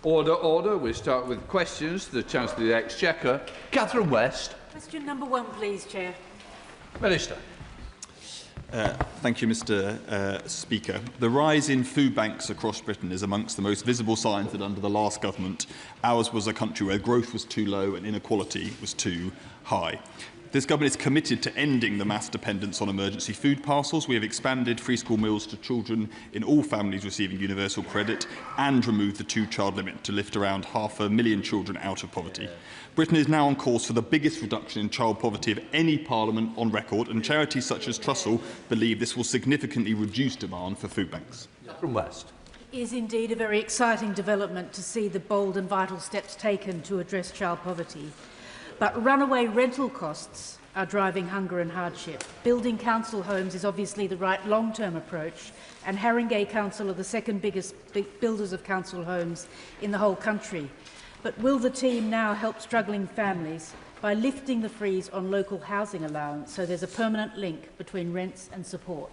Order, order. We start with questions to the Chancellor of the Exchequer. Catherine West. Question number 1, please, Chair. Minister. Thank you, Mr. Speaker. The rise in food banks across Britain is amongst the most visible signs that under the last government, ours was a country where growth was too low and inequality was too high. This government is committed to ending the mass dependence on emergency food parcels. We have expanded free school meals to children in all families receiving universal credit and removed the 2-child limit to lift around 500,000 children out of poverty. Britain is now on course for the biggest reduction in child poverty of any parliament on record, and charities such as Trussell believe this will significantly reduce demand for food banks. From West. It is indeed a very exciting development to see the bold and vital steps taken to address child poverty. But runaway rental costs are driving hunger and hardship. Building council homes is obviously the right long-term approach, and Haringey Council are the second biggest builders of council homes in the whole country. But will the team now help struggling families by lifting the freeze on local housing allowance so there's a permanent link between rents and support?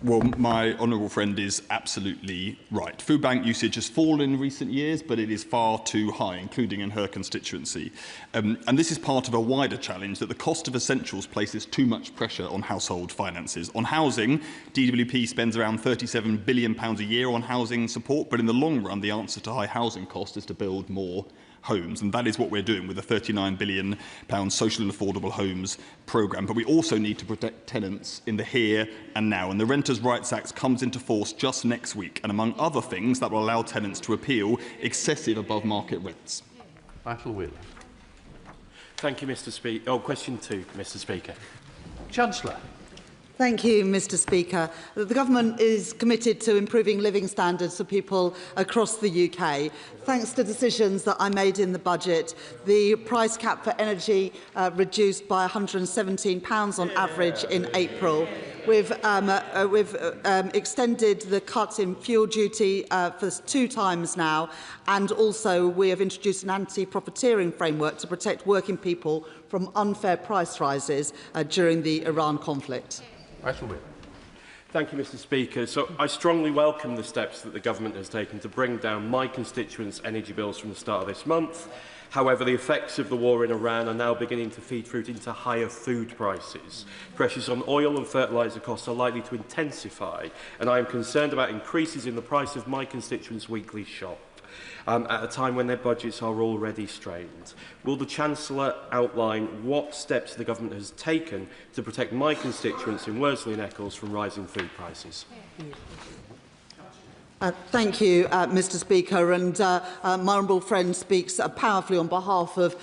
Well, my honourable friend is absolutely right. Food bank usage has fallen in recent years, but it is far too high, including in her constituency. And this is part of a wider challenge that the cost of essentials places too much pressure on household finances. On housing, DWP spends around £37 billion a year on housing support, but in the long run, the answer to high housing cost is to build more homes, and that is what we're doing with the £39 billion social and affordable homes programme. But we also need to protect tenants in the here and now, and the Renters' Rights Act comes into force just next week, and among other things, that will allow tenants to appeal excessive above-market rents. Michael Wheeler. Thank you, Mr. Speaker. Question 2, Mr. Speaker. Chancellor. Thank you, Mr. Speaker. The Government is committed to improving living standards for people across the UK. Thanks to decisions that I made in the budget, the price cap for energy reduced by £117 on average in April. We've extended the cuts in fuel duty for 2 times now, and also we have introduced an anti-profiteering framework to protect working people from unfair price rises during the Iran conflict. Thank you, Mr. Speaker. So I strongly welcome the steps that the Government has taken to bring down my constituents' energy bills from the start of this month. However, the effects of the war in Iran are now beginning to feed through into higher food prices. Pressures on oil and fertiliser costs are likely to intensify, and I am concerned about increases in the price of my constituents' weekly shop. At a time when their budgets are already strained. Will the Chancellor outline what steps the Government has taken to protect my constituents in Worsley and Eccles from rising food prices? Thank you, Mr. Speaker, and my honourable friend speaks powerfully on behalf of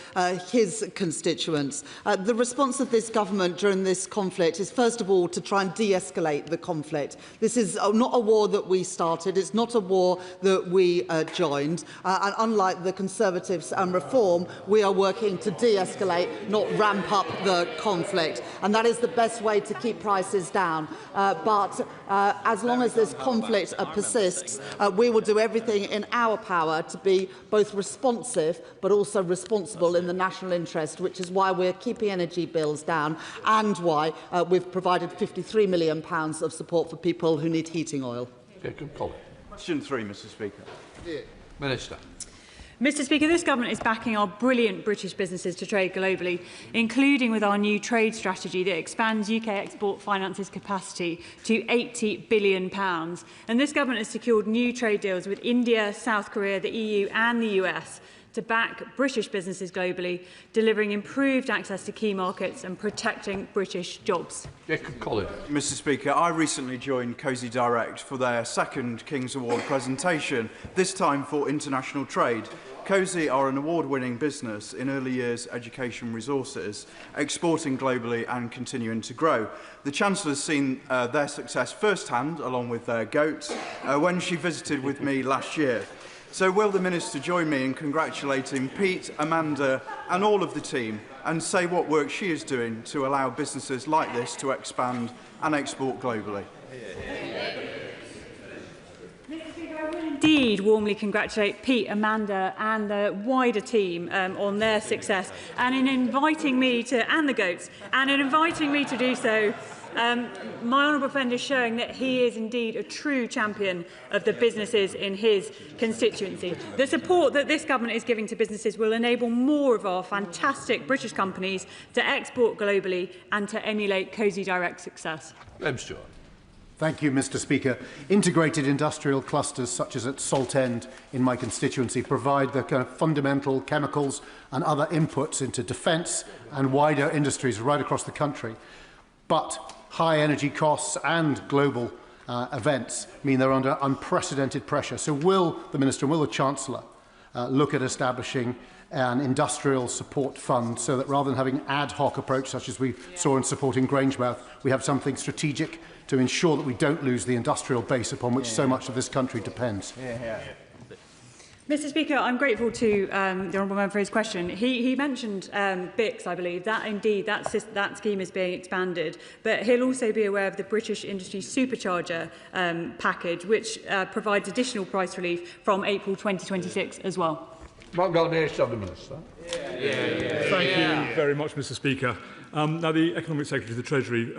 his constituents. The response of this government during this conflict is, first of all, to try and de-escalate the conflict. This is not a war that we started, it's not a war that we joined, and unlike the Conservatives and Reform, we are working to de-escalate, not ramp up the conflict, and that is the best way to keep prices down. But as long as this conflict persists, we will do everything in our power to be both responsive but also responsible in the national interest, which is why we're keeping energy bills down and why we've provided £53 million of support for people who need heating oil. Question 3, Mr. Speaker. Minister. Mr. Speaker, this Government is backing our brilliant British businesses to trade globally, including with our new trade strategy that expands UK export finance's capacity to £80 billion. And this Government has secured new trade deals with India, South Korea, the EU and the US to back British businesses globally, delivering improved access to key markets and protecting British jobs. Mr. Speaker, I recently joined Cozy Direct for their second King's Award presentation, this time for international trade. Cozy are an award-winning business in early years education resources, exporting globally and continuing to grow. The Chancellor has seen their success firsthand, along with their goats, when she visited with me last year. So will the Minister join me in congratulating Pete, Amanda and all of the team and say what work she is doing to allow businesses like this to expand and export globally? Indeed, warmly congratulate Pete, Amanda and the wider team on their success and in inviting me to, and the goats, and in inviting me to do so my honourable friend is showing that he is indeed a true champion of the businesses in his constituency. The support that this government is giving to businesses will enable more of our fantastic British companies to export globally and to emulate Cosy Direct's success. Thank you, Mr. Speaker. Integrated industrial clusters such as at Saltend in my constituency provide the kind of fundamental chemicals and other inputs into defence and wider industries right across the country. But high energy costs and global events mean they're under unprecedented pressure. So will the Minister and will the Chancellor look at establishing an industrial support fund so that rather than having an ad hoc approach such as we saw in supporting Grangemouth, we have something strategic to ensure that we don't lose the industrial base upon which so much of this country depends? Mr. Speaker, I'm grateful to the honourable member for his question. He mentioned BICS, I believe. That indeed, that scheme is being expanded. But he'll also be aware of the British Industry Supercharger package, which provides additional price relief from April 2026 as well. Thank you very much, Mr. Speaker. Now, the Economic Secretary of the Treasury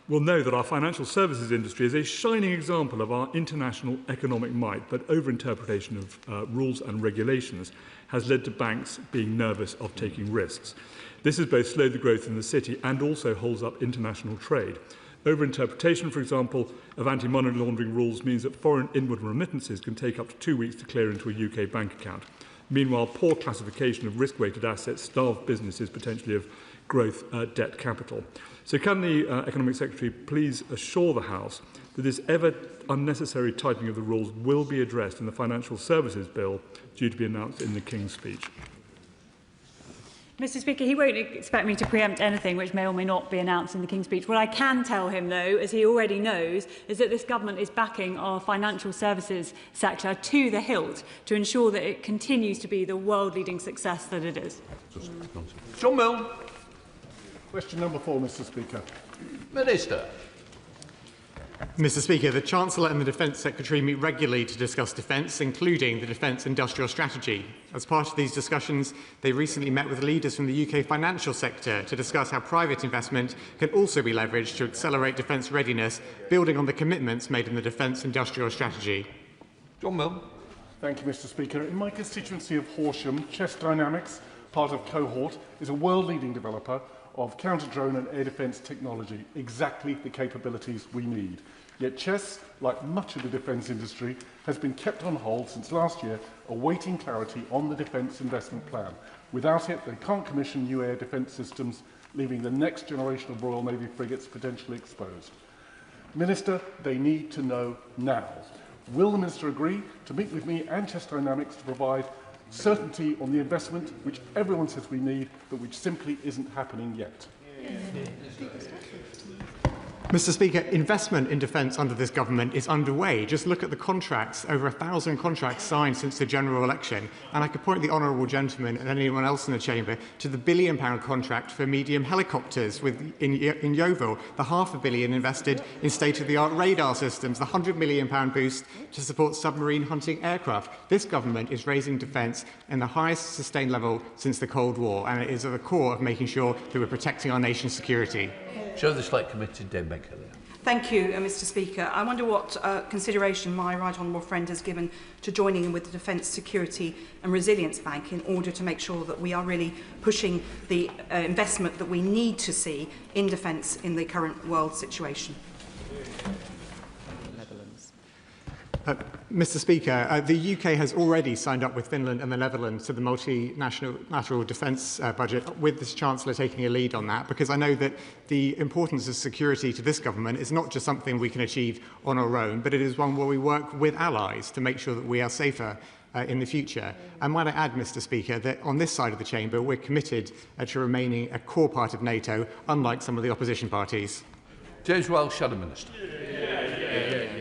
will know that our financial services industry is a shining example of our international economic might, but overinterpretation of rules and regulations has led to banks being nervous of taking risks. This has both slowed the growth in the city and also holds up international trade. Overinterpretation, for example, of anti-money laundering rules means that foreign inward remittances can take up to 2 weeks to clear into a UK bank account. Meanwhile, poor classification of risk-weighted assets starve businesses potentially of growth debt capital. So can the Economic Secretary please assure the House that this ever unnecessary tightening of the rules will be addressed in the Financial Services Bill due to be announced in the King's Speech? Mr. Speaker, he won't expect me to preempt anything which may or may not be announced in the King's Speech. What I can tell him, though, as he already knows, is that this government is backing our financial services sector to the hilt to ensure that it continues to be the world-leading success that it is. John Mill. Question number 4, Mr. Speaker. Minister. Mr. Speaker, the Chancellor and the Defence Secretary meet regularly to discuss defence, including the Defence Industrial Strategy. As part of these discussions, they recently met with leaders from the UK financial sector to discuss how private investment can also be leveraged to accelerate defence readiness, building on the commitments made in the Defence Industrial Strategy. John Mill. Thank you, Mr. Speaker. In my constituency of Horsham, Chess Dynamics, part of Cohort, is a world-leading developer of counter-drone and air defence technology, exactly the capabilities we need. Yet Chess, like much of the defence industry, has been kept on hold since last year, awaiting clarity on the defence investment plan. Without it, they can't commission new air defence systems, leaving the next generation of Royal Navy frigates potentially exposed. Minister, they need to know now. Will the Minister agree to meet with me and Chess Dynamics to provide certainty on the investment which everyone says we need, but which simply isn't happening yet? Mr. Speaker, investment in defence under this government is underway. Just look at the contracts, over 1,000 contracts signed since the general election. And I could point the honourable gentleman and anyone else in the chamber to the £1 billion contract for medium helicopters in Yeovil, the £500 million invested in state-of-the-art radar systems, the £100 million boost to support submarine hunting aircraft. This government is raising defence in the highest sustained level since the Cold War, and it is at the core of making sure that we're protecting our nation's security. Show the Select Committee, Dame Baker. Thank you, Mr. Speaker. I wonder what consideration my right honourable friend has given to joining in with the Defence Security and Resilience Bank in order to make sure that we are really pushing the investment that we need to see in defence in the current world situation. Mr. Speaker, the UK has already signed up with Finland and the Netherlands to the multinational defence budget, with this Chancellor taking a lead on that, because I know that the importance of security to this government is not just something we can achieve on our own, but it is one where we work with allies to make sure that we are safer in the future. And might I add, Mr. Speaker, that on this side of the chamber, we're committed to remaining a core part of NATO, unlike some of the opposition parties. James Welsh, Shadow Minister.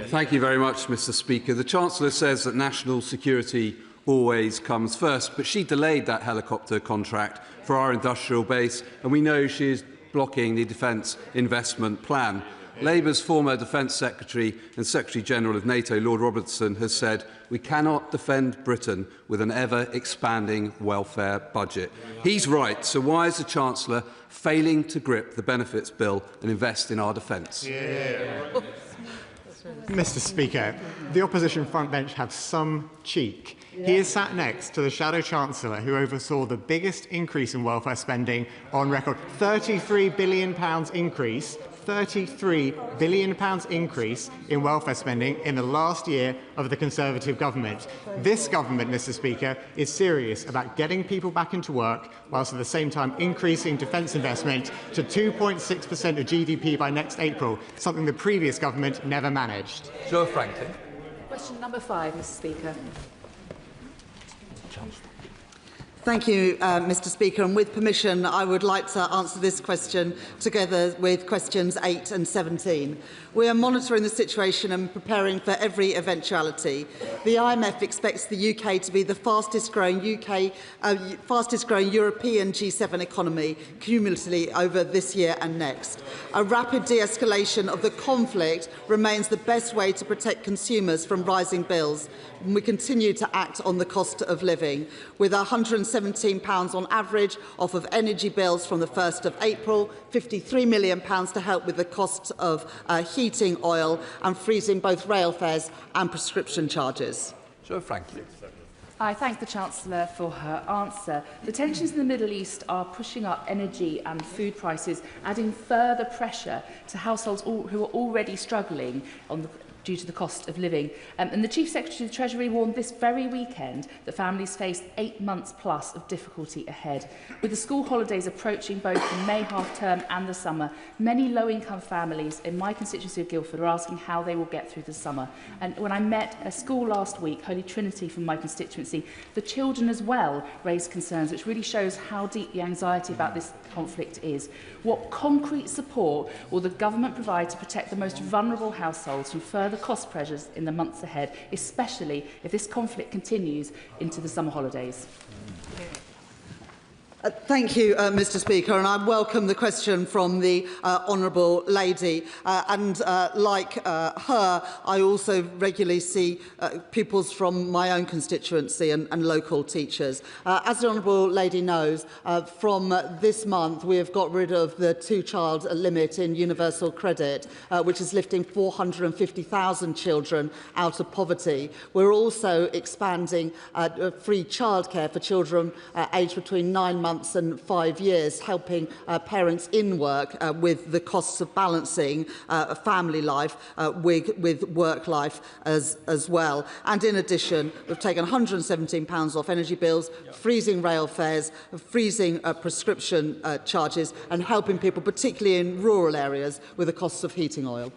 Thank you very much, Mr. Speaker. The Chancellor says that national security always comes first, but she delayed that helicopter contract for our industrial base, and we know she is blocking the defence investment plan. Labour's former Defence Secretary and Secretary-General of NATO, Lord Robertson, has said, "We cannot defend Britain with an ever-expanding welfare budget." He's right, so why is the Chancellor failing to grip the benefits bill and invest in our defence? Mr. Speaker, the opposition frontbench have some cheek. He is sat next to the Shadow Chancellor who oversaw the biggest increase in welfare spending on record. £33 billion increase. £33 billion increase in welfare spending in the last year of the Conservative government. This government, Mr. Speaker, is serious about getting people back into work whilst at the same time increasing defence investment to 2.6% of GDP by next April, something the previous government never managed. Joe Franklin. Question number 5, Mr. Speaker. Thank you, Mr. Speaker. And with permission, I would like to answer this question together with questions 8 and 17. We are monitoring the situation and preparing for every eventuality. The IMF expects the UK to be the fastest-growing European G7 economy cumulatively over this year and next. A rapid de-escalation of the conflict remains the best way to protect consumers from rising bills. And we continue to act on the cost of living, with £117 on average off of energy bills from the 1st of April, £53 million to help with the cost of heating oil, and freezing both rail fares and prescription charges. Joe Franklin. I thank the Chancellor for her answer. The tensions in the Middle East are pushing up energy and food prices, adding further pressure to households who are already struggling due to the cost of living. And the Chief Secretary of the Treasury warned this very weekend that families face 8 months plus of difficulty ahead. With the school holidays approaching both the May half-term and the summer, many low-income families in my constituency of Guildford are asking how they will get through the summer. And when I met a school last week, Holy Trinity from my constituency, the children as well raised concerns, which really shows how deep the anxiety about this conflict is. What concrete support will the government provide to protect the most vulnerable households from further cost pressures in the months ahead, especially if this conflict continues into the summer holidays? Thank you, Mr. Speaker, and I welcome the question from the honourable lady. Like her, I also regularly see pupils from my own constituency and local teachers. As the honourable lady knows, from this month we have got rid of the 2-child limit in universal credit, which is lifting 450,000 children out of poverty. We're also expanding free childcare for children aged between 9 months and 5 years, helping parents in work with the costs of balancing family life with work life as well. And in addition, we've taken £117 off energy bills, freezing rail fares, freezing prescription charges, and helping people, particularly in rural areas, with the costs of heating oil.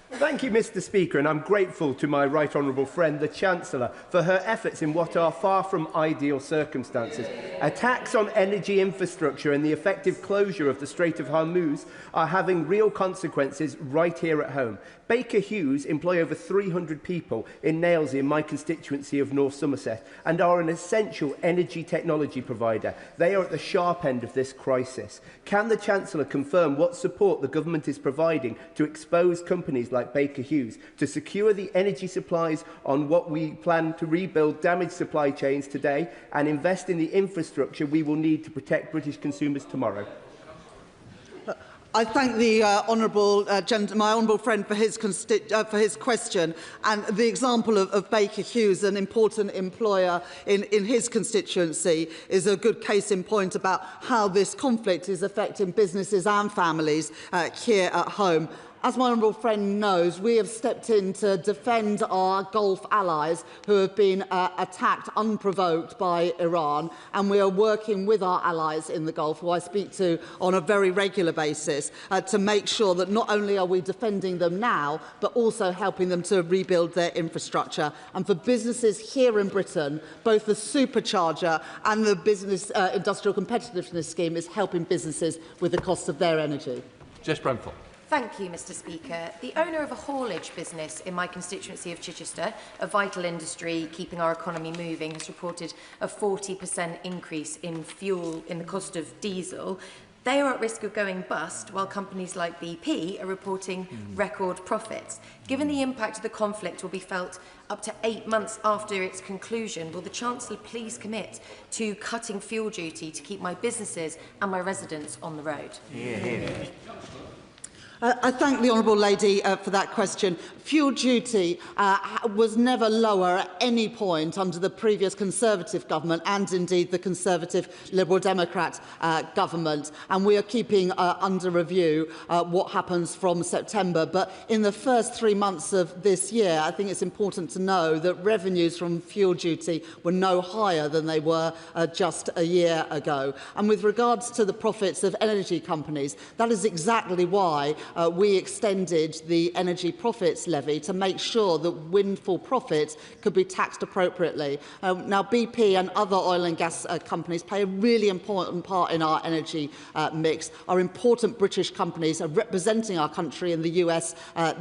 Thank you, Mr. Speaker, and I'm grateful to my right honourable friend, the Chancellor, for her efforts in what are far from ideal circumstances. Attacks on energy infrastructure and the effective closure of the Strait of Hormuz are having real consequences right here at home. Baker Hughes employ over 300 people in Nailsea, in my constituency of North Somerset, and are an essential energy technology provider. They are at the sharp end of this crisis. Can the Chancellor confirm what support the government is providing to expose companies like Baker Hughes to secure the energy supplies on what we plan to rebuild damaged supply chains today and invest in the infrastructure we will need to protect British consumers tomorrow? I thank the my honourable friend for his question, and the example of Baker Hughes, an important employer in his constituency, is a good case in point about how this conflict is affecting businesses and families here at home. As my honourable friend knows, we have stepped in to defend our Gulf allies who have been attacked unprovoked by Iran, and we are working with our allies in the Gulf, who I speak to on a very regular basis, to make sure that not only are we defending them now, but also helping them to rebuild their infrastructure. And for businesses here in Britain, both the supercharger and the Business Industrial Competitiveness Scheme is helping businesses with the cost of their energy. Jess Brentford. Thank you, Mr. Speaker. The owner of a haulage business in my constituency of Chichester, a vital industry keeping our economy moving, has reported a 40% increase in the cost of diesel. They are at risk of going bust, while companies like BP are reporting record profits. Given the impact of the conflict will be felt up to 8 months after its conclusion, will the Chancellor please commit to cutting fuel duty to keep my businesses and my residents on the road? I thank the Honourable Lady for that question. Fuel duty was never lower at any point under the previous Conservative government and indeed the Conservative Liberal Democrat government, and we are keeping under review what happens from September. But in the first 3 months of this year, I think it's important to know that revenues from fuel duty were no higher than they were just a year ago. And with regards to the profits of energy companies, that is exactly why we extended the energy profits levy to make sure that windfall profits could be taxed appropriately. Now, BP and other oil and gas companies play a really important part in our energy mix. Our important British companies are representing our country in the US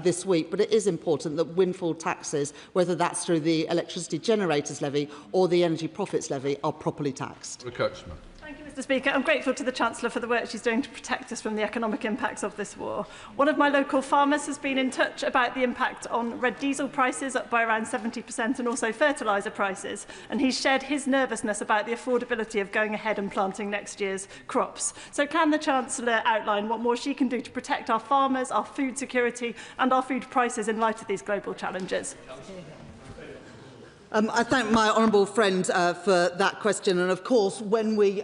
this week, but it is important that windfall taxes, whether that's through the electricity generators levy or the energy profits levy, are properly taxed. Thank you, Mr. Speaker. I'm grateful to the Chancellor for the work she's doing to protect us from the economic impacts of this war. One of my local farmers has been in touch about the impact on red diesel prices, up by around 70%, and also fertiliser prices. And he's shared his nervousness about the affordability of going ahead and planting next year's crops. So can the Chancellor outline what more she can do to protect our farmers, our food security and our food prices in light of these global challenges? I thank my honourable friend for that question. And of course, when we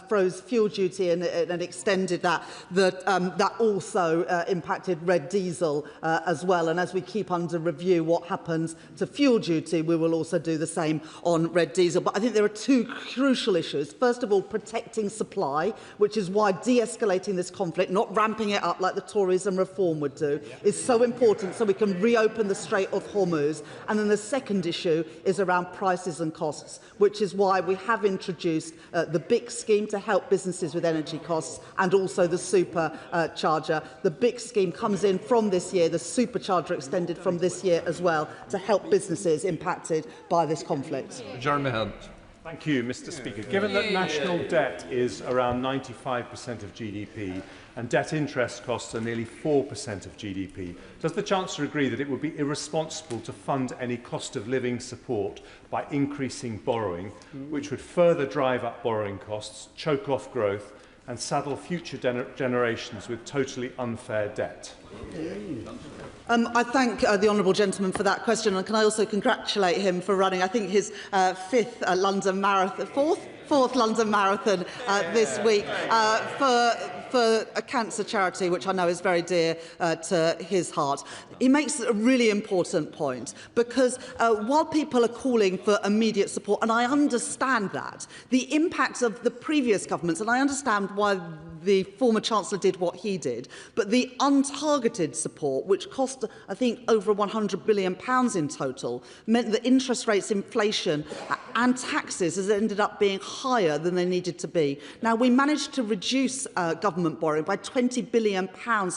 froze fuel duty and extended that, that also impacted red diesel as well. And as we keep under review what happens to fuel duty, we will also do the same on red diesel. But I think there are two crucial issues. First of all, protecting supply, which is why de-escalating this conflict, not ramping it up like the Tories and Reform would do, is so important so we can reopen the Strait of Hormuz. And then the second issue is around prices and costs, which is why we have introduced the BIC scheme to help businesses with energy costs and also the supercharger. The BIC scheme comes in from this year, the supercharger extended from this year as well to help businesses impacted by this conflict. Jeremy Hunt. Thank you, Mr. Speaker. Given that national debt is around 95% of GDP and debt interest costs are nearly 4% of GDP, does the Chancellor agree that it would be irresponsible to fund any cost of living support by increasing borrowing, which would further drive up borrowing costs, choke off growth and saddle future generations with totally unfair debt? I thank the honourable gentleman for that question, and can I also congratulate him for running, I think, his fourth London Marathon this week for a cancer charity, which I know is very dear to his heart. He makes a really important point, because while people are calling for immediate support, and I understand that, the impact of the previous governments, and I understand why the former Chancellor did what he did, but the untargeted support, which cost, I think, over £100 billion in total, meant that interest rates, inflation and taxes has ended up being higher than they needed to be. Now, we managed to reduce government borrowing by £20 billion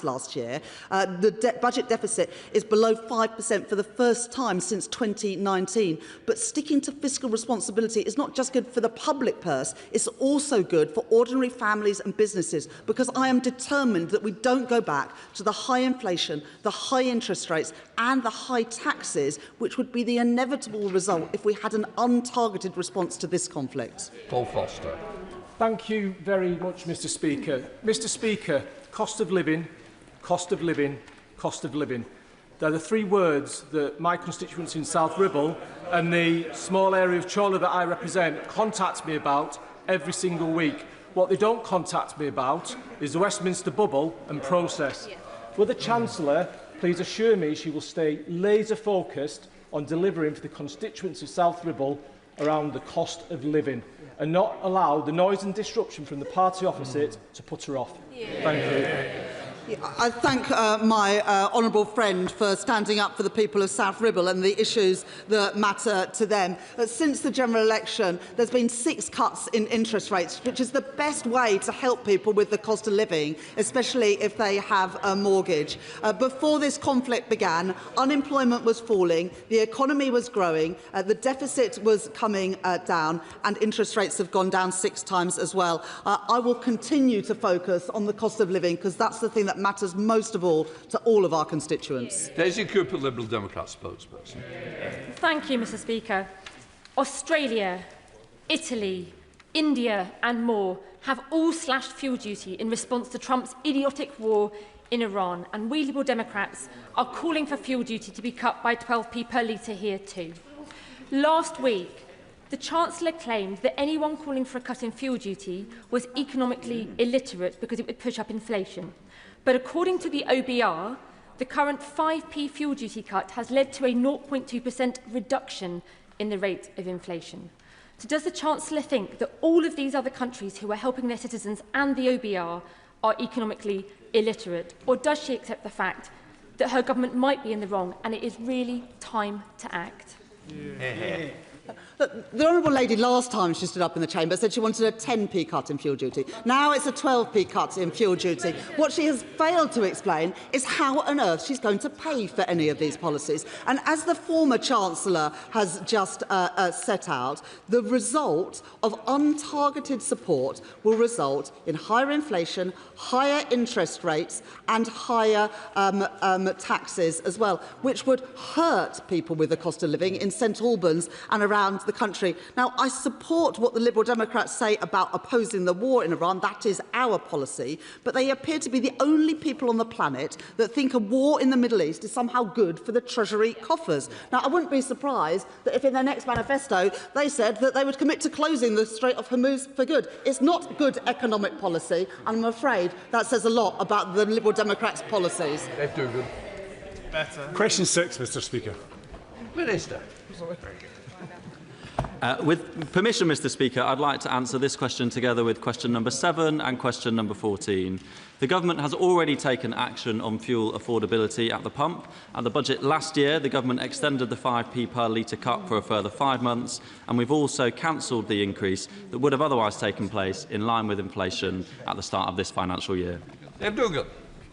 last year. The budget deficit is below 5% for the first time since 2019. But sticking to fiscal responsibility is not just good for the public purse, it's also good for ordinary families and businesses, because I am determined that we don't go back to the high inflation, the high interest rates and the high taxes, which would be the inevitable result if we had an untargeted response to this conflict. Paul Foster. Thank you very much, Mr. Speaker. Mr. Speaker, cost of living, cost of living, cost of living. They're the three words that my constituents in South Ribble and the small area of Chorley that I represent contact me about every single week. What they don't contact me about is the Westminster bubble and process. Will the Chancellor please assure me she will stay laser-focused on delivering for the constituents of South Ribble around the cost of living and not allow the noise and disruption from the party opposite to put her off? Thank you. I thank my honourable friend for standing up for the people of South Ribble and the issues that matter to them. Since the general election, there's been 6 cuts in interest rates, which is the best way to help people with the cost of living, especially if they have a mortgage. Before this conflict began, unemployment was falling, the economy was growing, the deficit was coming down, and interest rates have gone down 6 times as well. I will continue to focus on the cost of living because that's the thing that matters most of all to all of our constituents. Daisy Cooper, Liberal Democrat spokesperson. Thank you, Mr. Speaker. Australia, Italy, India and more have all slashed fuel duty in response to Trump's idiotic war in Iran, and we Liberal Democrats are calling for fuel duty to be cut by 12p per litre here too. Last week, the Chancellor claimed that anyone calling for a cut in fuel duty was economically illiterate because it would push up inflation. But according to the OBR, the current 5p fuel duty cut has led to a 0.2% reduction in the rate of inflation. So does the Chancellor think that all of these other countries who are helping their citizens and the OBR are economically illiterate? Or does she accept the fact that her government might be in the wrong and it is really time to act? Yeah. The Honourable Lady last time she stood up in the chamber said she wanted a 10p cut in fuel duty. Now it's a 12p cut in fuel duty. What she has failed to explain is how on earth she's going to pay for any of these policies. And as the former Chancellor has just set out, the result of untargeted support will result in higher inflation, higher interest rates and higher taxes as well, which would hurt people with the cost of living in St Albans and around the country. Now, I support what the Liberal Democrats say about opposing the war in Iran. That is our policy. But they appear to be the only people on the planet that think a war in the Middle East is somehow good for the Treasury coffers. Now, I wouldn't be surprised that if in their next manifesto they said that they would commit to closing the Strait of Hormuz for good. It's not good economic policy, and I'm afraid that says a lot about the Liberal Democrats' policies. Question 6, Mr. Speaker. Minister. With permission, Mr. Speaker, I'd like to answer this question together with question number 7 and question number 14. The government has already taken action on fuel affordability at the pump. At the budget last year, the government extended the 5p per litre cut for a further 5 months, and we've also cancelled the increase that would have otherwise taken place in line with inflation at the start of this financial year.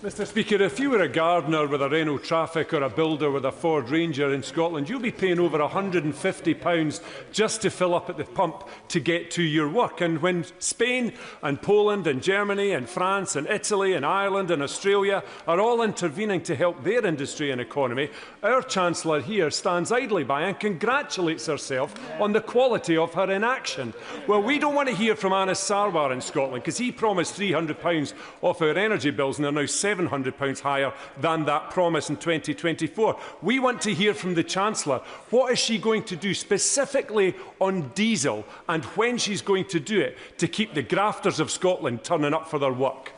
Mr. Speaker, if you were a gardener with a Renault Traffic or a builder with a Ford Ranger in Scotland, you'll be paying over £150 just to fill up at the pump to get to your work. And when Spain and Poland and Germany and France and Italy and Ireland and Australia are all intervening to help their industry and economy, our Chancellor here stands idly by and congratulates herself on the quality of her inaction. Well, we don't want to hear from Anas Sarwar in Scotland because he promised £300 off our energy bills and are now £700 higher than that promise in 2024. We want to hear from the Chancellor. What is she going to do specifically on diesel and when she's going to do it to keep the grafters of Scotland turning up for their work?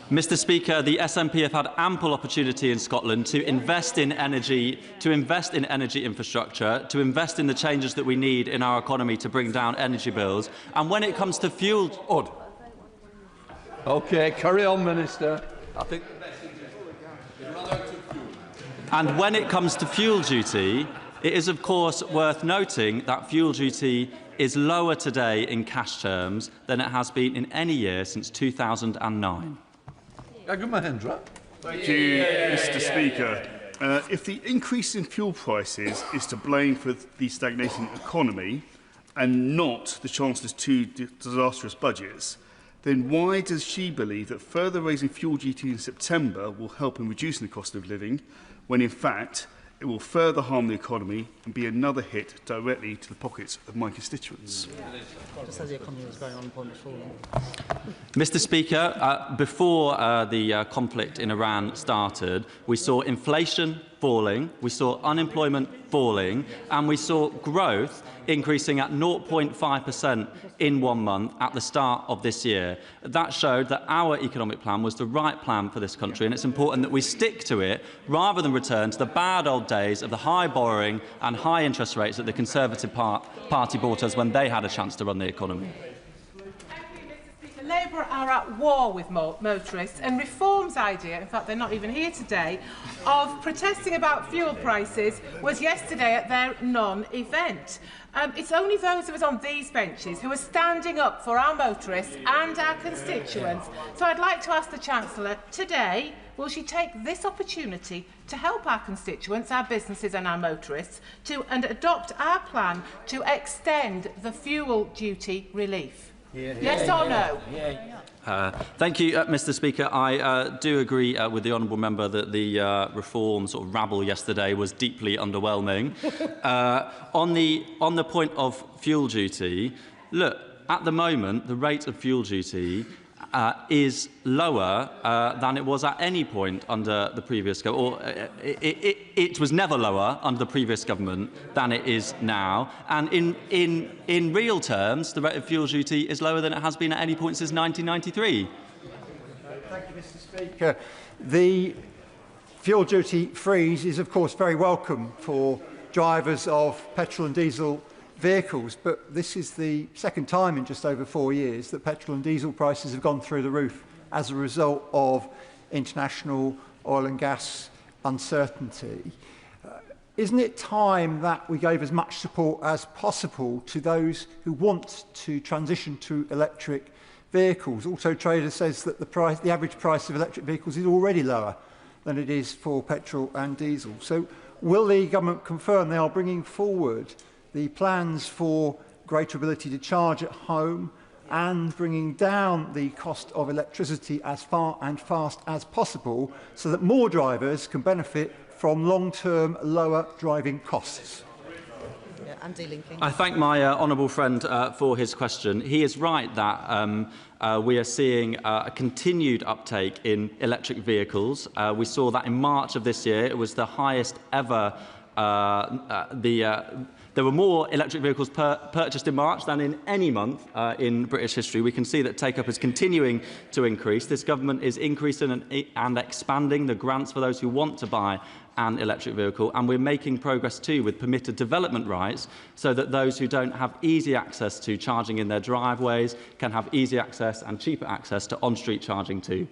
Mr. Speaker, the SNP have had ample opportunity in Scotland to invest in energy, infrastructure, to invest in the changes that we need in our economy to bring down energy bills. And when it comes to fuel... OK, carry on, Minister. And when it comes to fuel duty, it is, of course, worth noting that fuel duty is lower today in cash terms than it has been in any year since 2009. Thank you, Mr. Speaker. If the increase in fuel prices is to blame for the stagnating economy and not the Chancellor's 2 disastrous budgets, then why does she believe that further raising fuel duty in September will help in reducing the cost of living, when in fact it will further harm the economy and be another hit directly to the pockets of my constituents? Just as the economy was going on point before. Mr. Speaker, before the conflict in Iran started, we saw inflation falling, we saw unemployment falling, and we saw growth increasing at 0.5% in 1 month at the start of this year. That showed that our economic plan was the right plan for this country, and it's important that we stick to it rather than return to the bad old days of the high borrowing and high interest rates that the Conservative Party brought us when they had a chance to run the economy. Labour are at war with motorists, and Reform's idea, in fact they're not even here today, of protesting about fuel prices was yesterday at their non-event. It's only those of us on these benches who are standing up for our motorists and our constituents. So I'd like to ask the Chancellor today, will she take this opportunity to help our constituents, our businesses and our motorists and adopt our plan to extend the fuel duty relief? Yes or no? Thank you, Mr. Speaker. I do agree with the honourable member that the reform sort of rabble yesterday was deeply underwhelming. On the point of fuel duty, look, at the moment, the rate of fuel duty is lower than it was at any point under the previous government, or it was never lower under the previous government than it is now. And in real terms, the rate of fuel duty is lower than it has been at any point since 1993. Thank you, Mr. Speaker. The fuel duty freeze is, of course, very welcome for drivers of petrol and diesel vehicles, but this is the second time in just over 4 years that petrol and diesel prices have gone through the roof as a result of international oil and gas uncertainty. Isn't it time that we gave as much support as possible to those who want to transition to electric vehicles? Auto Trader says that the average price of electric vehicles is already lower than it is for petrol and diesel. So will the government confirm they are bringing forward the plans for greater ability to charge at home and bringing down the cost of electricity as far and fast as possible so that more drivers can benefit from long-term lower driving costs? I thank my honourable friend for his question. He is right that we are seeing a continued uptake in electric vehicles. We saw that in March of this year. It was the highest ever. There were more electric vehicles purchased in March than in any month in British history. We can see that take-up is continuing to increase. This government is increasing and expanding the grants for those who want to buy an electric vehicle, and we're making progress too with permitted development rights so that those who don't have easy access to charging in their driveways can have easy access and cheaper access to on-street charging too.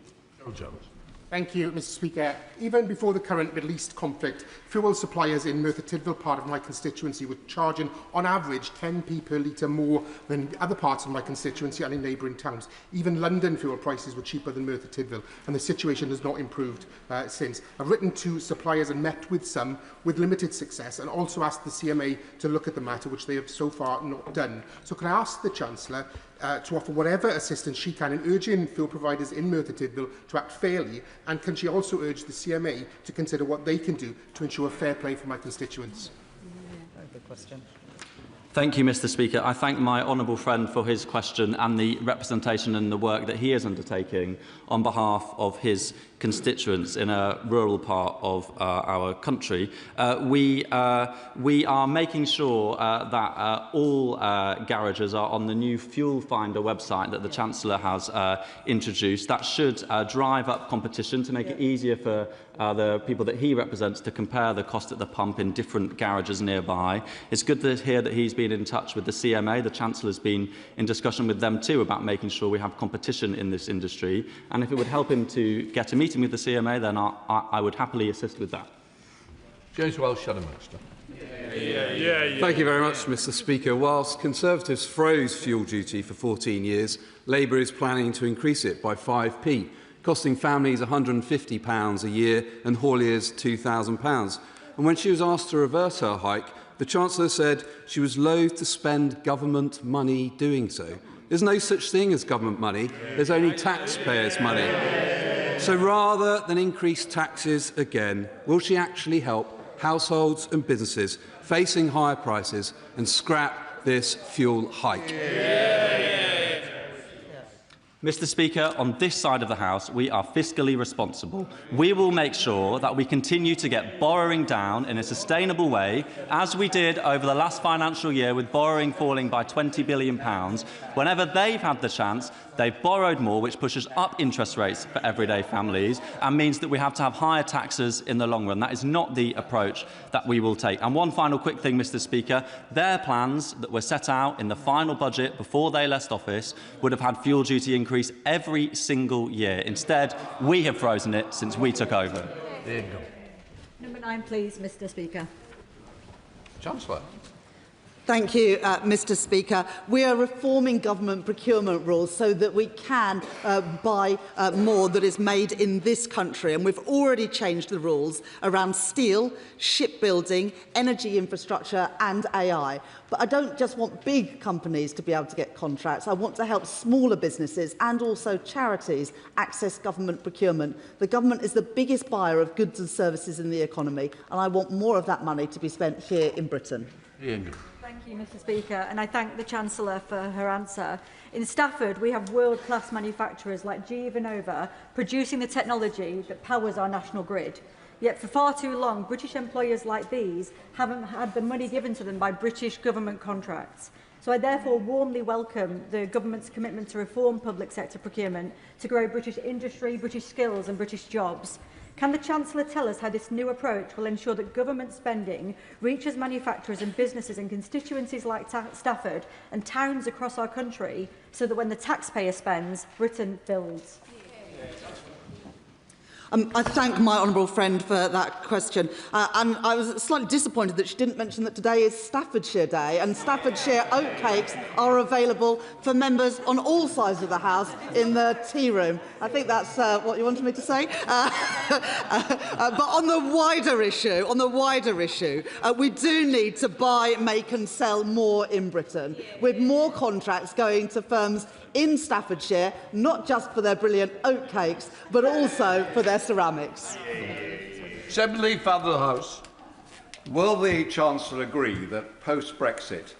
Thank you, Mr. Speaker. Even before the current Middle East conflict, fuel suppliers in Merthyr Tydfil, part of my constituency, were charging on average 10p per litre more than other parts of my constituency and in neighbouring towns. Even London fuel prices were cheaper than Merthyr Tydfil, and the situation has not improved since. I've written to suppliers and met with some with limited success, and also asked the CMA to look at the matter, which they have so far not done. So can I ask the Chancellor to offer whatever assistance she can in urging fuel providers in Merthyr Tydfil to act fairly, and can she also urge the CMA to consider what they can do to ensure fair play for my constituents? Good question. Thank you, Mr. Speaker. I thank my honourable friend for his question and the representation and the work that he is undertaking on behalf of his constituents in a rural part of our country. We are making sure that all garages are on the new Fuel Finder website that the Chancellor has introduced. That should drive up competition to make it easier for the people that he represents to compare the cost at the pump in different garages nearby. It's good to hear that he's been in touch with the CMA. The Chancellor's been in discussion with them too about making sure we have competition in this industry. And if it would help him to get a meeting with the CMA, then I would happily assist with that. James Welsh, Shadow Minister. Thank you very much, Mr. Speaker. Whilst Conservatives froze fuel duty for 14 years, Labour is planning to increase it by 5p, costing families £150 a year and hauliers £2,000. And when she was asked to reverse her hike, the Chancellor said she was loath to spend government money doing so. There's no such thing as government money. There's only taxpayers' money. So rather than increase taxes again, will she actually help households and businesses facing higher prices and scrap this fuel hike? Mr. Speaker, on this side of the House, we are fiscally responsible. We will make sure that we continue to get borrowing down in a sustainable way, as we did over the last financial year with borrowing falling by £20 billion. Whenever they've had the chance, they've borrowed more, which pushes up interest rates for everyday families and means that we have to have higher taxes in the long run. That is not the approach that we will take. And one final quick thing, Mr. Speaker, their plans that were set out in the final budget before they left office would have had fuel duty increase increase every single year. Instead, we have frozen it since we took over. Number 9, please, Mr. Speaker. Chancellor. Thank you, Mr. Speaker. We are reforming government procurement rules so that we can buy more that is made in this country. And we've already changed the rules around steel, shipbuilding, energy infrastructure and AI. But I don't just want big companies to be able to get contracts. I want to help smaller businesses and also charities access government procurement. The government is the biggest buyer of goods and services in the economy, and I want more of that money to be spent here in Britain. Ian. Thank you, Mr. Speaker, and I thank the Chancellor for her answer. In Stafford, we have world-class manufacturers like GE Vernova producing the technology that powers our national grid. Yet for far too long, British employers like these haven't had the money given to them by British government contracts. So I therefore warmly welcome the government's commitment to reform public sector procurement, to grow British industry, British skills and British jobs. Can the Chancellor tell us how this new approach will ensure that government spending reaches manufacturers and businesses in constituencies like Stafford and towns across our country, so that when the taxpayer spends, Britain builds? I thank my honourable friend for that question. And I was slightly disappointed that she didn't mention that today is Staffordshire Day, and Staffordshire oatcakes are available for members on all sides of the House in the tea room. I think that's what you wanted me to say. But on the wider issue, we do need to buy, make and sell more in Britain, with more contracts going to firms in Staffordshire, not just for their brilliant oatcakes, but also for their ceramics. Assembly, Father of the House. Will the Chancellor agree that post-Brexit,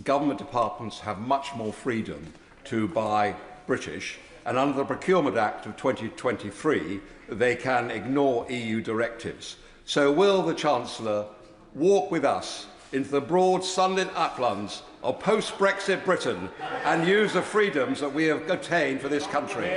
government departments have much more freedom to buy British, and under the Procurement Act of 2023, they can ignore EU directives? So will the Chancellor walk with us into the broad sunlit uplands of post-Brexit Britain and use the freedoms that we have obtained for this country?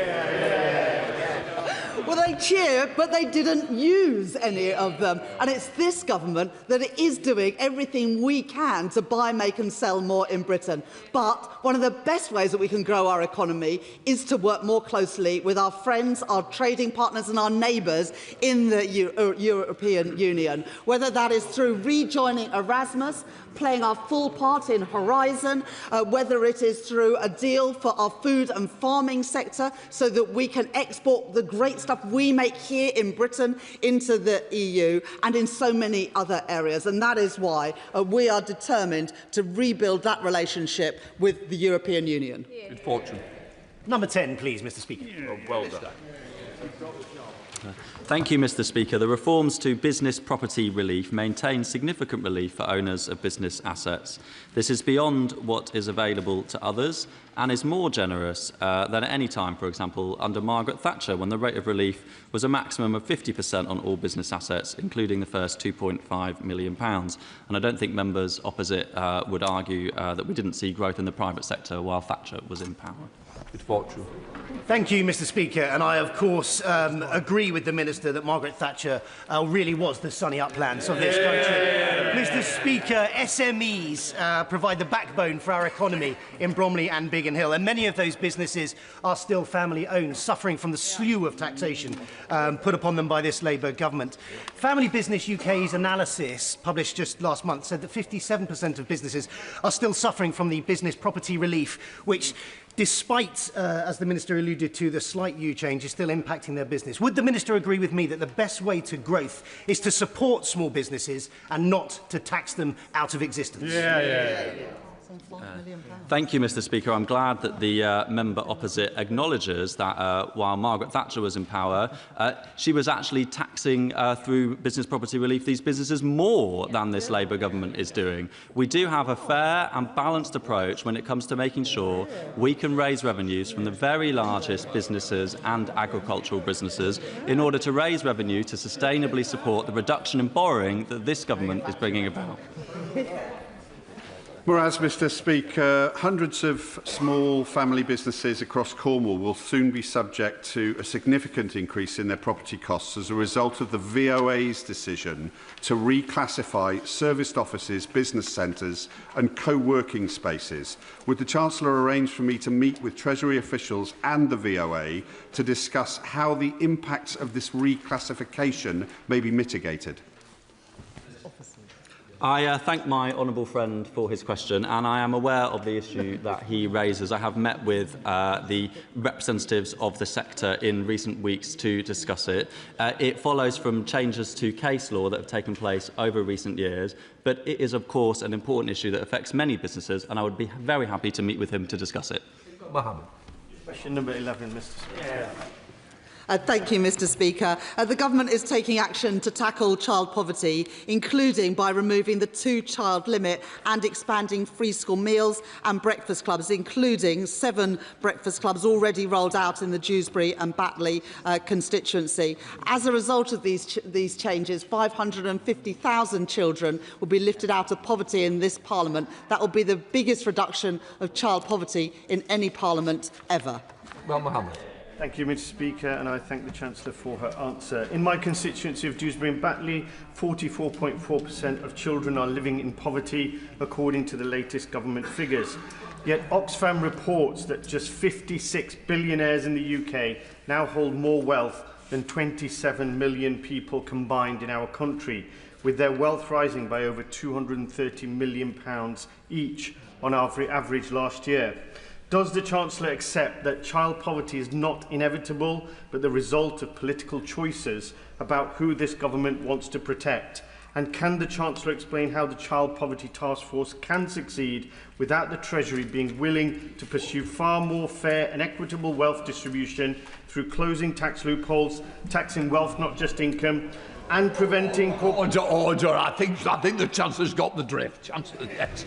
Well, they cheer, but they didn't use any of them. And it's this government that is doing everything we can to buy, make and sell more in Britain. But one of the best ways that we can grow our economy is to work more closely with our friends, our trading partners and our neighbours in the European Union, whether that is through rejoining Erasmus, playing our full part in Horizon, whether it is through a deal for our food and farming sector so that we can export the great stuff we make here in Britain into the EU, and in so many other areas. And that is why we are determined to rebuild that relationship with the European Union. Good fortune. Number 10, please, Mr. Speaker. Well done. Thank you, Mr. Speaker. The reforms to business property relief maintain significant relief for owners of business assets. This is beyond what is available to others and is more generous than at any time, for example, under Margaret Thatcher, when the rate of relief was a maximum of 50% on all business assets, including the first £2.5 million. And I don't think members opposite would argue that we didn't see growth in the private sector while Thatcher was in power. Good fortune. Thank you, Mr. Speaker. And I, of course, agree with the Minister that Margaret Thatcher really was the sunny uplands of this country. Mr. Speaker, SMEs provide the backbone for our economy in Bromley and Biggin Hill, and many of those businesses are still family-owned, suffering from the slew of taxation put upon them by this Labour government. Family Business UK's analysis, published just last month, said that 57% of businesses are still suffering from the business property relief, which, despite, as the Minister alluded to, the slight change is still impacting their business. Would the Minister agree with me that the best way to growth is to support small businesses and not to tax them out of existence? Thank you, Mr. Speaker. I'm glad that the member opposite acknowledges that while Margaret Thatcher was in power, she was actually taxing through business property relief these businesses more than this Labour government is doing. We do have a fair and balanced approach when it comes to making sure we can raise revenues from the very largest businesses and agricultural businesses in order to raise revenue to sustainably support the reduction in borrowing that this government is bringing about. Whereas, Mr Speaker, hundreds of small family businesses across Cornwall will soon be subject to a significant increase in their property costs as a result of the VOA's decision to reclassify serviced offices, business centres and co-working spaces. Would the Chancellor arrange for me to meet with Treasury officials and the VOA to discuss how the impacts of this reclassification may be mitigated? I thank my honourable friend for his question, and I am aware of the issue that he raises. I have met with the representatives of the sector in recent weeks to discuss it. It follows from changes to case law that have taken place over recent years, but it is, of course, an important issue that affects many businesses, and I would be very happy to meet with him to discuss it. Mohammed. Question number 11, Mr Speaker. Thank you, Mr Speaker. The Government is taking action to tackle child poverty, including by removing the 2-child limit and expanding free school meals and breakfast clubs, including 7 breakfast clubs already rolled out in the Dewsbury and Batley constituency. As a result of these changes, 550,000 children will be lifted out of poverty in this Parliament. That will be the biggest reduction of child poverty in any Parliament ever. Well, Mohammed. Thank you, Mr Speaker, and I thank the Chancellor for her answer. In my constituency of Dewsbury and Batley, 44.4% of children are living in poverty, according to the latest government figures. Yet Oxfam reports that just 56 billionaires in the UK now hold more wealth than 27 million people combined in our country, with their wealth rising by over £230 million each on average last year. Does the Chancellor accept that child poverty is not inevitable, but the result of political choices about who this government wants to protect? And can the Chancellor explain how the Child Poverty Task Force can succeed without the Treasury being willing to pursue far more fair and equitable wealth distribution through closing tax loopholes, taxing wealth, not just income, and preventing... Order. I think the Chancellor's got the drift. Chancellor, yes.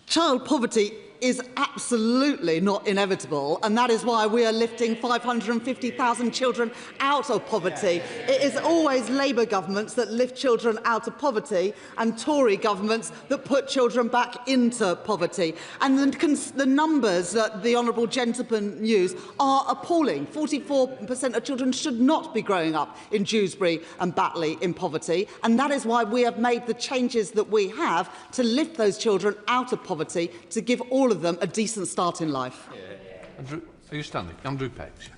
Child poverty is absolutely not inevitable, and that is why we are lifting 550,000 children out of poverty. It is always Labour governments that lift children out of poverty and Tory governments that put children back into poverty. And the numbers that the honourable gentleman used are appalling. 44% of children should not be growing up in Dewsbury and Batley in poverty, and that is why we have made the changes that we have to lift those children out of poverty, to give all of them a decent start in life. Andrew, are you standing? Andrew Page.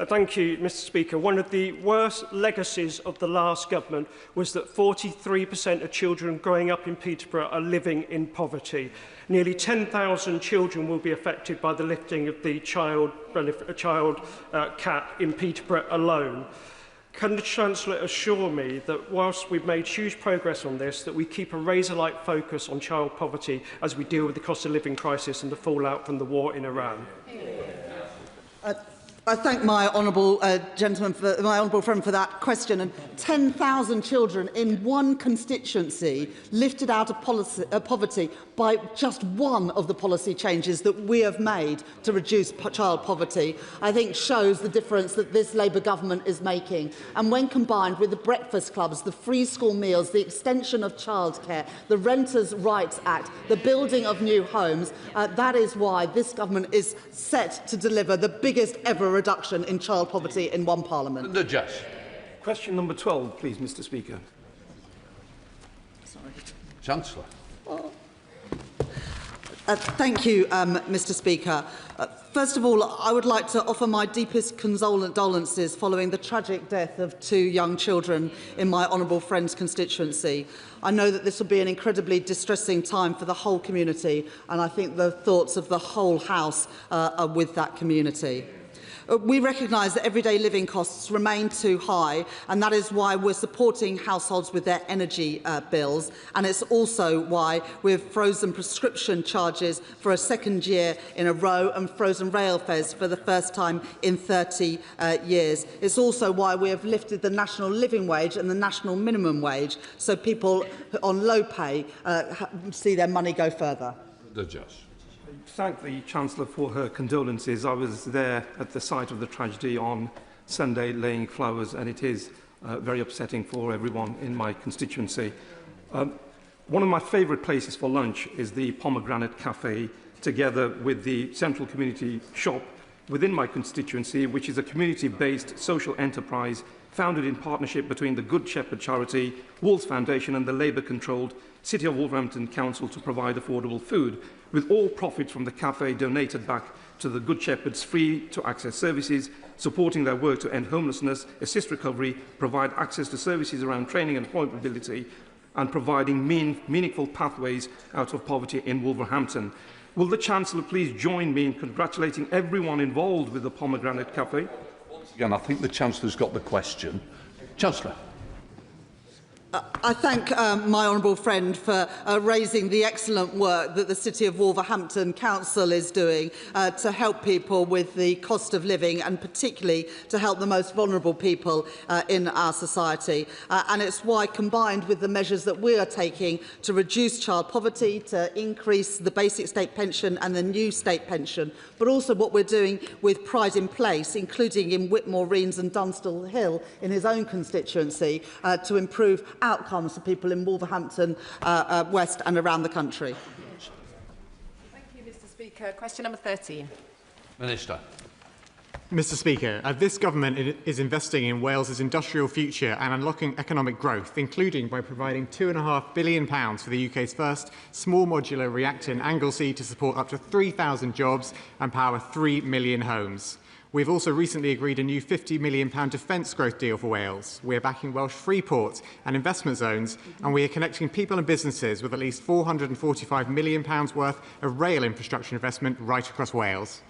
Thank you, Mr Speaker. One of the worst legacies of the last government was that 43% of children growing up in Peterborough are living in poverty. Nearly 10,000 children will be affected by the lifting of the child cap in Peterborough alone. Can the Chancellor assure me that whilst we've made huge progress on this, that we keep a razor-like focus on child poverty as we deal with the cost of living crisis and the fallout from the war in Iran? I thank my honourable friend for that question. And 10,000 children in one constituency lifted out of poverty by just one of the policy changes that we have made to reduce child poverty, I think shows the difference that this Labour government is making. And when combined with the breakfast clubs, the free school meals, the extension of childcare, the Renters' Rights Act, the building of new homes, that is why this government is set to deliver the biggest ever reduction in child poverty in one Parliament. The Judge. Question number 12, please, Mr Speaker. Sorry. Chancellor. Thank you, Mr Speaker. First of all, I would like to offer my deepest condolences following the tragic death of 2 young children in my honourable friend's constituency. I know that this will be an incredibly distressing time for the whole community, and I think the thoughts of the whole House are with that community. We recognise that everyday living costs remain too high, and that is why we're supporting households with their energy bills, and it's also why we've frozen prescription charges for a second year in a row and frozen rail fares for the first time in 30 years. It's also why we have lifted the national living wage and the national minimum wage, so people on low pay see their money go further. The Judge. Thank the Chancellor for her condolences. I was there at the site of the tragedy on Sunday laying flowers, and it is very upsetting for everyone in my constituency. One of my favourite places for lunch is the Pomegranate Cafe, together with the Central Community Shop within my constituency, which is a community-based social enterprise founded in partnership between the Good Shepherd Charity, Wolves Foundation and the Labour-controlled City of Wolverhampton Council to provide affordable food, with all profits from the cafe donated back to the Good Shepherd's free-to-access services, supporting their work to end homelessness, assist recovery, provide access to services around training and employability, and providing meaningful pathways out of poverty in Wolverhampton. Will the Chancellor please join me in congratulating everyone involved with the Pomegranate Cafe? Once again, I think the Chancellor's got the question. Chancellor. I thank my honourable friend for raising the excellent work that the City of Wolverhampton Council is doing to help people with the cost of living, and particularly to help the most vulnerable people in our society. And it's why, combined with the measures that we are taking to reduce child poverty, to increase the basic state pension and the new state pension, but also what we're doing with Pride in Place, including in Whitmore, Reens and Dunstall Hill in his own constituency, to improve outcomes for people in Wolverhampton West and around the country. Thank you, Mr. Speaker. Question number 13. Minister. Mr. Speaker, this government is investing in Wales's industrial future and unlocking economic growth, including by providing £2.5 billion for the UK's first small modular reactor in Anglesey to support up to 3,000 jobs and power 3 million homes. We've also recently agreed a new £50 million defence growth deal for Wales. We're backing Welsh free ports and investment zones, and we are connecting people and businesses with at least £445 million worth of rail infrastructure investment right across Wales.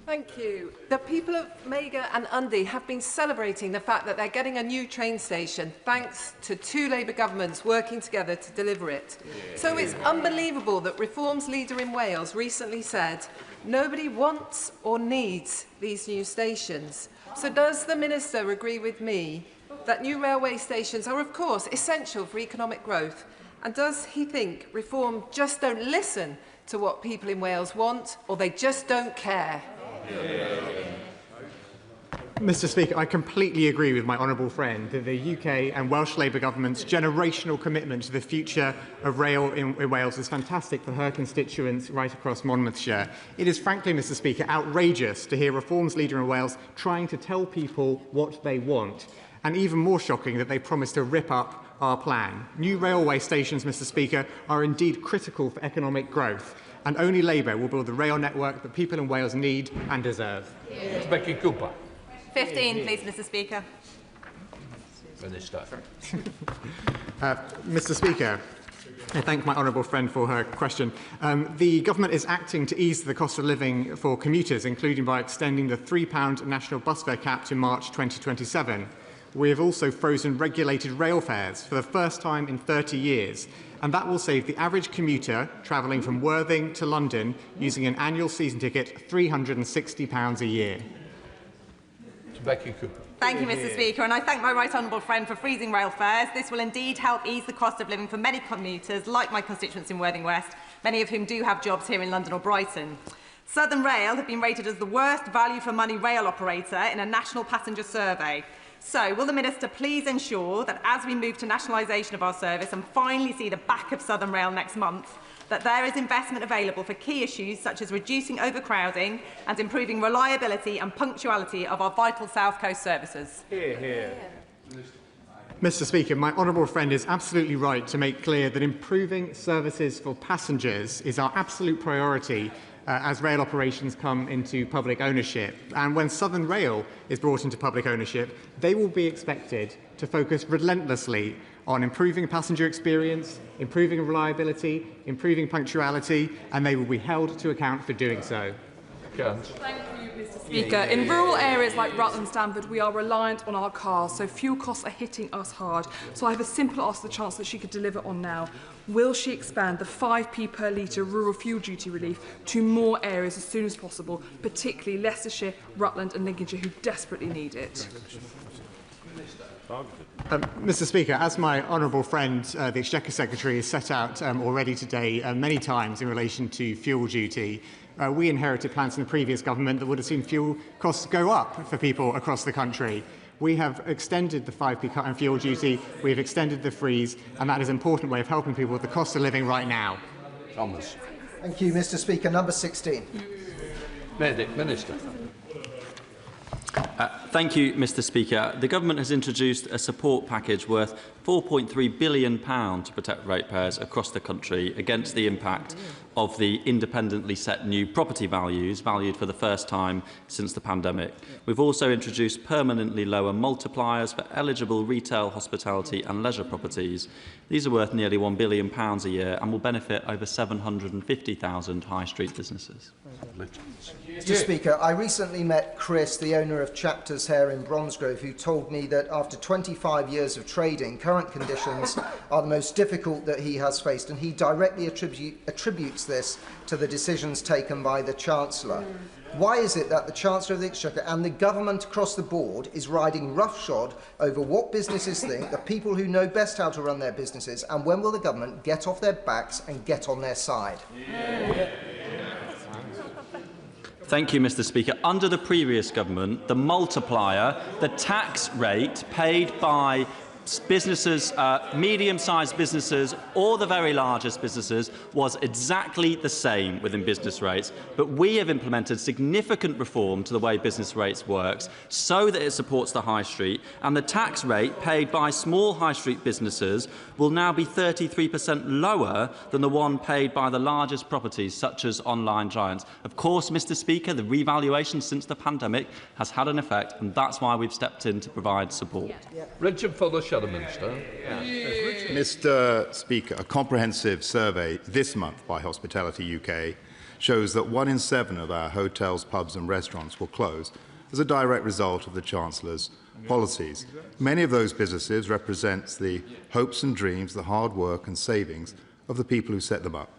Thank you. The people of Mega and Undy have been celebrating the fact that they're getting a new train station thanks to two Labour governments working together to deliver it. So it's unbelievable that Reform's leader in Wales recently said, nobody wants or needs these new stations. So does the Minister agree with me that new railway stations are, of course, essential for economic growth? And does he think Reform just don't listen to what people in Wales want, or they just don't care? Mr. Speaker, I completely agree with my honourable friend that the UK and Welsh Labour government's generational commitment to the future of rail in Wales is fantastic for her constituents right across Monmouthshire. It is frankly, Mr. Speaker, outrageous to hear Reform's leader in Wales trying to tell people what they want, and even more shocking that they promise to rip up our plan. New railway stations, Mr. Speaker, are indeed critical for economic growth, and only Labour will build the rail network that people in Wales need and deserve. Becky Cooper. 15, please, Mr. Speaker. Minister. Mr. Speaker, I thank my honourable friend for her question. The government is acting to ease the cost of living for commuters, including by extending the £3 national bus fare cap to March 2027. We have also frozen regulated rail fares for the first time in 30 years, and that will save the average commuter travelling from Worthing to London using an annual season ticket £360 a year. Becky Cooper. Thank you, Mr. Speaker, and I thank my right honourable friend for freezing rail fares. This will indeed help ease the cost of living for many commuters, like my constituents in Worthing West, many of whom do have jobs here in London or Brighton. Southern Rail have been rated as the worst value-for-money rail operator in a national passenger survey. So, will the Minister please ensure that as we move to nationalisation of our service and finally see the back of Southern Rail next month, that there is investment available for key issues such as reducing overcrowding and improving reliability and punctuality of our vital South Coast services? Hear, hear. Mr. Speaker, my honourable friend is absolutely right to make clear that improving services for passengers is our absolute priority as rail operations come into public ownership. And when Southern Rail is brought into public ownership, they will be expected to focus relentlessly on improving passenger experience, improving reliability, improving punctuality, and they will be held to account for doing so. Thank you, Mr. Speaker. In rural areas like Rutland and Stamford, we are reliant on our cars, so fuel costs are hitting us hard. So I have a simple ask to the Chancellor she could deliver on now. Will she expand the 5p per litre rural fuel duty relief to more areas as soon as possible, particularly Leicestershire, Rutland and Lincolnshire, who desperately need it? Mr. Speaker, as my honourable friend, the Exchequer Secretary, has set out already today many times in relation to fuel duty, we inherited plans from the previous government that would have seen fuel costs go up for people across the country. We have extended the 5p cut in fuel duty, we have extended the freeze, and that is an important way of helping people with the cost of living right now. Thomas. Thank you, Mr Speaker. Number 16. Minister. Thank you, Mr Speaker. The Government has introduced a support package worth £4.3 billion to protect ratepayers across the country against the impact of the independently set new property values, valued for the first time since the pandemic. We've also introduced permanently lower multipliers for eligible retail, hospitality and leisure properties. These are worth nearly £1 billion a year and will benefit over 750,000 high street businesses. Mr Speaker, I recently met Chris, the owner of Chapters Hair in Bromsgrove, who told me that after 25 years of trading, current conditions are the most difficult that he has faced, and he directly attributes this to the decisions taken by the Chancellor. Why is it that the Chancellor of the Exchequer and the government across the board is riding roughshod over what businesses think, the people who know best how to run their businesses, and when will the government get off their backs and get on their side? Thank you, Mr Speaker. Under the previous government, the multiplier, the tax rate paid by businesses, medium-sized businesses or the very largest businesses was exactly the same within business rates. But we have implemented significant reform to the way business rates works so that it supports the high street, and the tax rate paid by small high street businesses will now be 33% lower than the one paid by the largest properties such as online giants. Of course, Mr Speaker, the revaluation since the pandemic has had an effect, and that's why we've stepped in to provide support. Richard Fuller, Minister. Mr Speaker, a comprehensive survey this month by Hospitality UK shows that 1 in 7 of our hotels, pubs and restaurants will close as a direct result of the Chancellor's policies. Many of those businesses represent the hopes and dreams, the hard work and savings of the people who set them up.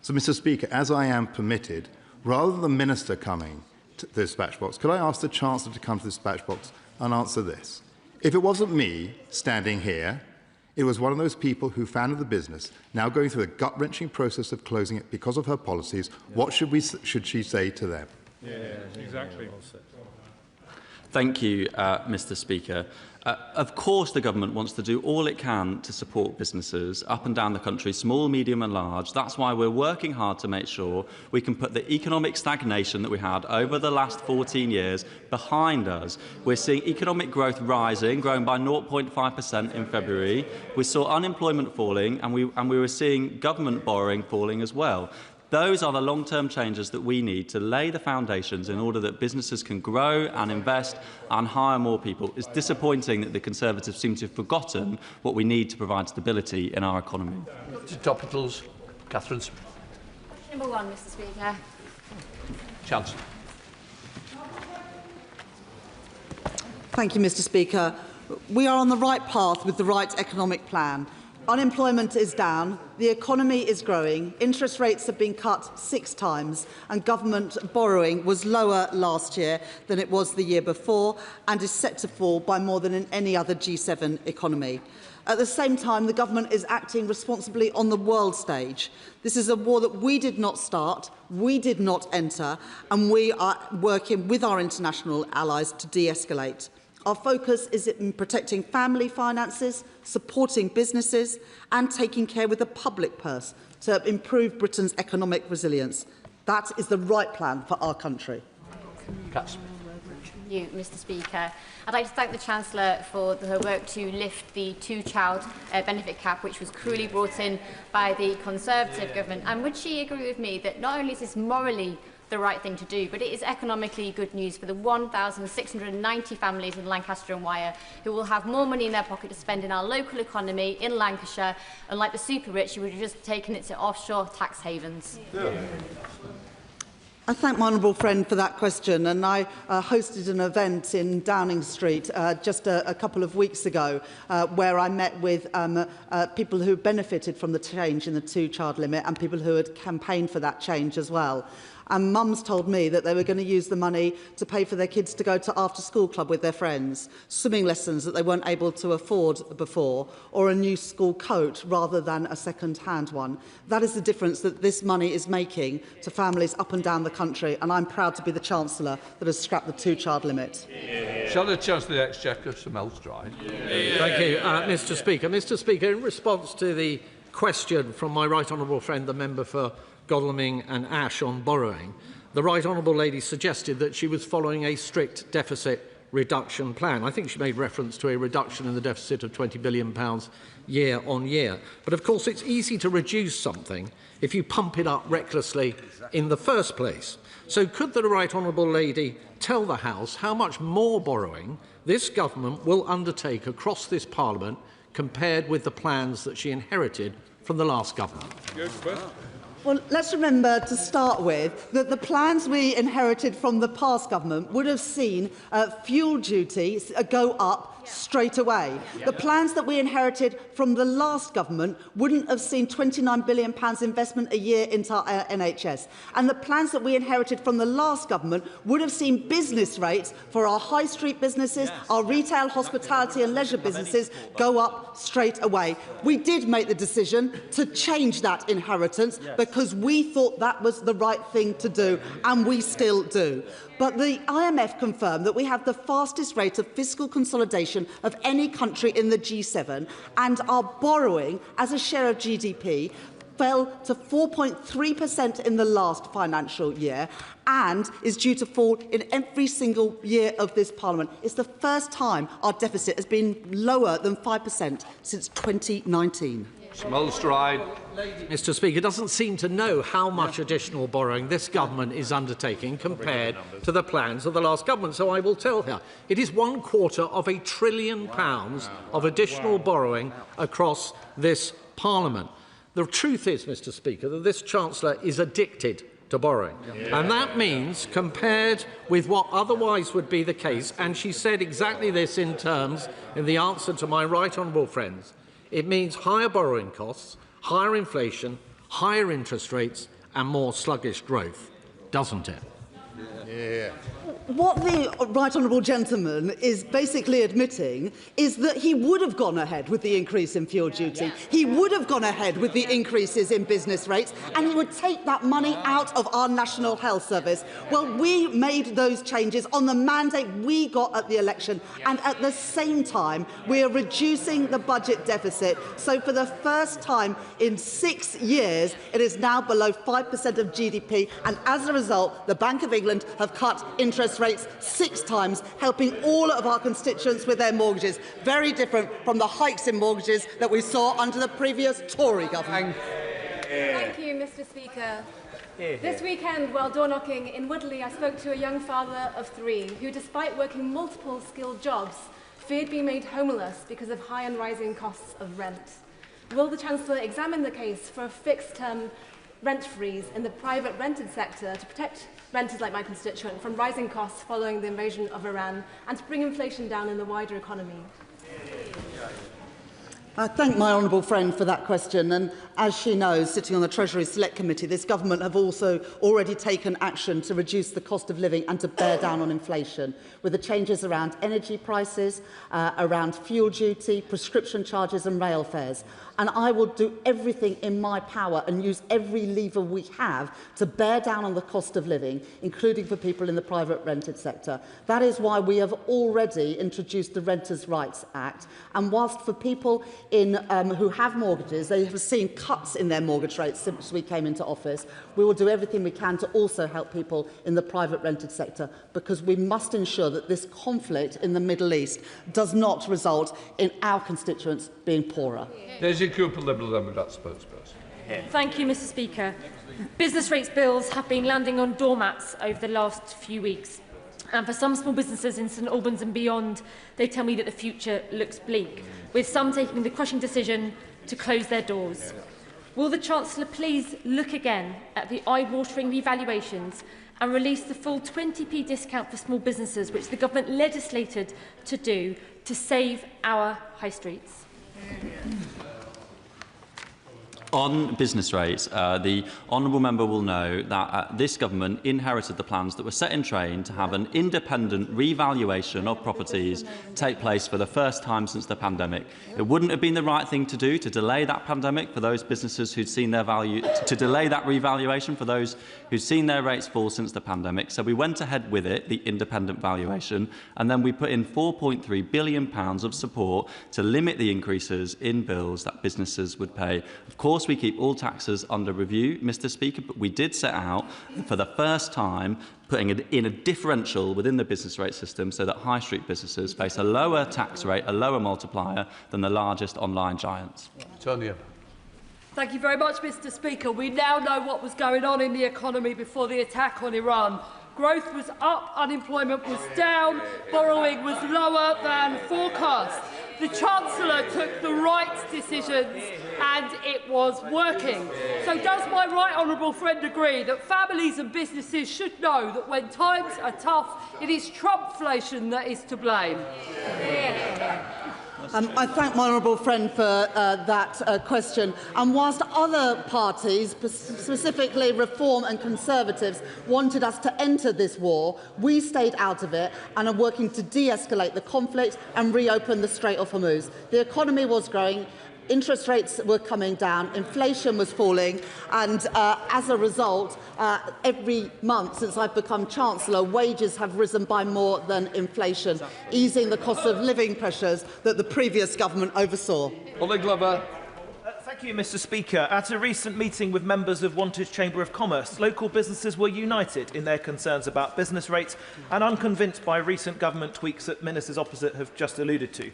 So, Mr Speaker, as I am permitted, rather than the Minister coming to the dispatch box, could I ask the Chancellor to come to the dispatch box and answer this? If it wasn't me standing here, it was one of those people who founded the business, now going through a gut-wrenching process of closing it because of her policies. What should she say to them? Exactly. Thank you, Mr Speaker. Of course, the government wants to do all it can to support businesses up and down the country, small, medium and large. That's why we're working hard to make sure we can put the economic stagnation that we had over the last 14 years behind us. We're seeing economic growth rising, growing by 0.5% in February. We saw unemployment falling, and we were seeing government borrowing falling as well. Those are the long-term changes that we need to lay the foundations in order that businesses can grow and invest and hire more people. It's disappointing that the Conservatives seem to have forgotten what we need to provide stability in our economy. Topicals, Catherine. Number 1, Mr Speaker. Chancellor. Thank you, Mr Speaker. We are on the right path with the right economic plan. Unemployment is down, the economy is growing, interest rates have been cut 6 times, and government borrowing was lower last year than it was the year before and is set to fall by more than in any other G7 economy. At the same time, the government is acting responsibly on the world stage. This is a war that we did not start, we did not enter, and we are working with our international allies to de-escalate. Our focus is in protecting family finances, supporting businesses and taking care with the public purse to improve Britain's economic resilience. That is the right plan for our country. You, Mr Speaker. I'd like to thank the Chancellor for her work to lift the 2-child benefit cap, which was cruelly brought in by the Conservative government. And would she agree with me that not only is this morally the right thing to do, but it is economically good news for the 1,690 families in Lancaster and Wyre who will have more money in their pocket to spend in our local economy in Lancashire, unlike the super rich who would have just taken it to offshore tax havens? I thank my honourable friend for that question, and I hosted an event in Downing Street just a couple of weeks ago where I met with people who benefited from the change in the 2-child limit and people who had campaigned for that change as well. And mums told me that they were going to use the money to pay for their kids to go to after-school club with their friends, swimming lessons that they weren't able to afford before, or a new school coat rather than a second-hand one. That is the difference that this money is making to families up and down the country, and I'm proud to be the Chancellor that has scrapped the two-child limit. Shall the Chancellor of the Exchequer, Sir Mel Stride? Thank you, Mr. Speaker. Mr. Speaker, in response to the question from my right honourable friend, the member for Godalming and Ash, on borrowing, the right honourable lady suggested that she was following a strict deficit reduction plan. I think she made reference to a reduction in the deficit of £20 billion year on year. But of course, it's easy to reduce something if you pump it up recklessly in the first place. So could the right honourable lady tell the House how much more borrowing this government will undertake across this Parliament compared with the plans that she inherited from the last government? Well, let's remember to start with that the plans we inherited from the past government would have seen fuel duties go up straight away. The plans that we inherited from the last government wouldn't have seen £29 billion investment a year into our NHS. And the plans that we inherited from the last government would have seen business rates for our high street businesses, our retail, hospitality and leisure businesses go up straight away. We did make the decision to change that inheritance because we thought that was the right thing to do, and we still do. But the IMF confirmed that we have the fastest rate of fiscal consolidation of any country in the G7, and our borrowing as a share of GDP fell to 4.3% in the last financial year and is due to fall in every single year of this Parliament. It's the first time our deficit has been lower than 5% since 2019. Mr. Speaker, doesn't seem to know how much additional borrowing this government is undertaking compared to the plans of the last government. So I will tell her it is £250 billion of additional borrowing across this Parliament. The truth is, Mr. Speaker, that this Chancellor is addicted to borrowing. And that means, compared with what otherwise would be the case, and she said exactly this in the answer to my right honourable friends, it means higher borrowing costs, higher inflation, higher interest rates and more sluggish growth, doesn't it? Yeah. What the right honourable gentleman is basically admitting is that he would have gone ahead with the increase in fuel duty, he would have gone ahead with the increases in business rates, and he would take that money out of our National Health Service. Well, we made those changes on the mandate we got at the election, and at the same time, we are reducing the budget deficit. So for the first time in 6 years, it is now below 5% of GDP, and as a result, the Bank of England have cut interest rates 6 times, helping all of our constituents with their mortgages. Very different from the hikes in mortgages that we saw under the previous Tory government. Thank you, Mr. Speaker. This weekend, while door knocking in Woodley, I spoke to a young father of 3 who, despite working multiple skilled jobs, feared being made homeless because of high and rising costs of rent. Will the Chancellor examine the case for a fixed-term rent freeze in the private rented sector to protect renters like my constituent from rising costs following the invasion of Iran and to bring inflation down in the wider economy? I thank my honourable friend for that question, and as she knows, sitting on the Treasury Select Committee, this government have also already taken action to reduce the cost of living and to bear down on inflation, with the changes around energy prices, around fuel duty, prescription charges and rail fares. And I will do everything in my power and use every lever we have to bear down on the cost of living, including for people in the private rented sector. That is why we have already introduced the Renters' Rights Act. And whilst for people who have mortgages, they have seen cuts in their mortgage rates since we came into office, we will do everything we can to also help people in the private rented sector, because we must ensure that this conflict in the Middle East does not result in our constituents being poorer. Daisy Cooper, Liberal Democrat spokesperson. Thank you, Mr. Speaker. Business rates bills have been landing on doormats over the last few weeks. And for some small businesses in St Albans and beyond, they tell me that the future looks bleak, with some taking the crushing decision to close their doors. Will the Chancellor please look again at the eye-watering revaluations and release the full 20p discount for small businesses, which the government legislated to do to save our high streets? On business rates, the honourable member will know that this government inherited the plans that were set in train to have an independent revaluation of properties take place for the first time since the pandemic. It wouldn't have been the right thing to do to delay that pandemic for those businesses who'd seen their value, to delay that revaluation for those who'd seen their rates fall since the pandemic. So we went ahead with it, the independent valuation, and then we put in £4.3 billion of support to limit the increases in bills that businesses would pay. Of course, we keep all taxes under review, Mr. Speaker, but we did set out for the first time putting it in a differential within the business rate system so that high street businesses face a lower tax rate, a lower multiplier than the largest online giants. Tonya. Thank you very much, Mr. Speaker. We now know what was going on in the economy before the attack on Iran. Growth was up, unemployment was down, borrowing was lower than forecast. The Chancellor took the right decisions and it was working. So does my right honourable friend agree that families and businesses should know that when times are tough, it is Trumpflation that is to blame? I thank my honourable friend for that question. And whilst other parties, specifically Reform and Conservatives, wanted us to enter this war, we stayed out of it and are working to de-escalate the conflict and reopen the Strait of Hormuz. The economy was growing. Interest rates were coming down, inflation was falling, and as a result, every month since I've become Chancellor, wages have risen by more than inflation, easing the cost of living pressures that the previous government oversaw. Ollie Glover. Thank you, Mr. Speaker. At a recent meeting with members of Wantage Chamber of Commerce, local businesses were united in their concerns about business rates and unconvinced by recent government tweaks that ministers opposite have just alluded to.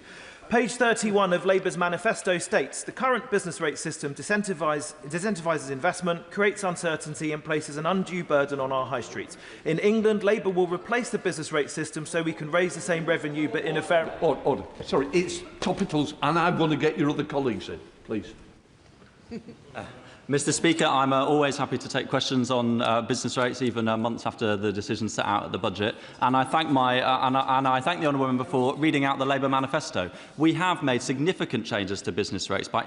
Page 31 of Labour's manifesto states the current business rate system disincentivises investment, creates uncertainty and places an undue burden on our high streets. In England, Labour will replace the business rate system so we can raise the same revenue but in a fair... Order. Sorry, it's topicals and I want to get your other colleagues in, please. Mr. Speaker, I'm always happy to take questions on business rates, even months after the decision set out at the budget. And I thank I thank the honourable member for reading out the Labour manifesto. We have made significant changes to business rates by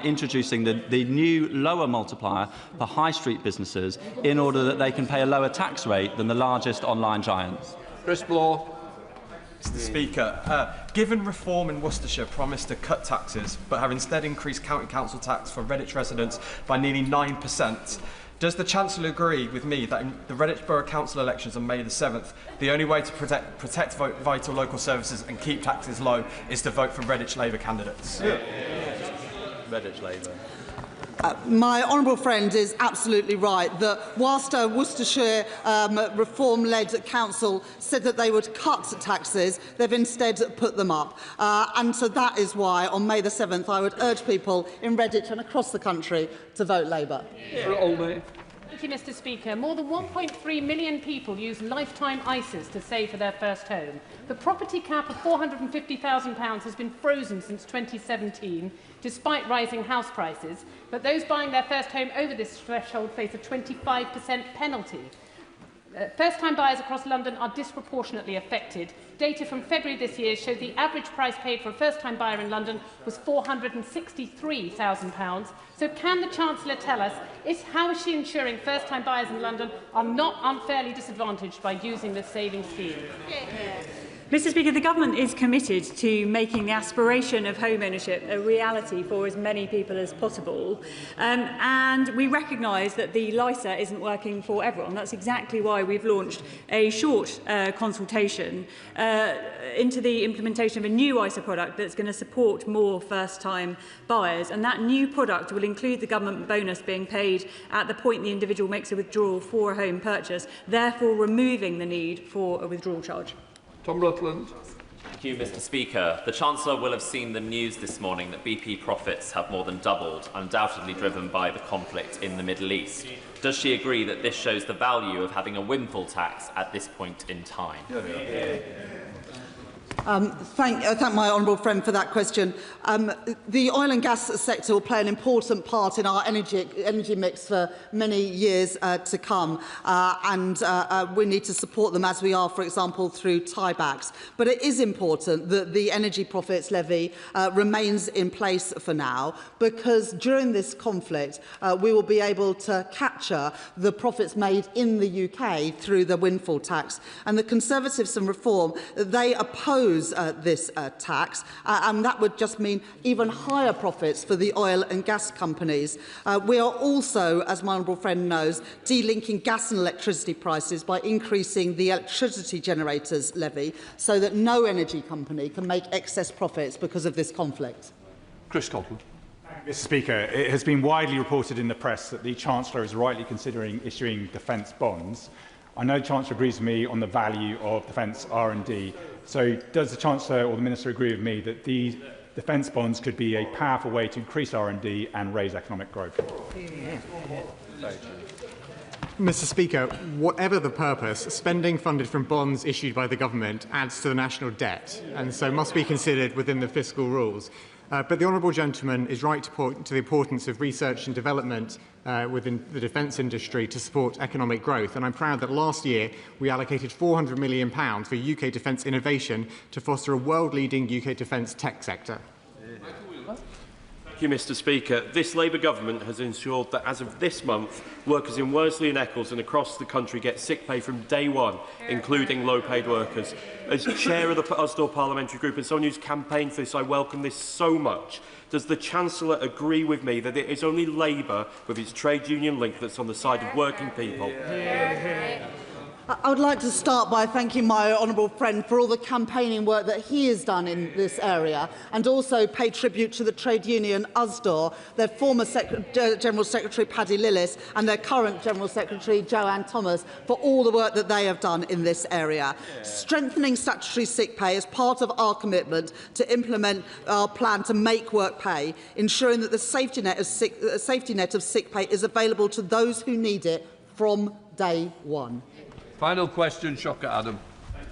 introducing the new lower multiplier for high street businesses in order that they can pay a lower tax rate than the largest online giants. Chris Bloor. Mr. Speaker, given Reform in Worcestershire promised to cut taxes but have instead increased county council tax for Redditch residents by nearly 9%, does the Chancellor agree with me that in the Redditch Borough Council elections on May the 7th, the only way to protect vital local services and keep taxes low is to vote for Redditch Labour candidates? Redditch Labour. My honourable friend is absolutely right that whilst a Worcestershire Reform-led council said that they would cut taxes, they've instead put them up. And so that is why on May the 7th I would urge people in Redditch and across the country to vote Labour. Thank you, Mr. Speaker. More than 1.3 million people use lifetime ISAs to save for their first home. The property cap of £450,000 has been frozen since 2017, despite rising house prices, but those buying their first home over this threshold face a 25% penalty. First-time buyers across London are disproportionately affected. Data from February this year showed the average price paid for a first-time buyer in London was £463,000. So can the Chancellor tell us how is she ensuring first-time buyers in London are not unfairly disadvantaged by using this saving scheme? Mr. Speaker, the government is committed to making the aspiration of home ownership a reality for as many people as possible. And we recognise that the LISA isn't working for everyone. That's exactly why we've launched a short consultation into the implementation of a new ISA product that's going to support more first-time buyers. And that new product will include the government bonus being paid at the point the individual makes a withdrawal for a home purchase, therefore removing the need for a withdrawal charge. Tom Rutland. Thank you, Mr. Speaker. The Chancellor will have seen the news this morning that BP profits have more than doubled, undoubtedly driven by the conflict in the Middle East. Does she agree that this shows the value of having a windfall tax at this point in time? Thank my honourable friend for that question. The oil and gas sector will play an important part in our energy mix for many years to come, and we need to support them as we are, for example, through tiebacks. But it is important that the energy profits levy remains in place for now, because during this conflict we will be able to capture the profits made in the UK through the windfall tax. And the Conservatives and Reform, they oppose this tax, and that would just mean even higher profits for the oil and gas companies. We are also, as my honourable friend knows, delinking gas and electricity prices by increasing the electricity generators levy so that no energy company can make excess profits because of this conflict. Chris Cottle. Mr. Speaker, it has been widely reported in the press that the Chancellor is rightly considering issuing defence bonds. I know the Chancellor agrees with me on the value of defence R&D. So does the Chancellor or the Minister agree with me that these defence bonds could be a powerful way to increase R&D and raise economic growth? Mr. Speaker, whatever the purpose, spending funded from bonds issued by the government adds to the national debt and so must be considered within the fiscal rules. But the honourable gentleman is right to point to the importance of research and development within the defence industry to support economic growth. And I'm proud that last year we allocated £400 million for UK defence innovation to foster a world-leading UK defence tech sector. Thank you, Mr. Speaker. This Labour government has ensured that as of this month, workers in Worsley and Eccles and across the country get sick pay from day one, including low-paid workers. As chair of the Usdaw Parliamentary Group and someone who's campaigned for this, I welcome this so much. Does the Chancellor agree with me that it is only Labour, with its trade union link, that's on the side of working people? I would like to start by thanking my honourable friend for all the campaigning work that he has done in this area, and also pay tribute to the trade union Usdaw, their former General Secretary Paddy Lillis and their current General Secretary Joanne Thomas for all the work that they have done in this area. Strengthening statutory sick pay is part of our commitment to implement our plan to make work pay, ensuring that the safety net of sick pay is available to those who need it from day one. Final question, Shocker Adam.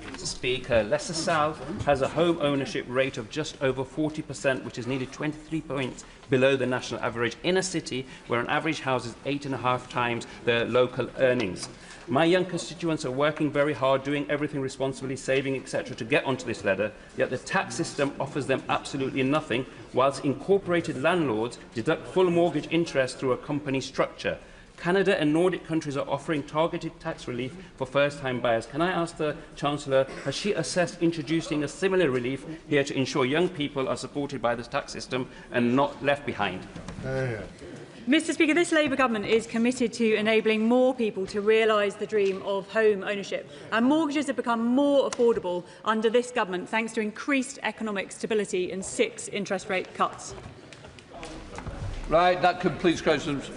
Mr. Speaker, Leicester South has a home ownership rate of just over 40%, which is nearly 23 points below the national average in a city where an average house is 8.5 times their local earnings. My young constituents are working very hard, doing everything responsibly, saving, etc., to get onto this ladder, yet the tax system offers them absolutely nothing, whilst incorporated landlords deduct full mortgage interest through a company structure. Canada and Nordic countries are offering targeted tax relief for first-time buyers. Can I ask the Chancellor, has she assessed introducing a similar relief here to ensure young people are supported by this tax system and not left behind? Mr. Speaker, this Labour government is committed to enabling more people to realise the dream of home ownership. And mortgages have become more affordable under this government thanks to increased economic stability and 6 interest rate cuts. Right, that completes questions.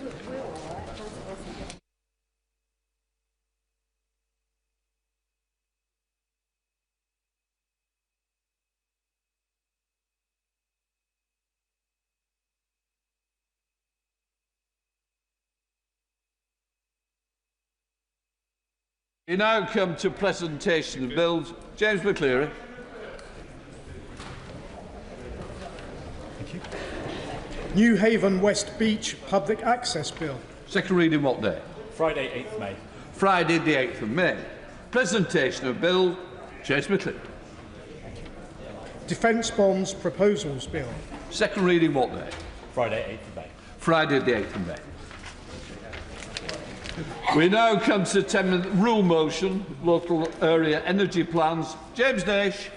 We now come to presentation of bills. James McCleary. Thank you. New Haven West Beach Public Access Bill. Second reading what day? Friday, 8th May. Friday, the 8th of May. Presentation of bill. James McCleary. Defence Bonds Proposals Bill. Second reading what day? Friday, 8th of May. Friday, the 8th of May. We now come to 10-minute rule motion, local area energy plans. James Nash.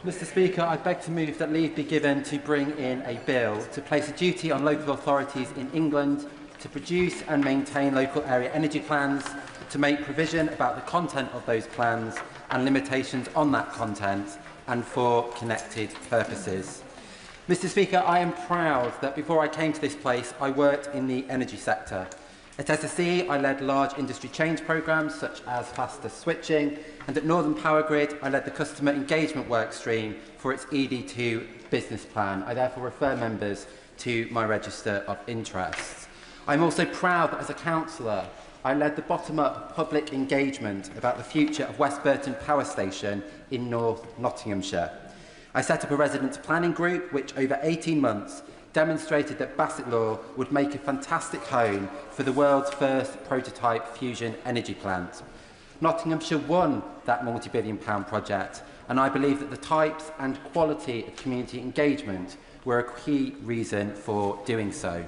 Mr. Speaker, I beg to move that leave be given to bring in a bill to place a duty on local authorities in England to produce and maintain local area energy plans, to make provision about the content of those plans and limitations on that content, and for connected purposes. Mr. Speaker, I am proud that before I came to this place, I worked in the energy sector. At SSE, I led large industry change programmes such as faster switching, and at Northern Power Grid, I led the customer engagement work stream for its ED2 business plan. I therefore refer members to my register of interests. I'm also proud that as a councillor, I led the bottom-up public engagement about the future of West Burton Power Station in North Nottinghamshire. I set up a resident planning group which, over 18 months, demonstrated that Bassetlaw would make a fantastic home for the world's first prototype fusion energy plant. Nottinghamshire won that multi-billion-pound project, and I believe that the types and quality of community engagement were a key reason for doing so.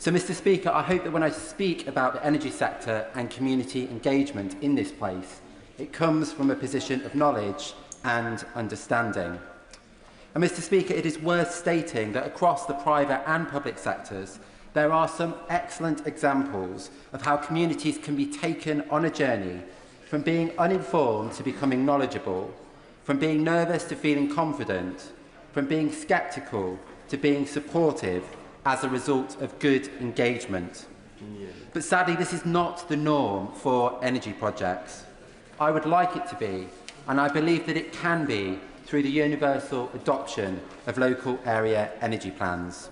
So, Mr. Speaker, I hope that when I speak about the energy sector and community engagement in this place, it comes from a position of knowledge and understanding. And, Mr. Speaker, it is worth stating that across the private and public sectors, there are some excellent examples of how communities can be taken on a journey from being uninformed to becoming knowledgeable, from being nervous to feeling confident, from being sceptical to being supportive, as a result of good engagement. But sadly, this is not the norm for energy projects. I would like it to be, and I believe that it can be, through the universal adoption of local area energy plans.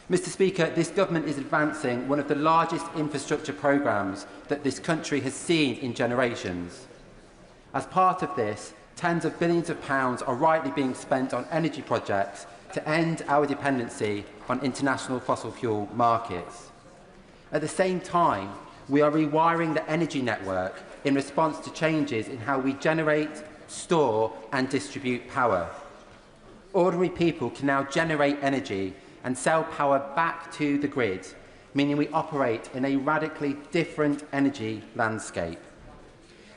Mr. Speaker, this government is advancing one of the largest infrastructure programmes that this country has seen in generations. As part of this, tens of billions of pounds are rightly being spent on energy projects to end our dependency on international fossil fuel markets. At the same time, we are rewiring the energy network in response to changes in how we generate, store and distribute power. Ordinary people can now generate energy and sell power back to the grid, meaning we operate in a radically different energy landscape.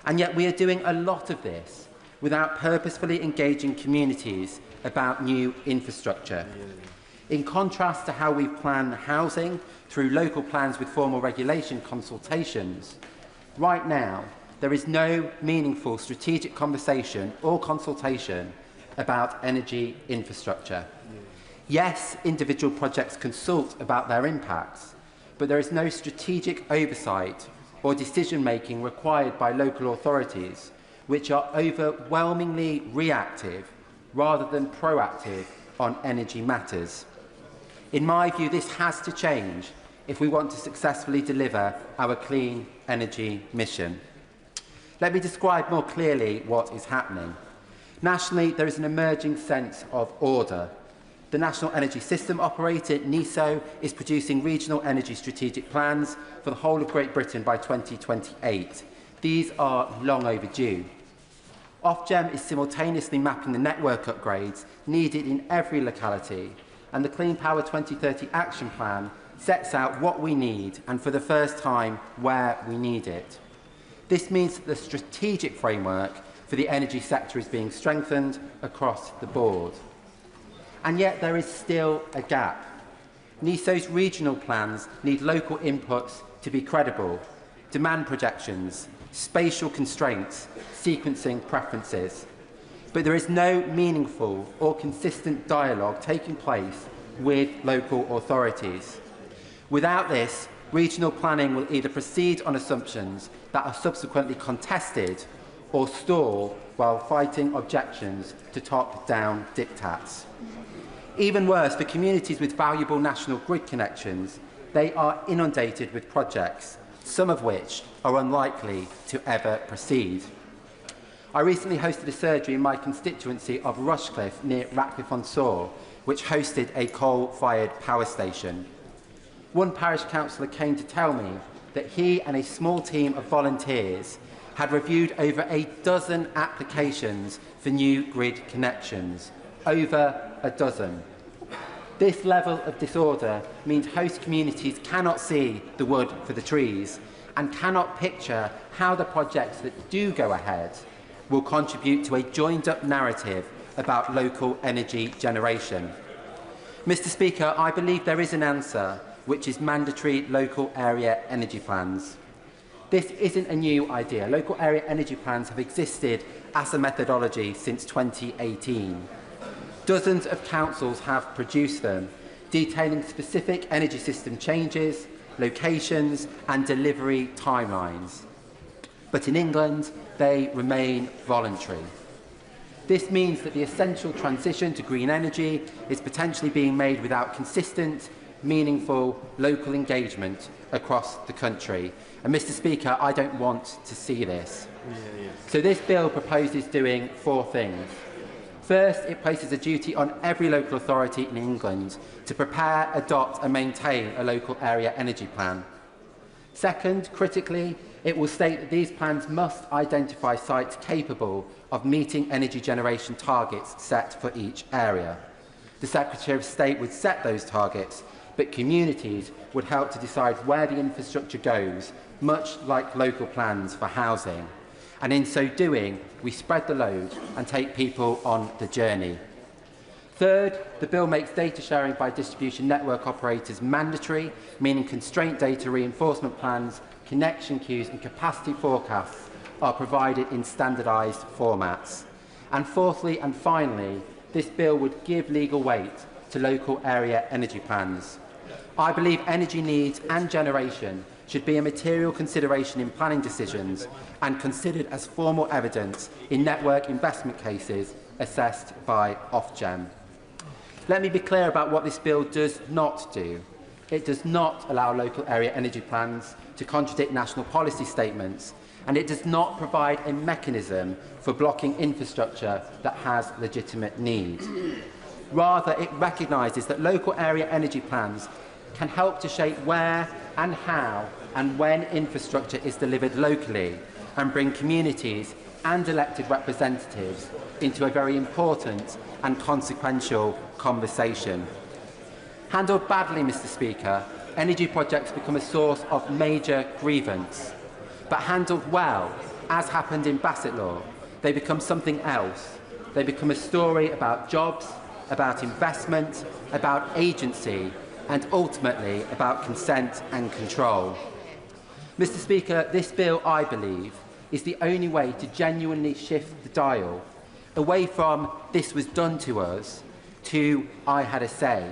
And yet we are doing a lot of this without purposefully engaging communities about new infrastructure. In contrast to how we plan housing through local plans with formal regulation consultations, right now there is no meaningful strategic conversation or consultation about energy infrastructure. Yes, individual projects consult about their impacts, but there is no strategic oversight or decision-making required by local authorities, which are overwhelmingly reactive rather than proactive on energy matters. In my view, this has to change if we want to successfully deliver our clean energy mission. Let me describe more clearly what is happening. Nationally, there is an emerging sense of order. The National Energy System Operator, NESO, is producing regional energy strategic plans for the whole of Great Britain by 2028. These are long overdue. Ofgem is simultaneously mapping the network upgrades needed in every locality, and the Clean Power 2030 Action Plan sets out what we need and, for the first time, where we need it. This means that the strategic framework for the energy sector is being strengthened across the board. And yet there is still a gap. NESO's regional plans need local inputs to be credible, demand projections, spatial constraints, sequencing preferences. But there is no meaningful or consistent dialogue taking place with local authorities. Without this, regional planning will either proceed on assumptions that are subsequently contested or stall while fighting objections to top-down diktats. Even worse, for communities with valuable national grid connections, they are inundated with projects, some of which are unlikely to ever proceed. I recently hosted a surgery in my constituency of Rushcliffe near Ratcliffe-on-Soar, which hosted a coal-fired power station. One parish councillor came to tell me that he and a small team of volunteers had reviewed over a dozen applications for new grid connections. Over a dozen. This level of disorder means host communities cannot see the wood for the trees and cannot picture how the projects that do go ahead will contribute to a joined-up narrative about local energy generation. Mr. Speaker, I believe there is an answer, which is mandatory local area energy plans. This isn't a new idea. Local area energy plans have existed as a methodology since 2018. Dozens of councils have produced them, detailing specific energy system changes, locations and delivery timelines. But in England, they remain voluntary. This means that the essential transition to green energy is potentially being made without consistent, meaningful local engagement across the country. And Mr Speaker, I don't want to see this. So this bill proposes doing 4 things. First, it places a duty on every local authority in England to prepare, adopt and maintain a local area energy plan. Second, critically, it will state that these plans must identify sites capable of meeting energy generation targets set for each area. The Secretary of State would set those targets, but communities would help to decide where the infrastructure goes, much like local plans for housing. And in so doing, we spread the load and take people on the journey. Third, the bill makes data sharing by distribution network operators mandatory, meaning constraint data reinforcement plans, connection queues and capacity forecasts are provided in standardised formats. And fourthly and finally, this bill would give legal weight to local area energy plans. I believe energy needs and generation should be a material consideration in planning decisions and considered as formal evidence in network investment cases assessed by Ofgem. Let me be clear about what this bill does not do. It does not allow local area energy plans to contradict national policy statements, and it does not provide a mechanism for blocking infrastructure that has legitimate needs. Rather, it recognises that local area energy plans can help to shape where and how and when infrastructure is delivered locally and bring communities and elected representatives into a very important and consequential conversation. Handled badly, Mr Speaker, energy projects become a source of major grievance. But handled well, as happened in Bassett Law, they become something else. They become a story about jobs, about investment, about agency, and ultimately about consent and control. Mr Speaker, this bill, I believe, is the only way to genuinely shift the dial away from "this was done to us" to "I had a say",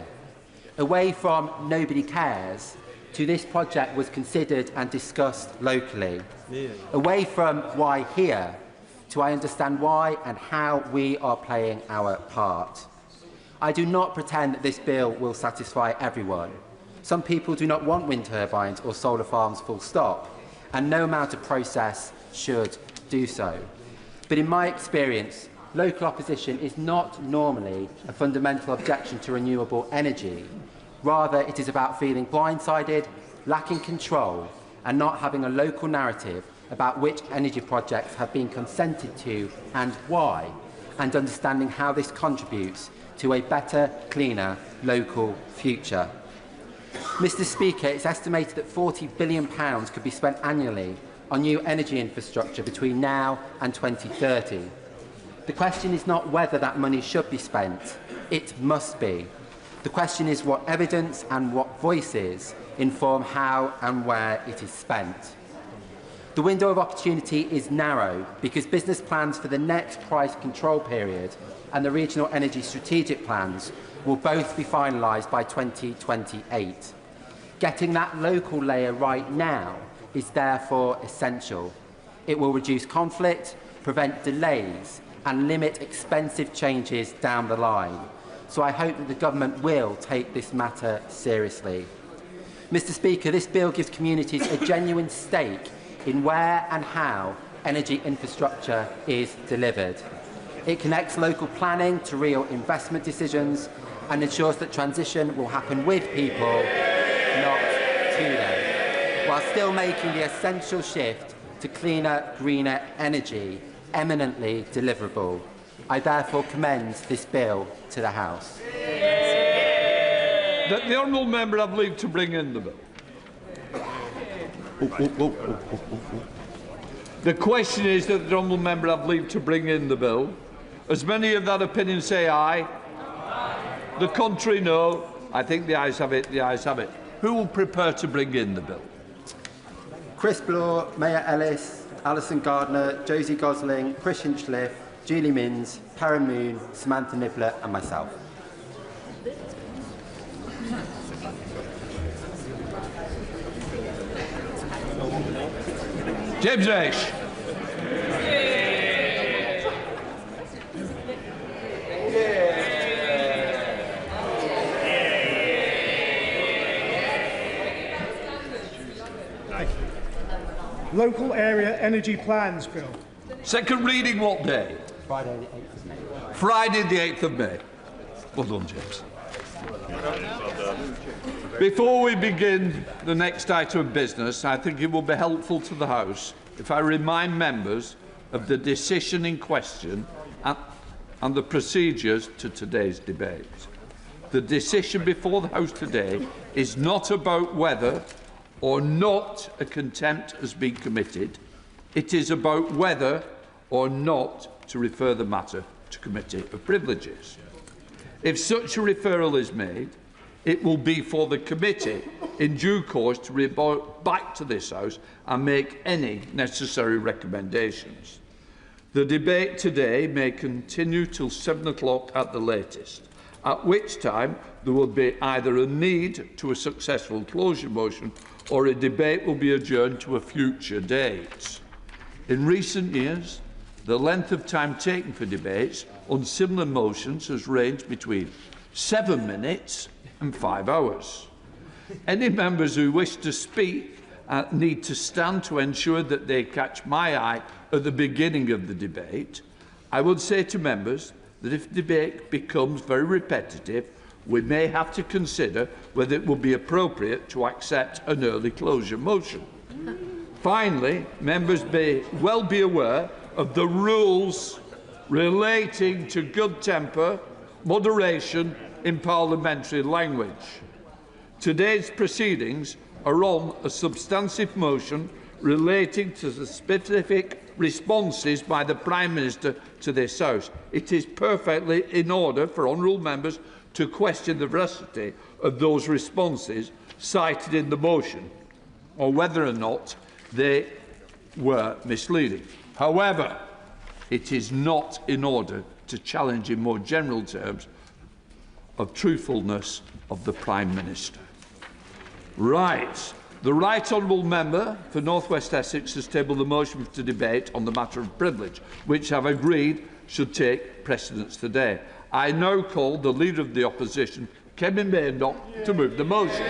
away from "nobody cares" to "this project was considered and discussed locally", away from "why here" to "I understand why and how we are playing our part". I do not pretend that this bill will satisfy everyone. Some people do not want wind turbines or solar farms full stop, and no amount of process should do so. But in my experience, local opposition is not normally a fundamental objection to renewable energy. Rather, it is about feeling blindsided, lacking control, and not having a local narrative about which energy projects have been consented to and why, and understanding how this contributes to a better, cleaner local future. Mr Speaker, it's estimated that £40 billion could be spent annually on new energy infrastructure between now and 2030. The question is not whether that money should be spent. It must be. The question is what evidence and what voices inform how and where it is spent. The window of opportunity is narrow because business plans for the next price control period and the regional energy strategic plans will both be finalised by 2028. Getting that local layer right now is therefore essential. It will reduce conflict, prevent delays and limit expensive changes down the line. So I hope that the government will take this matter seriously. Mr Speaker, this bill gives communities a genuine stake in where and how energy infrastructure is delivered. It connects local planning to real investment decisions and ensures that transition will happen with people, not to them, while still making the essential shift to cleaner, greener energy eminently deliverable. I therefore commend this bill to the House. The honourable member have leave to bring in the bill. The question is that the honourable member have leave to bring in the bill. As many of that opinion say aye. The contrary, no. I think the ayes have it. The ayes have it. Who will prepare to bring in the bill? Chris Bloor, Mayor Ellis, Alison Gardner, Josie Gosling, Chris Hinchliffe, Julie Minns, Karen Moon, Samantha Nibbler and myself. James Ash. Aye. Local Area Energy Plans Bill. Second reading what day? Friday the 8th of May. Friday the 8th of May. Well done, James. Before we begin the next item of business, I think it will be helpful to the House if I remind members of the decision in question and the procedures to today's debate. The decision before the House today is not about whether or not a contempt has been committed. It is about whether or not to refer the matter to Committee of Privileges. If such a referral is made, it will be for the committee in due course to report back to this House and make any necessary recommendations. The debate today may continue till 7 o'clock at the latest, at which time there will be either a need to a successful closure motion or a debate will be adjourned to a future date. In recent years, the length of time taken for debates on similar motions has ranged between 7 minutes and 5 hours. Any members who wish to speak need to stand to ensure that they catch my eye at the beginning of the debate. I would say to members that if the debate becomes very repetitive, we may have to consider whether it would be appropriate to accept an early closure motion. Finally, members may well be aware of the rules relating to good temper, moderation in parliamentary language. Today's proceedings are on a substantive motion relating to the specific responses by the Prime Minister to this House. It is perfectly in order for honourable members to question the veracity of those responses cited in the motion, or whether or not they were misleading. However, it is not in order to challenge in more general terms of truthfulness of the Prime Minister. Right. The Right Honourable Member for North West Essex has tabled the motion to debate on the matter of privilege, which I've agreed should take precedence today. I now call the Leader of the Opposition, Kevin Maynock, to move the motion.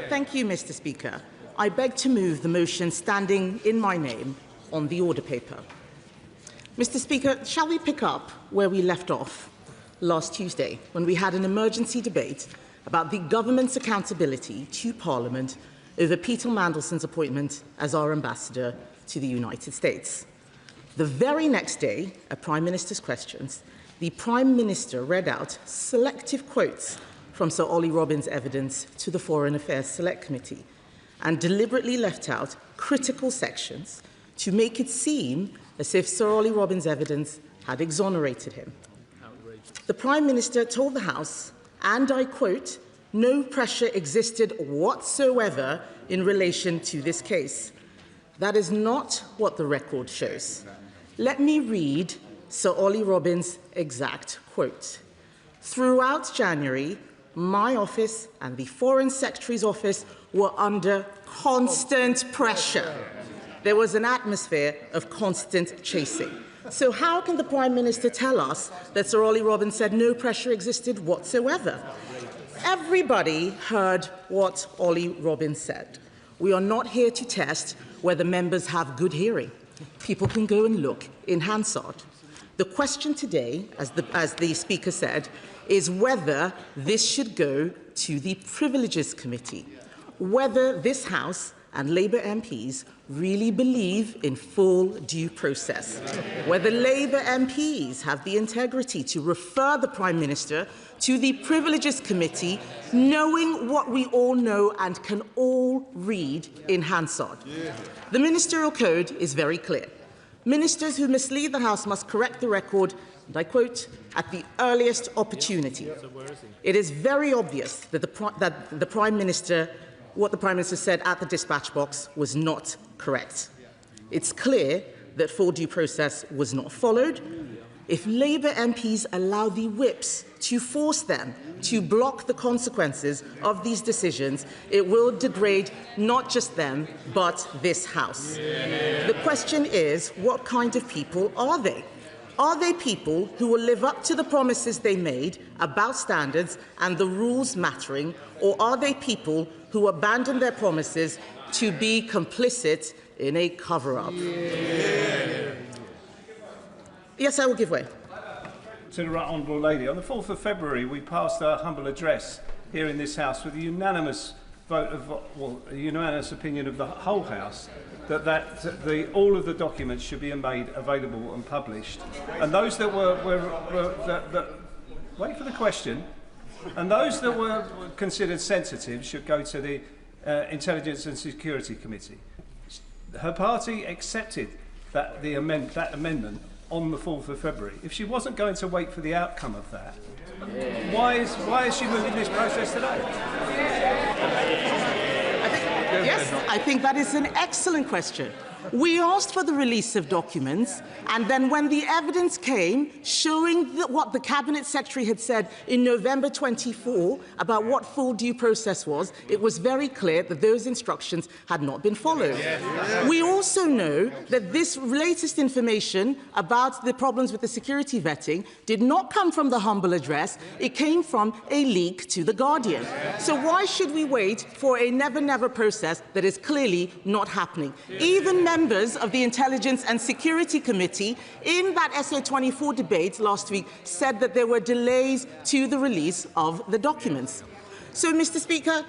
Thank you, Mr. Speaker. I beg to move the motion standing in my name on the order paper. Mr. Speaker, shall we pick up where we left off last Tuesday, when we had an emergency debate about the government's accountability to Parliament over Peter Mandelson's appointment as our ambassador to the United States. The very next day, at Prime Minister's questions, the Prime Minister read out selective quotes from Sir Ollie Robbins' evidence to the Foreign Affairs Select Committee and deliberately left out critical sections to make it seem as if Sir Ollie Robbins' evidence had exonerated him. The Prime Minister told the House, and I quote, "No pressure existed whatsoever in relation to this case." That is not what the record shows. Let me read Sir Ollie Robbins' exact quote. "Throughout January, my office and the Foreign Secretary's office were under constant pressure. There was an atmosphere of constant chasing." So how can the Prime Minister tell us that Sir Ollie Robbins said no pressure existed whatsoever? Everybody heard what Ollie Robbins said. We are not here to test whether members have good hearing. People can go and look in Hansard. The question today, as the Speaker said, is whether this should go to the Privileges Committee, whether this House and Labour MPs really believe in full due process, whether Labour MPs have the integrity to refer the Prime Minister to the Privileges Committee, knowing what we all know and can all read in Hansard. The Ministerial Code is very clear. Ministers who mislead the House must correct the record, and I quote, "at the earliest opportunity." It is very obvious that the Prime Minister, what the Prime Minister said at the dispatch box was not correct. It's clear that full due process was not followed. If Labour MPs allow the whips to force them to block the consequences of these decisions, it will degrade not just them, but this House. The question is, what kind of people are they? Are they people who will live up to the promises they made about standards and the rules mattering, or are they people who abandon their promises to be complicit in a cover-up? Yes, I will give way. To the right honourable lady, on the 4th of February we passed our humble address here in this House with a unanimous vote of, well, a unanimous opinion of the whole House that all of the documents should be made available and published. And those that wait for the question, and those that were considered sensitive should go to the Intelligence and Security Committee. Her party accepted that amendment on the 4th of February. If she wasn't going to wait for the outcome of that, why is she moving this process today? Yes, I think that is an excellent question. We asked for the release of documents, and then when the evidence came showing what the Cabinet Secretary had said in November 24 about what full due process was, it was very clear that those instructions had not been followed. We also know that this latest information about the problems with the security vetting did not come from the humble address, it came from a leak to The Guardian. So why should we wait for a never-never process that is clearly not happening? Even members of the Intelligence and Security Committee in that SA24 debate last week said that there were delays to the release of the documents. So, Mr. Speaker,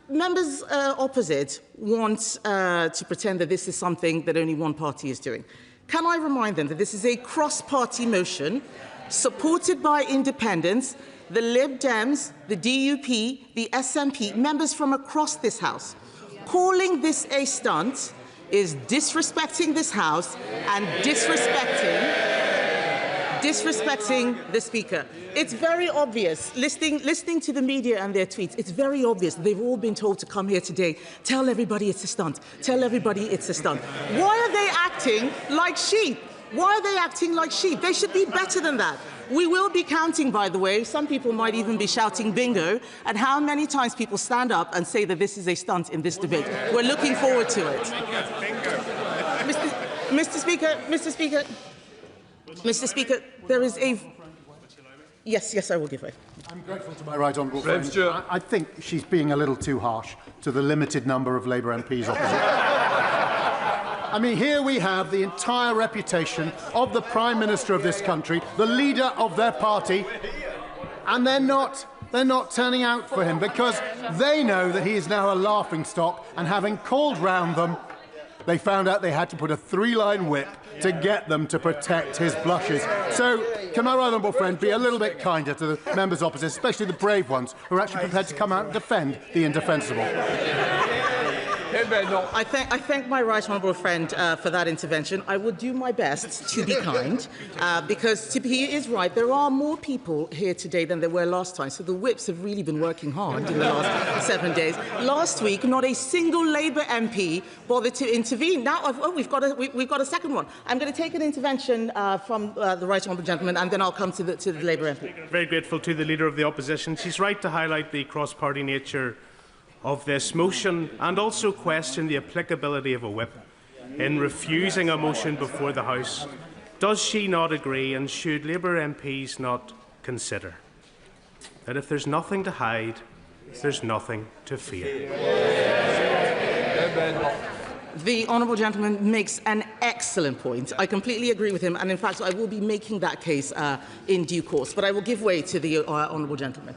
members opposite want to pretend that this is something that only one party is doing. Can I remind them that this is a cross-party motion supported by independents, the Lib Dems, the DUP, the SNP, members from across this House? Calling this a stunt is disrespecting this House and disrespecting the Speaker. It's very obvious, listening to the media and their tweets, it's very obvious they've all been told to come here today, tell everybody it's a stunt, tell everybody it's a stunt. Why are they acting like sheep? Why are they acting like sheep? They should be better than that. We will be counting, by the way, some people might even be shouting bingo, at how many times people stand up and say that this is a stunt in this debate. We're looking forward to it. Mr. Speaker, there is a... Yes, I will give way. I'm grateful to my right honourable friend. I think she's being a little too harsh to the limited number of Labour MPs opposite. I mean, here we have the entire reputation of the Prime Minister of this country, the leader of their party, and they're not turning out for him because they know that he is now a laughingstock, and having called round them, they found out they had to put a 3-line whip to get them to protect his blushes. So, can my right honourable friend be a little bit kinder to the members opposite, especially the brave ones who are actually prepared to come out and defend the indefensible? I thank my right honourable friend for that intervention. I will do my best to be kind, because he is right. There are more people here today than there were last time, so the whips have really been working hard in the last 7 days. Last week, not a single Labour MP bothered to intervene. Now, we've got a second one. I'm going to take an intervention from the right honourable gentleman, and then I'll come to the Labour MP. Very grateful to the Leader of the Opposition. She's right to highlight the cross-party nature of this motion and also question the applicability of a whip in refusing a motion before the House. Does she not agree, and should Labour MPs not consider that if there's nothing to hide, there's nothing to fear? The honourable gentleman makes an excellent point. I completely agree with him, and in fact I will be making that case in due course, but I will give way to the honourable gentleman.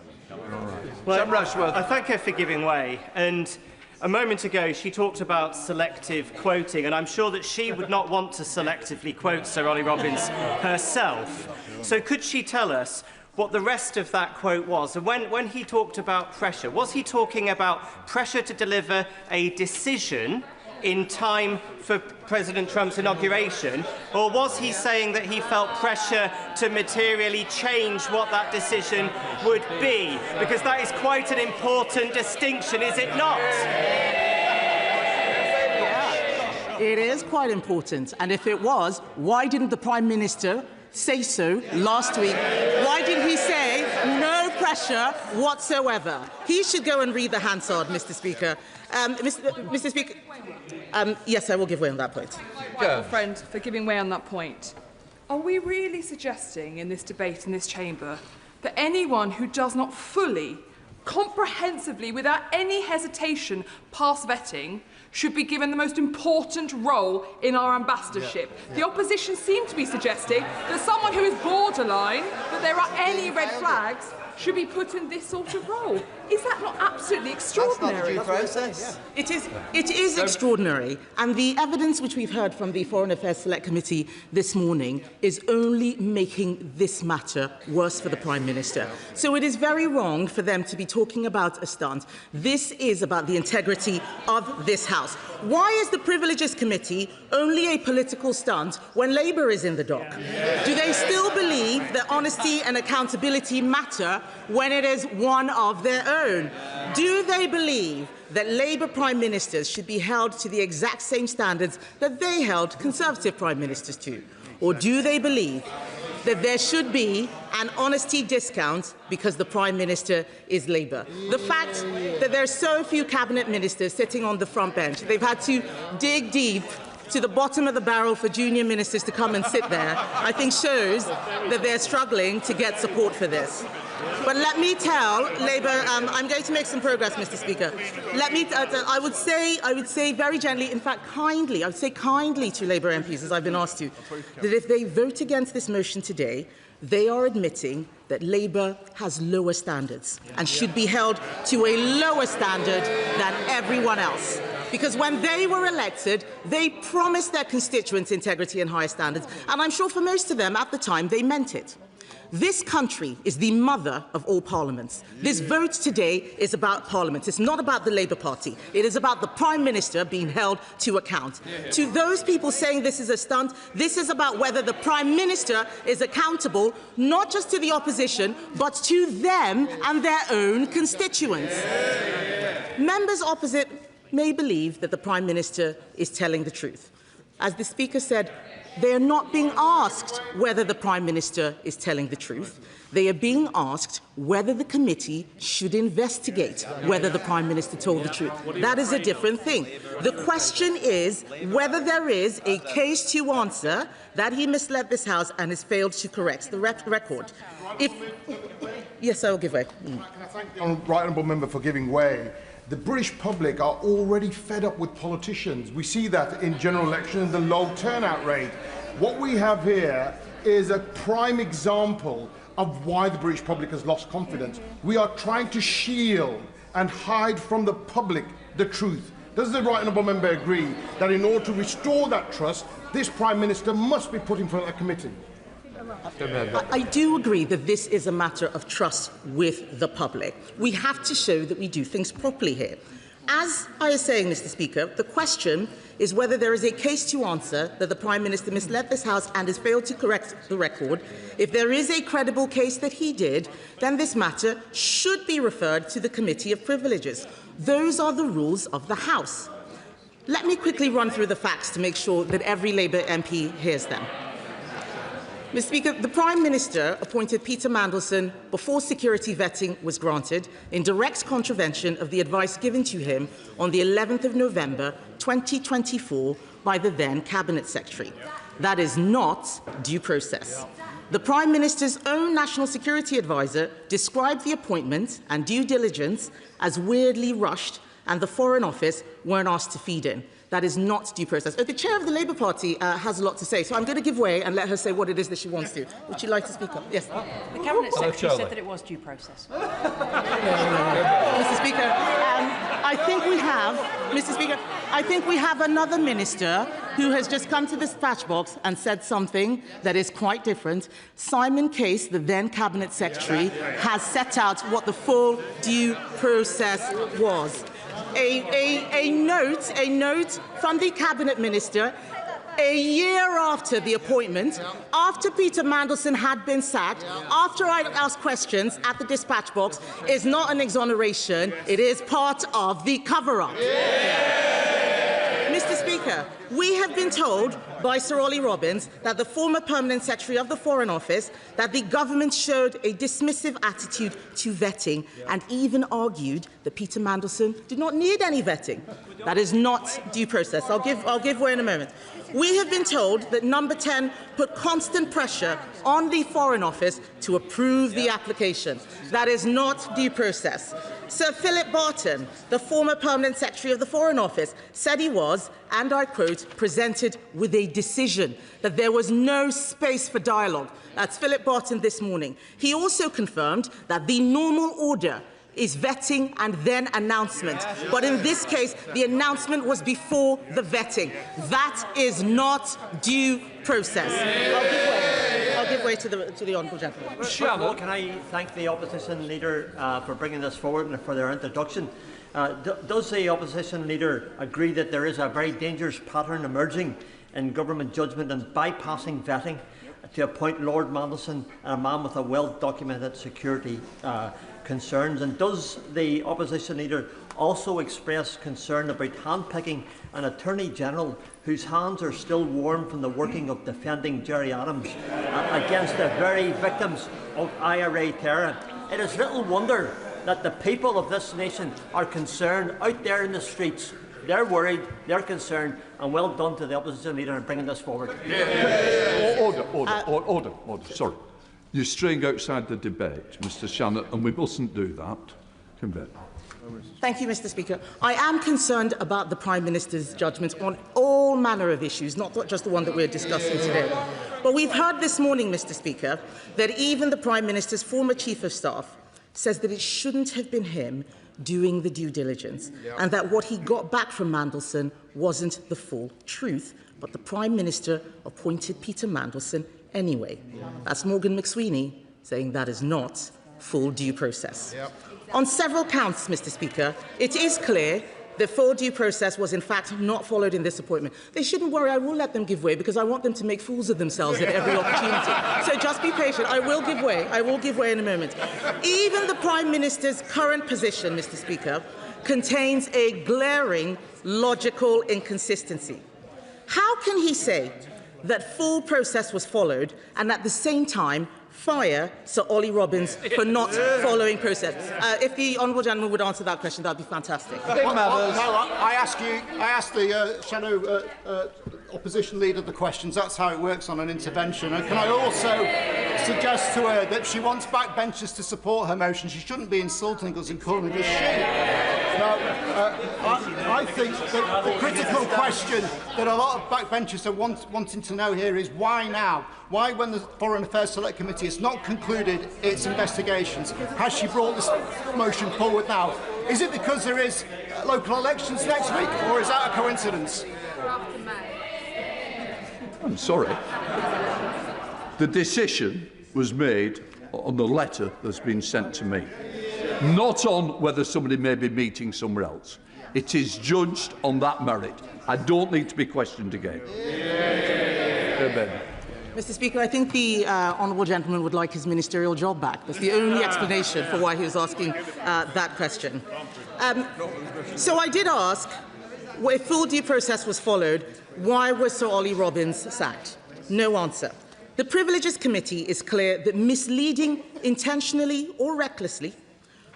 Well, I thank her for giving way. And a moment ago, she talked about selective quoting, and I'm sure that she would not want to selectively quote Sir Ollie Robbins herself. So could she tell us what the rest of that quote was? And when he talked about pressure, was he talking about pressure to deliver a decision in time for President Trump's inauguration, or was he saying that he felt pressure to materially change what that decision would be? Because that is quite an important distinction, is it not? It is quite important, and if it was, why didn't the Prime Minister say so last week? Why did he say no pressure whatsoever? He should go and read the Hansard, Mr. Speaker. Mr. Speaker, yes, I will give way on that point. Right, friend, for giving way on that point. Are we really suggesting in this debate in this chamber that anyone who does not fully, comprehensively, without any hesitation, pass vetting should be given the most important role in our ambassadorship? The opposition seem to be suggesting that someone who is borderline, that there are any red flags, should be put in this sort of role. Is that not absolutely extraordinary? That's not due process. It is extraordinary, and the evidence which we've heard from the Foreign Affairs Select Committee this morning is only making this matter worse for the Prime Minister. So it is very wrong for them to be talking about a stunt. This is about the integrity of this House. Why is the Privileges Committee only a political stunt when Labour is in the dock? Do they still believe that honesty and accountability matter when it is one of their own? Do they believe that Labour Prime Ministers should be held to the exact same standards that they held Conservative Prime Ministers to? Or do they believe that there should be an honesty discount because the Prime Minister is Labour? The fact that there are so few Cabinet Ministers sitting on the front bench, they've had to dig deep to the bottom of the barrel for junior ministers to come and sit there, I think shows that they're struggling to get support for this. But let me tell Labour, I'm going to make some progress, Mr. Speaker. Let me, I would say very gently, in fact kindly, I would say kindly to Labour MPs, as I've been asked to, that if they vote against this motion today, they are admitting that Labour has lower standards and should be held to a lower standard than everyone else. Because when they were elected, they promised their constituents integrity and higher standards, and I'm sure for most of them at the time they meant it. This country is the mother of all parliaments. This vote today is about Parliament. It's not about the Labour Party. It is about the Prime Minister being held to account. To those people saying this is a stunt, this is about whether the Prime Minister is accountable not just to the opposition, but to them and their own constituents. Members opposite may believe that the Prime Minister is telling the truth. As the Speaker said, they are not being asked whether the Prime Minister is telling the truth. They are being asked whether the committee should investigate whether the Prime Minister told the truth. That is a different thing. The question is whether there is a case to answer that he misled this House and has failed to correct the record. Yes, I will give way. Can I thank the right honourable member for giving way? The British public are already fed up with politicians. We see that in general elections and the low turnout rate. What we have here is a prime example of why the British public has lost confidence. We are trying to shield and hide from the public the truth. Does the right honourable member agree that in order to restore that trust, this Prime Minister must be put in front of a committee? I do agree that this is a matter of trust with the public. We have to show that we do things properly here. As I was saying, Mr. Speaker, the question is whether there is a case to answer that the Prime Minister misled this House and has failed to correct the record. If there is a credible case that he did, then this matter should be referred to the Committee of Privileges. Those are the rules of the House. Let me quickly run through the facts to make sure that every Labour MP hears them. Mr. Speaker, the Prime Minister appointed Peter Mandelson before security vetting was granted, in direct contravention of the advice given to him on the 11th of November 2024 by the then Cabinet Secretary. That is not due process. The Prime Minister's own National Security Advisor described the appointment and due diligence as weirdly rushed, and the Foreign Office weren't asked to feed in. That is not due process. The chair of the Labour Party has a lot to say, so I'm going to give way and let her say what it is that she wants to. Would you like to speak up? Yes. The Cabinet Secretary said that it was due process. Mr. Speaker, I think we have, Mr. Speaker, I think we have another minister who has just come to this dispatch box and said something that is quite different. Simon Case, the then Cabinet Secretary, has set out what the full due process was. A note from the Cabinet Minister a year after the appointment, after Peter Mandelson had been sacked, after I asked questions at the dispatch box, is not an exoneration, it is part of the cover-up. Mr. Speaker, We have been told by Sir Ollie Robbins, that the former Permanent Secretary of the Foreign Office, that the government showed a dismissive attitude to vetting and even argued that Peter Mandelson did not need any vetting. That is not due process. I'll give way in a moment. We have been told that Number 10 put constant pressure on the Foreign Office to approve the application. That is not due process. Sir Philip Barton, the former Permanent Secretary of the Foreign Office, said he was, and I quote, presented with a decision, that there was no space for dialogue. That's Philip Barton this morning. He also confirmed that the normal order is vetting and then announcement. But in this case, the announcement was before the vetting. That is not due process. I'll give way to the honourable gentleman. First of all, can I thank the opposition leader for bringing this forward and for their introduction. Does the opposition leader agree that there is a very dangerous pattern emerging in government judgment and bypassing vetting to appoint Lord Mandelson, a man with a well-documented security concerns? And does the opposition leader also express concern about handpicking an Attorney General whose hands are still warm from the working of defending Gerry Adams against the very victims of IRA terror? It is little wonder that the people of this nation are concerned out there in the streets. They're worried, they're concerned, and well done to the opposition leader in bringing this forward. Order. Sorry. You're straying outside the debate, Mr Shannon, and we mustn't do that. Convene. Thank you, Mr Speaker. I am concerned about the Prime Minister's judgment on all manner of issues, not just the one that we're discussing today. But we've heard this morning, Mr Speaker, that even the Prime Minister's former Chief of Staff says that it shouldn't have been him doing the due diligence, and that what he got back from Mandelson wasn't the full truth, but the Prime Minister appointed Peter Mandelson anyway. That's Morgan McSweeney saying that is not full due process. On several counts, Mr Speaker, it is clear that full due process was in fact not followed in this appointment. They shouldn't worry, I will let them give way, because I want them to make fools of themselves at every opportunity. So just be patient, I will give way. I will give way in a moment. Even the Prime Minister's current position, Mr Speaker, contains a glaring logical inconsistency. How can he say that full process was followed and at the same time fire Sir Ollie Robbins for not following process? If the honourable gentleman would answer that question, that would be fantastic. I ask the shadow opposition leader the questions. That's how it works on an intervention. And can I also suggest to her that if she wants backbenchers to support her motion, she shouldn't be insulting us and calling us sheep. Now, I think that the critical question that a lot of backbenchers are wanting to know here is why now? Why, when the Foreign Affairs Select Committee has not concluded its investigations, has she brought this motion forward now? Is it because there is local elections next week, or is that a coincidence? I'm sorry. The decision was made on the letter that's been sent to me, not on whether somebody may be meeting somewhere else. It is judged on that merit. I don't need to be questioned again. Mr Speaker, I think the honourable gentleman would like his ministerial job back. That's the only explanation for why he was asking that question. So I did ask, if full due process was followed, why was Sir Ollie Robbins sacked? No answer. The Privileges Committee is clear that misleading intentionally or recklessly,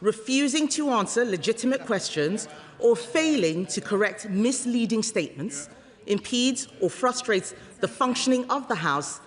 refusing to answer legitimate questions, or failing to correct misleading statements impedes or frustrates the functioning of the House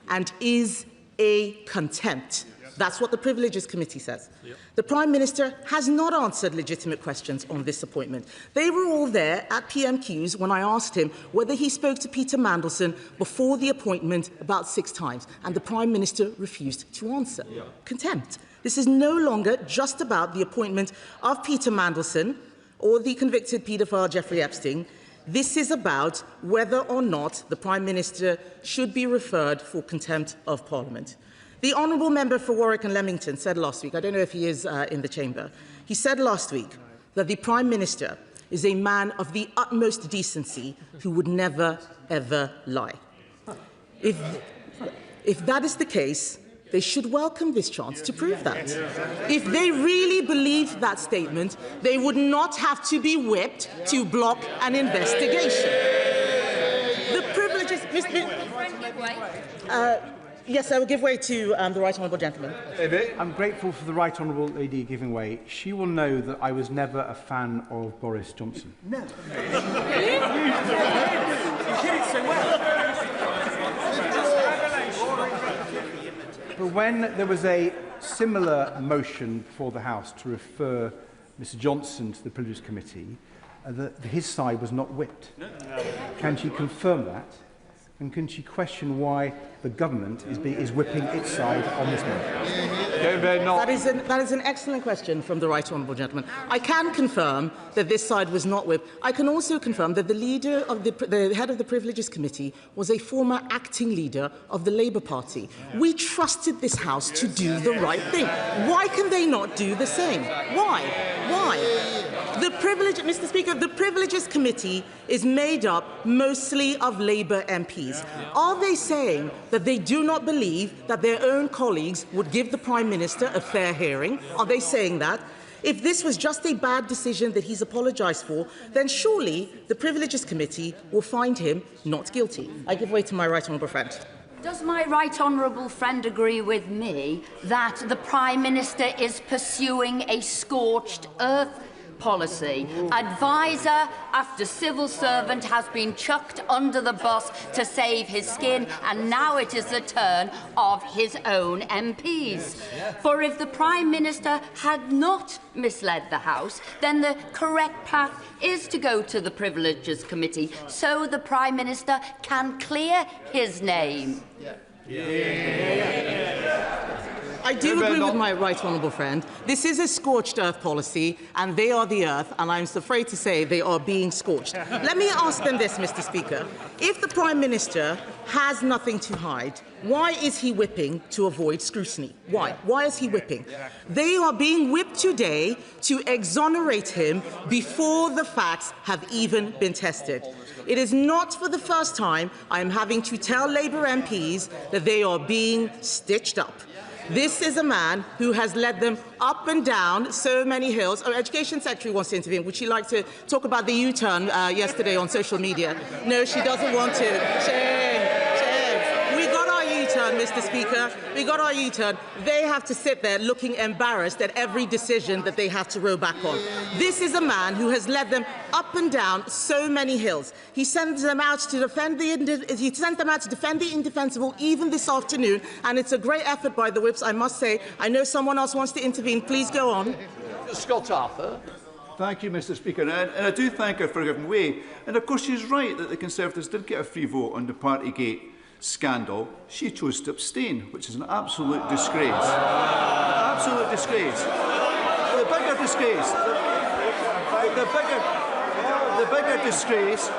and is a contempt. That's what the Privileges Committee says. The Prime Minister has not answered legitimate questions on this appointment. They were all there at PMQs when I asked him whether he spoke to Peter Mandelson before the appointment about 6 times, and the Prime Minister refused to answer. Contempt. This is no longer just about the appointment of Peter Mandelson or the convicted paedophile Jeffrey Epstein. This is about whether or not the Prime Minister should be referred for contempt of Parliament. The honourable member for Warwick and Leamington said last week, I don't know if he is in the chamber, he said last week that the Prime Minister is a man of the utmost decency who would never, ever lie. If that is the case, they should welcome this chance to prove that. If they really believed that statement, they would not have to be whipped to block an investigation. Yes, I will give way to the right honourable gentleman. I'm grateful for the right honourable lady giving way. She will know that I was never a fan of Boris Johnson. No. You did it so well. But when there was a similar motion before the House to refer Mr Johnson to the Privileges Committee, his side was not whipped. Can she confirm that? And can she question why the government is whipping its side on this matter? That is an excellent question from the right honourable gentleman. I can confirm that this side was not whipped. I can also confirm that the leader of the head of the Privileges Committee was a former acting leader of the Labour Party. We trusted this House to do the right thing. Why can they not do the same? Why? Mr. Speaker, the Privileges Committee is made up mostly of Labour MPs. Are they saying that they do not believe that their own colleagues would give the Prime Minister a fair hearing? Are they saying that? If this was just a bad decision that he's apologised for, then surely the Privileges Committee will find him not guilty. I give way to my right honourable friend. Does my right honourable friend agree with me that the Prime Minister is pursuing a scorched earth policy? Advisor after civil servant has been chucked under the bus to save his skin, and now it is the turn of his own MPs. For if the Prime Minister had not misled the House, then the correct path is to go to the Privileges Committee so the Prime Minister can clear his name. I do agree with my right honourable friend. This is a scorched earth policy, and they are the earth, and I'm afraid to say they are being scorched. Let me ask them this, Mr. Speaker. If the Prime Minister has nothing to hide, why is he whipping to avoid scrutiny? Why? Why is he whipping? They are being whipped today to exonerate him before the facts have even been tested. It is not for the first time I am having to tell Labour MPs that they are being stitched up. This is a man who has led them up and down so many hills. Our Education Secretary wants to intervene. Would she like to talk about the U-turn yesterday on social media? No, she doesn't want to. Shame. We got our U-turn, Mr. Speaker. We got our U-turn. They have to sit there looking embarrassed at every decision that they have to row back on. This is a man who has led them up and down so many hills. He sends them out to defend the indefensible even this afternoon, and it's a great effort by the whips, I must say. I know someone else wants to intervene. Please go on. Scott Arthur. Thank you, Mr. Speaker, and I do thank her for giving way. And of course, she's right that the Conservatives did get a free vote on the Partygate scandal. She chose to abstain, which is an absolute disgrace. Absolute disgrace. The bigger disgrace. The bigger disgrace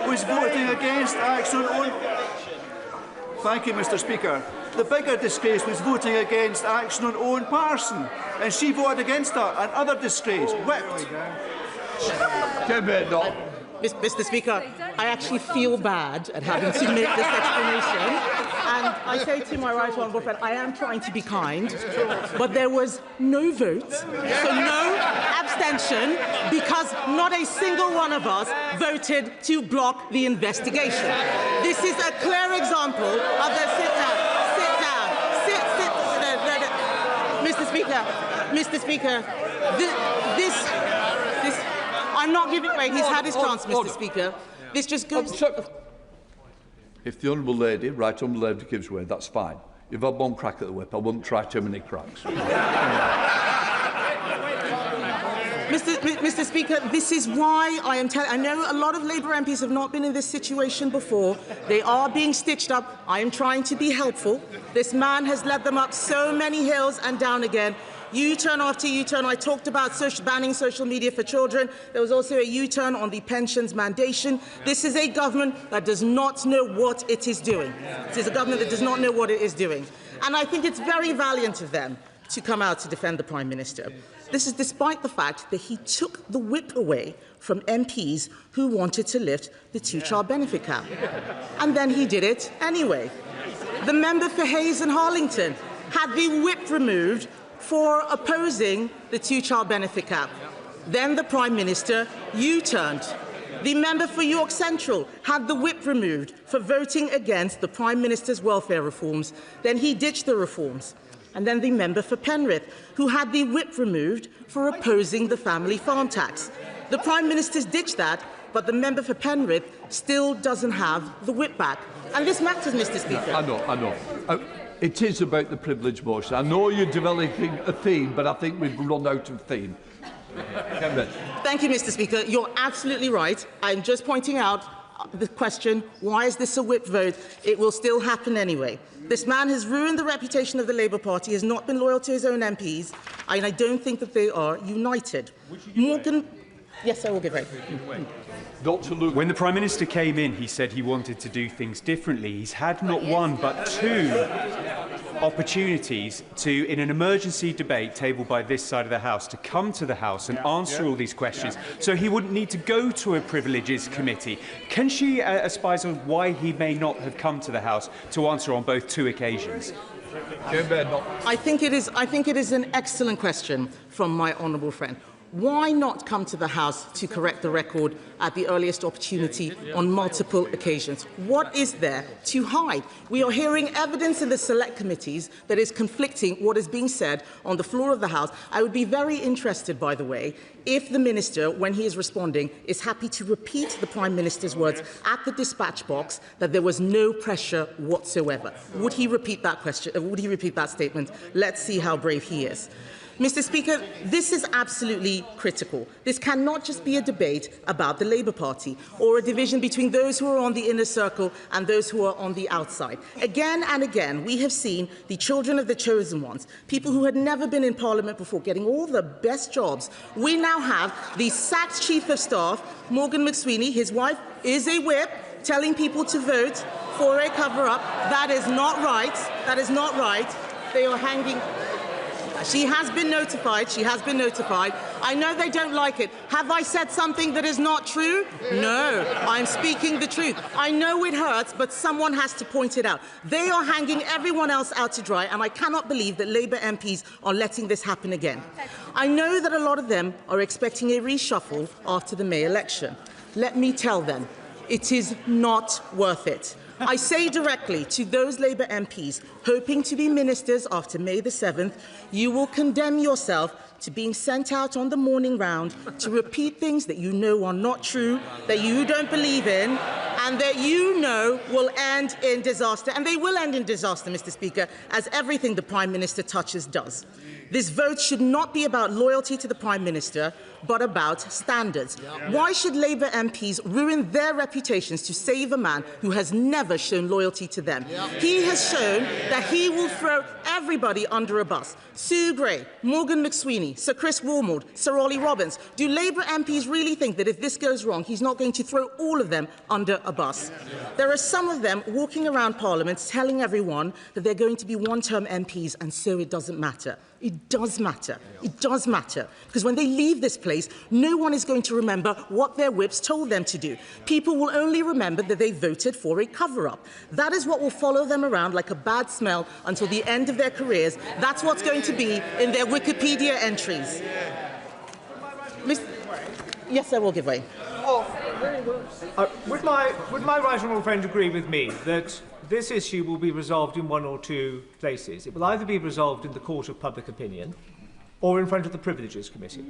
was voting against Action on... Thank you, Mr. Speaker. The bigger disgrace was voting against Action on Owen Parson, and she voted against her. Another disgrace, whipped. Mr. Speaker, I actually feel bad at having to make this explanation. And I say to my right honourable friend, I am trying to be kind, but there was no vote, so no abstention, because not a single one of us voted to block the investigation. This is a clear example of the Mr. Speaker, I'm not giving way. He's had his chance, Mr. Speaker. This just goes... If the Honourable Lady, right Honourable Lady, gives way, that's fine. You've had one crack at the whip. I wouldn't try too many cracks. Mr. Speaker, this is why I am telling... I know a lot of Labour MPs have not been in this situation before. They are being stitched up. I am trying to be helpful. This man has led them up so many hills and down again. U-turn after U-turn. I talked about banning social media for children. There was also a U-turn on the pensions mandation. This is a government that does not know what it is doing. This is a government that does not know what it is doing. And I think it's very valiant of them to come out to defend the Prime Minister. This is despite the fact that he took the whip away from MPs who wanted to lift the two-child benefit cap. And then he did it anyway. The member for Hayes and Harlington had the whip removed for opposing the two-child benefit cap. Then the Prime Minister U-turned. The member for York Central had the whip removed for voting against the Prime Minister's welfare reforms. Then he ditched the reforms. And then the member for Penrith, who had the whip removed for opposing the family farm tax. The Prime Minister's ditched that, but the member for Penrith still doesn't have the whip back. And this matters, Mr. Speaker. I know. It is about the privilege motion. I know you're developing a theme, but I think we've run out of theme. Thank you, Mr. Speaker. You're absolutely right. I'm just pointing out the question, why is this a whip vote? It will still happen anyway. This man has ruined the reputation of the Labour Party, has not been loyal to his own MPs, and I don't think that they are united. Morgan... Yes, I will give way. When the Prime Minister came in, he said he wanted to do things differently. He's had not one but two opportunities to, in an emergency debate tabled by this side of the House, to come to the House and answer all these questions, so he wouldn't need to go to a Privileges Committee. Can she espouse on why he may not have come to the House to answer on both two occasions? I think it is an excellent question from my honourable friend. Why not come to the House to correct the record at the earliest opportunity on multiple occasions? What is there to hide? We are hearing evidence in the select committees that is conflicting what is being said on the floor of the House. I would be very interested, by the way, if the Minister, when he is responding, is happy to repeat the Prime Minister's words at the dispatch box that there was no pressure whatsoever. Would he repeat that question? Would he repeat that statement? Let's see how brave he is. Mr. Speaker, this is absolutely critical. This cannot just be a debate about the Labour Party or a division between those who are on the inner circle and those who are on the outside. Again and again, we have seen the children of the chosen ones, people who had never been in Parliament before, getting all the best jobs. We now have the sacked Chief of Staff, Morgan McSweeney. His wife is a whip, telling people to vote for a cover-up. That is not right. That is not right. They are hanging... She has been notified. She has been notified. I know they don't like it. Have I said something that is not true? No. I'm speaking the truth. I know it hurts, but someone has to point it out. They are hanging everyone else out to dry, and I cannot believe that Labour MPs are letting this happen again. I know that a lot of them are expecting a reshuffle after the May election. Let me tell them, it is not worth it. I say directly to those Labour MPs hoping to be ministers after May the 7th, you will condemn yourself to being sent out on the morning round to repeat things that you know are not true, that you don't believe in, and that you know will end in disaster. And they will end in disaster, Mr. Speaker, as everything the Prime Minister touches does. This vote should not be about loyalty to the Prime Minister, but about standards. Why should Labour MPs ruin their reputations to save a man who has never shown loyalty to them? He has shown that he will throw everybody under a bus. Sue Gray, Morgan McSweeney, Sir Chris Wilmord, Sir Ollie Robbins. Do Labour MPs really think that if this goes wrong, he's not going to throw all of them under a bus? There are some of them walking around Parliament telling everyone that they're going to be one-term MPs, and so it doesn't matter. It does matter. It does matter. Because when they leave this place, no one is going to remember what their whips told them to do. People will only remember that they voted for a cover-up. That is what will follow them around like a bad smell until the end of their careers. That's what's going to be in their Wikipedia entries. Yes, I will give way. Would my right honourable friend agree with me that this issue will be resolved in one or two places? It will either be resolved in the Court of Public Opinion or in front of the Privileges Committee.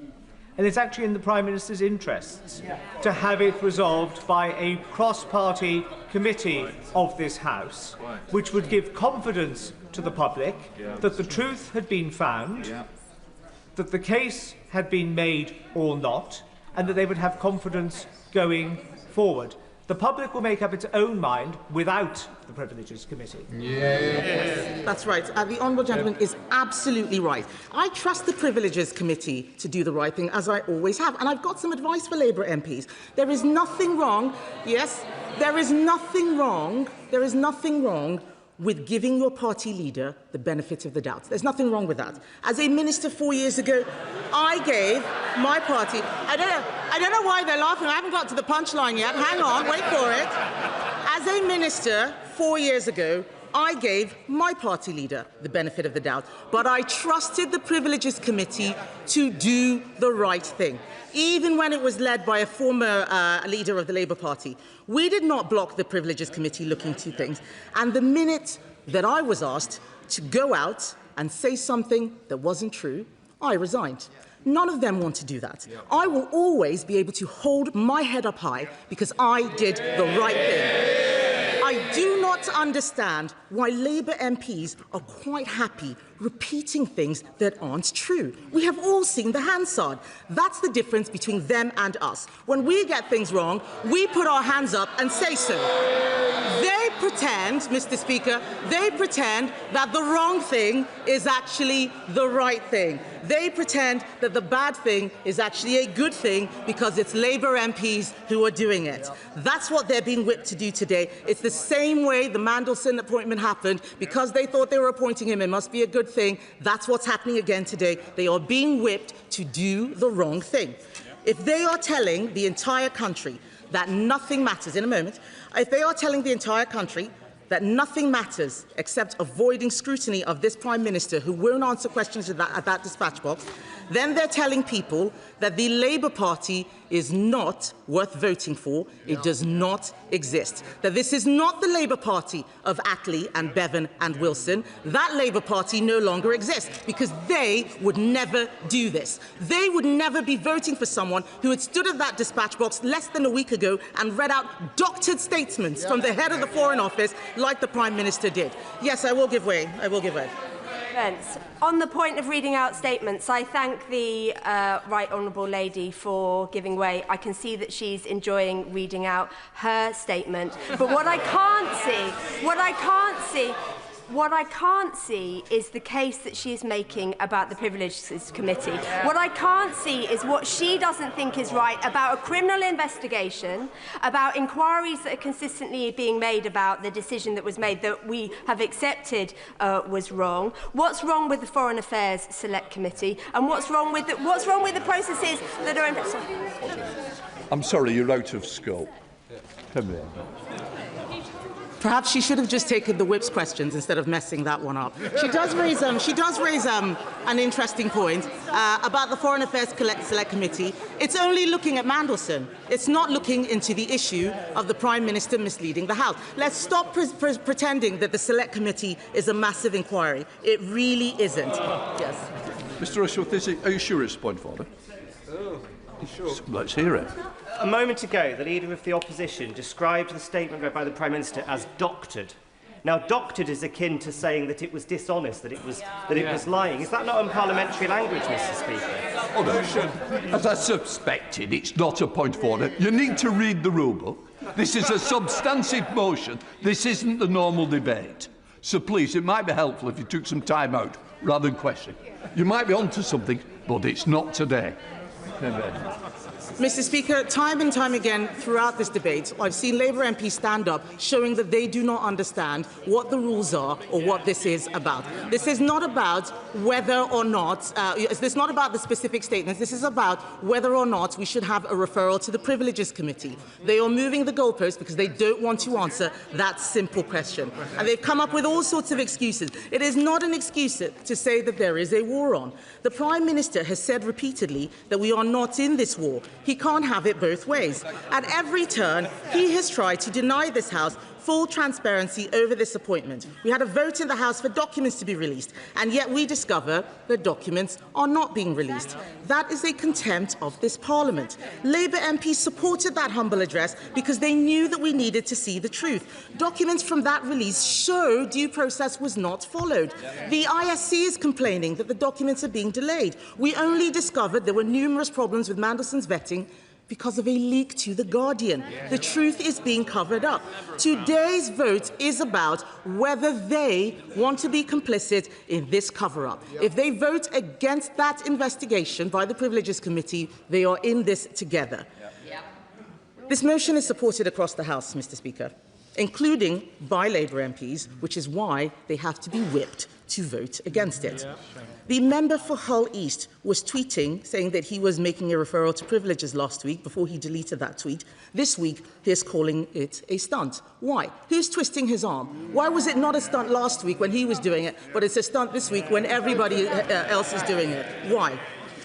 And it's actually in the Prime Minister's interests to have it resolved by a cross-party committee of this House, which would give confidence to the public that the truth had been found, that the case had been made or not, and that they would have confidence going forward. The public will make up its own mind without the Privileges Committee. Yes. That's right. The honourable gentleman is absolutely right. I trust the Privileges Committee to do the right thing, as I always have. And I've got some advice for Labour MPs. There is nothing wrong, yes, there is nothing wrong with giving your party leader the benefit of the doubt. There's nothing wrong with that. As a minister 4 years ago, I gave my party... I don't know why they're laughing. I haven't got to the punchline yet. Hang on, wait for it. As a minister 4 years ago, I gave my party leader the benefit of the doubt, but I trusted the Privileges Committee to do the right thing, even when it was led by a former leader of the Labour Party. We did not block the Privileges Committee looking into things, and the minute that I was asked to go out and say something that wasn't true, I resigned. None of them want to do that. I will always be able to hold my head up high because I did the right thing. I do not understand why Labour MPs are quite happy repeating things that aren't true. We have all seen the Hansard. That's the difference between them and us. When we get things wrong, we put our hands up and say so. They pretend, Mr. Speaker, they pretend that the wrong thing is actually the right thing. They pretend that the bad thing is actually a good thing because it's Labour MPs who are doing it. That's what they're being whipped to do today. It's the same way the Mandelson appointment happened. Because they thought they were appointing him, it must be a good thing. That's what's happening again today. They are being whipped to do the wrong thing. If they are telling the entire country that nothing matters, in a moment, if they are telling the entire country that nothing matters except avoiding scrutiny of this Prime Minister who won't answer questions at that dispatch box, then they're telling people that the Labour Party is not worth voting for. It does not exist. That this is not the Labour Party of Attlee and Bevan and Wilson. That Labour Party no longer exists because they would never do this. They would never be voting for someone who had stood at that dispatch box less than a week ago and read out doctored statements from the head of the Foreign Office like the Prime Minister did. Yes, I will give way. I will give way. On the point of reading out statements, I thank the Right Honourable Lady for giving way. I can see that she's enjoying reading out her statement. But what I can't see is the case that she is making about the Privileges Committee. What I can't see is what she doesn't think is right about a criminal investigation, about inquiries that are consistently being made about the decision that was made that we have accepted was wrong. What's wrong with the Foreign Affairs Select Committee, and what's wrong with the processes that are in? I'm sorry, you're out of scope. Come here. Perhaps she should have just taken the whip's questions instead of messing that one up. She does raise an interesting point about the Foreign Affairs Select Committee. It's only looking at Mandelson. It's not looking into the issue of the Prime Minister misleading the House. Let's stop pretending that the Select Committee is a massive inquiry. It really isn't. Yes. Mr. Rushworth, are you sure it's a point of order? Sure. Let's hear it. A moment ago, the Leader of the Opposition described the statement read by the Prime Minister as doctored. Now, doctored is akin to saying that it was dishonest, that it was lying. Is that not unparliamentary language, Mr. Speaker? Oh, no. As I suspected, it's not a point of order. You need to read the rule book. This is a substantive motion. This isn't the normal debate. So please, it might be helpful if you took some time out rather than question. You might be onto something, but it's not today. Mr. Speaker, time and time again throughout this debate, I've seen Labour MPs stand up showing that they do not understand what the rules are or what this is about. This is not about whether or not, this is not about the specific statements, this is about whether or not we should have a referral to the Privileges Committee. They are moving the goalposts because they don't want to answer that simple question. And they've come up with all sorts of excuses. It is not an excuse to say that there is a war on. The Prime Minister has said repeatedly that we are not in this war. He can't have it both ways. At every turn, he has tried to deny this House full transparency over this appointment. We had a vote in the House for documents to be released, and yet we discover that documents are not being released. That is a contempt of this Parliament. Labour MPs supported that humble address because they knew that we needed to see the truth. Documents from that release show due process was not followed. The ISC is complaining that the documents are being delayed. We only discovered there were numerous problems with Mandelson's vetting because of a leak to The Guardian. The truth is being covered up. Today's vote is about whether they want to be complicit in this cover-up. If they vote against that investigation by the Privileges Committee, they are in this together. This motion is supported across the House, Mr. Speaker. including by Labour MPs, which is why they have to be whipped to vote against it. The member for Hull East was tweeting, saying that he was making a referral to privileges last week before he deleted that tweet. This week, he is calling it a stunt. Why? Who's twisting his arm? Why was it not a stunt last week when he was doing it, but it's a stunt this week when everybody else is doing it? Why?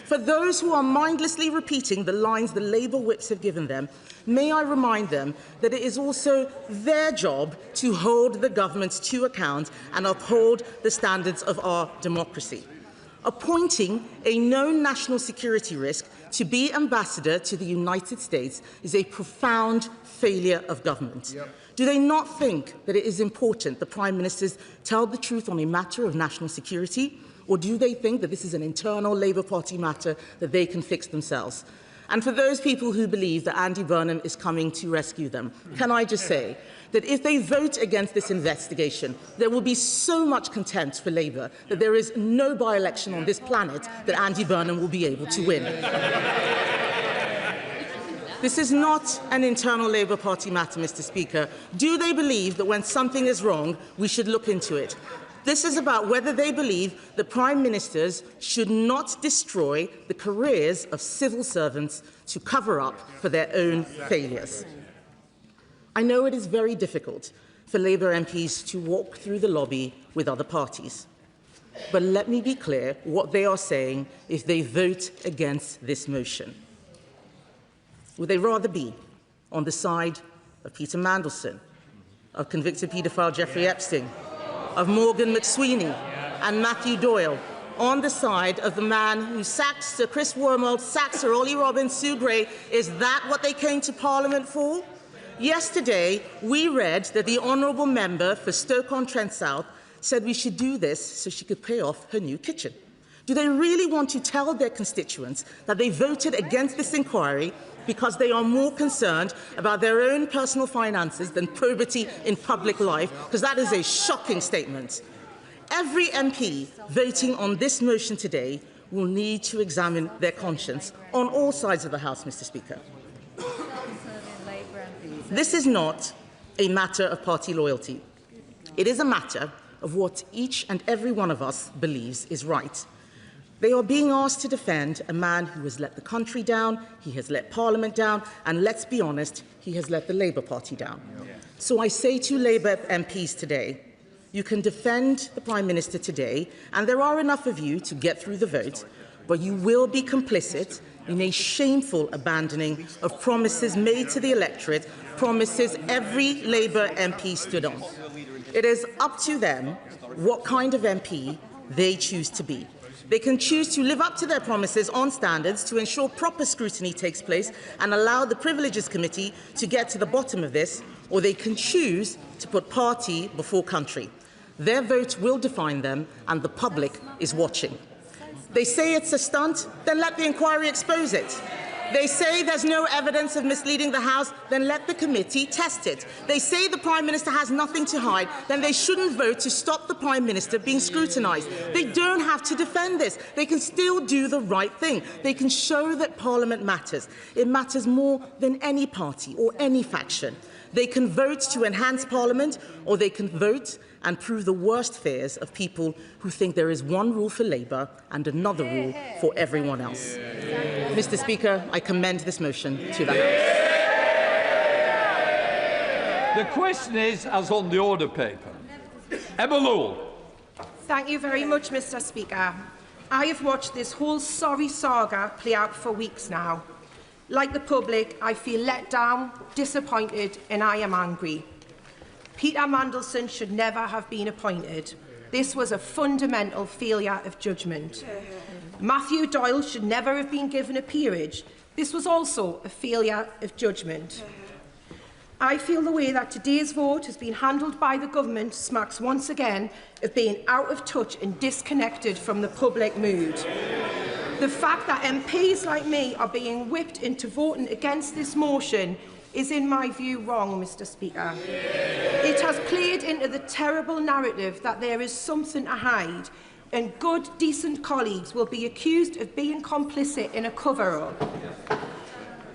For those who are mindlessly repeating the lines the Labour whips have given them, may I remind them that it is also their job to hold the government to account and uphold the standards of our democracy. Appointing a known national security risk to be ambassador to the United States is a profound failure of government. Do they not think that it is important the Prime Ministers tell the truth on a matter of national security? Or do they think that this is an internal Labour Party matter that they can fix themselves? And for those people who believe that Andy Burnham is coming to rescue them, can I just say that if they vote against this investigation, there will be so much contempt for Labour that there is no by-election on this planet that Andy Burnham will be able to win. This is not an internal Labour Party matter, Mr. Speaker. Do they believe that when something is wrong, we should look into it? This is about whether they believe that Prime Ministers should not destroy the careers of civil servants to cover up for their own failures. I know it is very difficult for Labour MPs to walk through the lobby with other parties. But let me be clear what they are saying if they vote against this motion. Would they rather be on the side of Peter Mandelson, of convicted paedophile Jeffrey Epstein, of Morgan McSweeney and Matthew Doyle, on the side of the man who sacked Sir Chris Wormald, sacked Sir Ollie Robbins, Sue Gray? Is that what they came to Parliament for? Yesterday, we read that the honourable member for Stoke-on-Trent South said we should do this so she could pay off her new kitchen. Do they really want to tell their constituents that they voted against this inquiry because they are more concerned about their own personal finances than probity in public life? Because that is a shocking statement. Every MP voting on this motion today will need to examine their conscience on all sides of the House, Mr. Speaker. This is not a matter of party loyalty. It is a matter of what each and every one of us believes is right. They are being asked to defend a man who has let the country down, he has let Parliament down, and let's be honest, he has let the Labour Party down. So I say to Labour MPs today, you can defend the Prime Minister today, and there are enough of you to get through the vote, but you will be complicit in a shameful abandoning of promises made to the electorate, promises every Labour MP stood on. It is up to them what kind of MP they choose to be. They can choose to live up to their promises on standards to ensure proper scrutiny takes place and allow the Privileges Committee to get to the bottom of this, or they can choose to put party before country. Their vote will define them, and the public is watching. They say it's a stunt, then let the inquiry expose it. They say there's no evidence of misleading the House, then let the committee test it. They say the Prime Minister has nothing to hide, then they shouldn't vote to stop the Prime Minister being scrutinised. They don't have to defend this. They can still do the right thing. They can show that Parliament matters. It matters more than any party or any faction. They can vote to enhance Parliament, or they can vote and prove the worst fears of people who think there is one rule for Labour and another rule for everyone else. Mr. Speaker, I commend this motion to the House. The question is, as on the order paper. Emma Lowell. Thank you very much, Mr. Speaker. I have watched this whole sorry saga play out for weeks now. Like the public, I feel let down, disappointed, and I am angry. Peter Mandelson should never have been appointed. This was a fundamental failure of judgment. Matthew Doyle should never have been given a peerage. This was also a failure of judgment. I feel the way that today's vote has been handled by the government smacks once again of being out of touch and disconnected from the public mood. The fact that MPs like me are being whipped into voting against this motion is, in my view, wrong, Mr. Speaker. It has played into the terrible narrative that there is something to hide, and good, decent colleagues will be accused of being complicit in a cover-up.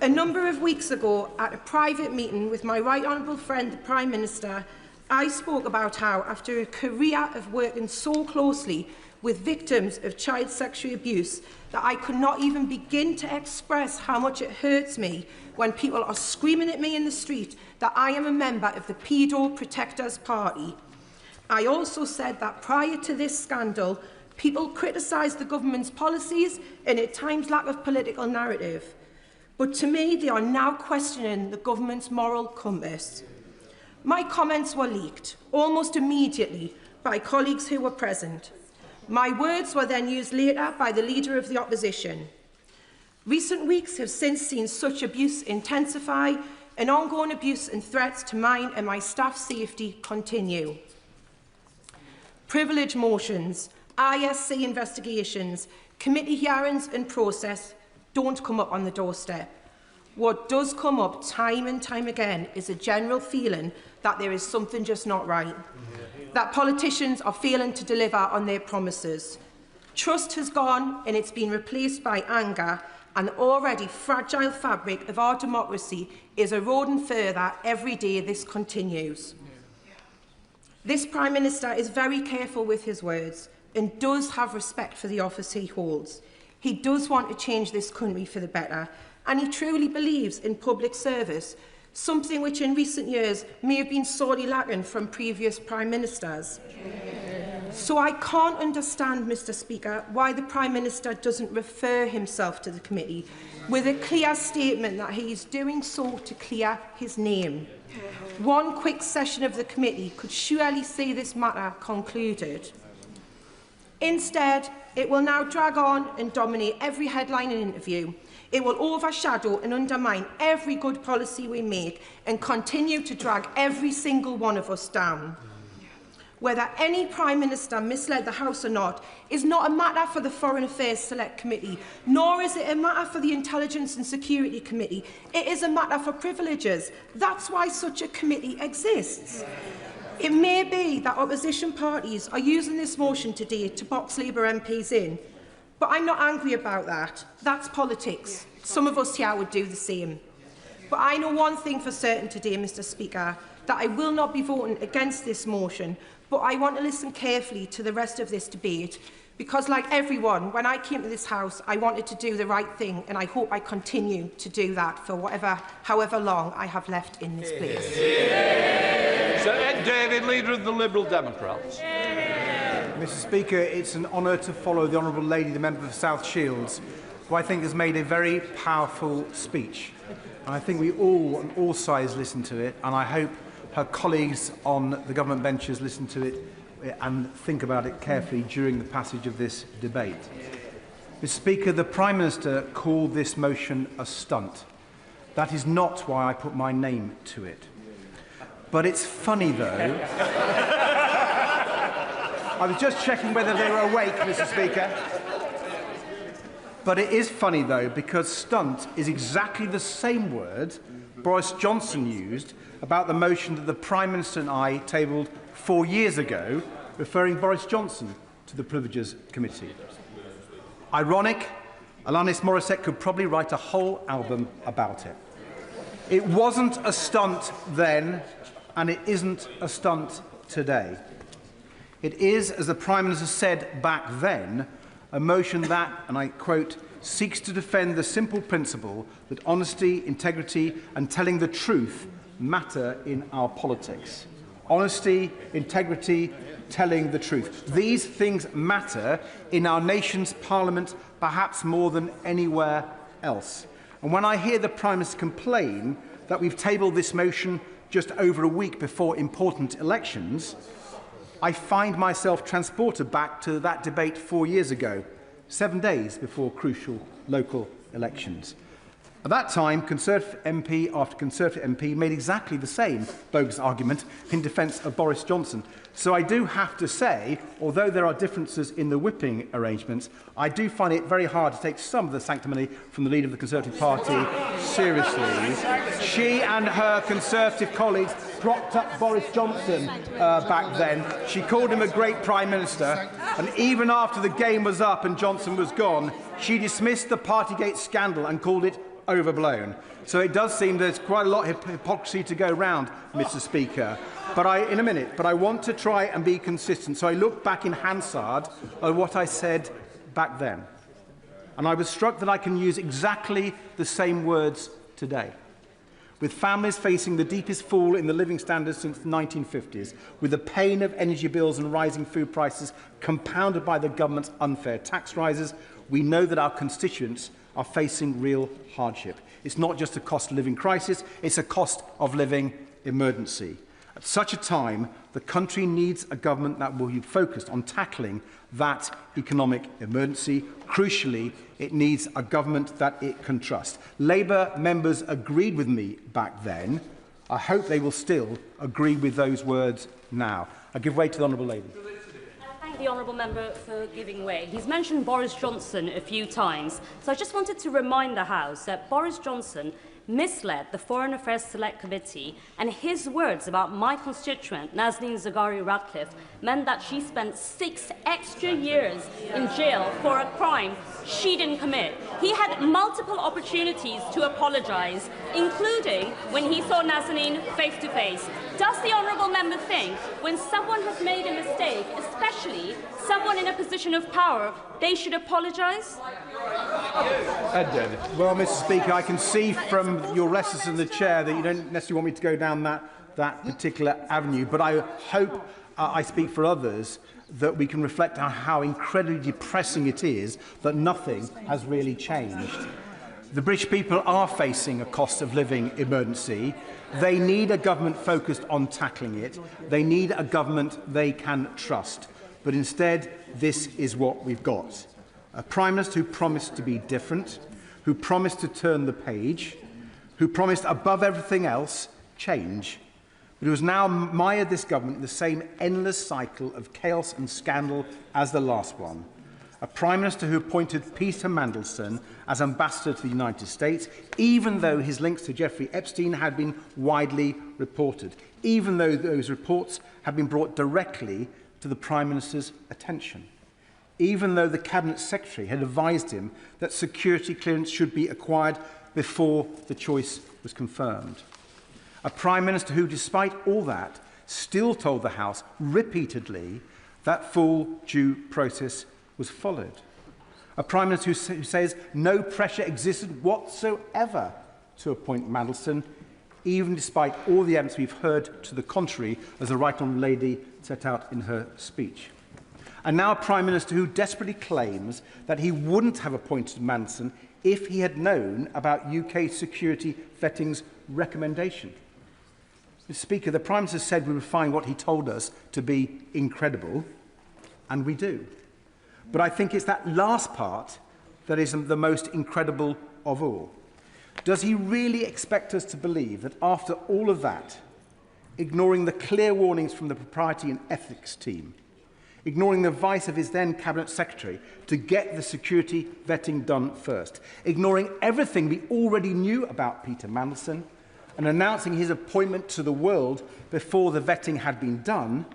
A number of weeks ago, at a private meeting with my right honourable friend, the Prime Minister, I spoke about how, after a career of working so closely with victims of child sexual abuse, that I could not even begin to express how much it hurts me when people are screaming at me in the street that I am a member of the Pedo Protectors Party. I also said that prior to this scandal, people criticised the government's policies and at times lack of political narrative. But to me, they are now questioning the government's moral compass. My comments were leaked almost immediately by colleagues who were present. My words were then used later by the Leader of the Opposition. Recent weeks have since seen such abuse intensify and ongoing abuse and threats to mine and my staff's safety continue. Privilege motions, ISC investigations, committee hearings and process don't come up on the doorstep. What does come up time and time again is a general feeling that there is something just not right, that politicians are failing to deliver on their promises. Trust has gone and it's been replaced by anger, and the already fragile fabric of our democracy is eroding further every day this continues. This Prime Minister is very careful with his words and does have respect for the office he holds. He does want to change this country for the better, and he truly believes in public service, something which in recent years may have been sorely lacking from previous Prime Ministers. So I can't understand, Mr Speaker, why the Prime Minister doesn't refer himself to the committee with a clear statement that he is doing so to clear his name. One quick session of the committee could surely see this matter concluded. Instead, it will now drag on and dominate every headline and interview. It will overshadow and undermine every good policy we make and continue to drag every single one of us down. Whether any Prime Minister misled the House or not is not a matter for the Foreign Affairs Select Committee, nor is it a matter for the Intelligence and Security Committee. It is a matter for privileges. That's why such a committee exists. It may be that opposition parties are using this motion today to box Labour MPs in, but I'm not angry about that. That's politics. Some of us here would do the same. But I know one thing for certain today, Mr Speaker, that I will not be voting against this motion, but I want to listen carefully to the rest of this debate, because like everyone, when I came to this House, I wanted to do the right thing, and I hope I continue to do that for however long I have left in this place. Sir Ed David, Leader of the Liberal Democrats. Mr Speaker, it's an honour to follow the Honourable Lady, the member for South Shields, who I think has made a very powerful speech. And I think we all, on all sides, listen to it, and I hope her colleagues on the government benches listen to it and think about it carefully during the passage of this debate. Mr Speaker, the Prime Minister called this motion a stunt. That is not why I put my name to it. But it's funny, though. I was just checking whether they were awake, Mr Speaker. But it is funny, though, because stunt is exactly the same word Boris Johnson used about the motion that the Prime Minister and I tabled 4 years ago, referring Boris Johnson to the Privileges Committee. Ironic, Alanis Morissette could probably write a whole album about it. It wasn't a stunt then, and it isn't a stunt today. It is, as the Prime Minister said back then, a motion that, and I quote, seeks to defend the simple principle that honesty, integrity and telling the truth matter in our politics. Honesty, integrity, telling the truth. These things matter in our nation's parliament perhaps more than anywhere else. And when I hear the Prime Minister complain that we've tabled this motion just over a week before important elections, I find myself transported back to that debate 4 years ago, 7 days before crucial local elections. At that time, Conservative MP after Conservative MP made exactly the same bogus argument in defence of Boris Johnson. So I do have to say, although there are differences in the whipping arrangements, I do find it very hard to take some of the sanctimony from the Leader of the Conservative Party seriously. She and her Conservative colleagues propped up Boris Johnson back then. She called him a great Prime Minister, and even after the game was up and Johnson was gone, she dismissed the Partygate scandal and called it overblown. So it does seem there's quite a lot of hypocrisy to go round, Mr. Speaker. But in a minute, but I want to try and be consistent. So I look back in Hansard at what I said back then. And I was struck that I can use exactly the same words today. With families facing the deepest fall in the living standards since the 1950s, with the pain of energy bills and rising food prices compounded by the government's unfair tax rises, we know that our constituents are facing real hardship. It's not just a cost of living crisis, it's a cost of living emergency. At such a time, the country needs a government that will be focused on tackling that economic emergency. Crucially, it needs a government that it can trust. Labour members agreed with me back then. I hope they will still agree with those words now. I give way to the Honourable Lady. Thank the Honourable Member for giving way. He's mentioned Boris Johnson a few times, so I just wanted to remind the House that Boris Johnson misled the Foreign Affairs Select Committee, and his words about my constituent, Nazanin Zaghari-Ratcliffe, meant that she spent 6 extra years in jail for a crime she didn't commit. He had multiple opportunities to apologise, including when he saw Nazanin face to face. Does the Honourable Member think when someone has made a mistake, especially someone in a position of power, they should apologise? Well, Mr. Speaker, I can see from your letters in the chair that you don't necessarily want me to go down that particular avenue, but I hope I speak for others that we can reflect on how incredibly depressing it is that nothing has really changed. The British people are facing a cost of living emergency. They need a government focused on tackling it. They need a government they can trust. But instead, this is what we've got. A Prime Minister who promised to be different, who promised to turn the page, who promised above everything else change, but who has now mired this government in the same endless cycle of chaos and scandal as the last one. A Prime Minister who appointed Peter Mandelson as ambassador to the United States, even though his links to Jeffrey Epstein had been widely reported, even though those reports had been brought directly to the Prime Minister's attention, even though the Cabinet Secretary had advised him that security clearance should be acquired before the choice was confirmed. A Prime Minister who, despite all that, still told the House repeatedly that full due process was followed. A Prime Minister who says no pressure existed whatsoever to appoint Mandelson, even despite all the evidence we've heard to the contrary, as the Right Honourable Lady set out in her speech. And now a Prime Minister who desperately claims that he wouldn't have appointed Mandelson if he had known about UK security vetting's recommendation. Mr. Speaker, the Prime Minister said we would find what he told us to be incredible, and we do. But I think it's that last part that is the most incredible of all. Does he really expect us to believe that after all of that, ignoring the clear warnings from the Propriety and Ethics team, ignoring the advice of his then Cabinet Secretary to get the security vetting done first, ignoring everything we already knew about Peter Mandelson, and announcing his appointment to the world before the vetting had been done,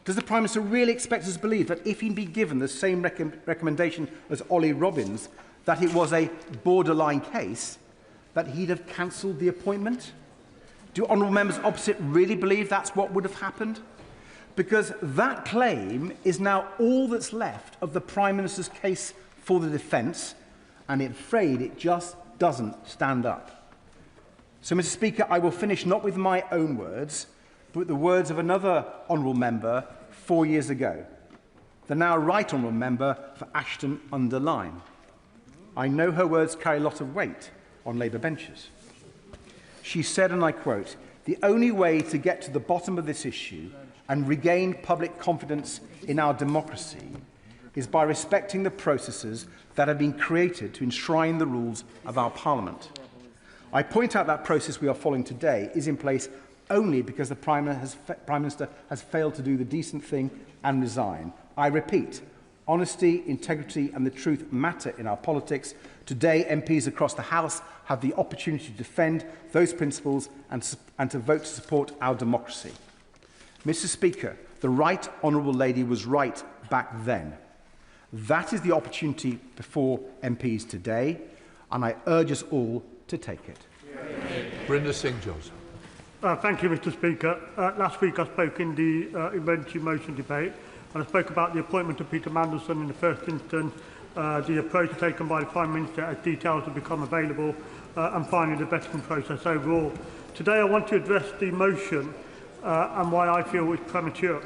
does the Prime Minister really expect us to believe that if he'd been given the same recommendation as Ollie Robbins, that it was a borderline case, that he'd have cancelled the appointment? Do honourable members opposite really believe that's what would have happened? Because that claim is now all that's left of the Prime Minister's case for the defence, and I'm afraid it just doesn't stand up. So, Mr. Speaker, I will finish not with my own words, but with the words of another honourable member 4 years ago, the now Right Honourable Member for Ashton-under-Lyne. I know her words carry a lot of weight on Labour benches. She said, and I quote, "The only way to get to the bottom of this issue and regain public confidence in our democracy is by respecting the processes that have been created to enshrine the rules of our Parliament." I point out that process we are following today is in place only because the Prime Minister has failed to do the decent thing and resign. I repeat, honesty, integrity and the truth matter in our politics. Today, MPs across the House have the opportunity to defend those principles and to vote to support our democracy. Mr. Speaker, the Right Honourable Lady was right back then. That is the opportunity before MPs today. and I urge us all to take it. Brenda Singh Joseph. Thank you, Mr. Speaker. Last week I spoke in the emergency motion debate, and I spoke about the appointment of Peter Mandelson in the first instance, the approach taken by the Prime Minister as details have become available, and finally the vetting process overall. Today I want to address the motion and why I feel it's premature.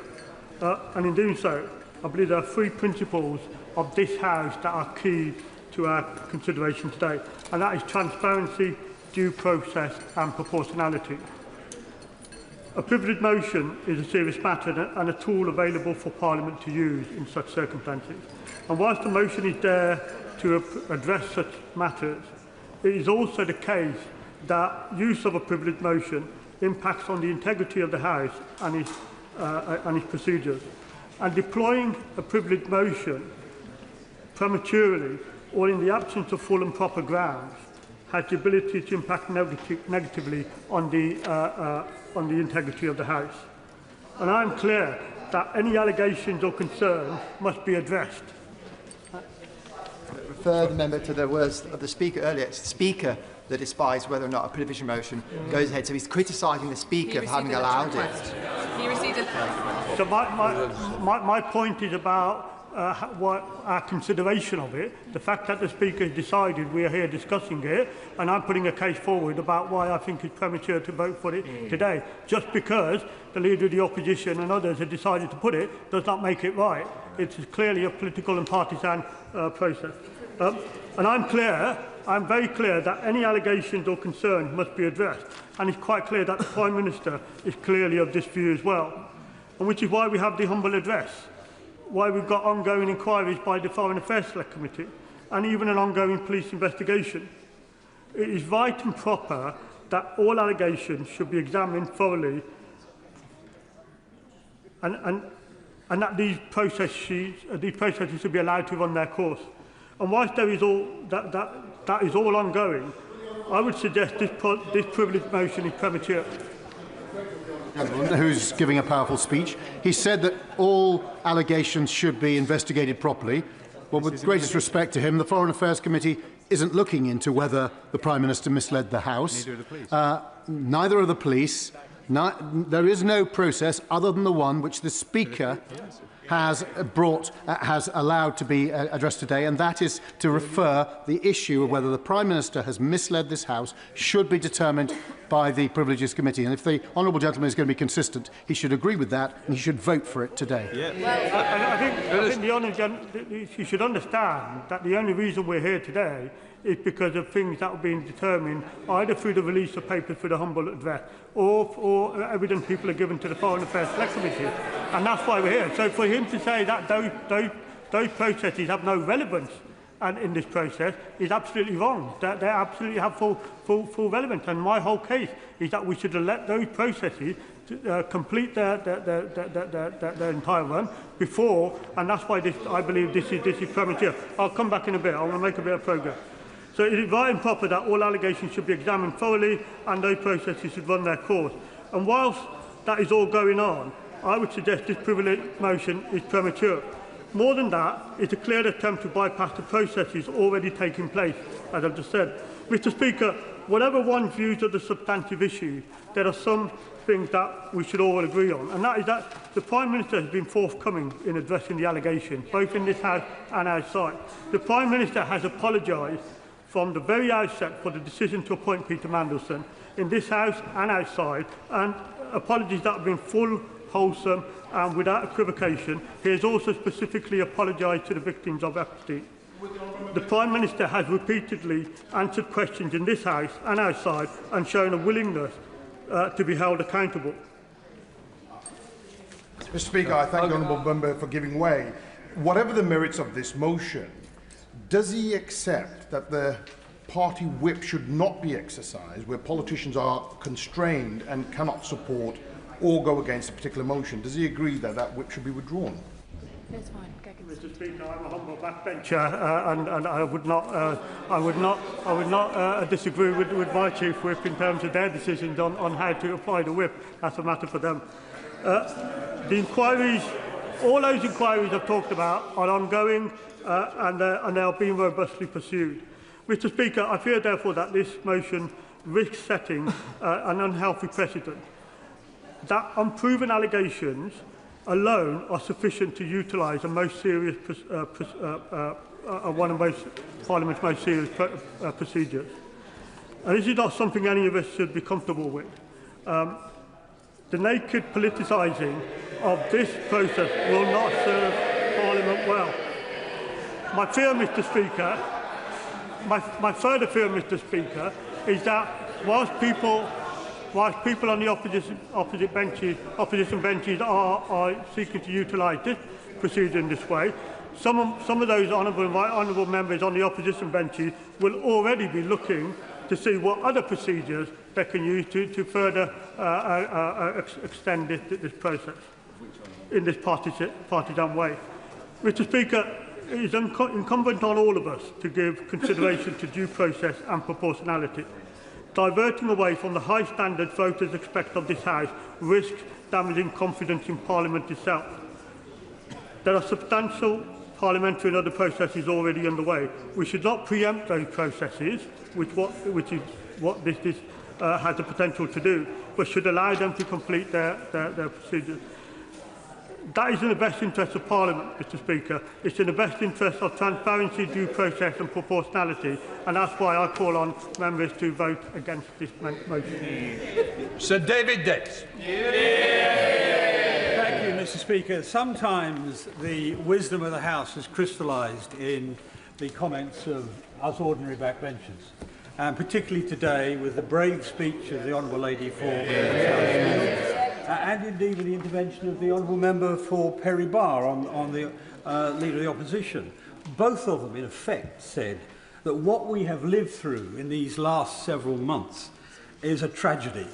And in doing so, I believe there are three principles of this House that are key to our consideration today, and that is transparency, due process and proportionality. A privileged motion is a serious matter and a tool available for Parliament to use in such circumstances. And whilst the motion is there to address such matters, it is also the case that use of a privileged motion impacts on the integrity of the House and its procedures. And deploying a privileged motion prematurely or in the absence of full and proper grounds has the ability to impact negatively on the integrity of the House. And I am clear that any allegations or concerns must be addressed. Refer the member to the words of the Speaker earlier. It's the Speaker that decides whether or not a privilege motion goes ahead. So he's criticising the Speaker for having allowed it. He received a... So my point is about what our consideration of it, the fact that the Speaker has decided we are here discussing it, and I'm putting a case forward about why I think it's premature to vote for it today. Just because the Leader of the Opposition and others have decided to put it does not make it right. It's clearly a political and partisan process. And I'm very clear that any allegations or concerns must be addressed, and it's quite clear that the Prime Minister is clearly of this view as well, and which is why we have the humble address, why we've got ongoing inquiries by the Foreign Affairs Select Committee, and even an ongoing police investigation. It is right and proper that all allegations should be examined thoroughly, and that these processes should be allowed to run their course. And whilst there is all that is all ongoing, I would suggest this privileged motion is premature. Who's giving a powerful speech. He said that all allegations should be investigated properly. Well, with greatest respect to him, the Foreign Affairs Committee isn't looking into whether the Prime Minister misled the House. Neither are the police. Neither are the police. There is no process other than the one which the Speaker has allowed to be addressed today, and that is to refer the issue of whether the Prime Minister has misled this House should be determined by the Privileges Committee. And if the honourable gentleman is going to be consistent, he should agree with that and he should vote for it today. Yeah. Well, I think the honourable gentleman, you should understand that the only reason we're here today is because of things that have been determined either through the release of papers for the humble address or evidence people are given to the Foreign Affairs Select Committee. And that's why we're here. So for him to say that those processes have no relevance in this process is absolutely wrong. That they absolutely have full relevance. And my whole case is that we should have let those processes complete their entire run before, and that's why I believe this is premature. I'll come back in a bit. I want to make a bit of progress. So it is right and proper that all allegations should be examined thoroughly and those processes should run their course. And whilst that is all going on, I would suggest this privilege motion is premature. More than that, it's a clear attempt to bypass the processes already taking place, as I've just said. Mr. Speaker, whatever one's views of the substantive issues, there are some things that we should all agree on, and that is that the Prime Minister has been forthcoming in addressing the allegations, both in this House and outside. The Prime Minister has apologised from the very outset for the decision to appoint Peter Mandelson in this House and outside, and apologies that have been full, wholesome and without equivocation. He has also specifically apologised to the victims of Epstein. The Prime Minister has repeatedly answered questions in this House and outside and shown a willingness to be held accountable. Mr. Speaker, I thank the honourable member for giving way. Whatever the merits of this motion, does he accept that the party whip should not be exercised where politicians are constrained and cannot support or go against a particular motion? Does he agree that that whip should be withdrawn? That's fine. Mr. Speaker, I'm a humble backbencher, and I would not disagree with my chief whip in terms of their decisions on how to apply the whip. That's a matter for them. The inquiries, all those inquiries I've talked about, are ongoing and they are being robustly pursued. Mr. Speaker, I fear therefore that this motion risks setting an unhealthy precedent. That unproven allegations alone are sufficient to utilise the most serious, one of Parliament's most serious procedures. And this is not something any of us should be comfortable with. The naked politicising of this process will not serve Parliament well. My fear, Mr. Speaker, my further fear, Mr. Speaker, is that whilst people on the opposition benches are seeking to utilise this procedure in this way, some of those honourable members on the opposition benches will already be looking to see what other procedures they can use to further extend this process in this partisan way. Mr. Speaker, it is incumbent on all of us to give consideration to due process and proportionality. Diverting away from the high standards voters expect of this House risks damaging confidence in Parliament itself. There are substantial parliamentary and other processes already underway. We should not preempt those processes, which is what this has the potential to do, but should allow them to complete their procedures. That is in the best interest of Parliament, Mr. Speaker. It's in the best interest of transparency, due process and proportionality, and that's why I call on members to vote against this motion. Sir David Dix. Thank you, Mr. Speaker. Sometimes the wisdom of the House is crystallised in the comments of us ordinary backbenchers, and particularly today with the brave speech of the Honourable Lady for and indeed with the intervention of the Honourable Member for Perry Barr on the Leader of the Opposition. Both of them, in effect, said that what we have lived through in these last several months is a tragedy,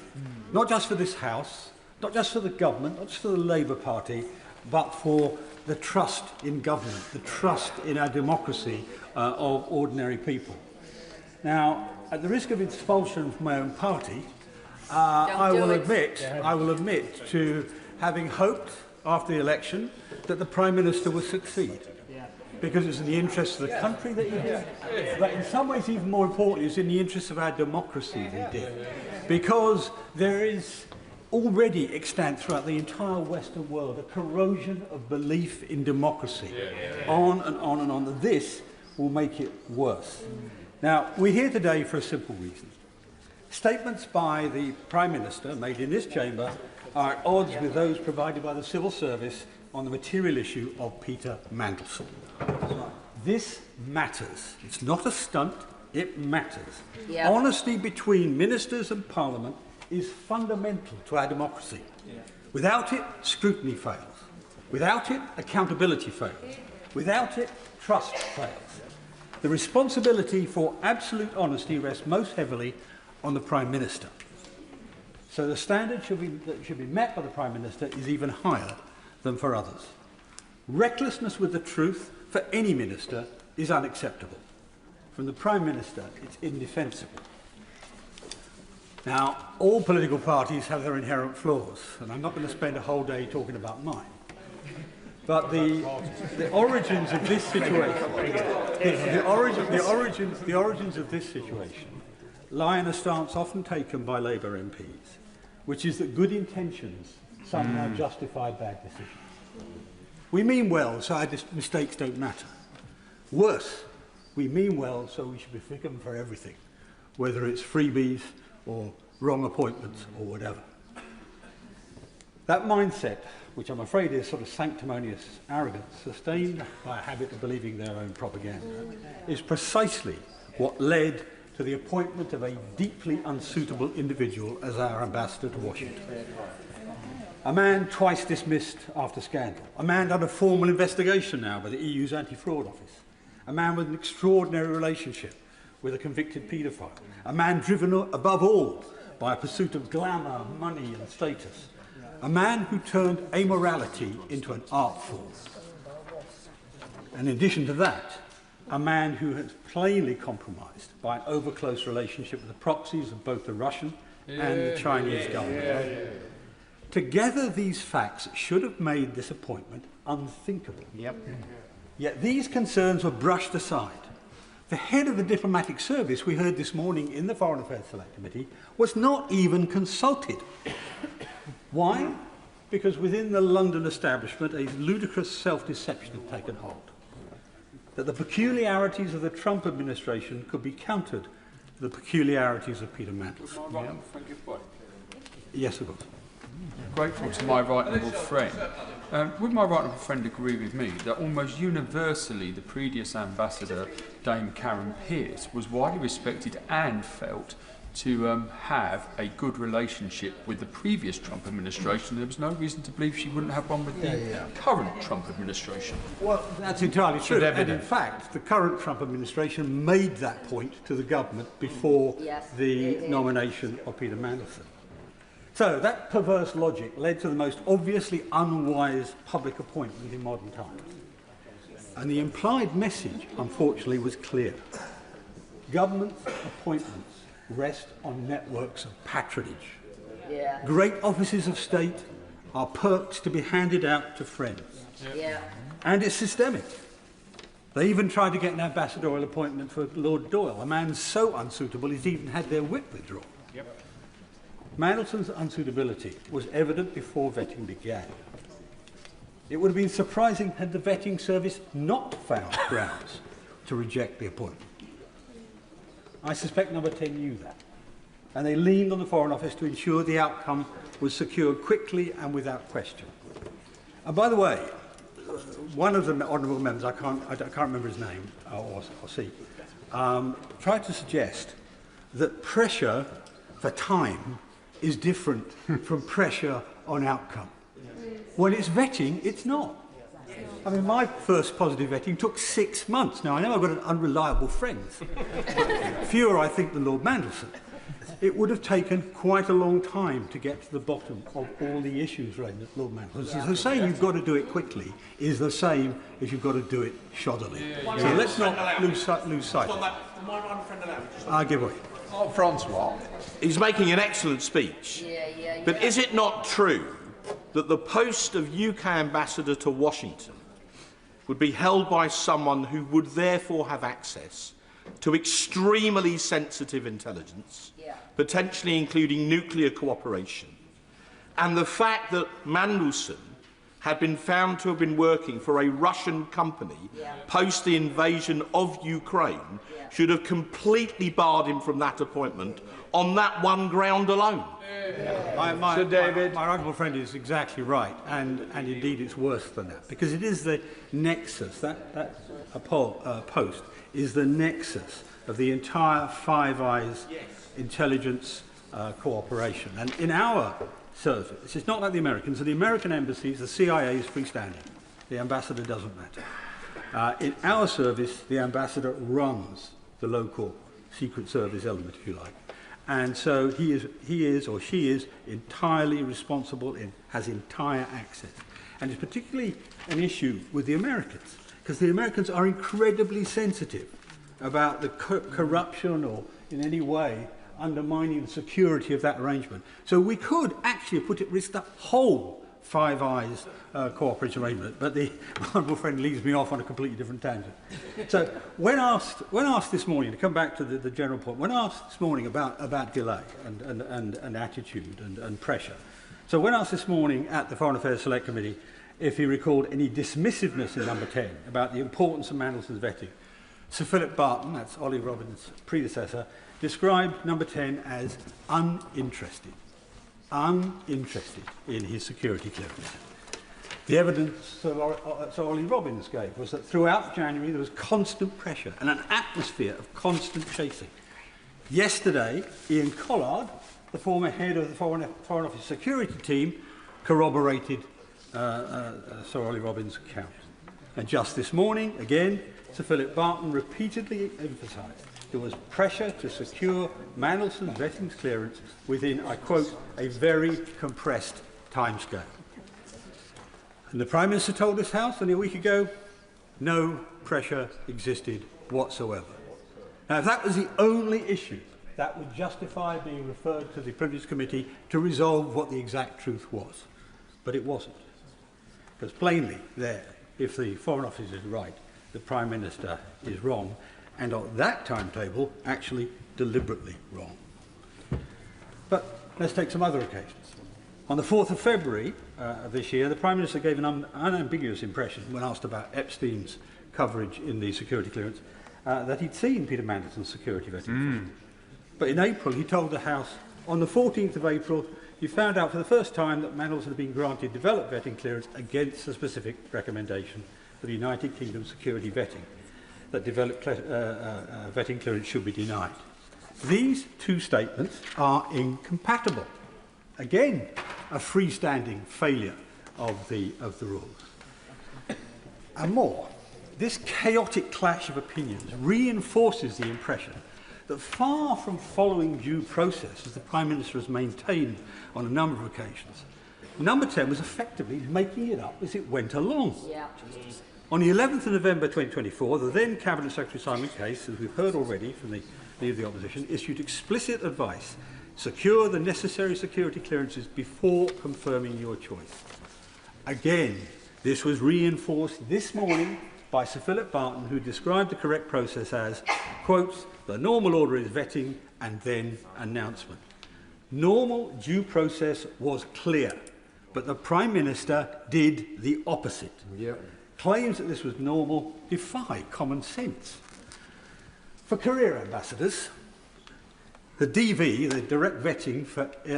not just for this House, not just for the government, not just for the Labour Party, but for the trust in government, the trust in our democracy of ordinary people. Now, at the risk of expulsion from my own party, I will admit to having hoped after the election that the Prime Minister would succeed, because it's in the interest of the country that he did, but in some ways even more importantly, it's in the interest of our democracy that he did, because there is already extant throughout the entire Western world a corrosion of belief in democracy, on and on and on. This will make it worse. Now, we're here today for a simple reason. Statements by the Prime Minister made in this chamber are at odds with those provided by the Civil Service on the material issue of Peter Mandelson. This matters. It's not a stunt, it matters. Yep. Honesty between ministers and Parliament is fundamental to our democracy. Without it, scrutiny fails. Without it, accountability fails. Without it, trust fails. The responsibility for absolute honesty rests most heavily on the Prime Minister. So the standard that should be met by the Prime Minister is even higher than for others. Recklessness with the truth for any minister is unacceptable. From the Prime Minister, it's indefensible. Now, all political parties have their inherent flaws, and I'm not going to spend a whole day talking about mine. But the origins of this situation, the origins of this situation lie in a stance often taken by Labour MPs, which is that good intentions somehow justify bad decisions. We mean well, so our mistakes don't matter. Worse, we mean well, so we should be forgiven for everything, whether it's freebies or wrong appointments or whatever. That mindset, which I'm afraid is sort of sanctimonious arrogance, sustained by a habit of believing their own propaganda, is precisely what led to the appointment of a deeply unsuitable individual as our ambassador to Washington. A man twice dismissed after scandal. A man under formal investigation now by the EU's anti-fraud office. A man with an extraordinary relationship with a convicted paedophile. A man driven above all by a pursuit of glamour, money and status. A man who turned amorality into an art form. And in addition to that, a man who has plainly compromised by an over-close relationship with the proxies of both the Russian and the Chinese government. Together, these facts should have made this appointment unthinkable. Yet these concerns were brushed aside The head of the diplomatic service, we heard this morning in the Foreign Affairs Select Committee, was not even consulted. Why? Because within the London establishment, a ludicrous self-deception had taken hold. That the peculiarities of the Trump administration could be countered with the peculiarities of Peter Mandelson. Yes, of course. Grateful to my right honourable friend. Would my right honourable friend agree with me that almost universally the previous ambassador, Dame Karen Pierce, was widely respected and felt to have a good relationship with the previous Trump administration? There was no reason to believe she wouldn't have one with the current Trump administration. Well, that's entirely true. And in fact, the current Trump administration made that point to the government before the nomination of Peter Mandelson. So that perverse logic led to the most obviously unwise public appointment in modern times. And the implied message, unfortunately, was clear. Government appointments rest on networks of patronage. Great offices of state are perks to be handed out to friends. And it's systemic. They even tried to get an ambassadorial appointment for Lord Doyle, a man so unsuitable he's even had their whip withdrawn. Mandelson's unsuitability was evident before vetting began. It would have been surprising had the vetting service not found grounds to reject the appointment. I suspect Number 10 knew that, and they leaned on the Foreign Office to ensure the outcome was secured quickly and without question. And by the way, one of the honourable members, I can't remember his name or seat, tried to suggest that pressure for time is different from pressure on outcome. When it's vetting, it's not. I mean, my first positive vetting took 6 months. Now, I know I've got an unreliable friend, fewer, I think, than Lord Mandelson. It would have taken quite a long time to get to the bottom of all the issues related to Lord Mandelson. So saying you've got to do it quickly is the same as you've got to do it shoddily. So let's not lose sight of it. I'll give way. Francois. He's making an excellent speech. But is it not true that the post of UK ambassador to Washington would be held by someone who would therefore have access to extremely sensitive intelligence, potentially including nuclear cooperation, and the fact that Mandelson had been found to have been working for a Russian company post the invasion of Ukraine should have completely barred him from that appointment on that one ground alone? My honourable friend is exactly right, and indeed it's worse than that, because it is the nexus, that post is the nexus of the entire Five Eyes intelligence cooperation. And in our service, it's not like the Americans. In the American embassies, the CIA is freestanding. The ambassador doesn't matter. In our service, the ambassador runs the local Secret Service element, if you like. And so he is or she is entirely responsible, has entire access. And it's particularly an issue with the Americans, because the Americans are incredibly sensitive about the corruption or in any way undermining the security of that arrangement. So we could actually put at risk the whole Five Eyes cooperation arrangement, but the honourable friend leads me off on a completely different tangent. So when asked this morning, to come back to the general point, when asked this morning about delay and attitude and pressure, so when asked this morning at the Foreign Affairs Select Committee if he recalled any dismissiveness in Number 10 about the importance of Mandelson's vetting, Sir Philip Barton, that's Ollie Robbins' predecessor, described Number 10 as uninterested in his security clearance. The evidence Sir Ollie Robbins gave was that throughout January there was constant pressure and an atmosphere of constant chasing. Yesterday, Ian Collard, the former head of the Foreign Office security team, corroborated Sir Ollie Robbins' account. And just this morning, again, Sir Philip Barton repeatedly emphasised there was pressure to secure Mandelson's vetting clearance within, I quote, a very compressed timescale. And the Prime Minister told this House only a week ago, no pressure existed whatsoever. Now, if that was the only issue, that would justify being referred to the Privileged Committee to resolve what the exact truth was. But it wasn't. Because plainly there, if the Foreign Office is right, the Prime Minister is wrong. and on that timetable actually deliberately wrong. But let's take some other occasions. On the 4th of February of this year, the Prime Minister gave an unambiguous impression when asked about Epstein's coverage in the security clearance that he'd seen Peter Mandelson's security vetting. But in April, he told the House, on the 14th of April, he found out for the first time that Mandelson had been granted developed vetting clearance against the specific recommendation for the United Kingdom security vetting, that developed vetting clearance should be denied. These two statements are incompatible. Again, a freestanding failure of the rules. And more, this chaotic clash of opinions reinforces the impression that far from following due process, as the Prime Minister has maintained on a number of occasions, Number 10 was effectively making it up as it went along. Yeah. On the 11th of November 2024, the then Cabinet Secretary Simon Case, as we've heard already from the Leader of the Opposition, issued explicit advice: secure the necessary security clearances before confirming your choice. Again, this was reinforced this morning by Sir Philip Barton, who described the correct process as, quotes, the normal order is vetting and then announcement. Normal due process was clear, but the Prime Minister did the opposite. Yep. Claims that this was normal defy common sense. For career ambassadors, the DV, the direct vetting,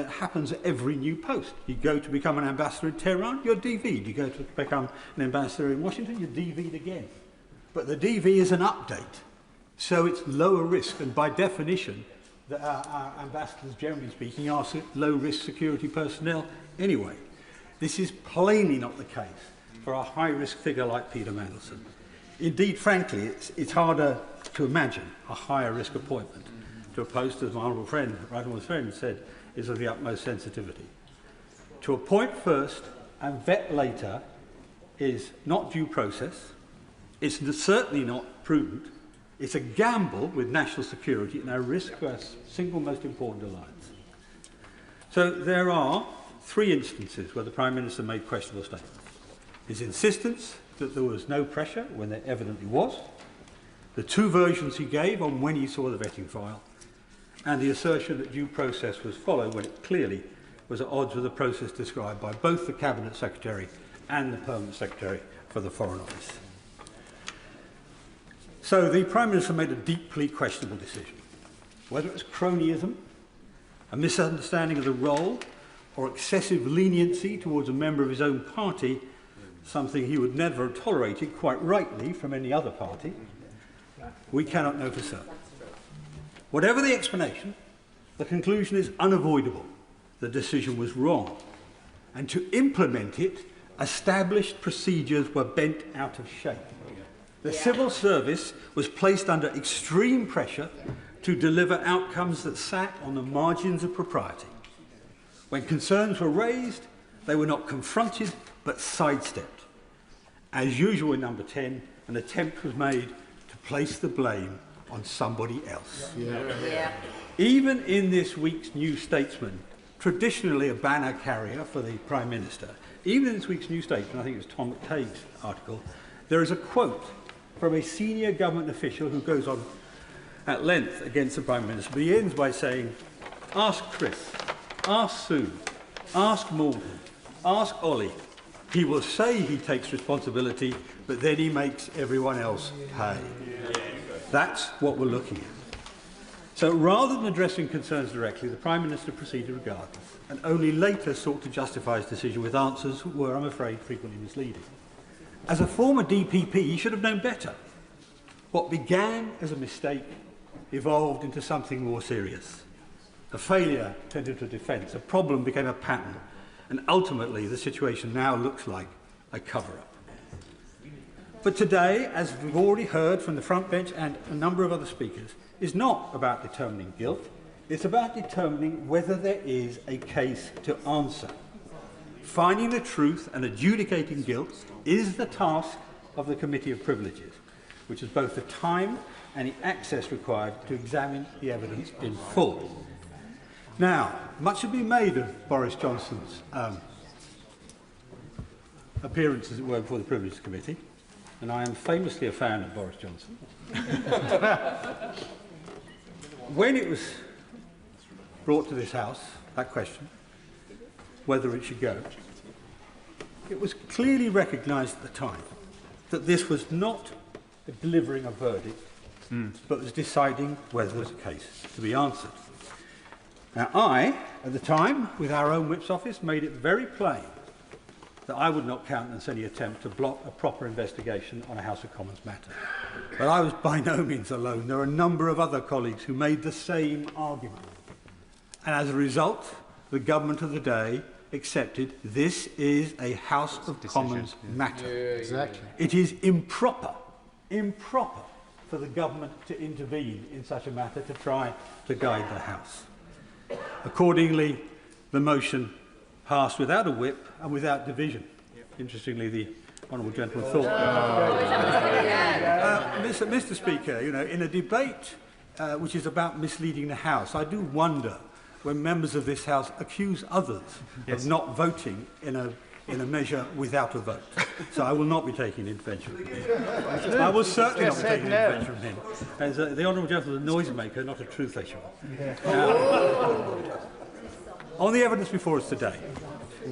happens at every new post. You go to become an ambassador in Tehran, you're DV'd. You go to become an ambassador in Washington, you're DV'd again. But the DV is an update, so it's lower risk, and by definition, our ambassadors, generally speaking, are low-risk security personnel anyway. This is plainly not the case for a high-risk figure like Peter Mandelson. Indeed, frankly, it's harder to imagine a higher-risk appointment to a post, as my honourable friend, said, is of the utmost sensitivity. To appoint first and vet later is not due process. It's certainly not prudent. It's a gamble with national security and a risk for our single most important alliance. So there are three instances where the Prime Minister made questionable statements. His insistence that there was no pressure when there evidently was, the two versions he gave on when he saw the vetting file, and the assertion that due process was followed when it clearly was at odds with the process described by both the Cabinet Secretary and the Permanent Secretary for the Foreign Office. So the Prime Minister made a deeply questionable decision. Whether it was cronyism, a misunderstanding of the role, or excessive leniency towards a member of his own party, something he would never have tolerated, quite rightly, from any other party, we cannot know for certain. Whatever the explanation, the conclusion is unavoidable. The decision was wrong. And to implement it, established procedures were bent out of shape. The civil service was placed under extreme pressure to deliver outcomes that sat on the margins of propriety. When concerns were raised, they were not confronted but sidestepped. As usual in number 10, an attempt was made to place the blame on somebody else. Even in this week's New Statesman, traditionally a banner carrier for the Prime Minister, even in this week's New Statesman, I think it was Tom McTague's article, there is a quote from a senior government official who goes on at length against the Prime Minister, but he ends by saying, ask Chris, ask Sue, ask Morgan, ask Ollie. He will say he takes responsibility, but then he makes everyone else pay. That's what we're looking at. So rather than addressing concerns directly, the Prime Minister proceeded regardless, and only later sought to justify his decision with answers that were, I'm afraid, frequently misleading. As a former DPP, he should have known better. What began as a mistake evolved into something more serious. A failure turned into a defence, a problem became a pattern, and ultimately the situation now looks like a cover-up. But today, as we've already heard from the front bench and a number of other speakers, is not about determining guilt, it's about determining whether there is a case to answer. Finding the truth and adjudicating guilt is the task of the Committee of Privileges, which has both the time and the access required to examine the evidence in full. Now, much has been made of Boris Johnson's appearance, as it were, before the Privileges Committee. and I am famously a fan of Boris Johnson. When it was brought to this House, that question, whether it should go, it was clearly recognised at the time that this was not delivering a verdict, but was deciding whether there was a case to be answered. Now, I, at the time, with our own Whip's office, made it very plain that I would not countenance any attempt to block a proper investigation on a House of Commons matter. But I was by no means alone. There are a number of other colleagues who made the same argument. And as a result, the government of the day accepted this is a House of Commons matter. Exactly. It is improper for the government to intervene in such a matter to try to guide the House. Accordingly, the motion passed without a whip and without division. Interestingly, the honourable gentleman thought. Mr. Speaker, you know, in a debate which is about misleading the House, I do wonder when members of this House accuse others of not voting in a measure without a vote. So I will not be taking intervention. I will certainly not be taking intervention from him. As the honourable gentleman is a noisemaker, not a truth teller. On the evidence before us today,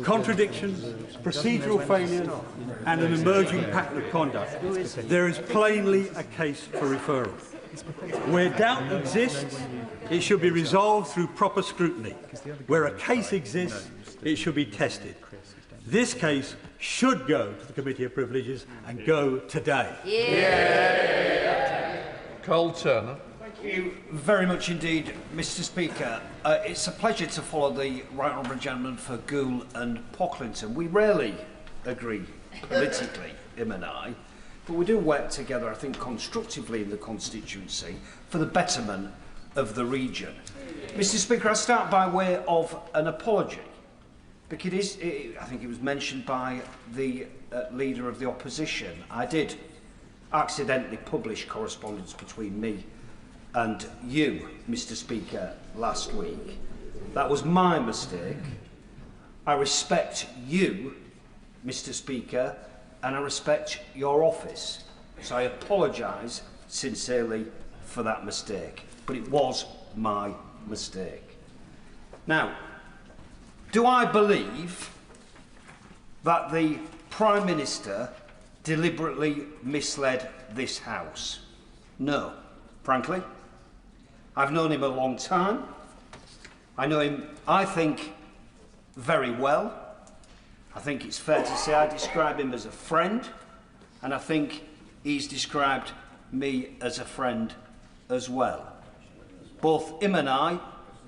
contradictions, procedural failures and an emerging pattern of conduct, there is plainly a case for referral. Where doubt exists, it should be resolved through proper scrutiny. Where a case exists, it should be tested. This case should go to the Committee of Privileges and go today. Cole Turner. Thank you very much indeed, Mr. Speaker. It's a pleasure to follow the Right Honourable Gentleman for Goole and Pocklington. We rarely agree politically, him and I, but we do work together, I think, constructively in the constituency for the betterment of the region. Mr. Speaker, I start by way of an apology, because I think it was mentioned by the Leader of the Opposition. I did accidentally publish correspondence between me and you, Mr. Speaker, last week. That was my mistake. I respect you, Mr. Speaker, and I respect your office. So I apologise sincerely for that mistake. But it was my mistake. Now, do I believe that the Prime Minister deliberately misled this House? No, frankly. I've known him a long time. I know him, I think, very well. I think it's fair to say I describe him as a friend, and I think he's described me as a friend as well. Both him and I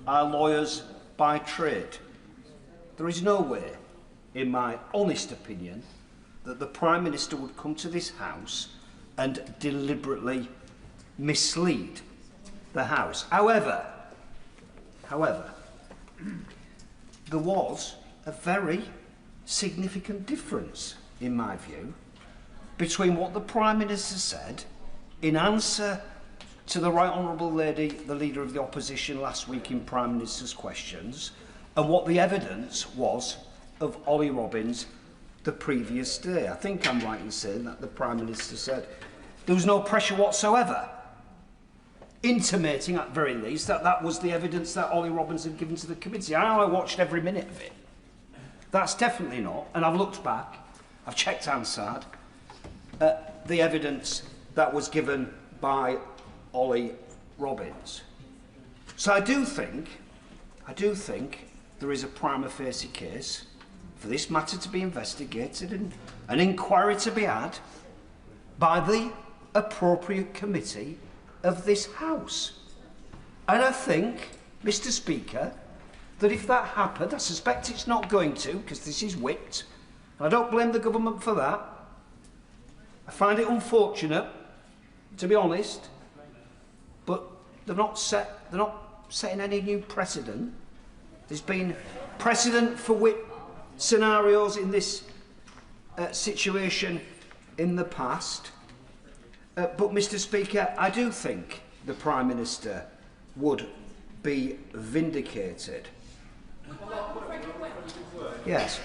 are lawyers by trade. There is no way, in my honest opinion, that the Prime Minister would come to this House and deliberately mislead the House. However, there was a very significant difference, in my view, between what the Prime Minister said in answer to the Right Honourable Lady, the Leader of the Opposition, last week in Prime Minister's questions, and what the evidence was of Ollie Robbins the previous day. I think I'm right in saying that the Prime Minister said there was no pressure whatsoever, intimating at very least that that was the evidence that Ollie Robbins had given to the committee. I watched every minute of it. That's definitely not, and I've looked back, I've checked Hansard, the evidence that was given by Ollie Robbins. So I do think there is a prima facie case for this matter to be investigated and an inquiry to be had by the appropriate committee of this House. And I think, Mr. Speaker, that if that happened, I suspect it's not going to, because this is whipped, and I don't blame the government for that. I find it unfortunate, to be honest, but they're not setting any new precedent. There's been precedent for whip scenarios in this situation in the past. But, Mr. Speaker, I do think the Prime Minister would be vindicated. Yes.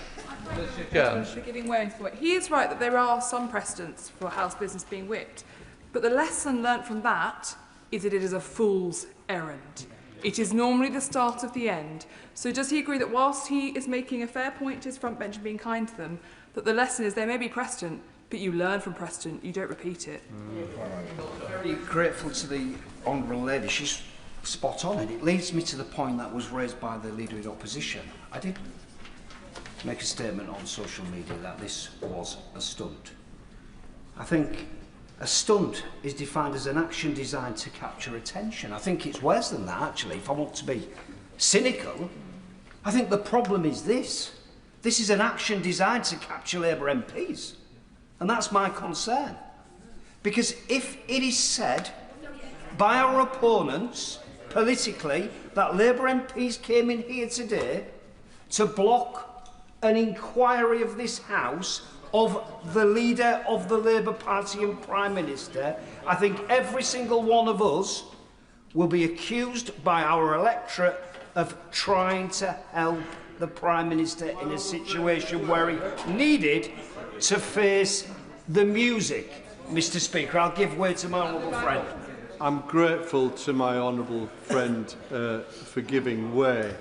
For giving way. He is right that there are some precedents for House business being whipped, but the lesson learnt from that is that it is a fool's errand. It is normally the start of the end. So does he agree that whilst he is making a fair point to his front bench and being kind to them, that the lesson is there may be precedent, but you learn from precedent, you don't repeat it? Very grateful to the honourable lady. She's spot on, and it leads me to the point that was raised by the Leader of the Opposition. I did make a statement on social media that this was a stunt. I think a stunt is defined as an action designed to capture attention. I think it's worse than that, actually, if I want to be cynical. I think the problem is this. This is an action designed to capture Labour MPs. And that's my concern. Because if it is said by our opponents, politically, that Labour MPs came in here today to block an inquiry of this House of the leader of the Labour Party and Prime Minister, I think every single one of us will be accused by our electorate of trying to help the Prime Minister in a situation where he needed to face the music. Mr. Speaker, I'll give way to my honourable friend. I'm grateful to my honourable friend for giving way.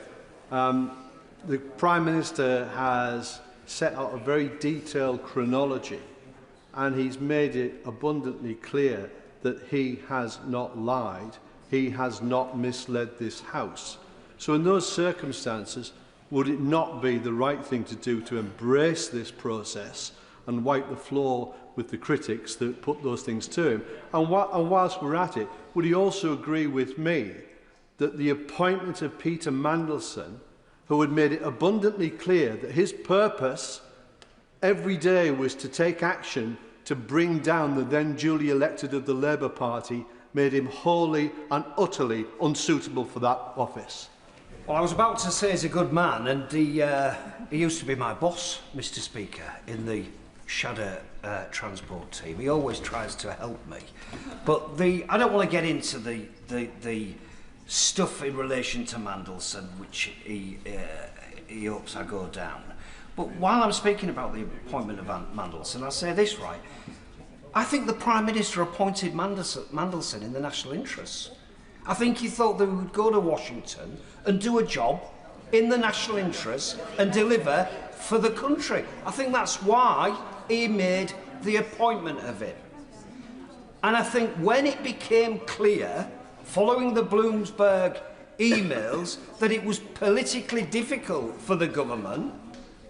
The Prime Minister has set out a very detailed chronology, and he's made it abundantly clear that he has not lied, he has not misled this House. So in those circumstances, would it not be the right thing to do to embrace this process and wipe the floor with the critics that put those things to him? And whilst we're at it, would he also agree with me that the appointment of Peter Mandelson, who had made it abundantly clear that his purpose every day was to take action to bring down the then duly elected of the Labour Party, made him wholly and utterly unsuitable for that office? Well, I was about to say he's a good man, and he used to be my boss, Mr. Speaker, in the shadow transport team. He always tries to help me. But I don't want to get into the stuff in relation to Mandelson, which he hopes I go down. But while I'm speaking about the appointment of Mandelson, I'll say this, right. I think the Prime Minister appointed Mandelson in the national interests. I think he thought that we would go to Washington and do a job in the national interest and deliver for the country. I think that's why he made the appointment of him. And I think when it became clear, following the Bloomberg emails, that it was politically difficult for the government,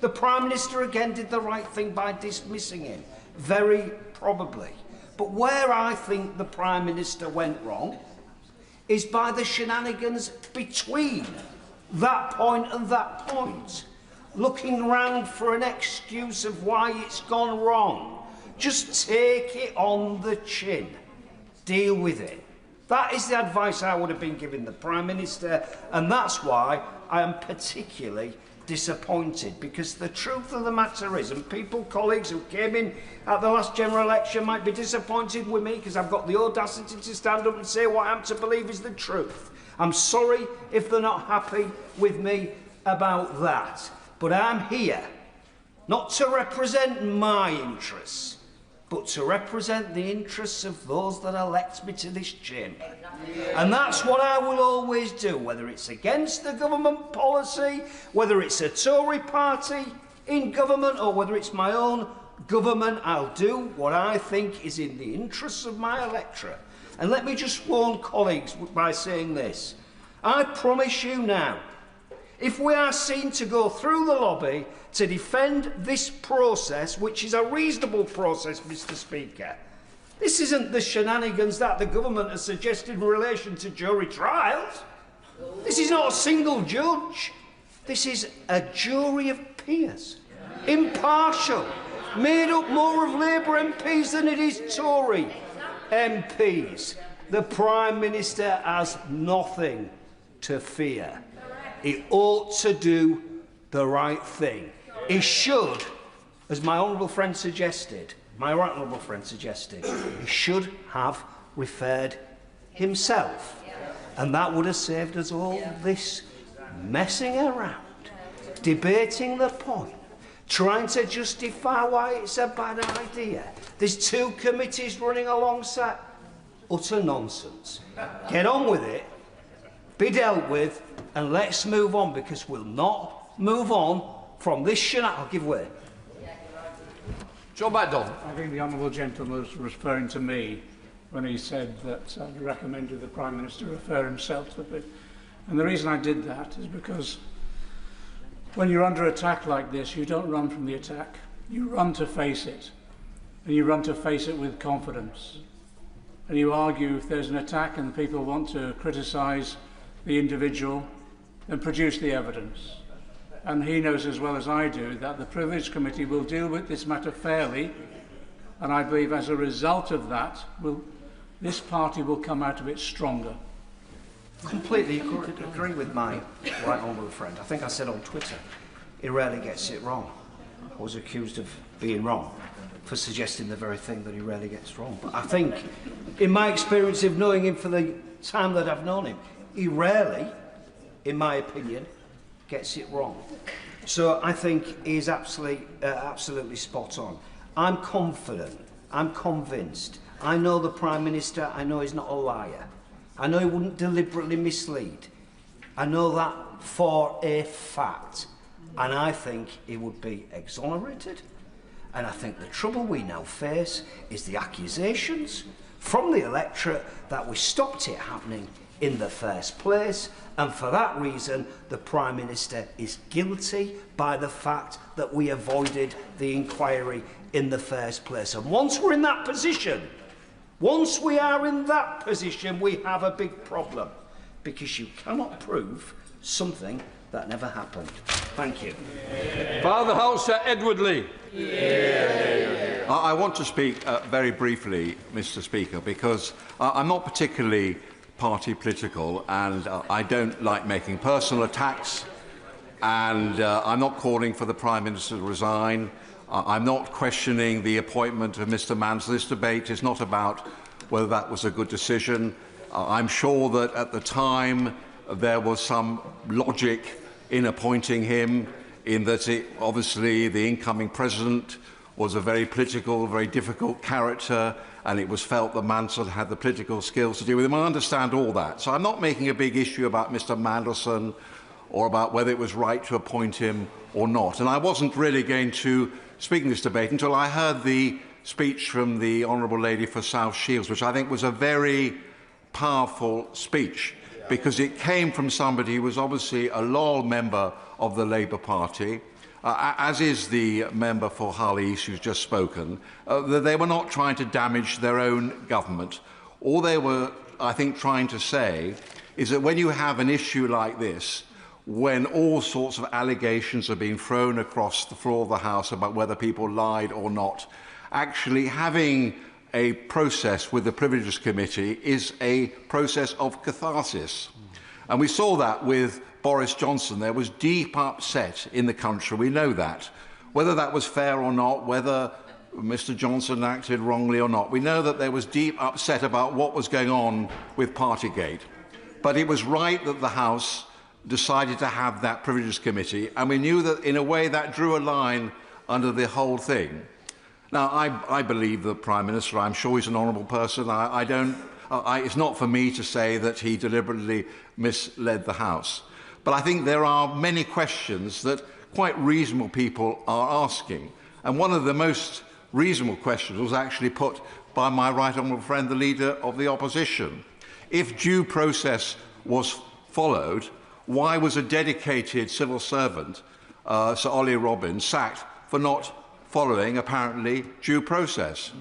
the Prime Minister again did the right thing by dismissing him, very probably. But where I think the Prime Minister went wrong is by the shenanigans between that point and that point, looking round for an excuse of why it's gone wrong. Just take it on the chin. Deal with it. That is the advice I would have been giving the Prime Minister, and that's why I am particularly disappointed, because the truth of the matter is, and people, colleagues who came in at the last general election might be disappointed with me because I've got the audacity to stand up and say what I'm to believe is the truth. I'm sorry if they're not happy with me about that, but I'm here not to represent my interests, but to represent the interests of those that elect me to this chamber. And that's what I will always do, whether it's against the government policy, whether it's a Tory party in government, or whether it's my own government. I'll do what I think is in the interests of my electorate. And let me just warn colleagues by saying this. I promise you now, if we are seen to go through the lobby to defend this process, which is a reasonable process, Mr. Speaker, this isn't the shenanigans that the government has suggested in relation to jury trials. This is not a single judge. This is a jury of peers, impartial, made up more of Labour MPs than it is Tory MPs. The Prime Minister has nothing to fear. He ought to do the right thing. He should, as my honourable friend suggested, he should have referred himself. And that would have saved us all this messing around, debating the point, trying to justify why it's a bad idea. There's 2 committees running alongside. Utter nonsense. Get on with it, be dealt with, and let's move on, because we'll not move on from this shenanigan. I'll give way. John MacDonald. I think the honourable gentleman was referring to me when he said that I recommended the Prime Minister refer himself to the bit. And the reason I did that is because when you're under attack like this, you don't run from the attack. You run to face it. And you run to face it with confidence. And you argue if there's an attack and people want to criticise the individual, then produce the evidence. And he knows as well as I do that the Privilege Committee will deal with this matter fairly, and I believe as a result of that, this party will come out of it stronger. Completely agree with my right honourable friend. I think I said on Twitter, he rarely gets it wrong. I was accused of being wrong for suggesting the very thing that he rarely gets wrong. But I think, in my experience of knowing him for the time that I've known him, he rarely, in my opinion, gets it wrong. So I think he's absolutely spot on. I'm confident, I'm convinced. I know the Prime Minister, I know he's not a liar. I know he wouldn't deliberately mislead. I know that for a fact. And I think he would be exonerated. And I think the trouble we now face is the accusations from the electorate that we stopped it happening in the first place, and for that reason the Prime Minister is guilty by the fact that we avoided the inquiry in the first place. And once we're in that position, once we are in that position, we have a big problem, because you cannot prove something that never happened. Thank you. Father House, Edward Lee. I want to speak very briefly, Mr. Speaker, because I'm not particularly party political, and I don't like making personal attacks, and I'm not calling for the Prime Minister to resign. I'm not questioning the appointment of Mr. Mansell. This debate is not about whether that was a good decision. I'm sure that at the time there was some logic in appointing him, in that obviously the incoming president was a very political, very difficult character, and it was felt that Mansell had the political skills to deal with him. I understand all that. So I'm not making a big issue about Mr. Mandelson or about whether it was right to appoint him or not. And I wasn't really going to speak in this debate until I heard the speech from the Honourable Lady for South Shields, which I think was a very powerful speech, because it came from somebody who was obviously a loyal member of the Labour Party, as is the member for Hull East who's just spoken, that they were not trying to damage their own government. All they were, I think, trying to say is that when you have an issue like this, when all sorts of allegations are being thrown across the floor of the House about whether people lied or not, actually having a process with the Privileges Committee is a process of catharsis. And we saw that with Boris Johnson. There was deep upset in the country, we know that. Whether that was fair or not, whether Mr. Johnson acted wrongly or not, we know that there was deep upset about what was going on with Partygate. But it was right that the House decided to have that Privileges Committee, and we knew that in a way that drew a line under the whole thing. Now, I believe the Prime Minister. I'm sure he's an honourable person. It's not for me to say that he deliberately misled the House. But I think there are many questions that quite reasonable people are asking. And one of the most reasonable questions was actually put by my right honourable friend, the Leader of the Opposition. If due process was followed, why was a dedicated civil servant, Sir Ollie Robbins, sacked for not following, apparently, due process?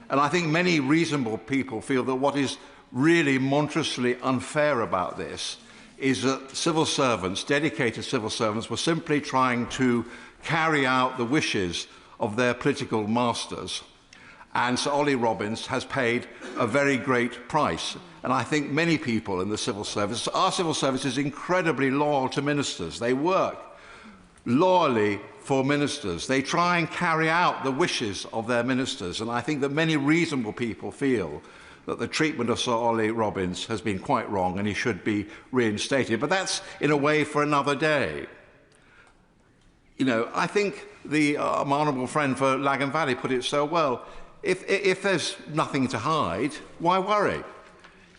And I think many reasonable people feel that what is really monstrously unfair about this is that civil servants, dedicated civil servants, were simply trying to carry out the wishes of their political masters. And Sir Ollie Robbins has paid a very great price. And I think many people in the civil service, our civil service is incredibly loyal to ministers. They work loyally for ministers. They try and carry out the wishes of their ministers. And I think that many reasonable people feel that the treatment of Sir Ollie Robbins has been quite wrong and he should be reinstated. But that's, in a way, for another day. You know, I think the my honourable friend for Lagan Valley put it so well. If there's nothing to hide, why worry?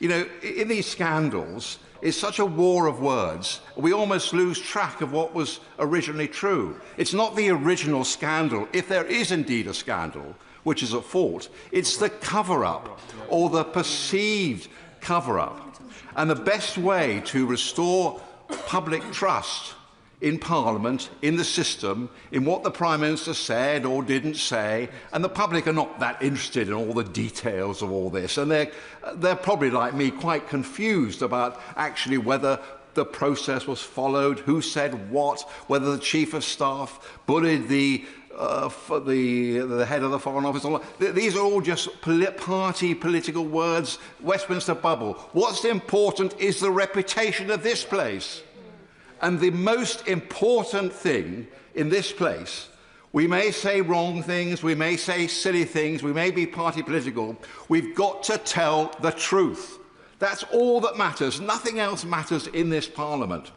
You know, in these scandals, it's such a war of words, we almost lose track of what was originally true. It's not the original scandal, if there is indeed a scandal, which is at fault. It's the cover-up, or the perceived cover-up. And the best way to restore public trust in Parliament, in the system, in what the Prime Minister said or didn't say, and the public are not that interested in all the details of all this, and they're probably, like me, quite confused about actually whether the process was followed, who said what, whether the Chief of Staff bullied the head of the Foreign Office. These are all just party political words, Westminster bubble. What's important is the reputation of this place. And the most important thing in this place, we may say wrong things, we may say silly things, we may be party political, we've got to tell the truth. That's all that matters. Nothing else matters in this Parliament.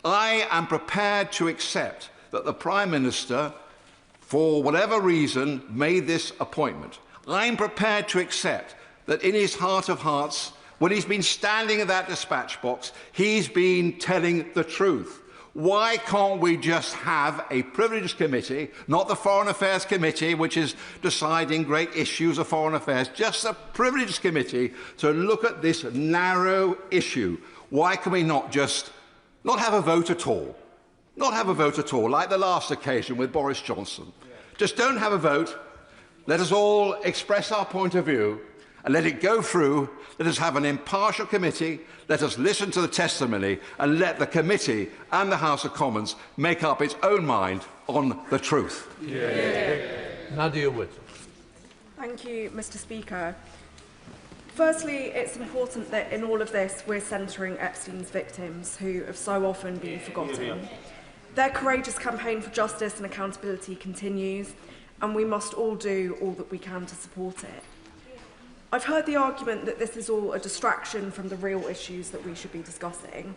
I am prepared to accept that the Prime Minister, for whatever reason, made this appointment. I'm prepared to accept that in his heart of hearts, when he's been standing at that dispatch box, he's been telling the truth. Why can't we just have a privileged committee, not the Foreign Affairs Committee, which is deciding great issues of foreign affairs, just a privileged committee to look at this narrow issue? Why can we not just not have a vote at all? Not have a vote at all, like the last occasion with Boris Johnson. Just don't have a vote. Let us all express our point of view and let it go through. Let us have an impartial committee. Let us listen to the testimony and let the committee and the House of Commons make up its own mind on the truth. Nadia Wood. Thank you, Mr. Speaker. Firstly, it's important that in all of this we're centring Epstein's victims, who have so often been forgotten. Their courageous campaign for justice and accountability continues, and we must all do all that we can to support it. I've heard the argument that this is all a distraction from the real issues that we should be discussing.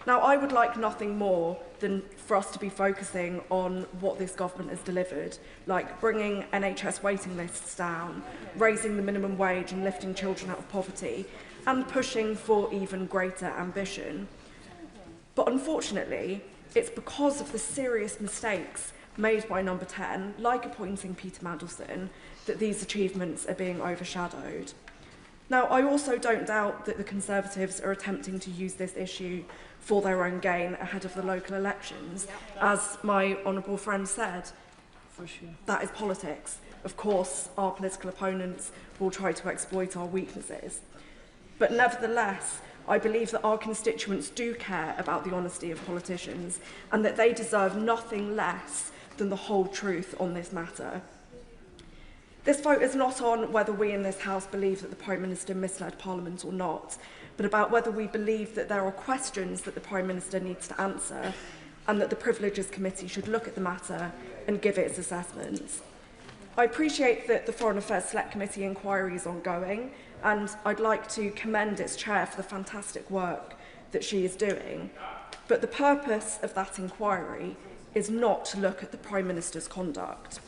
Now, I would like nothing more than for us to be focusing on what this government has delivered, like bringing NHS waiting lists down, raising the minimum wage and lifting children out of poverty, and pushing for even greater ambition. But unfortunately, it's because of the serious mistakes made by Number 10, like appointing Peter Mandelson, that these achievements are being overshadowed. Now, I also don't doubt that the Conservatives are attempting to use this issue for their own gain ahead of the local elections. As my honourable friend said, that is politics. Of course, our political opponents will try to exploit our weaknesses. But nevertheless, I believe that our constituents do care about the honesty of politicians and that they deserve nothing less than the whole truth on this matter. This vote is not on whether we in this House believe that the Prime Minister misled Parliament or not, but about whether we believe that there are questions that the Prime Minister needs to answer and that the Privileges Committee should look at the matter and give its assessments. I appreciate that the Foreign Affairs Select Committee inquiry is ongoing, and I'd like to commend its chair for the fantastic work that she is doing. But the purpose of that inquiry is not to look at the Prime Minister's conduct.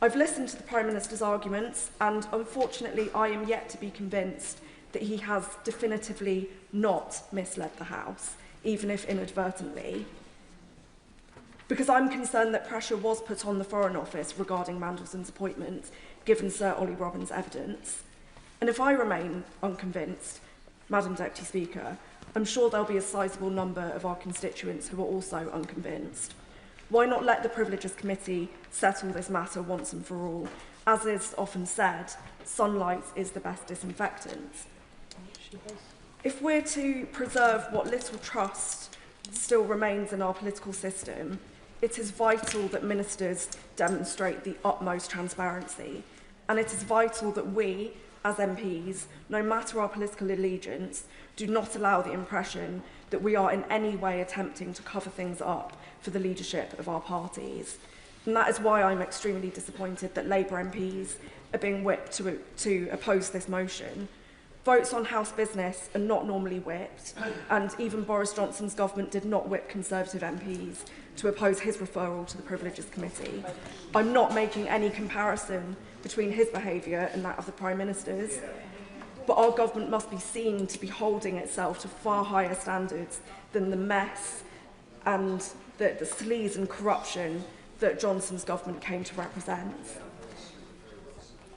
I've listened to the Prime Minister's arguments, and unfortunately I am yet to be convinced that he has definitively not misled the House, even if inadvertently. Because I'm concerned that pressure was put on the Foreign Office regarding Mandelson's appointment, given Sir Ollie Robbins' evidence. And if I remain unconvinced, Madam Deputy Speaker, I'm sure there'll be a sizable number of our constituents who are also unconvinced. Why not let the Privileges Committee settle this matter once and for all? As is often said, sunlight is the best disinfectant. If we're to preserve what little trust still remains in our political system, it is vital that ministers demonstrate the utmost transparency, and it is vital that we, as MPs, no matter our political allegiance, do not allow the impression that we are in any way attempting to cover things up for the leadership of our parties. And that is why I'm extremely disappointed that Labour MPs are being whipped to oppose this motion. Votes on House business are not normally whipped, and even Boris Johnson's government did not whip Conservative MPs to oppose his referral to the Privileges Committee. I'm not making any comparison between his behaviour and that of the Prime Minister's, but our government must be seen to be holding itself to far higher standards than the mess and the sleaze and corruption that Johnson's government came to represent.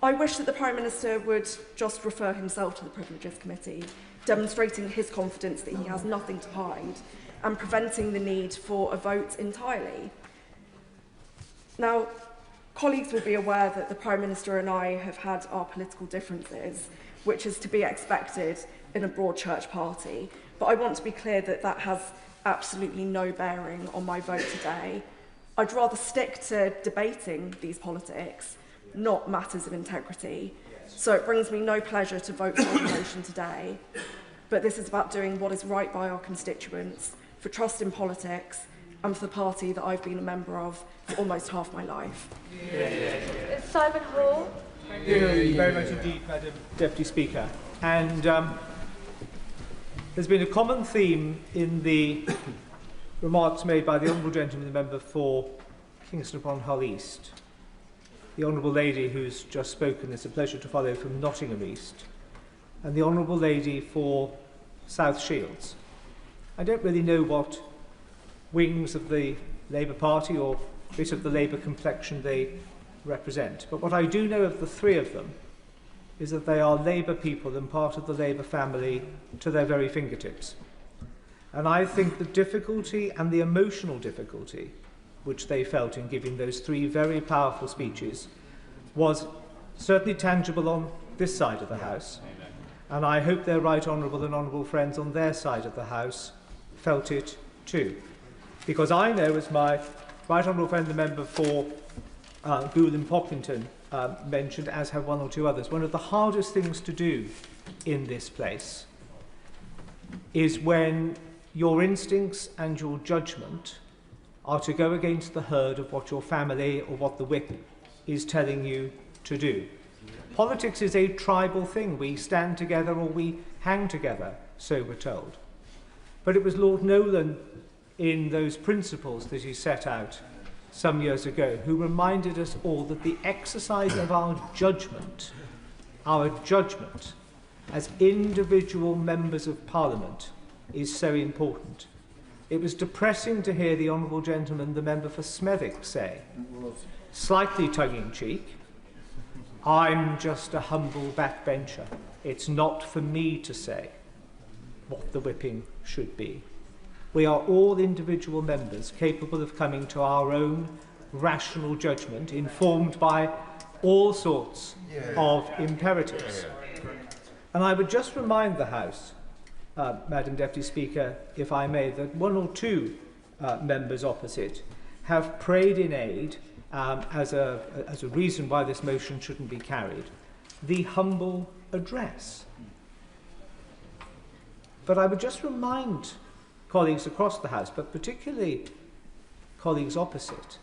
I wish that the Prime Minister would just refer himself to the Privileges Committee, demonstrating his confidence that he has nothing to hide and preventing the need for a vote entirely. Now, colleagues will be aware that the Prime Minister and I have had our political differences, which is to be expected in a broad church party, but I want to be clear that that has absolutely no bearing on my vote today. I'd rather stick to debating these politics, not matters of integrity. So it brings me no pleasure to vote for the motion today. But this is about doing what is right by our constituents, for trust in politics, and for the party that I've been a member of for almost half my life. Simon Hall. Thank you very much indeed, Madam Deputy Speaker. And there's been a common theme in the remarks made by the Honourable Gentleman, the member for Kingston upon Hull East. The Honourable Lady who's just spoken, it's a pleasure to follow, from Nottingham East, and the Honourable Lady for South Shields. I don't really know what wings of the Labour Party or bit of the Labour complexion they represent, but what I do know of the three of them is that they are Labour people and part of the Labour family to their very fingertips. And I think the difficulty and the emotional difficulty which they felt in giving those three very powerful speeches was certainly tangible on this side of the House, and I hope their right honourable and honourable friends on their side of the House felt it too. Because I know, as my right honourable friend, the member for Goole and Pocklington mentioned, as have one or two others, one of the hardest things to do in this place is when your instincts and your judgment are to go against the herd of what your family or what the whip is telling you to do. Politics is a tribal thing. We stand together or we hang together, so we're told. But it was Lord Nolan, in those principles that he set out some years ago, who reminded us all that the exercise of our judgment as individual members of Parliament is so important. It was depressing to hear the Honourable Gentleman, the member for Smethwick, say, slightly tongue-in-cheek, I'm just a humble backbencher. It's not for me to say what the whipping should be. We are all individual members capable of coming to our own rational judgment, informed by all sorts of imperatives. And I would just remind the House, Madam Deputy Speaker, if I may, that one or two members opposite have prayed in aid, as a reason why this motion shouldn't be carried, the humble address. But I would just remind colleagues across the House, but particularly colleagues opposite,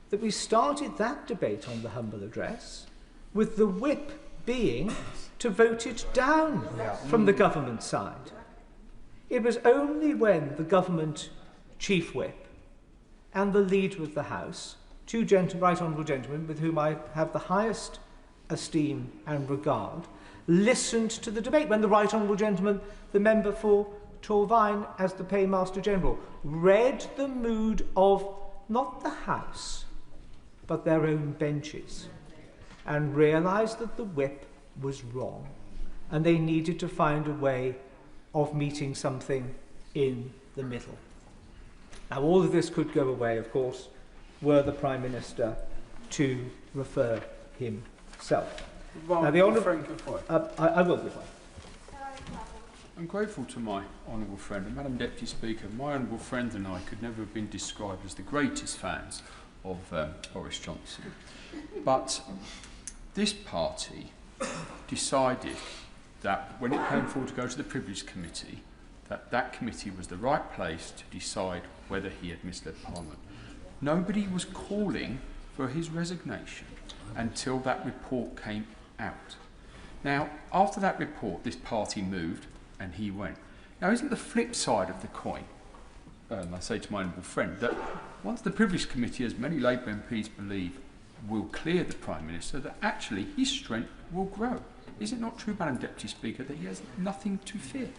that we started that debate on the humble address with the whip being to vote it down from the government side. It was only when the government chief whip and the leader of the House, two right honourable gentlemen with whom I have the highest esteem and regard, listened to the debate, when the right honourable gentleman, the member for Torvine, as the Paymaster General, read the mood of not the House, but their own benches, and realised that the whip was wrong, and they needed to find a way of meeting something in the middle. Now, all of this could go away, of course, were the Prime Minister to refer himself. Now, the honourable I will be fine. I'm grateful to my honourable friend, and Madam Deputy Speaker, my honourable friend and I could never have been described as the greatest fans of Boris Johnson. But this party decided that when it came forward to go to the Privilege Committee, that committee was the right place to decide whether he had misled Parliament. Nobody was calling for his resignation until that report came out. Now, after that report, this party moved and he went. Now, isn't the flip side of the coin, I say to my honourable friend, that once the Privilege Committee, as many Labour MPs believe, will clear the Prime Minister, that actually his strength will grow? Is it not true, Madam Deputy Speaker, that he has nothing to fear?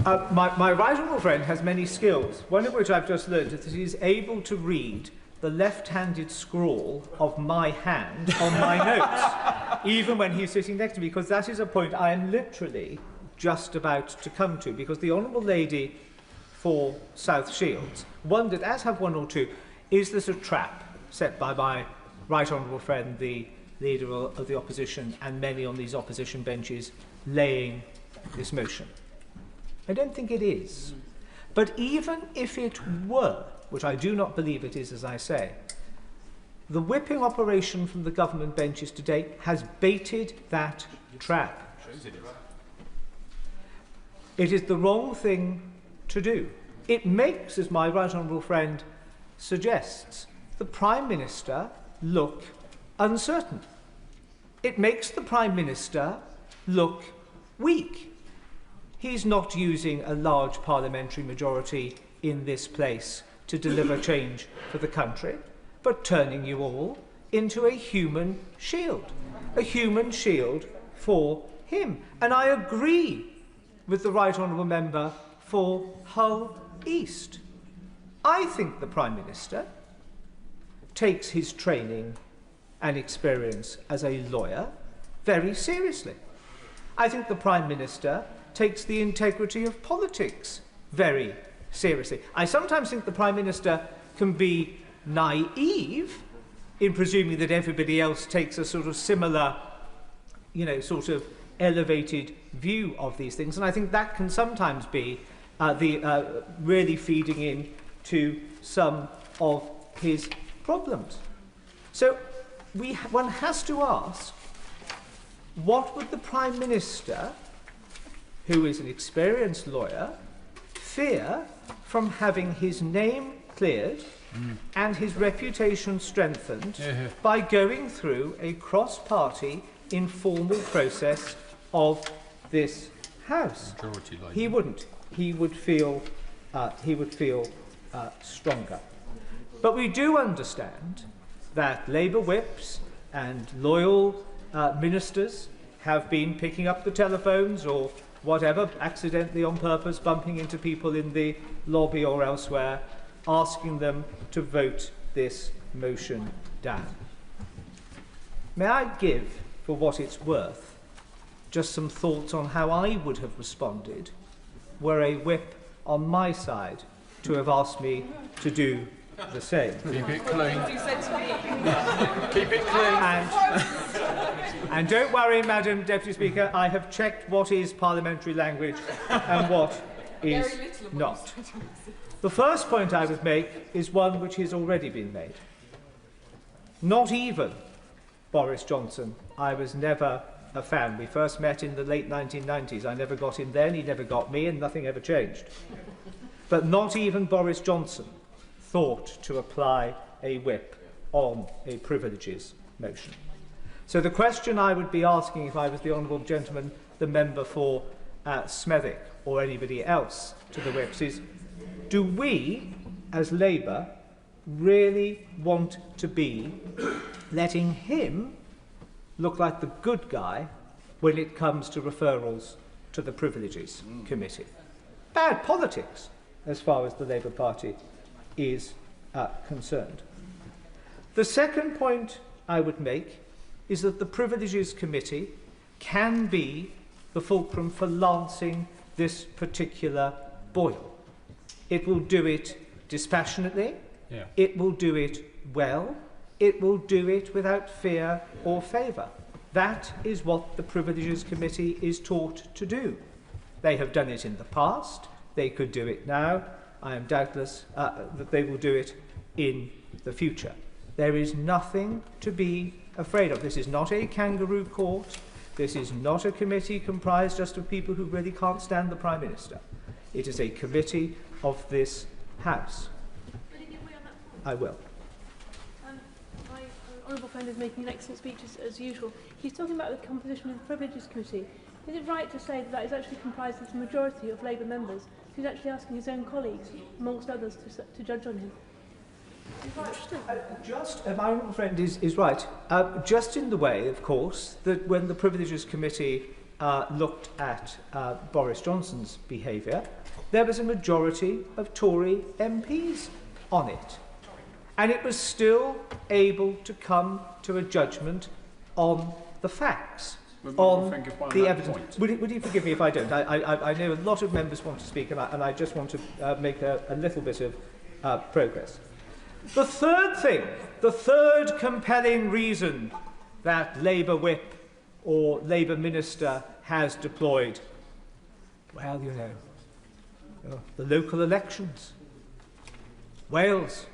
My right honourable friend has many skills, one of which I've just learned, is that he is able to read the left-handed scrawl of my hand on my notes, even when he's sitting next to me, because that is a point I am literally just about to come to, because the Honourable Lady for South Shields wondered, as have one or two, is this a trap set by my right honourable friend, the Leader of the Opposition, and many on these opposition benches laying this motion? I don't think it is. But even if it were, which I do not believe it is, as I say, the whipping operation from the government benches today has baited that trap. It is the wrong thing to do. It makes, as my right honourable friend suggests, the Prime Minister look uncertain. It makes the Prime Minister look weak. He's not using a large parliamentary majority in this place to deliver change for the country, but turning you all into a human shield for him. And I agree with the Right Honourable Member for Hull East. I think the Prime Minister takes his training and experience as a lawyer very seriously. I think the Prime Minister takes the integrity of politics very seriously. I sometimes think the Prime Minister can be naive in presuming that everybody else takes a sort of similar, sort of elevated view of these things, and I think that can sometimes be really feeding in to some of his problems. So one has to ask, what would the Prime Minister, who is an experienced lawyer, fear from having his name cleared and his reputation strengthened by going through a cross-party informal process of this House? He wouldn't. He would feel stronger. But we do understand that Labour whips and loyal ministers have been picking up the telephones or whatever, accidentally on purpose, bumping into people in the lobby or elsewhere, asking them to vote this motion down. May I give, for what it's worth, just some thoughts on how I would have responded were a whip on my side to have asked me to do the same. Keep it clean. Keep it clean. And don't worry, Madam Deputy Speaker, I have checked what is parliamentary language and what is not. The first point I would make is one which has already been made. Not even Boris Johnson. I was never a fan. We first met in the late 1990s. I never got him then, he never got me, and nothing ever changed. But not even Boris Johnson thought to apply a whip on a privileges motion. So the question I would be asking if I was the honourable gentleman, the member for Smethwick, or anybody else to the whips is, do we, as Labour, really want to be letting him look like the good guy when it comes to referrals to the Privileges Committee? Bad politics, as far as the Labour Party is concerned. The second point I would make is that the Privileges Committee can be the fulcrum for lancing this particular boil. It will do it dispassionately, it will do it well, it will do it without fear or favour. That is what the Privileges Committee is taught to do. They have done it in the past, they could do it now. I am doubtless that they will do it in the future. There is nothing to be afraid of. This is not a kangaroo court. This is not a committee comprised just of people who really can't stand the Prime Minister. It is a committee of this House. I will. honourable friend is making an excellent speech as usual. He's talking about the composition of the Privileges Committee. Is it right to say that that is actually comprised of the majority of Labour members? He's actually asking his own colleagues, amongst others, to judge on him. My honourable friend is right. Just in the way, of course, that when the Privileges Committee looked at Boris Johnson's behaviour, there was a majority of Tory MPs on it. And it was still able to come to a judgment on the facts, on the evidence. Would you forgive me if I don't? I know a lot of members want to speak, and I just want to make a little bit of progress. The third thing, the third compelling reason that Labour whip or Labour minister has deployed, well, you know, the local elections, Wales,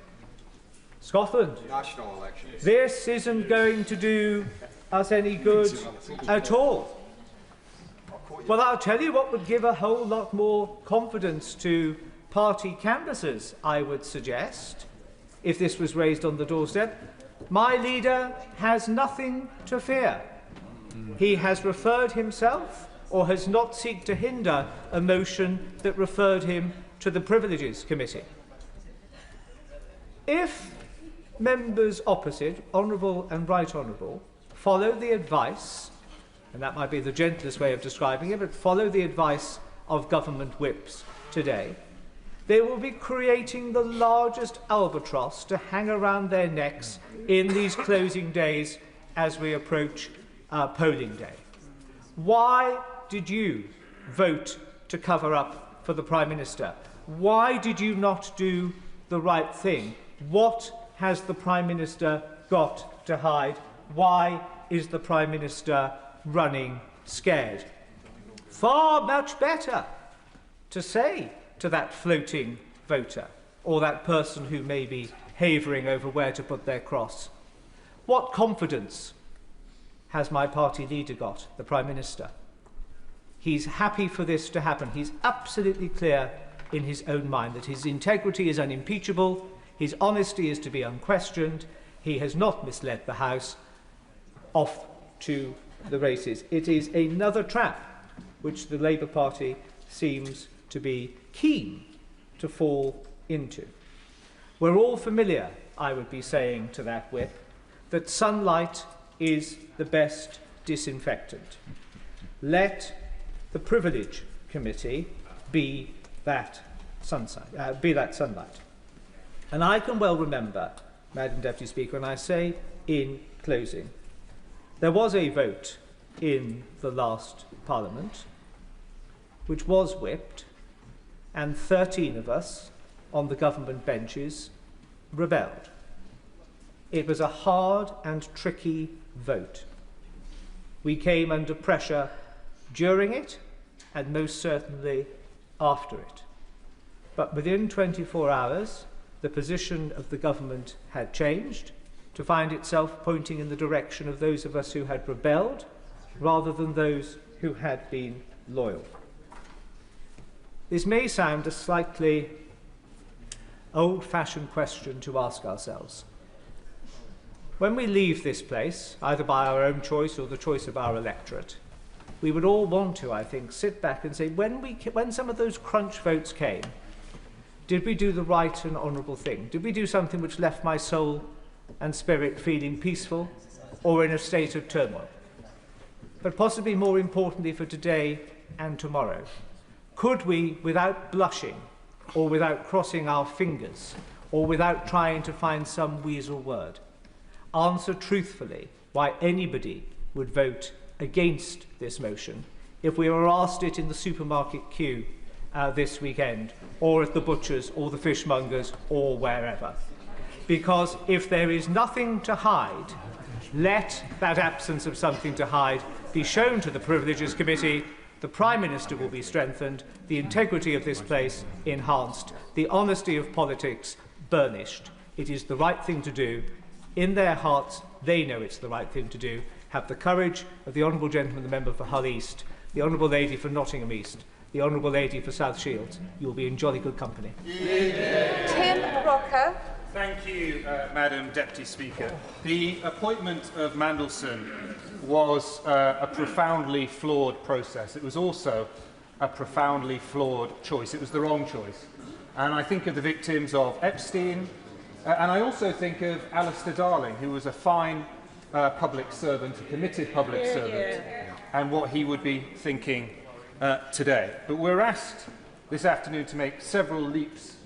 Scotland. National elections. This isn't going to do us any good at all. Well, I'll tell you what would give a whole lot more confidence to party canvassers, I would suggest, if this was raised on the doorstep. My leader has nothing to fear. He has referred himself, or has not sought to hinder, a motion that referred him to the Privileges Committee. If members opposite, honourable and right honourable, follow the advice, and that might be the gentlest way of describing it, but follow the advice of government whips today, they will be creating the largest albatross to hang around their necks in these closing days as we approach polling day. Why did you vote to cover up for the Prime Minister? Why did you not do the right thing? What has the Prime Minister got to hide? Why is the Prime Minister running scared? Far much better to say to that floating voter, or that person who may be havering over where to put their cross, what confidence has my party leader got, the Prime Minister? He's happy for this to happen. He's absolutely clear in his own mind that his integrity is unimpeachable, his honesty is to be unquestioned, he has not misled the House. Off to the races. It is another trap which the Labour Party seems to be keen to fall into. We're all familiar, I would be saying to that whip, that sunlight is the best disinfectant. Let the Privilege Committee be that sunlight. And I can well remember, Madam Deputy Speaker, when I say in closing, there was a vote in the last Parliament which was whipped, and 13 of us on the government benches rebelled. It was a hard and tricky vote. We came under pressure during it and most certainly after it. But within 24 hours, the position of the government had changed to find itself pointing in the direction of those of us who had rebelled rather than those who had been loyal. This may sound a slightly old-fashioned question to ask ourselves. When we leave this place, either by our own choice or the choice of our electorate, we would all want to, I think, sit back and say, when some of those crunch votes came, did we do the right and honourable thing? Did we do something which left my soul and spirit feeling peaceful or in a state of turmoil? But possibly more importantly for today and tomorrow, could we, without blushing or without crossing our fingers or without trying to find some weasel word, answer truthfully why anybody would vote against this motion if we were asked it in the supermarket queue this weekend, or at the butcher's or the fishmonger's or wherever? Because if there is nothing to hide, let that absence of something to hide be shown to the Privileges Committee. The Prime Minister will be strengthened, the integrity of this place enhanced, the honesty of politics burnished. It is the right thing to do. In their hearts, they know it's the right thing to do. Have the courage of the Honourable Gentleman, the Member for Hull East, the Honourable Lady for Nottingham East, the Honourable Lady for South Shields. You will be in jolly good company. Tim Rocker. Thank you, Madam Deputy Speaker. The appointment of Mandelson was a profoundly flawed process. It was also a profoundly flawed choice. It was the wrong choice. And I think of the victims of Epstein, and I also think of Alistair Darling, who was a fine public servant, a committed public servant, and what he would be thinking today. But we're asked this afternoon to make several leaps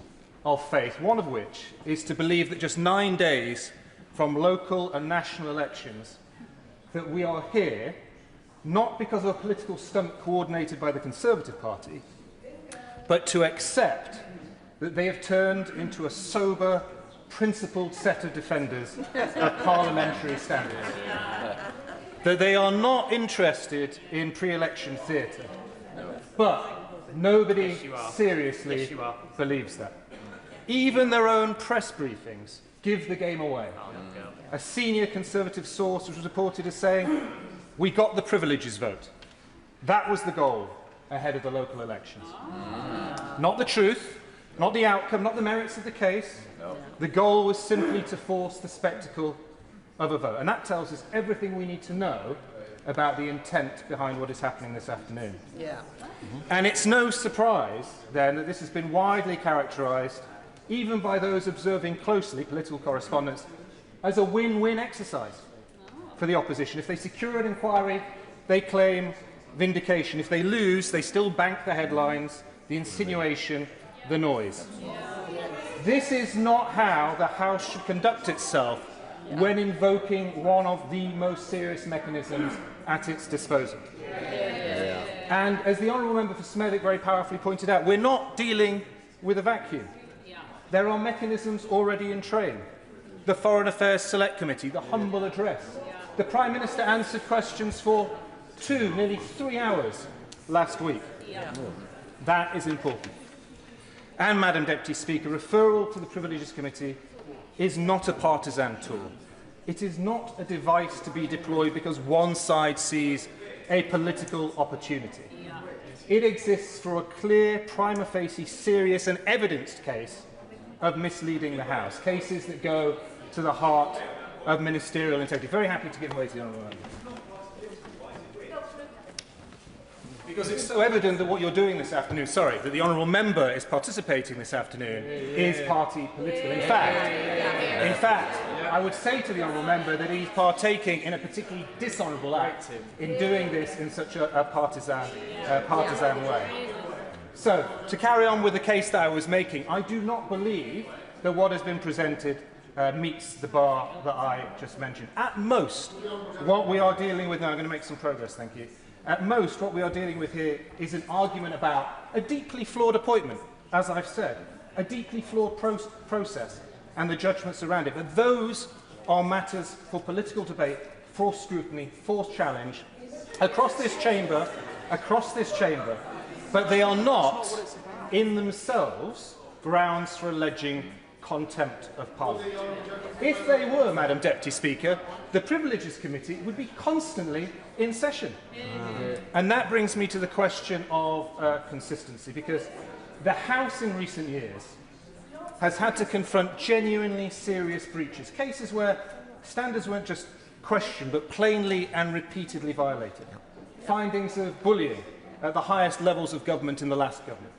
of faith, one of which is to believe that just 9 days from local and national elections that we are here not because of a political stunt coordinated by the Conservative Party, but to accept that they have turned into a sober, principled set of defenders of parliamentary standards. That they are not interested in pre-election theatre. But nobody seriously believes that. Even their own press briefings give the game away. A senior Conservative source was reported as saying, "We got the privileges vote. That was the goal ahead of the local elections." Not the truth, not the outcome, not the merits of the case. The goal was simply to force the spectacle of a vote. And that tells us everything we need to know about the intent behind what is happening this afternoon. And it's no surprise, then, that this has been widely characterised, even by those observing closely political correspondence, as a win-win exercise for the opposition. If they secure an inquiry, they claim vindication. If they lose, they still bank the headlines, the insinuation, the noise. This is not how the House should conduct itself when invoking one of the most serious mechanisms at its disposal. And as the Honourable Member for Smethwick very powerfully pointed out, we're not dealing with a vacuum. There are mechanisms already in train. The Foreign Affairs Select Committee, the humble address. The Prime Minister answered questions for nearly 3 hours last week. That is important. And, Madam Deputy Speaker, referral to the Privileges Committee is not a partisan tool. It is not a device to be deployed because one side sees a political opportunity. It exists for a clear, prima facie, serious and evidenced case of misleading the House, cases that go to the heart of ministerial integrity. Very happy to give way to the Honourable Member. Because it's so evident that what you're doing this afternoon, that the Honourable Member is participating this afternoon, is party political. In fact, I would say to the Honourable Member that he's partaking in a particularly dishonourable act in doing this in such a partisan way. So, to carry on with the case that I was making, I do not believe that what has been presented meets the bar that I just mentioned. At most, what we are dealing with now, I'm going to make some progress, thank you. At most, what we are dealing with here is an argument about a deeply flawed appointment, as I've said, a deeply flawed process and the judgments around it. But those are matters for political debate, for scrutiny, for challenge, across this chamber, but they are not, in themselves, grounds for alleging contempt of Parliament. If they were, Madam Deputy Speaker, the Privileges Committee would be constantly in session. And that brings me to the question of consistency, because the House in recent years has had to confront genuinely serious breaches, cases where standards weren't just questioned, but plainly and repeatedly violated. Findings of bullying at the highest levels of government in the last government.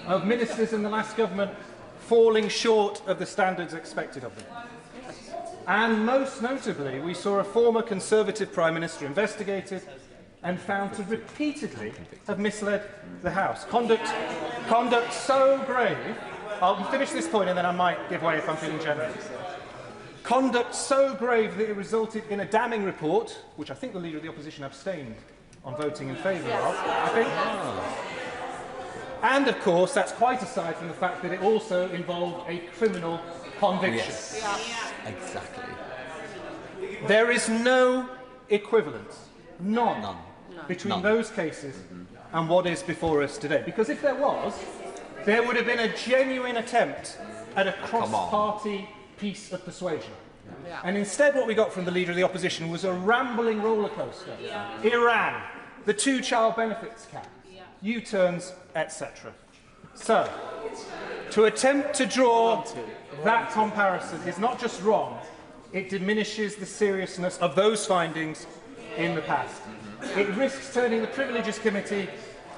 Of ministers in the last government falling short of the standards expected of them. And most notably, we saw a former Conservative Prime Minister investigated and found to repeatedly have misled the House. Conduct so grave, I'll finish this point and then I might give way if I'm feeling generous. Conduct so grave that it resulted in a damning report, which I think the Leader of the Opposition abstained on voting in favour of, I think. And, of course, that's quite aside from the fact that it also involved a criminal conviction. Exactly. There is no equivalence, none. Between those cases and what is before us today. Because if there was, there would have been a genuine attempt at a cross-party piece of persuasion. And instead what we got from the Leader of the Opposition was a rambling rollercoaster. Iran, the 2-child benefits cap, U-turns, etc. So, to attempt to draw that comparison is not just wrong, it diminishes the seriousness of those findings in the past. It risks turning the Privileges Committee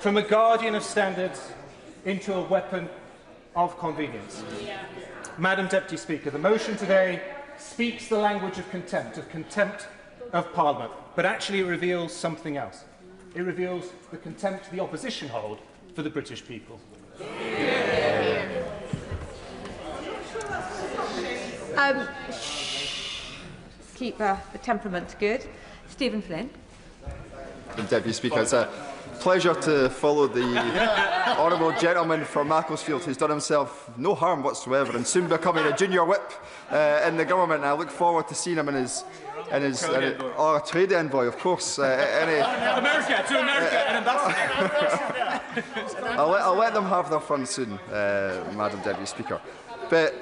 from a guardian of standards into a weapon of convenience. Madam Deputy Speaker, the motion today speaks the language of contempt of Parliament, but actually it reveals something else. It reveals the contempt the opposition hold for the British people. Keep the temperament good. Stephen Flynn. Deputy Speaker, it's a pleasure to follow the honourable gentleman from Macclesfield, who's done himself no harm whatsoever and soon becoming a junior whip in the government. And I look forward to seeing him in his a trade envoy, of course. America, to America, an ambassador. I'll let them have their fun soon, Madam Deputy Speaker. But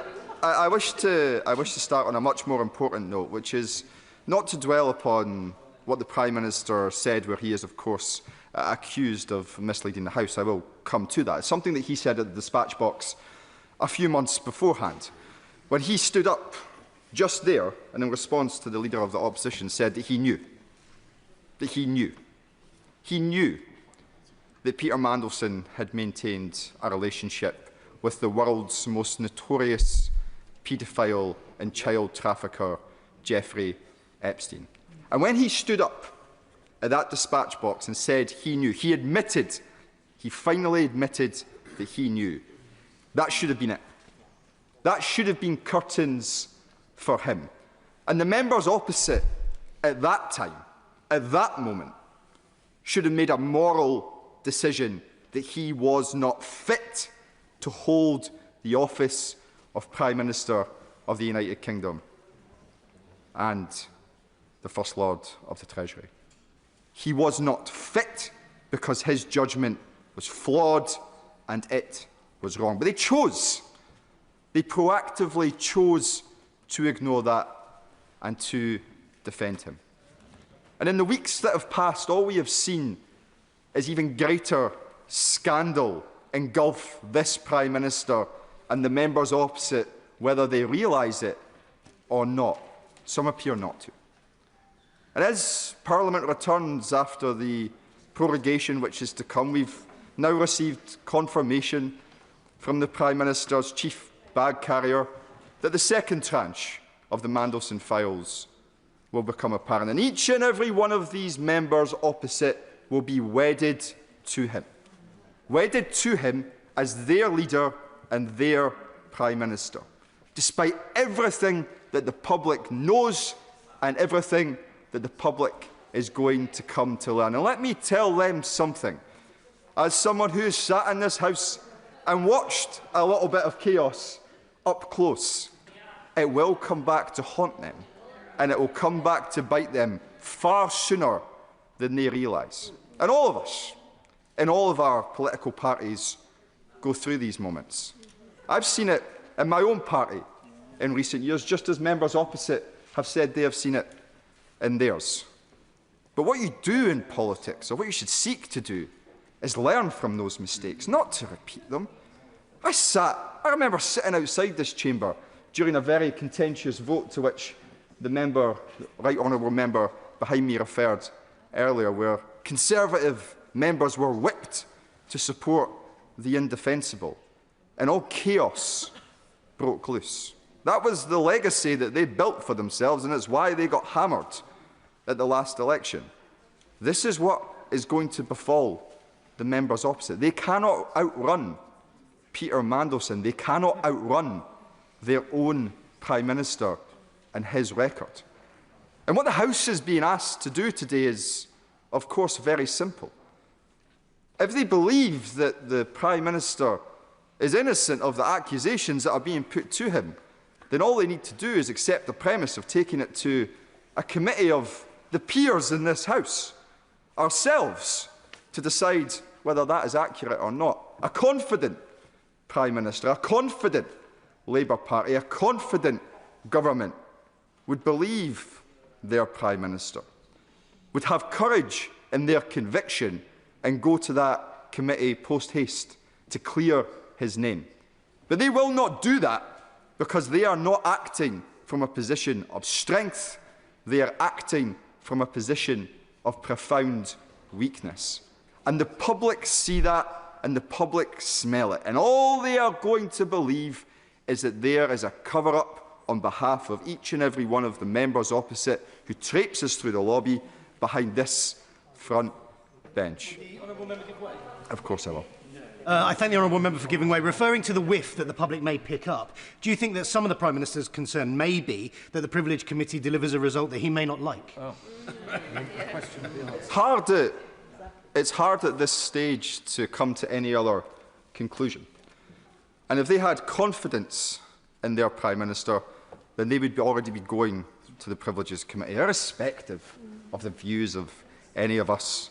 I wish to start on a much more important note, which is not to dwell upon what the Prime Minister said, where he is, of course, accused of misleading the House. I will come to that. It's something that he said at the dispatch box a few months beforehand, when he stood up just there and in response to the Leader of the Opposition said that he knew that Peter Mandelson had maintained a relationship with the world's most notorious paedophile and child trafficker, Jeffrey Epstein. And when he stood up at that dispatch box and said he knew, he finally admitted that he knew. That should have been it. That should have been curtains for him. And the members opposite at that time, at that moment, should have made a moral decision that he was not fit to hold the office of Prime Minister of the United Kingdom and the First Lord of the Treasury. He was not fit because his judgment was flawed and it was wrong. But they proactively chose to ignore that and to defend him. And in the weeks that have passed, all we have seen is even greater scandal engulf this Prime Minister and the members opposite, whether they realise it or not. Some appear not to. And as Parliament returns after the prorogation which is to come, we've now received confirmation from the Prime Minister's chief bag carrier that the second tranche of the Mandelson files will become apparent. And each and every one of these members opposite will be wedded to him as their leader and their Prime Minister, despite everything that the public knows and everything that the public is going to come to learn. And let me tell them something. As someone who has sat in this House and watched a little bit of chaos up close, it will come back to haunt them, and it will come back to bite them far sooner than they realise. And all of us, in all of our political parties, go through these moments. I've seen it in my own party in recent years, just as members opposite have said they have seen it in theirs. But what you do in politics, or what you should seek to do, is learn from those mistakes, not to repeat them. I remember sitting outside this chamber during a very contentious vote to which the right honourable member behind me referred earlier, where Conservative members were whipped to support the indefensible, and all chaos broke loose. That was the legacy that they built for themselves, and it's why they got hammered at the last election. This is what is going to befall the members opposite. They cannot outrun Peter Mandelson. They cannot outrun their own Prime Minister and his record. And what the House is being asked to do today is, of course, very simple. If they believe that the Prime Minister is innocent of the accusations that are being put to him, then all they need to do is accept the premise of taking it to a committee of the peers in this House, ourselves, to decide whether that is accurate or not. A confident Prime Minister, a confident Labour Party, a confident government would believe their Prime Minister, would have courage in their conviction and go to that committee post-haste to clear his name. But they will not do that because they are not acting from a position of strength. They are acting from a position of profound weakness. And the public see that, and the public smell it. And all they are going to believe is that there is a cover-up on behalf of each and every one of the members opposite who traipses through the lobby behind this front bench. Of course I will. I thank the honourable member for giving way. Referring to the whiff that the public may pick up, do you think that some of the Prime Minister's concern may be that the Privilege Committee delivers a result that he may not like? It's hard at this stage to come to any other conclusion. And if they had confidence in their Prime Minister, then they would already be going to the Privileges Committee, irrespective of the views of any of us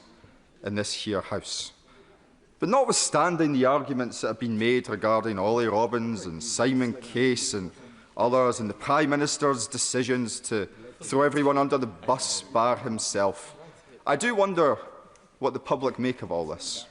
in this here House. But notwithstanding the arguments that have been made regarding Ollie Robbins and Simon Case and others, and the Prime Minister's decisions to throw everyone under the bus bar himself, I do wonder what the public make of all this.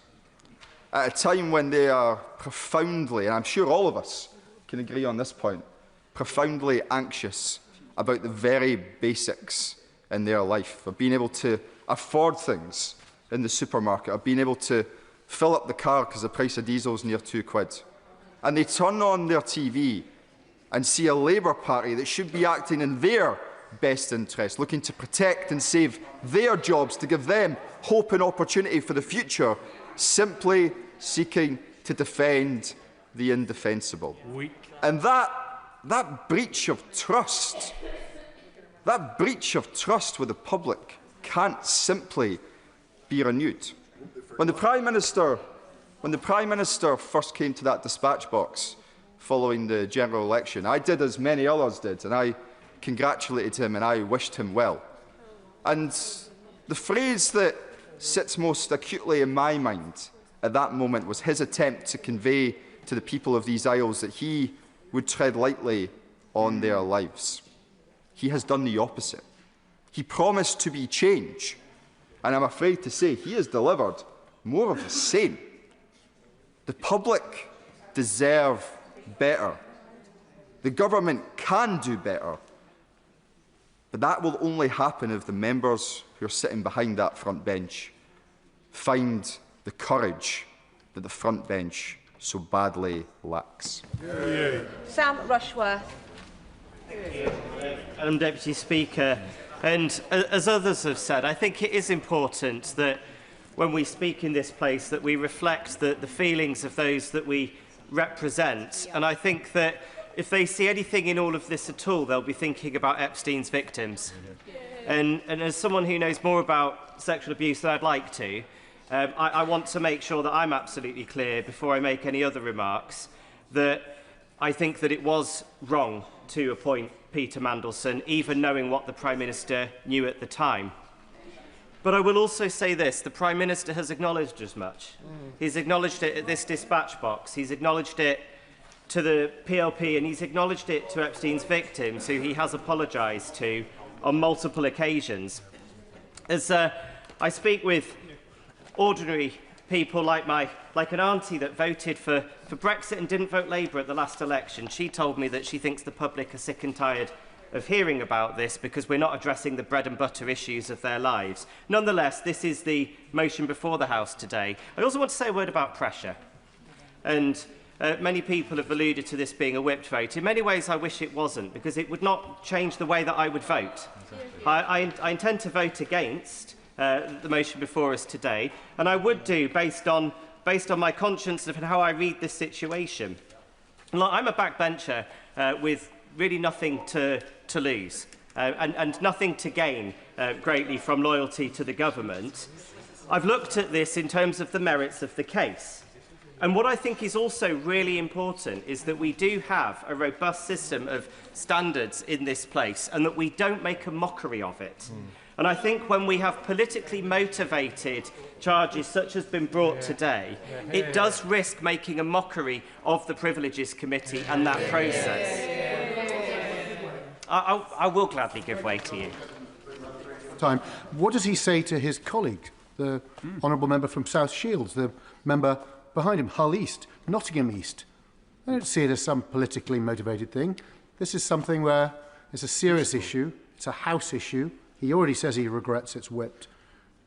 At a time when they are profoundly, and I'm sure all of us can agree on this point, profoundly anxious about the very basics in their life, of being able to afford things in the supermarket, of being able to fill up the car because the price of diesel is near £2. And they turn on their TV and see a Labour Party that should be acting in their best interest, looking to protect and save their jobs, to give them hope and opportunity for the future, simply seeking to defend the indefensible. And that breach of trust, with the public can't simply be renewed. When the Prime Minister first came to that dispatch box following the general election, I did as many others did, and I congratulated him and I wished him well. And the phrase that sits most acutely in my mind at that moment was his attempt to convey to the people of these isles that he would tread lightly on their lives. He has done the opposite. He promised to be change, and I'm afraid to say he has delivered more of the same. The public deserve better. The government can do better. But that will only happen if the members who are sitting behind that front bench find the courage that the front bench so badly lacks. Sam Rushworth. Madam Deputy Speaker, and as others have said, I think it is important that when we speak in this place that we reflect the feelings of those that we represent. And I think that if they see anything in all of this at all, they'll be thinking about Epstein's victims. And as someone who knows more about sexual abuse than I'd like to, I want to make sure that I'm absolutely clear before I make any other remarks that I think that it was wrong to appoint Peter Mandelson, even knowing what the Prime Minister knew at the time. But I will also say this, the Prime Minister has acknowledged as much. He's acknowledged it at this dispatch box, he's acknowledged it to the PLP, and he's acknowledged it to Epstein's victims, who he has apologised to on multiple occasions. As I speak with ordinary people like an auntie that voted for Brexit and didn't vote Labour at the last election, she told me that she thinks the public are sick and tired of hearing about this because we're not addressing the bread and butter issues of their lives. Nonetheless, this is the motion before the House today. I also want to say a word about pressure. And many people have alluded to this being a whipped vote. In many ways, I wish it wasn't, because it would not change the way that I would vote. I intend to vote against the motion before us today, and I would do based on my conscience of how I read this situation. I'm a backbencher with really nothing to lose and nothing to gain greatly from loyalty to the government. I've looked at this in terms of the merits of the case. And what I think is also really important is that we do have a robust system of standards in this place and that we don't make a mockery of it. And I think when we have politically motivated charges such as been brought today, it does risk making a mockery of the Privileges Committee and that process. I will gladly give way to you. Time. What does he say to his colleague, the honourable member from South Shields, the member behind him, Hull East, Nottingham East. I don't see it as some politically motivated thing. This is something where it's a serious issue. It's a House issue. He already says he regrets it's whipped.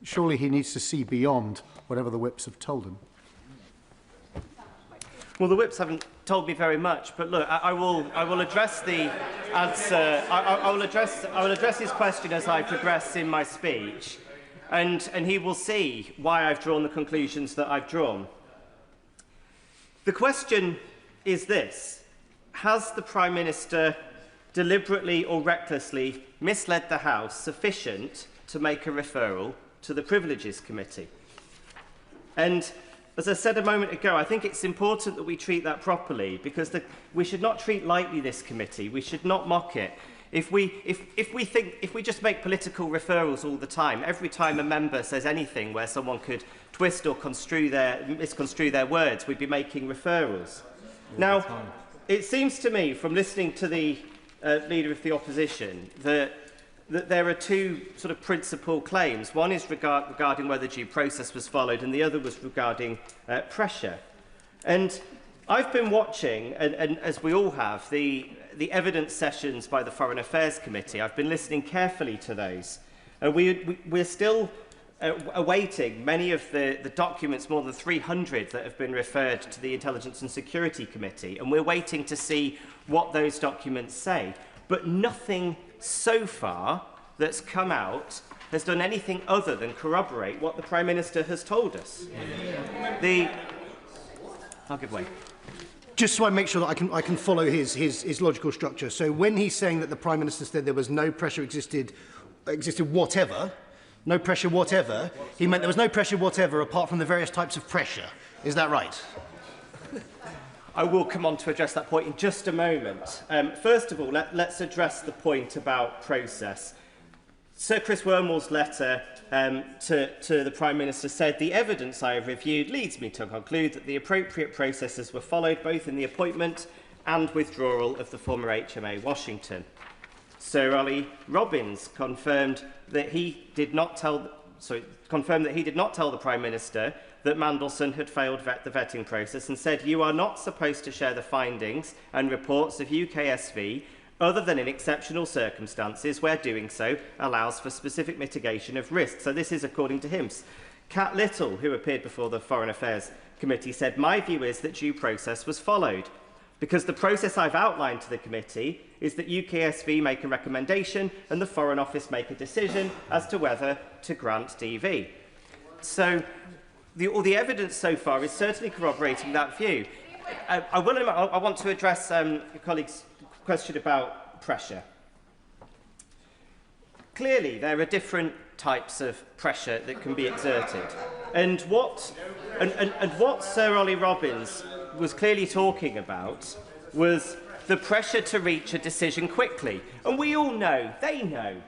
Surely he needs to see beyond whatever the whips have told him. Well, the whips haven't told me very much, but look, I will address the answer. I will address his question as I progress in my speech, and he will see why I've drawn the conclusions that I've drawn. The question is this: has the Prime Minister deliberately or recklessly misled the House sufficient to make a referral to the Privileges Committee? And as I said a moment ago, I think it's important that we treat that properly, because we should not treat lightly this committee. We should not mock it. If we just make political referrals all the time, every time a member says anything where someone could twist or misconstrue their words, we'd be making referrals. Now, it seems to me, from listening to the Leader of the Opposition, that there are two sort of principal claims. One is regarding whether due process was followed, and the other was regarding pressure. And I've been watching, and as we all have, the evidence sessions by the Foreign Affairs Committee. I've been listening carefully to those. And we're still awaiting many of the documents, more than 300, that have been referred to the Intelligence and Security Committee. And we're waiting to see what those documents say. But nothing so far that's come out has done anything other than corroborate what the Prime Minister has told us. I'll give way. Just so I make sure that I can follow his logical structure. So when he's saying that the Prime Minister said there was no pressure existed whatever, no pressure whatever, he meant there was no pressure whatever apart from the various types of pressure. Is that right? I will come on to address that point in just a moment. First of all, let's address the point about process. Sir Chris Wormall's letter to the Prime Minister said, "The evidence I have reviewed leads me to conclude that the appropriate processes were followed both in the appointment and withdrawal of the former HMA Washington." Sir Ollie Robbins confirmed that he did not tell the Prime Minister that Mandelson had failed the vetting process, and said, "You are not supposed to share the findings and reports of UKSV other than in exceptional circumstances where doing so allows for specific mitigation of risk." So this is according to him. Kat Little, who appeared before the Foreign Affairs Committee, said, "My view is that due process was followed, because the process I've outlined to the committee is that UKSV make a recommendation and the Foreign Office make a decision as to whether to grant DV." So all the evidence so far is certainly corroborating that view. I want to address your colleague's question about pressure. Clearly, there are different types of pressure that can be exerted. And what Sir Ollie Robbins was clearly talking about was the pressure to reach a decision quickly. And we all know, they know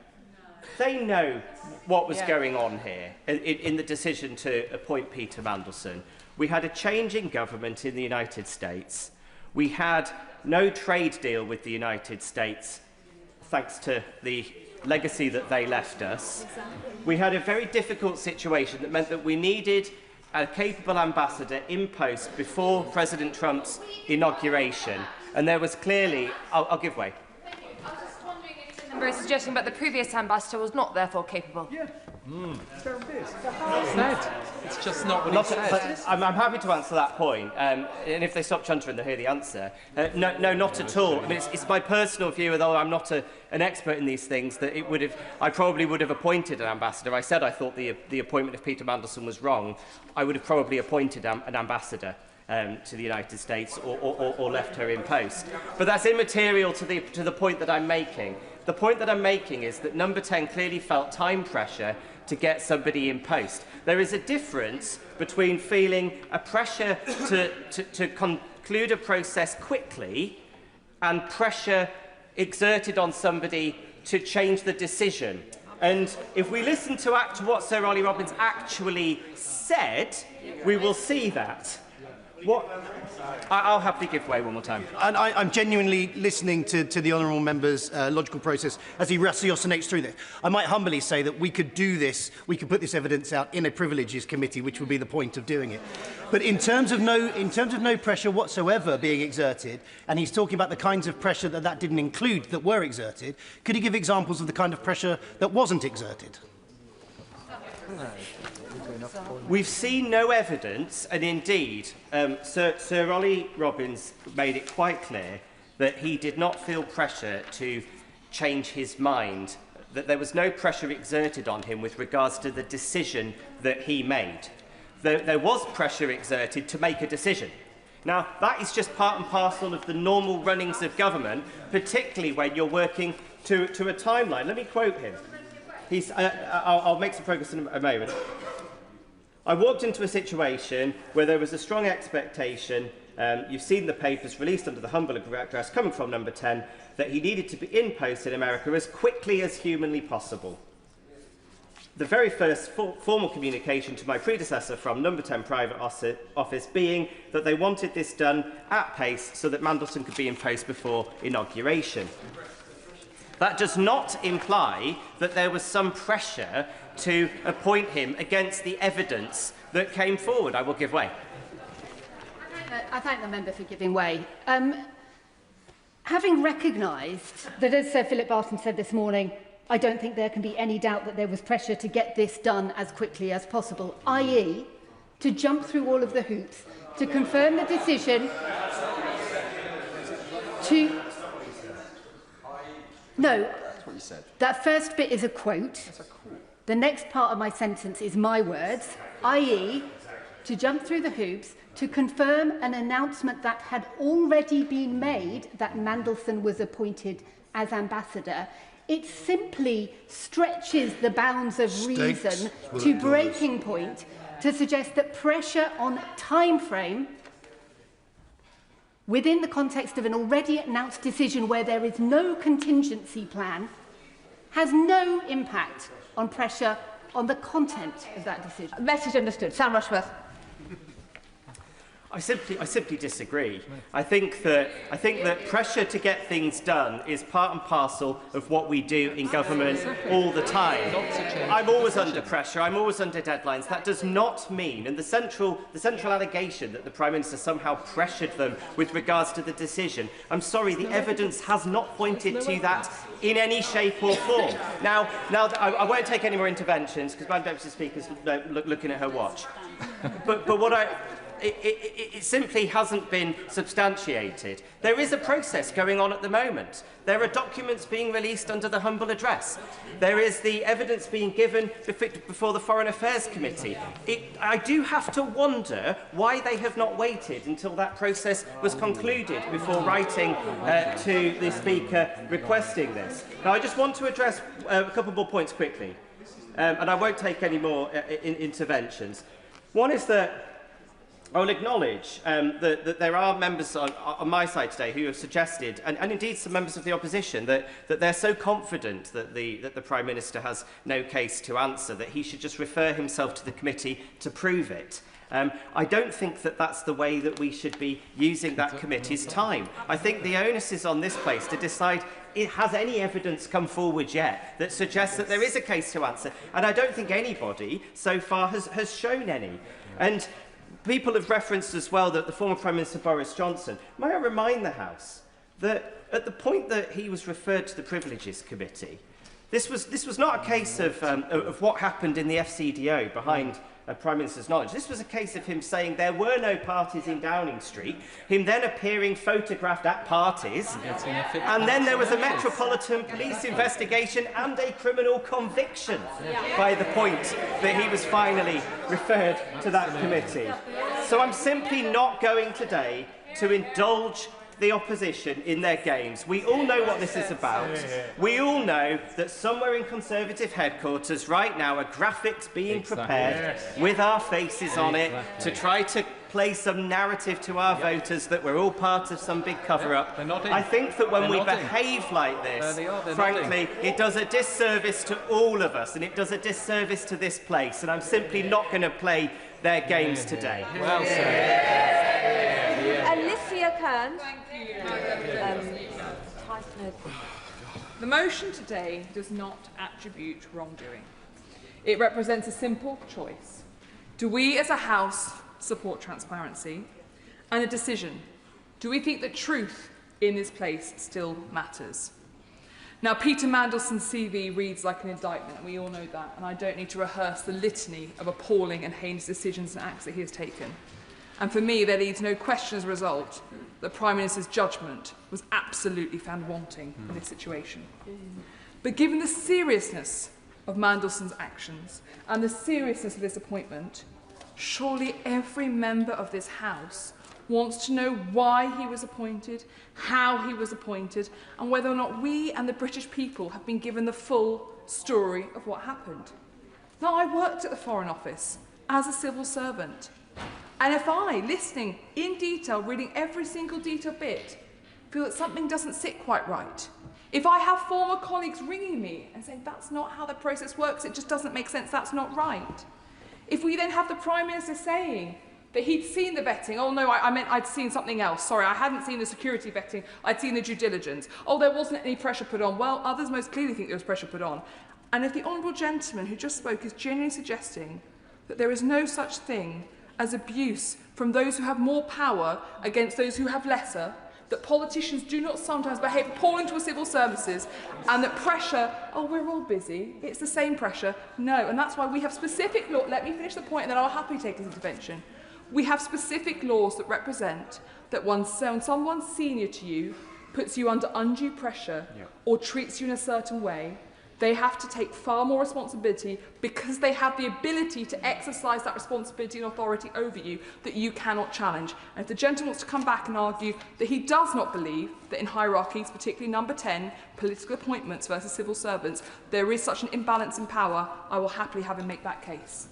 what was going on here in the decision to appoint Peter Mandelson. We had a change in government in the United States. We had no trade deal with the United States, thanks to the legacy that they left us. We had a very difficult situation that meant that we needed a capable ambassador in post before President Trump's inauguration. And there was clearly... I'll give way. I was just wondering if the member is suggesting that the previous ambassador was not therefore capable. Yeah. It's just not what he said. I'm happy to answer that point, and if they stop chuntering, they'll hear the answer. No, not at all. I mean, it's my personal view, although I'm not an expert in these things, that I probably would have appointed an ambassador. I said I thought the appointment of Peter Mandelson was wrong. I would have probably appointed an ambassador to the United States or left her in post. But that's immaterial to the point that I'm making. The point that I'm making is that Number 10 clearly felt time pressure to get somebody in post. There is a difference between feeling a pressure to conclude a process quickly and pressure exerted on somebody to change the decision. And if we listen to what Sir Ollie Robbins actually said, we will see that. I'll happily give way one more time. And I'm genuinely listening to the honourable member's logical process as he ratiocinates through this. I might humbly say that we could do this, we could put this evidence out in a privileges committee, which would be the point of doing it. But in terms of no pressure whatsoever being exerted, and he's talking about the kinds of pressure that didn't include that were exerted, could he give examples of the kind of pressure that wasn't exerted? We've seen no evidence, and indeed, Sir Ollie Robbins made it quite clear that he did not feel pressure to change his mind, that there was no pressure exerted on him with regards to the decision that he made. There was pressure exerted to make a decision. Now, that is just part and parcel of the normal runnings of government, particularly when you're working to a timeline. Let me quote him. I'll make some progress in a moment. I walked into a situation where there was a strong expectation, you've seen the papers released under the humble address coming from number 10, that he needed to be in post in America as quickly as humanly possible. The very first formal communication to my predecessor from number 10 private office being that they wanted this done at pace so that Mandelson could be in post before inauguration. That does not imply that there was some pressure to appoint him against the evidence that came forward. I will give way. I thank the member for giving way. Having recognised that, as Sir Philip Barton said this morning, I don't think there can be any doubt that there was pressure to get this done as quickly as possible, i.e. to jump through all of the hoops, to confirm the decision to... No, that's what you said. That first bit is a quote. The next part of my sentence is my words, i.e. to jump through the hoops to confirm an announcement that had already been made that Mandelson was appointed as ambassador. It simply stretches the bounds of reason to breaking point to suggest that pressure on time frame within the context of an already announced decision where there is no contingency plan has no impact on pressure on the content of that decision. Message understood. Sam Rushworth. I simply disagree. I think that pressure to get things done is part and parcel of what we do in government all the time. I'm always under pressure. I'm always under deadlines. That does not mean, and the central allegation that the Prime Minister somehow pressured them with regards to the decision, I'm sorry, the evidence has not pointed to that in any shape or form. Now I won't take any more interventions because my Deputy Speaker's looking at her watch. But what it simply hasn't been substantiated. There is a process going on at the moment. There are documents being released under the humble address. There is the evidence being given before the Foreign Affairs Committee. I do have to wonder why they have not waited until that process was concluded before writing to the Speaker requesting this. Now, I just want to address a couple more points quickly, and I won't take any more interventions. One is that I will acknowledge that there are members on my side today who have suggested, and indeed some members of the opposition, that they're so confident that the Prime Minister has no case to answer, that he should just refer himself to the committee to prove it. I don't think that that's the way that we should be using that committee's time. I think the onus is on this place to decide, has any evidence come forward yet that suggests that there is a case to answer? And I don't think anybody so far has shown any. And people have referenced as well that the former Prime Minister Boris Johnson, may I remind the House that at the point that he was referred to the Privileges Committee, this was not a case of what happened in the FCDO behind Prime Minister's knowledge. This was a case of him saying there were no parties in Downing Street, him then appearing photographed at parties, and then there was a Metropolitan Police investigation and a criminal conviction by the point that he was finally referred to that committee. So I'm simply not going today to indulge the opposition in their games. We all know what this is about. We all know that somewhere in Conservative headquarters right now are graphics being prepared with our faces on it to try to play some narrative to our voters that we're all part of some big cover-up. I think that when we behave like this, frankly, it does a disservice to all of us, and it does a disservice to this place, and I'm simply not going to play their games today. Well said. Kern. Thank you. The motion today does not attribute wrongdoing. It represents a simple choice. Do we as a House support transparency? And a decision. Do we think that truth in this place still matters? Now, Peter Mandelson's CV reads like an indictment, and we all know that, and I don't need to rehearse the litany of appalling and heinous decisions and acts that he has taken. And for me, there leaves no question as a result that Prime Minister's judgment was absolutely found wanting in this situation. But given the seriousness of Mandelson's actions and the seriousness of this appointment, surely every member of this House wants to know why he was appointed, how he was appointed, and whether or not we and the British people have been given the full story of what happened. Now, I worked at the Foreign Office as a civil servant, and if I, listening in detail, reading every single detail bit, feel that something doesn't sit quite right, if I have former colleagues ringing me and saying that's not how the process works, it just doesn't make sense, that's not right, if we then have the Prime Minister saying that he'd seen the vetting. Oh, no, I meant I'd seen something else. Sorry, I hadn't seen the security vetting. I'd seen the due diligence. Oh, there wasn't any pressure put on. Well, others most clearly think there was pressure put on. And if the honourable gentleman who just spoke is genuinely suggesting that there is no such thing as abuse from those who have more power against those who have lesser, that politicians do not sometimes behave appalling to civil services, and that pressure, oh, we're all busy, it's the same pressure. No, and that's why we have specific law. Let me finish the point and then I'll happily take this intervention. We have specific laws that represent that when someone senior to you puts you under undue pressure or treats you in a certain way, they have to take far more responsibility because they have the ability to exercise that responsibility and authority over you that you cannot challenge. And if the gentleman wants to come back and argue that he does not believe that in hierarchies, particularly number 10, political appointments versus civil servants, there is such an imbalance in power, I will happily have him make that case.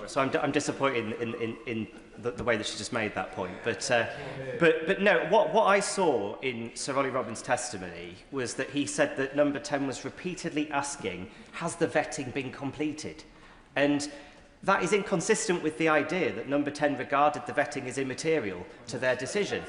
So I'm disappointed in the way that she just made that point. But no, what I saw in Sir Ollie Robbins' testimony was that he said that number 10 was repeatedly asking, has the vetting been completed? And that is inconsistent with the idea that number 10 regarded the vetting as immaterial to their decision.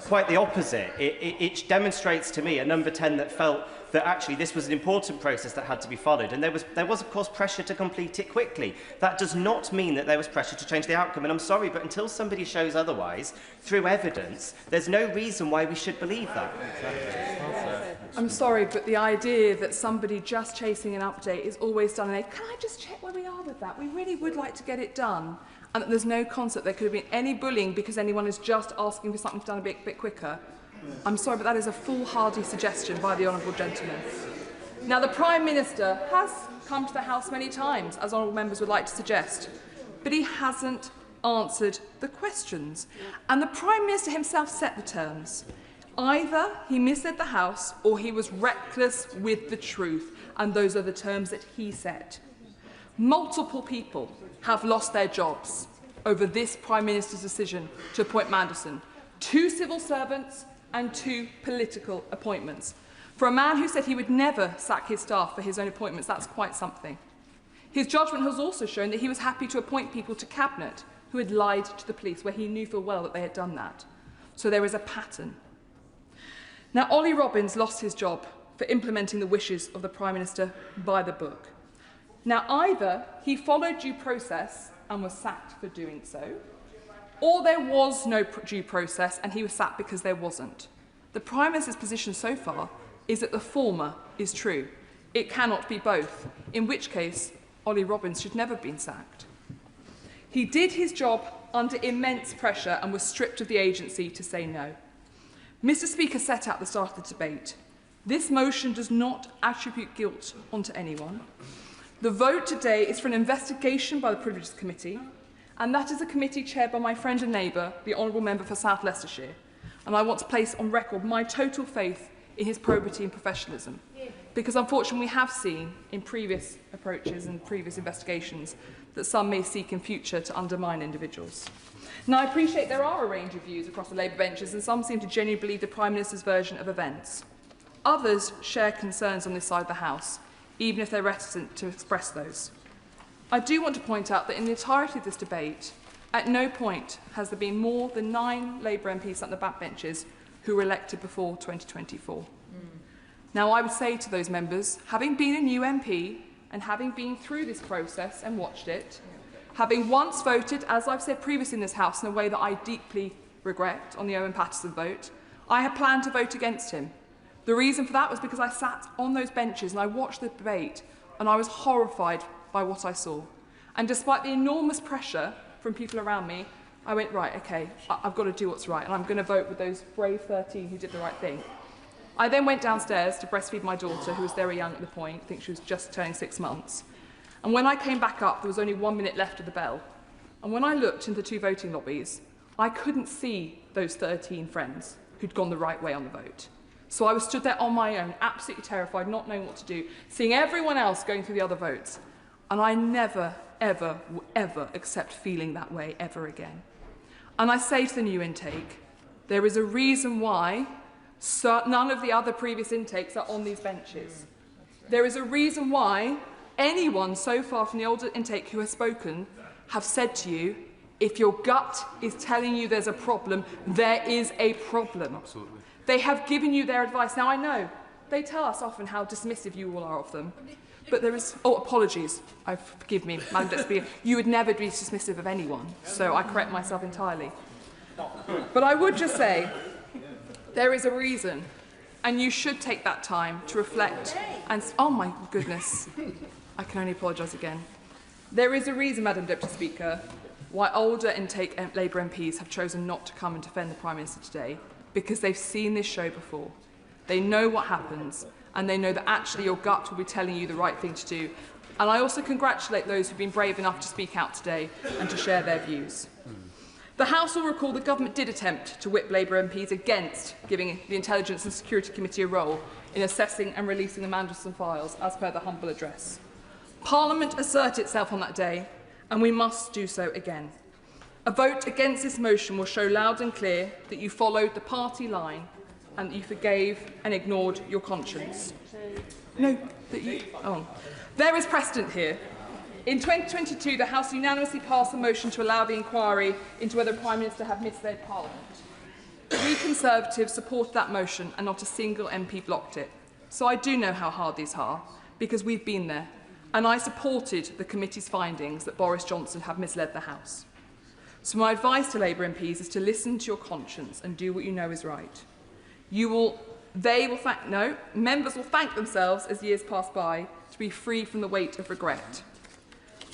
Quite the opposite. It demonstrates to me a number 10 that felt that actually this was an important process that had to be followed, and there was of course pressure to complete it quickly. That does not mean that there was pressure to change the outcome, and I'm sorry, but until somebody shows otherwise through evidence, there's no reason why we should believe that. I'm sorry, but the idea that somebody just chasing an update is always done, and can I just check where we are with that? We really would like to get it done. And that there's no concept there could have been any bullying because anyone is just asking for something done a bit quicker. I'm sorry, but that is a foolhardy suggestion by the honourable gentleman. Now, the Prime Minister has come to the House many times, as honourable members would like to suggest, but he hasn't answered the questions. And the Prime Minister himself set the terms. Either he misled the House or he was reckless with the truth, and those are the terms that he set. Multiple people have lost their jobs over this Prime Minister's decision to appoint Mandelson. 2 civil servants and 2 political appointments. For a man who said he would never sack his staff for his own appointments, that's quite something. His judgment has also shown that he was happy to appoint people to Cabinet who had lied to the police, where he knew full well that they had done that. So there is a pattern. Now, Ollie Robbins lost his job for implementing the wishes of the Prime Minister by the book. Now, either he followed due process and was sacked for doing so, or there was no due process and he was sacked because there wasn't. The Prime Minister's position so far is that the former is true. It cannot be both, in which case Ollie Robbins should never have been sacked. He did his job under immense pressure and was stripped of the agency to say no. Mr. Speaker set out at the start of the debate. This motion does not attribute guilt onto anyone. The vote today is for an investigation by the Privileges Committee, and that is a committee chaired by my friend and neighbour, the Honourable Member for South Leicestershire. And I want to place on record my total faith in his probity and professionalism, because unfortunately we have seen in previous approaches and previous investigations that some may seek in future to undermine individuals. Now, I appreciate there are a range of views across the Labour benches, and some seem to genuinely believe the Prime Minister's version of events. Others share concerns on this side of the House, even if they're reticent to express those. I do want to point out that in the entirety of this debate, At no point has there been more than 9 Labour MPs sat on the backbenches who were elected before 2024. Now, I would say to those members, having been a new MP and having been through this process and watched it, having once voted, as I've said previously in this House, in a way that I deeply regret on the Owen Paterson vote, I had planned to vote against him. The reason for that was because I sat on those benches and I watched the debate and I was horrified by what I saw. And despite the enormous pressure from people around me, I went, right, okay, I've got to do what's right, and I'm going to vote with those brave 13 who did the right thing. I then went downstairs to breastfeed my daughter, who was very young at the point. I think she was just turning 6 months. And when I came back up, there was only 1 minute left of the bell. And when I looked into the 2 voting lobbies, I couldn't see those 13 friends who'd gone the right way on the vote. So I was stood there on my own, absolutely terrified, not knowing what to do, seeing everyone else going through the other votes. And I never, ever, ever accept feeling that way ever again. And I say to the new intake, there is a reason why none of the other previous intakes are on these benches. There is a reason why anyone so far from the older intake who has spoken have said to you, if your gut is telling you there's a problem, there is a problem. Absolutely. They have given you their advice. Now, I know they tell us often how dismissive you all are of them, but there is... Oh, apologies. Forgive me, Madam Deputy Speaker. You would never be dismissive of anyone, so I correct myself entirely. But I would just say there is a reason, and you should take that time to reflect and... Oh, my goodness. I can only apologise again. There is a reason, Madam Deputy Speaker, why older intake Labour MPs have chosen not to come and defend the Prime Minister today, because they've seen this show before. They know what happens, and they know that actually your gut will be telling you the right thing to do. And I also congratulate those who've been brave enough to speak out today and to share their views. The House will recall the government did attempt to whip Labour MPs against giving the Intelligence and Security Committee a role in assessing and releasing the Mandelson files, as per the humble address. Parliament asserted itself on that day, and we must do so again. A vote against this motion will show loud and clear that you followed the party line and that you forgave and ignored your conscience. No, that you... Oh. There is precedent here. In 2022, the House unanimously passed a motion to allow the inquiry into whether the Prime Minister had misled Parliament. We Conservatives supported that motion and not a single MP blocked it. So I do know how hard these are, because we've been there. And I supported the committee's findings that Boris Johnson had misled the House. So my advice to Labour MPs is to listen to your conscience and do what you know is right. Members will thank themselves as years pass by to be free from the weight of regret.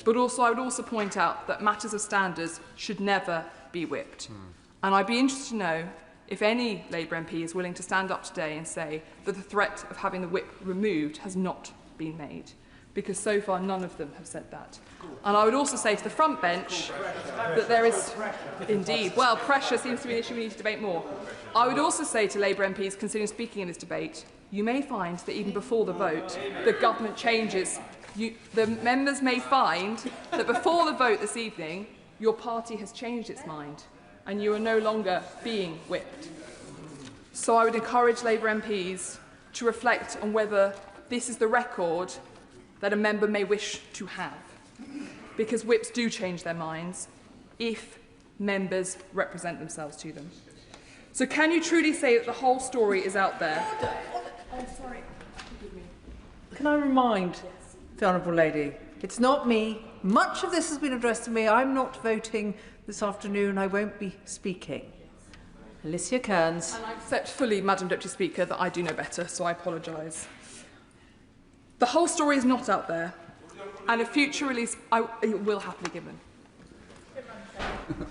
But also, I would also point out that matters of standards should never be whipped. And I'd be interested to know if any Labour MP is willing to stand up today and say that the threat of having the whip removed has not been made, because so far none of them have said that. And I would also say to the front bench that there is indeed, well, pressure seems to be an issue we need to debate more. I would also say to Labour MPs considering speaking in this debate, you may find that even before the vote, the government changes. The members may find that before the vote this evening, your party has changed its mind and you are no longer being whipped. So I would encourage Labour MPs to reflect on whether this is the record that a member may wish to have, because whips do change their minds if members represent themselves to them. So can you truly say that the whole story is out there? Oh, sorry. Can I remind the Honourable Lady, it's not me. Much of this has been addressed to me. I'm not voting this afternoon. I won't be speaking. Alicia Kearns. And I accept fully, Madam Deputy Speaker, that I do know better, so I apologise. The whole story is not out there, and a future release it will have to be given.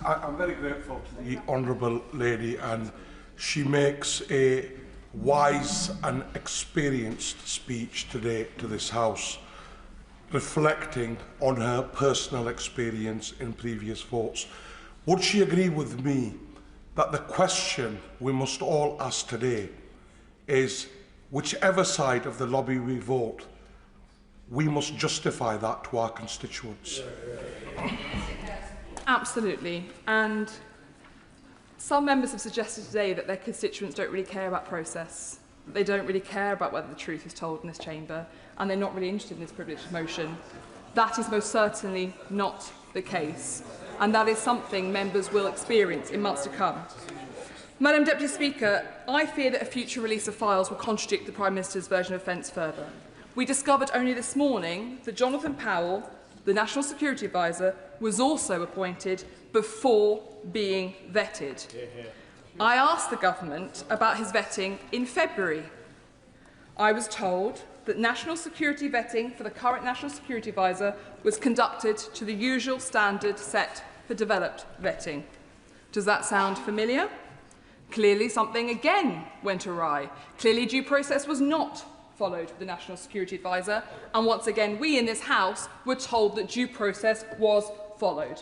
I'm very grateful to the Honourable Lady, and she makes a wise and experienced speech today to this House, reflecting on her personal experience in previous votes. Would she agree with me that the question we must all ask today is, whichever side of the lobby we vote, we must justify that to our constituents? Absolutely. And some members have suggested today that their constituents don't really care about process. They don't really care about whether the truth is told in this chamber, and they're not really interested in this privileged motion. That is most certainly not the case. and that is something members will experience in months to come. Madam Deputy Speaker, I fear that a future release of files will contradict the Prime Minister's version of events further. We discovered only this morning that Jonathan Powell, the National Security Advisor, was also appointed before being vetted. I asked the government about his vetting in February. I was told that national security vetting for the current National Security Advisor was conducted to the usual standard set for developed vetting. Does that sound familiar? Clearly something again went awry. Clearly due process was not followed with the National Security Advisor, and once again we in this House were told that due process was followed.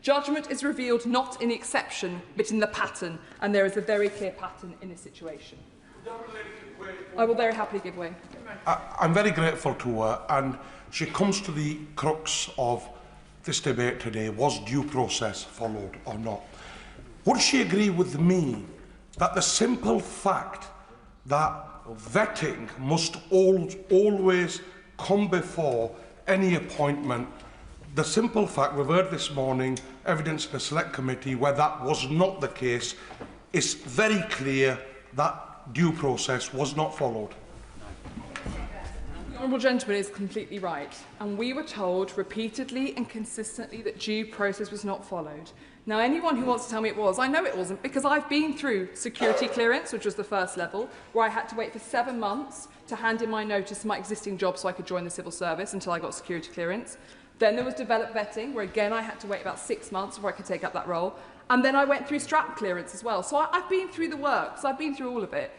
Judgment is revealed not in the exception but in the pattern, and there is a very clear pattern in this situation. I will very happily give way. I'm very grateful to her, and she comes to the crux of this debate today. Was due process followed or not? Would she agree with me that the simple fact that vetting must always come before any appointment, the simple fact, we've heard this morning evidence in the Select Committee where that was not the case, is very clear that due process was not followed. The honourable gentleman is completely right, and we were told repeatedly and consistently that due process was not followed. Now, anyone who wants to tell me it was, I know it wasn't, because I've been through security clearance, which was the first level, where I had to wait for 7 months to hand in my notice to my existing job so I could join the civil service until I got security clearance. Then there was developed vetting, where again I had to wait about 6 months before I could take up that role. And then I went through strap clearance as well. So I've been through the work, so I've been through all of it.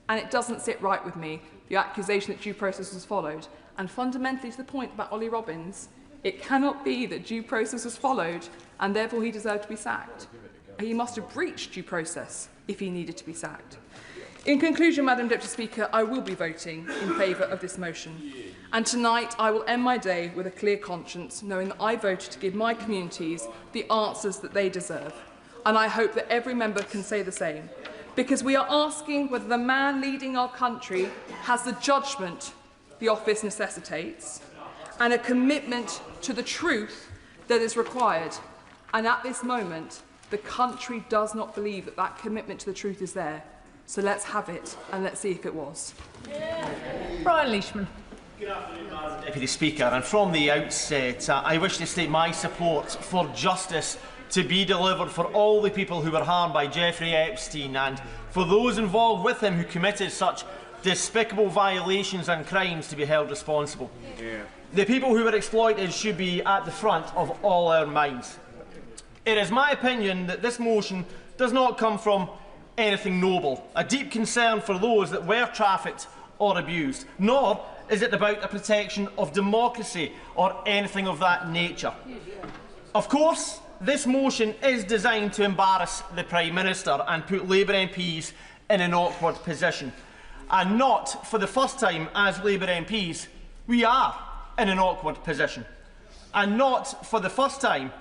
And it doesn't sit right with me, the accusation that due process was followed. And fundamentally to the point about Ollie Robbins, it cannot be that due process was followed and therefore he deserved to be sacked. He must have breached due process if he needed to be sacked. In conclusion, Madam Deputy Speaker, I will be voting in favour of this motion. And tonight I will end my day with a clear conscience, knowing that I voted to give my communities the answers that they deserve. And I hope that every member can say the same. Because we are asking whether the man leading our country has the judgment the office necessitates and a commitment to the truth that is required. And at this moment, the country does not believe that that commitment to the truth is there. So let's have it, and let's see if it was. Brian Leishman. Good afternoon, Madam Deputy Speaker. And from the outset, I wish to state my support for justice to be delivered for all the people who were harmed by Jeffrey Epstein and for those involved with him who committed such despicable violations and crimes to be held responsible. The people who were exploited should be at the front of all our minds. It is my opinion that this motion does not come from anything noble, a deep concern for those that were trafficked or abused, nor is it about the protection of democracy or anything of that nature. Of course, this motion is designed to embarrass the Prime Minister and put Labour MPs in an awkward position. And not for the first time as Labour MPs, we are in an awkward position. And not for the first time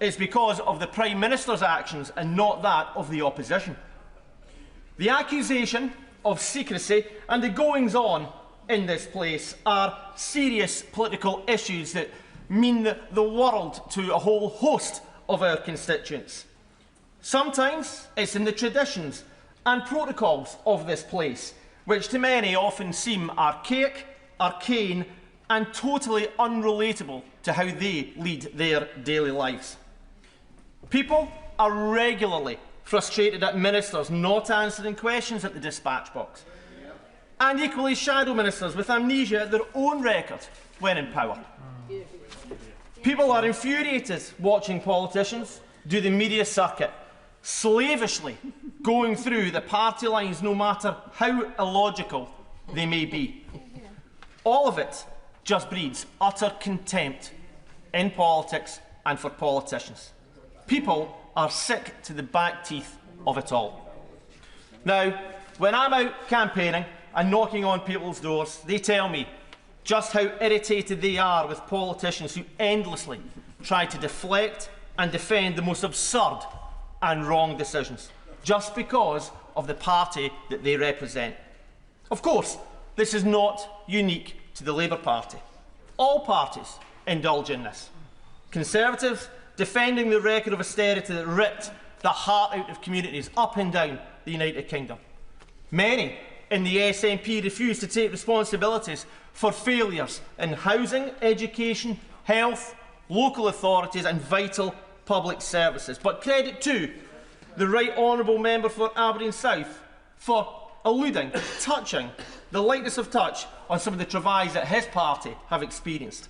is because of the Prime Minister's actions and not that of the opposition. The accusation of secrecy and the goings-on in this place are serious political issues that mean the world to a whole host of our constituents. Sometimes it's in the traditions and protocols of this place, which to many often seem archaic, arcane and totally unrelatable to how they lead their daily lives. People are regularly frustrated at ministers not answering questions at the dispatch box, and equally shadow ministers with amnesia at their own record when in power. People are infuriated watching politicians do the media circuit, slavishly going through the party lines no matter how illogical they may be. All of it just breeds utter contempt in politics and for politicians. People are sick to the back teeth of it all. Now, when I'm out campaigning and knocking on people's doors, they tell me just how irritated they are with politicians who endlessly try to deflect and defend the most absurd and wrong decisions, just because of the party that they represent. Of course, this is not unique to the Labour Party. All parties indulge in this. Conservatives defending the record of austerity that ripped the heart out of communities up and down the United Kingdom. Many in the SNP refused to take responsibilities for failures in housing, education, health, local authorities and vital public services. But credit to the Right Honourable Member for Aberdeen South for touching the lightness of touch on some of the travails that his party have experienced.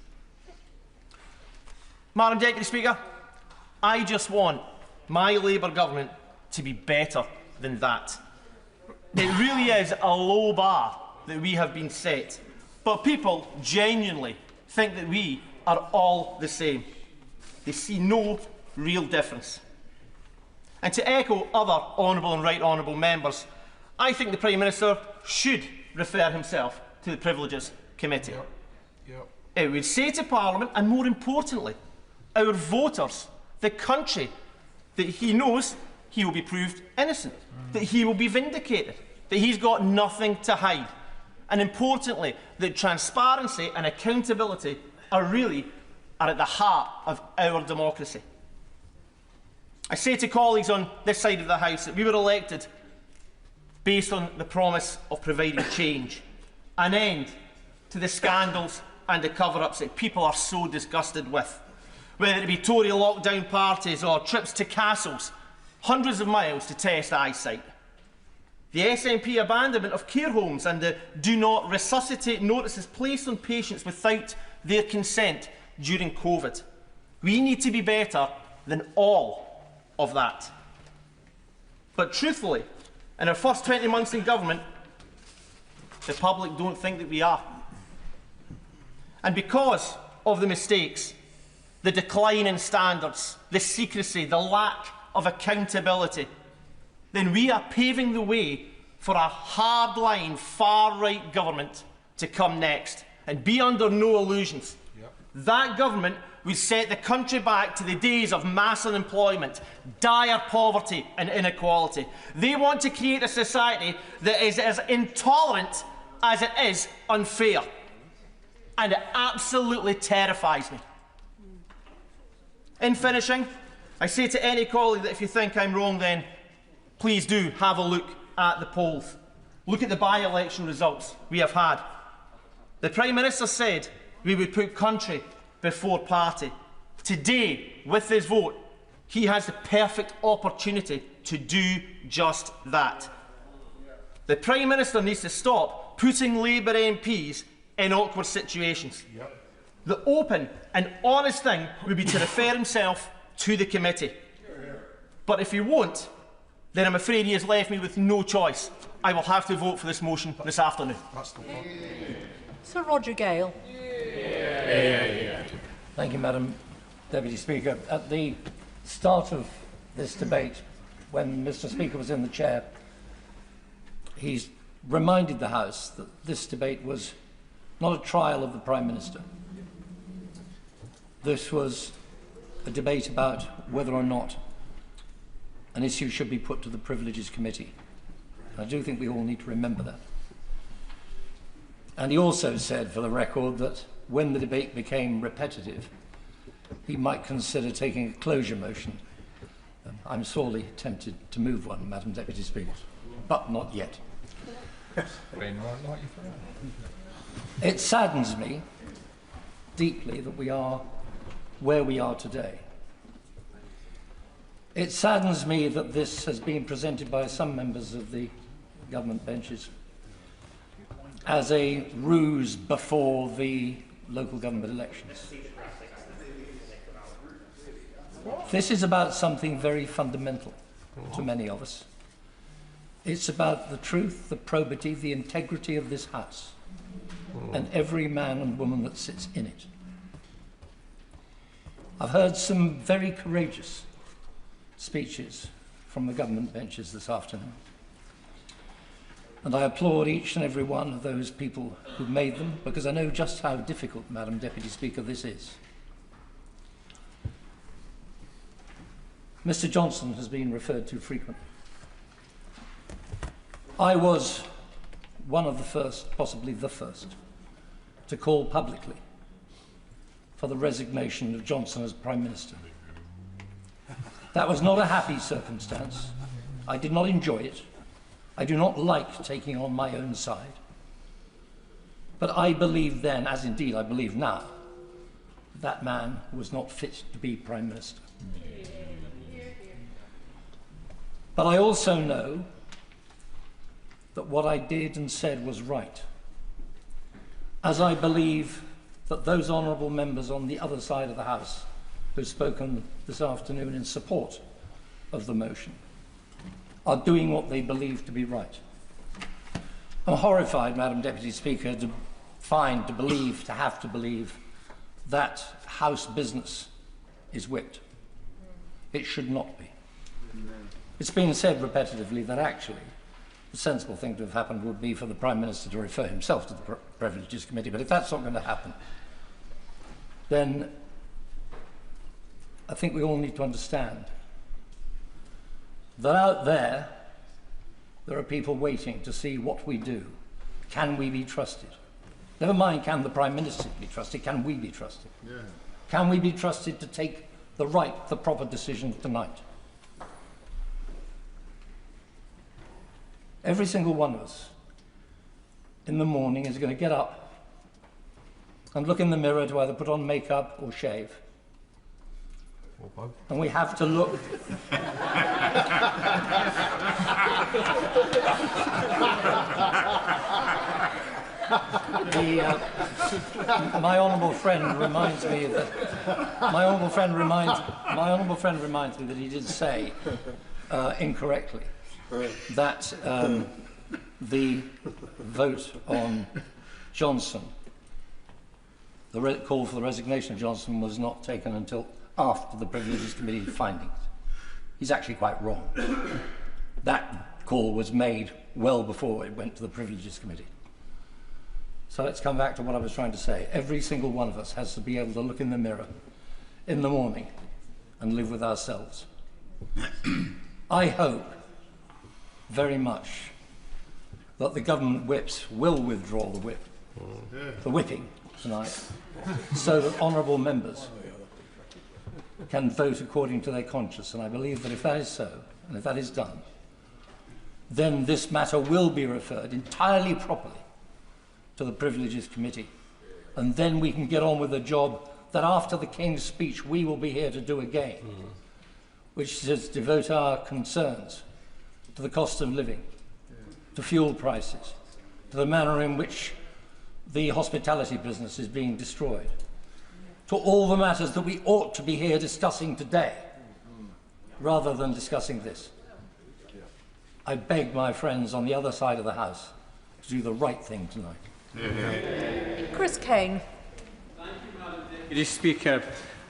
Madam Deputy Speaker, I just want my Labour government to be better than that. It really is a low bar that we have been set, but people genuinely think that we are all the same. They see no real difference. And to echo other honourable and right honourable members, I think the Prime Minister should refer himself to the Privileges Committee. It would say to Parliament, and more importantly, our voters, the country, that he knows he will be proved innocent, that he will be vindicated, that he's got nothing to hide, and importantly, that transparency and accountability are at the heart of our democracy. I say to colleagues on this side of the House that we were elected based on the promise of providing change, an end to the scandals and the cover-ups that people are so disgusted with, whether it be Tory lockdown parties or trips to castles, hundreds of miles to test eyesight. The SNP abandonment of care homes and the do not resuscitate notices placed on patients without their consent during COVID. We need to be better than all of that. But truthfully, in our first 20 months in government, the public don't think that we are. And because of the mistakes, the decline in standards, the secrecy, the lack of accountability, then we are paving the way for a hardline, far-right government to come next. And be under no illusions. That government would set the country back to the days of mass unemployment, dire poverty and inequality. They want to create a society that is as intolerant as it is unfair. And it absolutely terrifies me. In finishing, I say to any colleague that if you think I'm wrong, then please do have a look at the polls. Look at the by-election results we have had. The Prime Minister said we would put country before party. Today, with his vote, he has the perfect opportunity to do just that. The Prime Minister needs to stop putting Labour MPs in awkward situations. The open and honest thing would be to refer himself to the committee. But if he won't, then I'm afraid he has left me with no choice. I will have to vote for this motion this afternoon. Sir Roger Gale. Thank you, Madam Deputy Speaker. At the start of this debate, when Mr. Speaker was in the chair, he reminded the House that this debate was not a trial of the Prime Minister. This was a debate about whether or not an issue should be put to the Privileges Committee. I do think we all need to remember that. And he also said, for the record, that when the debate became repetitive, he might consider taking a closure motion. I'm sorely tempted to move one, Madam Deputy Speaker, but not yet. It saddens me deeply that we are where we are today. It saddens me that this has been presented by some members of the government benches as a ruse before the local government elections. This is about something very fundamental to many of us. It's about the truth, the probity, the integrity of this House and every man and woman that sits in it. I've heard some very courageous speeches from the government benches this afternoon. And I applaud each and every one of those people who made them, because I know just how difficult, Madam Deputy Speaker, this is. Mr. Johnson has been referred to frequently. I was one of the first, possibly the first, to call publicly for the resignation of Johnson as Prime Minister. That was not a happy circumstance. I did not enjoy it. I do not like taking on my own side. But I believed then, as indeed I believe now, that man was not fit to be Prime Minister. But I also know that what I did and said was right, as I believe that those honourable members on the other side of the House who've spoken this afternoon in support of the motion are doing what they believe to be right. I'm horrified, Madam Deputy Speaker, to have to believe that House business is whipped. It should not be. It's been said repetitively that actually the sensible thing to have happened would be for the Prime Minister to refer himself to the Privileges Committee, but if that's not going to happen, then I think we all need to understand that out there are people waiting to see what we do. Can we be trusted? Never mind, can the Prime Minister be trusted? Can we be trusted? Yeah. Can we be trusted to take the proper decision tonight? Every single one of us in the morning is going to get up and look in the mirror to either put on makeup or shave. Or both. And we have to look. My honourable friend reminds me that my honourable friend reminds me that he did say incorrectly that the vote on Johnson, the call for the resignation of Johnson, was not taken until after the Privileges Committee findings. He's actually quite wrong. That call was made well before it went to the Privileges Committee. So let's come back to what I was trying to say. Every single one of us has to be able to look in the mirror in the morning and live with ourselves. I hope very much that the government whips will withdraw the whipping tonight, so that honourable members can vote according to their conscience. And I believe that if that is so, and if that is done, then this matter will be referred entirely properly to the Privileges Committee, and then we can get on with the job that after the King's speech we will be here to do again, which is to devote our concerns to the cost of living, to fuel prices, to the manner in which the hospitality business is being destroyed, to all the matters that we ought to be here discussing today, rather than discussing this. I beg my friends on the other side of the House to do the right thing tonight. Chris Kane. Deputy Speaker,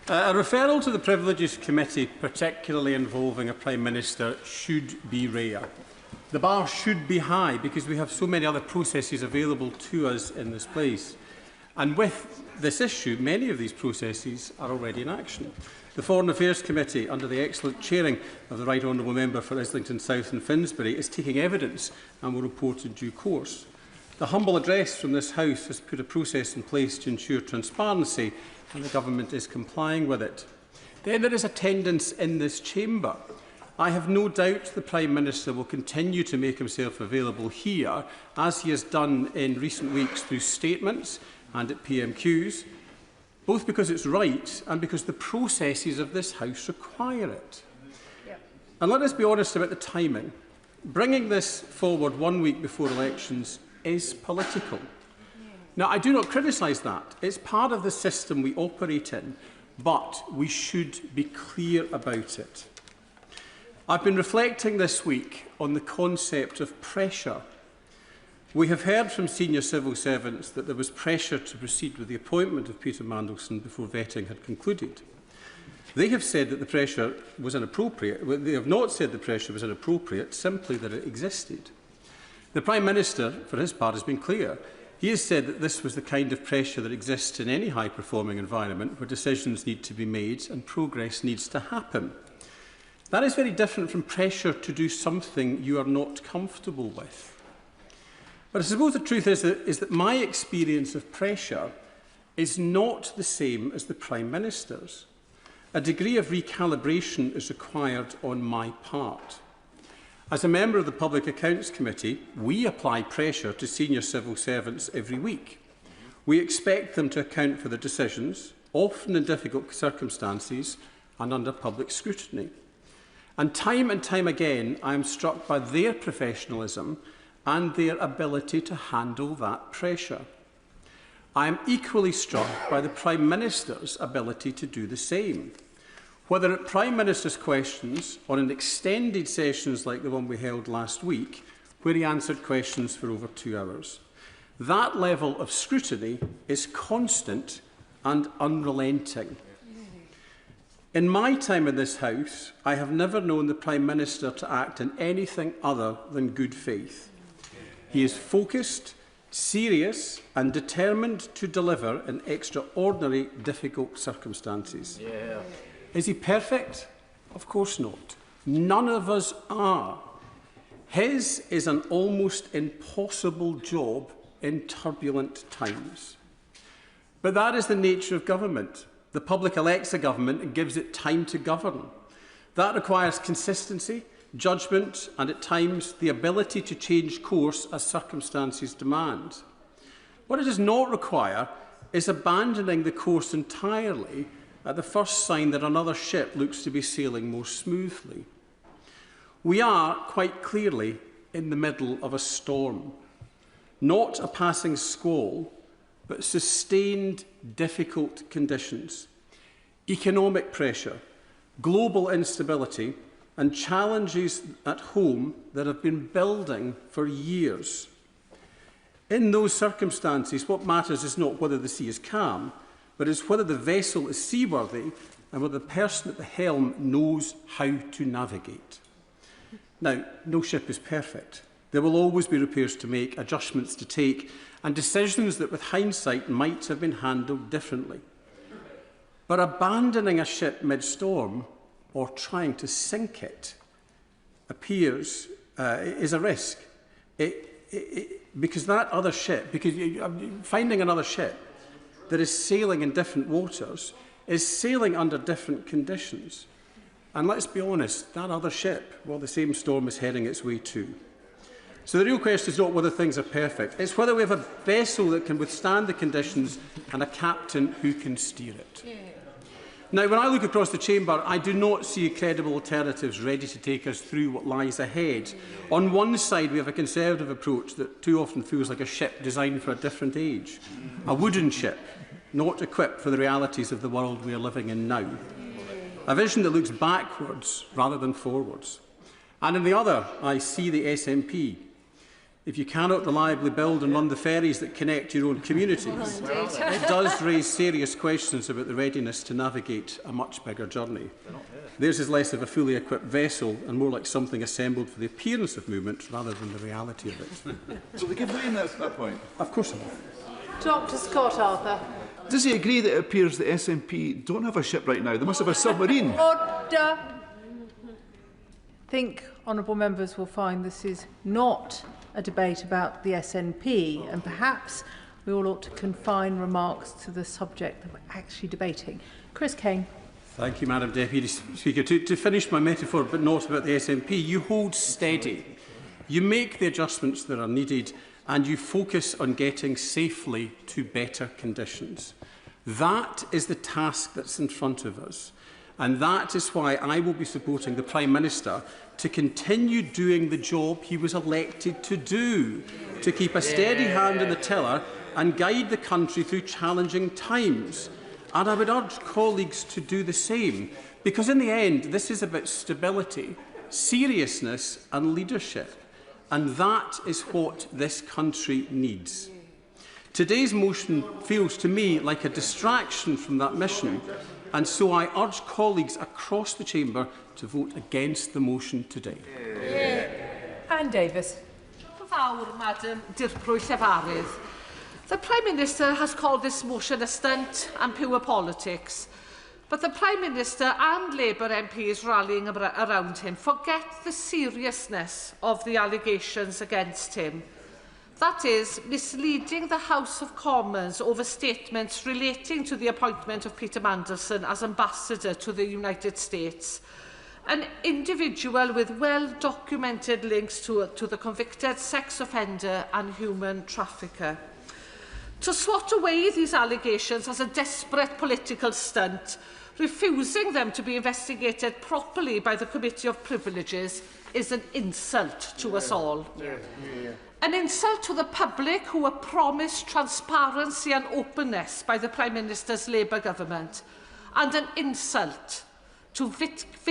a referral to the Privileges Committee, particularly involving a Prime Minister, should be rare. The bar should be high because we have so many other processes available to us in this place. And with this issue, many of these processes are already in action. The Foreign Affairs Committee, under the excellent chairing of the Right Honourable Member for Islington South and Finsbury, is taking evidence and will report in due course. The humble address from this House has put a process in place to ensure transparency, and the Government is complying with it. Then there is attendance in this chamber. I have no doubt the Prime Minister will continue to make himself available here, as he has done in recent weeks through statements and at PMQs, both because it's right and because the processes of this House require it. And let us be honest about the timing. Bringing this forward 1 week before elections is political. Now, I do not criticise that. It's part of the system we operate in, but we should be clear about it. I've been reflecting this week on the concept of pressure. We have heard from senior civil servants that there was pressure to proceed with the appointment of Peter Mandelson before vetting had concluded. They have said that the pressure was inappropriate. Well, they have not said the pressure was inappropriate, simply that it existed. The Prime Minister, for his part, has been clear. He has said that this was the kind of pressure that exists in any high-performing environment where decisions need to be made and progress needs to happen. That is very different from pressure to do something you are not comfortable with. But I suppose the truth is that my experience of pressure is not the same as the Prime Minister's. a degree of recalibration is required on my part. As a member of the Public Accounts Committee, we apply pressure to senior civil servants every week. We expect them to account for their decisions, often in difficult circumstances and under public scrutiny. And time again, I am struck by their professionalism and their ability to handle that pressure. I am equally struck by the Prime Minister's ability to do the same. Whether at Prime Minister's questions or in extended sessions like the one we held last week, where he answered questions for over 2 hours. That level of scrutiny is constant and unrelenting. In my time in this House, I have never known the Prime Minister to act in anything other than good faith. He is focused, serious and determined to deliver in extraordinary, difficult circumstances. Yeah. Is he perfect? Of course not. None of us are. His is an almost impossible job in turbulent times. But that is the nature of government. The public elects a government and gives it time to govern. That requires consistency, judgment and, at times, the ability to change course as circumstances demand. What it does not require is abandoning the course entirely at the first sign that another ship looks to be sailing more smoothly. We are, quite clearly, in the middle of a storm. Not a passing squall, but sustained, difficult conditions. Economic pressure, global instability, and challenges at home that have been building for years. In those circumstances, what matters is not whether the sea is calm, but is whether the vessel is seaworthy and whether the person at the helm knows how to navigate. Now, no ship is perfect. There will always be repairs to make, adjustments to take, and decisions that with hindsight might have been handled differently. But abandoning a ship mid-storm or trying to sink it is a risk. Because that other ship, finding another ship that is sailing in different waters is sailing under different conditions. And let's be honest, that other ship, well, the same storm is heading its way to. So the real question is not whether things are perfect, it's whether we have a vessel that can withstand the conditions and a captain who can steer it. Yeah. Now, when I look across the chamber, I do not see credible alternatives ready to take us through what lies ahead. On one side, we have a Conservative approach that too often feels like a ship designed for a different age. A wooden ship, not equipped for the realities of the world we are living in now. A vision that looks backwards rather than forwards. And in the other, I see the SNP. If you cannot reliably build and run the ferries that connect your own communities, it does raise serious questions about the readiness to navigate a much bigger journey. Theirs is less of a fully equipped vessel and more like something assembled for the appearance of movement rather than the reality of it. So we give way in that point? Of course I will. Dr. Scott Arthur. Does he agree that it appears the SNP don't have a ship right now? They must have a submarine. Order. I think honourable members will find this is not a debate about the SNP, and perhaps we all ought to confine remarks to the subject that we're actually debating. Chris Kane. Thank you, Madam Deputy Speaker. To finish my metaphor, but not about the SNP, you hold steady. You make the adjustments that are needed and you focus on getting safely to better conditions. That is the task that's in front of us. And that is why I will be supporting the Prime Minister to continue doing the job he was elected to do, to keep a steady hand on the tiller and guide the country through challenging times. And I would urge colleagues to do the same, because in the end, this is about stability, seriousness and leadership. And that is what this country needs. Today's motion feels to me like a distraction from that mission, and so I urge colleagues across the chamber to vote against the motion today. Anne Davis. Madam Dirprwy. The Prime Minister has called this motion a stunt and pure politics. But the Prime Minister and Labour MPs rallying around him forget the seriousness of the allegations against him. That is, misleading the House of Commons over statements relating to the appointment of Peter Mandelson as ambassador to the United States, an individual with well-documented links to the convicted sex offender and human trafficker. To swat away these allegations as a desperate political stunt, refusing them to be investigated properly by the Committee of Privileges, is an insult to us all. An insult to the public who were promised transparency and openness by the Prime Minister's Labour government, and an insult to victims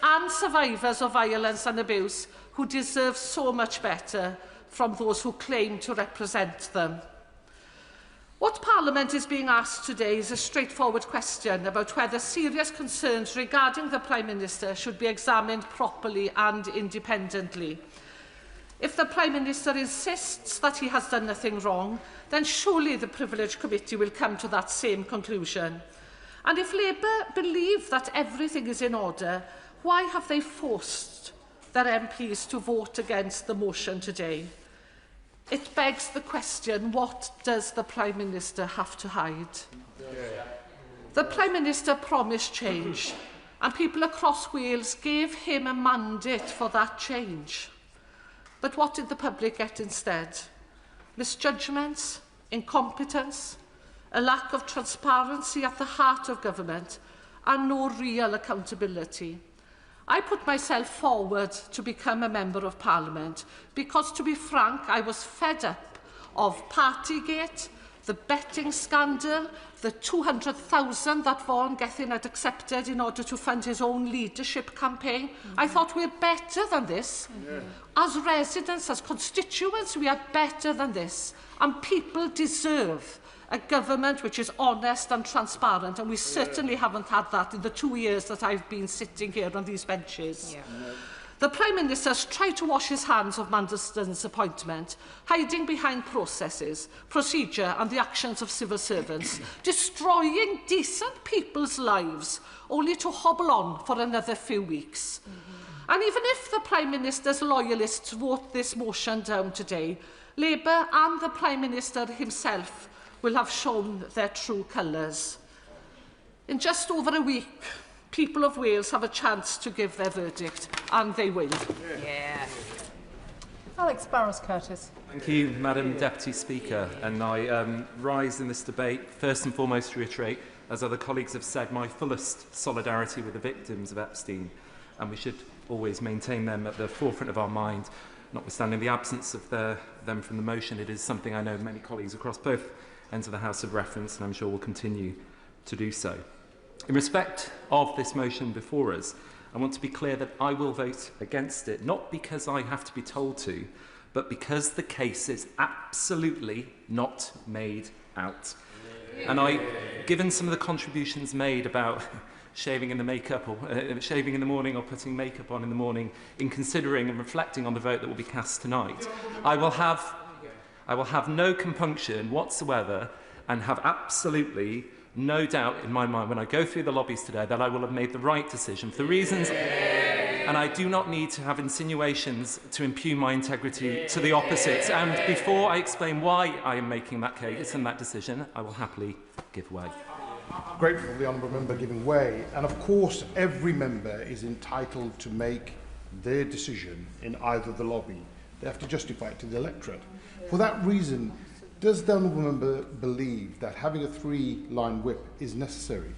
and survivors of violence and abuse who deserve so much better from those who claim to represent them. What Parliament is being asked today is a straightforward question about whether serious concerns regarding the Prime Minister should be examined properly and independently. If the Prime Minister insists that he has done nothing wrong, then surely the Privilege Committee will come to that same conclusion. And if Labour believe that everything is in order, why have they forced their MPs to vote against the motion today? It begs the question, what does the Prime Minister have to hide? The Prime Minister promised change, and people across Wales gave him a mandate for that change. But what did the public get instead? Misjudgments, incompetence, a lack of transparency at the heart of government, and no real accountability. I put myself forward to become a Member of Parliament because, to be frank, I was fed up of Partygate, the betting scandal, the 200,000 that Vaughan Gethin had accepted in order to fund his own leadership campaign. I thought we're better than this. As residents, as constituents, we are better than this. And people deserve a government which is honest and transparent, and we certainly haven't had that in the 2 years that I've been sitting here on these benches. The Prime Minister's tried to wash his hands of Mandelson's appointment, hiding behind processes, procedure and the actions of civil servants, destroying decent people's lives, only to hobble on for another few weeks. And even if the Prime Minister's loyalists vote this motion down today, Labour and the Prime Minister himself will have shown their true colours. In just over a week, people of Wales have a chance to give their verdict, and they will. Alex Barros-Curtis. Thank you, Madam Deputy Speaker. And I rise in this debate, first and foremost, to reiterate, as other colleagues have said, my fullest solidarity with the victims of Epstein. And we should always maintain them at the forefront of our mind. Notwithstanding the absence of them from the motion, it is something I know many colleagues across both ends of the House have referenced, and I'm sure will continue to do so. In respect of this motion before us, I want to be clear that I will vote against it, not because I have to be told to, but because the case is absolutely not made out. And given some of the contributions made about shaving in the makeup or shaving in the morning or putting makeup on in the morning, in considering and reflecting on the vote that will be cast tonight, I will have no compunction whatsoever and have absolutely no doubt in my mind when I go through the lobbies today that I will have made the right decision for the reasons, and I do not need to have insinuations to impugn my integrity to the opposite. And before I explain why I am making that case and that decision, I will happily give way. Grateful for the honourable member giving way, and of course every member is entitled to make their decision in either the lobby. They have to justify it to the electorate. For that reason, does the honourable member believe that having a 3-line whip is necessary?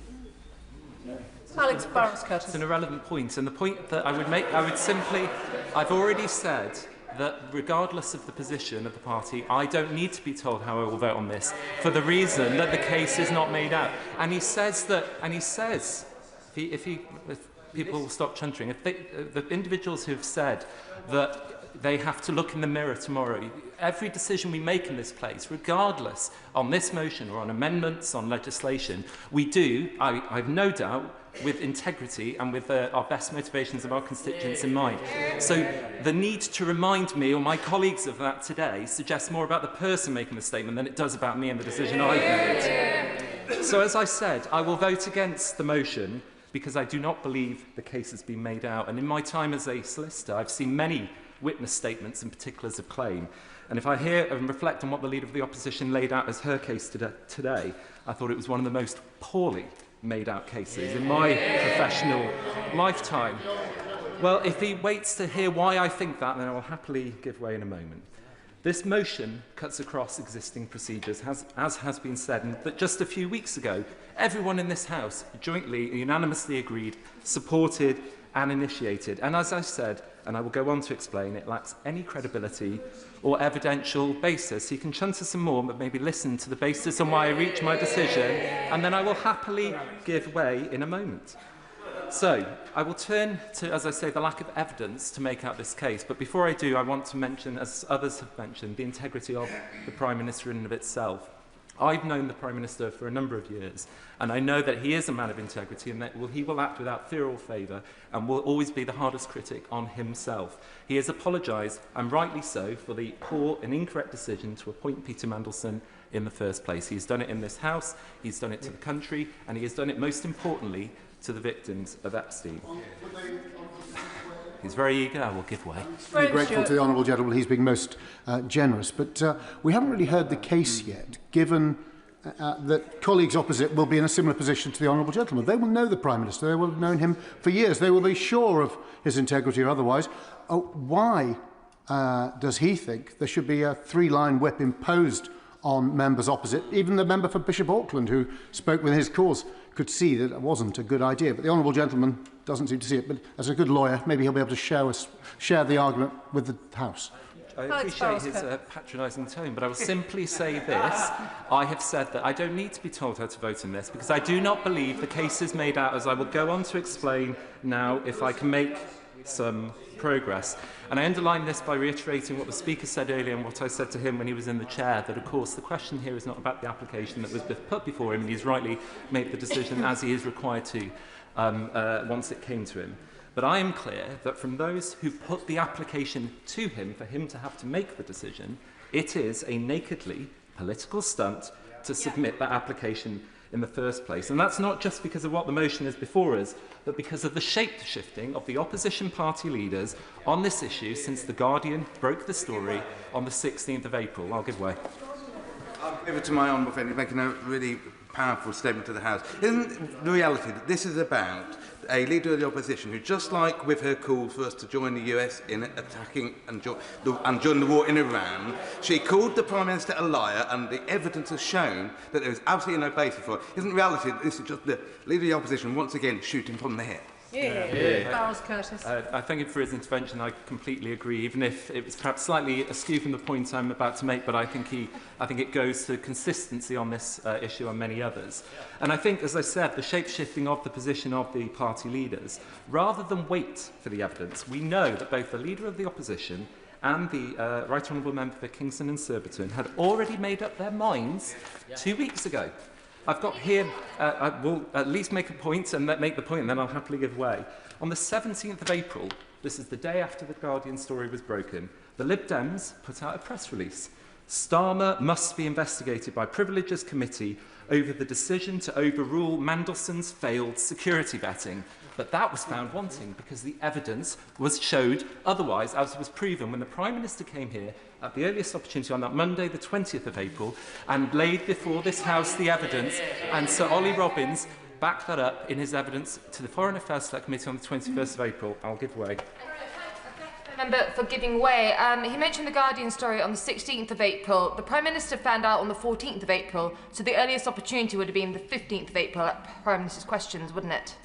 Alex Barros-Curtis. It's an irrelevant point, and the point that I would make, I've already said that regardless of the position of the party, I don't need to be told how I will vote on this for the reason that the case is not made out. And he says, if people will stop chuntering, the individuals who have said that they have to look in the mirror tomorrow, every decision we make in this place, regardless on this motion or on amendments, on legislation, we do, I have no doubt, with integrity and with our best motivations of our constituents in mind. So the need to remind me or my colleagues of that today suggests more about the person making the statement than it does about me and the decision I've made. So as I said, I will vote against the motion because I do not believe the case has been made out. And in my time as a solicitor, I've seen many witness statements and particulars of claim. And if I hear and reflect on what the Leader of the Opposition laid out as her case today, I thought it was one of the most poorly made out cases in my professional lifetime. Well, if he waits to hear why I think that, then I will happily give way in a moment. This motion cuts across existing procedures, as has been said, and that just a few weeks ago, everyone in this House jointly, unanimously agreed, supported and initiated. And as I said, and I will go on to explain, it lacks any credibility or evidential basis. You can chunt us some more, but maybe listen to the basis on why I reached my decision, and then I will happily give way in a moment. So, I will turn to, as I say, the lack of evidence to make out this case. But before I do, I want to mention, as others have mentioned, the integrity of the Prime Minister in and of itself. I've known the Prime Minister for a number of years, and I know that he is a man of integrity and that he will act without fear or favour and will always be the hardest critic on himself. He has apologised, and rightly so, for the poor and incorrect decision to appoint Peter Mandelson in the first place. He's done it in this House, he's done it to the country, and he has done it, most importantly, to the victims of Epstein. He's very eager. I will give way. Very grateful to the honourable gentleman. He's been most generous. But we haven't really heard the case yet, given that colleagues opposite will be in a similar position to the honourable gentleman. They will know the Prime Minister. They will have known him for years. They will be sure of his integrity or otherwise. Why does he think there should be a three-line whip imposed on members opposite? Even the member for Bishop Auckland, who spoke with his cause, could see that it wasn't a good idea. But the honourable gentleman doesn't seem to see it. But as a good lawyer, maybe he'll be able to share the argument with the House. I appreciate his patronising tone, but I will simply say this. I have said that I don't need to be told how to vote in this, because I do not believe the case is made out, as I will go on to explain now, if I can make some progress. And I underline this by reiterating what the Speaker said earlier and what I said to him when he was in the chair, that of course the question here is not about the application that was put before him, and he's rightly made the decision as he is required to once it came to him. But I am clear that from those who put the application to him for him to have to make the decision, it is a nakedly political stunt to submit that application in the first place. And that's not just because of what the motion is before us, but because of the shape-shifting of the opposition party leaders on this issue since The Guardian broke the story on the 16th of April. I'll give way. I'll give it to my honourable friend, making a really powerful statement to the House. Isn't the reality that this is about a leader of the opposition who, just like with her call for us to join the US in attacking and join the war in Iran, she called the Prime Minister a liar, and the evidence has shown that there is absolutely no basis for it. Isn't the reality that this is just the leader of the opposition once again shooting from the hip? I thank him for his intervention. I completely agree, even if it was perhaps slightly askew from the point I'm about to make, but I think it goes to consistency on this issue and many others. And I think, as I said, the shape-shifting of the position of the party leaders, rather than wait for the evidence, we know that both the Leader of the Opposition and the Right Honourable Member for Kingston and Surbiton had already made up their minds 2 weeks ago. I've got here, I will at least make a point and make the point, and then I'll happily give way. On the 17th of April, this is the day after the Guardian story was broken, the Lib Dems put out a press release. Starmer must be investigated by Privileges Committee over the decision to overrule Mandelson's failed security vetting. But that was found wanting because the evidence was showed otherwise, as was proven when the Prime Minister came here at the earliest opportunity on that Monday, the 20th of April, and laid before this House the evidence, and Sir Ollie Robbins backed that up in his evidence to the Foreign Affairs Select Committee on the 21st of April. I'll give way. Member for giving way. He mentioned the Guardian story on the 16th of April. The Prime Minister found out on the 14th of April, so the earliest opportunity would have been the 15th of April at Prime Minister's questions, wouldn't it?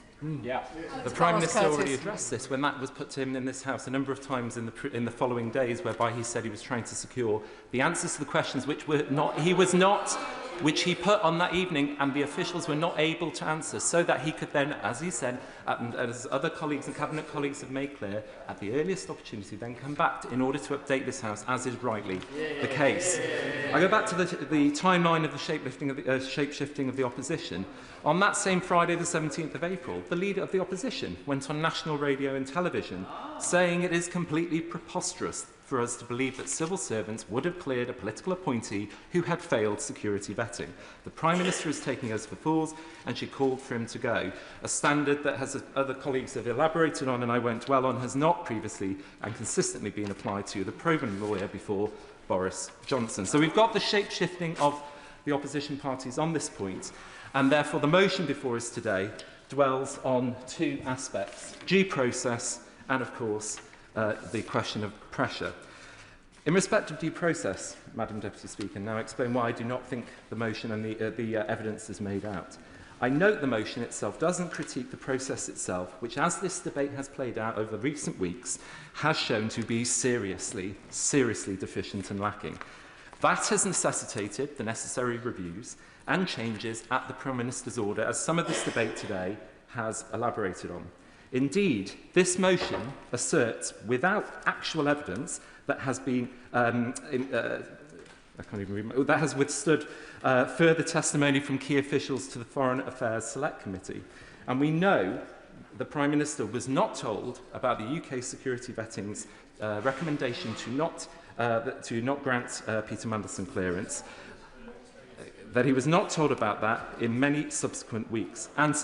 Yeah. The Prime Minister already addressed this when that was put to him in this House a number of times in the following days, whereby he said he was trying to secure the answers to the questions which he put on that evening, and the officials were not able to answer, so that he could then, as he said, and as other colleagues and Cabinet colleagues have made clear, at the earliest opportunity, then come back in order to update this House, as is rightly the case. I go back to the timeline of the shape-shifting of the opposition. On that same Friday, the 17th of April, the Leader of the Opposition went on national radio and television, saying it is completely preposterous for us to believe that civil servants would have cleared a political appointee who had failed security vetting. The Prime Minister is taking us for fools, and she called for him to go. A standard that, as other colleagues have elaborated on and I won't dwell on, has not previously and consistently been applied to the proven lawyer before Boris Johnson. So we've got the shape-shifting of the opposition parties on this point, and therefore the motion before us today dwells on two aspects: due process and, of course, the question of pressure. In respect of due process, Madam Deputy Speaker, now explain why I do not think the motion and the evidence is made out. I note the motion itself doesn't critique the process itself, which, as this debate has played out over recent weeks, has shown to be seriously deficient and lacking. That has necessitated the necessary reviews and changes at the Prime Minister's order, as some of this debate today has elaborated on. Indeed, this motion asserts, without actual evidence, that has been that has withstood further testimony from key officials to the Foreign Affairs Select Committee. And we know the Prime Minister was not told about the UK security vetting's recommendation to not grant Peter Mandelson clearance, that he was not told about that in many subsequent weeks. And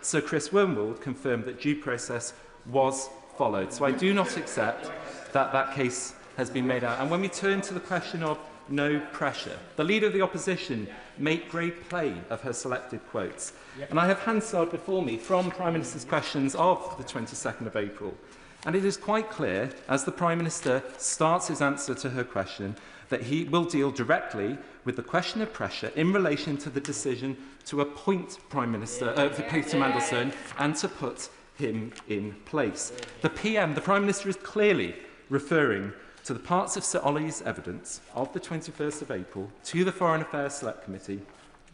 Sir Chris Wormwood confirmed that due process was followed. So I do not accept that that case has been made out. And when we turn to the question of no pressure, the Leader of the Opposition made great play of her selected quotes. And I have Hansard before me from Prime Minister's questions of the 22nd of April. And it is quite clear, as the Prime Minister starts his answer to her question, that he will deal directly with the question of pressure in relation to the decision to appoint Prime Minister Peter Mandelson and to put him in place. The Prime Minister, is clearly referring to the parts of Sir Ollie's evidence of the 21st of April to the Foreign Affairs Select Committee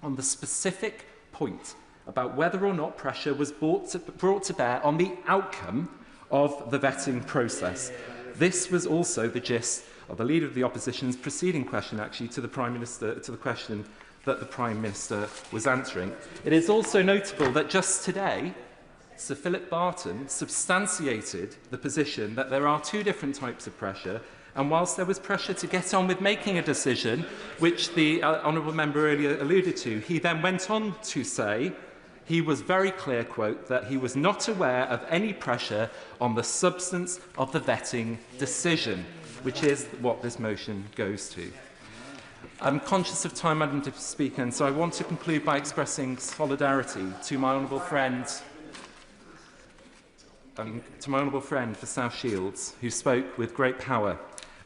on the specific point about whether or not pressure was brought to bear on the outcome of the vetting process. This was also the gist of the Leader of the Opposition's preceding question, actually, to the Prime Minister, to the question that the Prime Minister was answering. It is also notable that just today, Sir Philip Barton substantiated the position that there are two different types of pressure, and whilst there was pressure to get on with making a decision, which the honourable member earlier alluded to, he then went on to say he was very clear, quote, that he was not aware of any pressure on the substance of the vetting decision, which is what this motion goes to. I'm conscious of time, Madam Deputy Speaker, and so I want to conclude by expressing solidarity to my honourable friend, for South Shields, who spoke with great power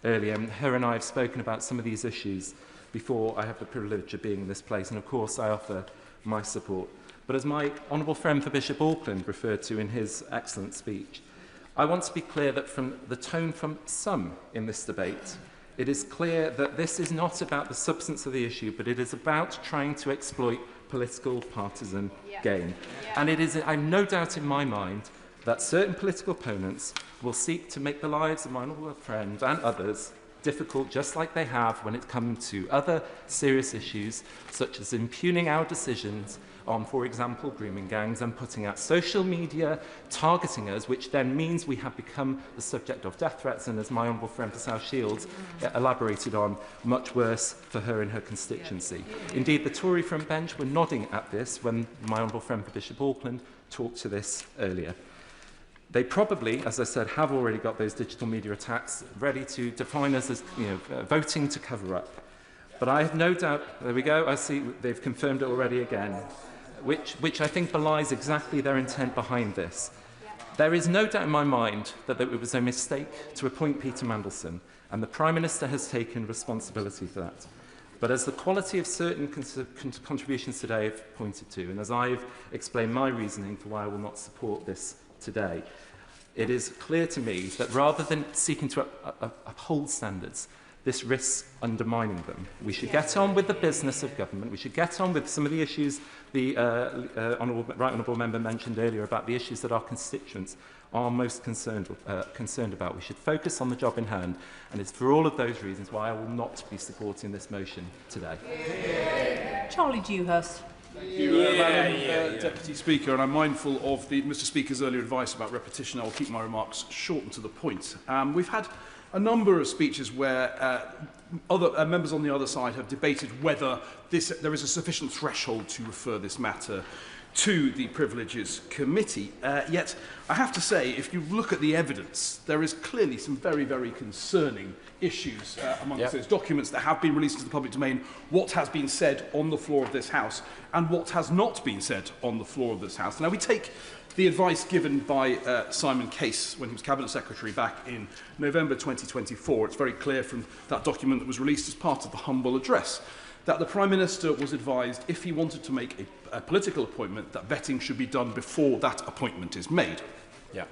earlier. And her and I have spoken about some of these issues before I have the privilege of being in this place, and of course I offer my support. But as my honourable friend for Bishop Auckland referred to in his excellent speech, I want to be clear that from the tone from some in this debate, it is clear that this is not about the substance of the issue, but it is about trying to exploit political partisan gain. And it is, I have no doubt in my mind, that certain political opponents will seek to make the lives of my honourable friend and others difficult, just like they have when it comes to other serious issues, such as impugning our decisions on, for example, grooming gangs, and putting out social media targeting us, which then means we have become the subject of death threats, and as my honourable friend for South Shields elaborated on, much worse for her and her constituency. Indeed, the Tory front bench were nodding at this when my honourable friend for Bishop Auckland talked to this earlier. They probably, as I said, have already got those digital media attacks ready to define us as voting to cover up. But I have no doubt, there we go, I see they've confirmed it already again, which I think belies exactly their intent behind this. There is no doubt in my mind that it was a mistake to appoint Peter Mandelson, and the Prime Minister has taken responsibility for that. But as the quality of certain contributions today have pointed to, and as I've explained my reasoning for why I will not support this today, it is clear to me that rather than seeking to uphold standards, this risks undermining them. We should get on with the business of government. We should get on with some of the issues the right honourable member mentioned earlier about the issues that our constituents are most concerned about. We should focus on the job in hand, and it's for all of those reasons why I will not be supporting this motion today. Charlie Dewhurst. Thank you, Madam Deputy Speaker, and I'm mindful of Mr Speaker's earlier advice about repetition. I will keep my remarks short and to the point. We've had a number of speeches where other members on the other side have debated whether there is a sufficient threshold to refer this matter to the Privileges Committee. Yet, I have to say, if you look at the evidence, there is clearly some very, very concerning issues amongst those documents that have been released into the public domain, what has been said on the floor of this House and what has not been said on the floor of this House. Now, we take the advice given by Simon Case when he was Cabinet Secretary back in November 2024. It's very clear from that document that was released as part of the humble address that the Prime Minister was advised, if he wanted to make a political appointment, that vetting should be done before that appointment is made.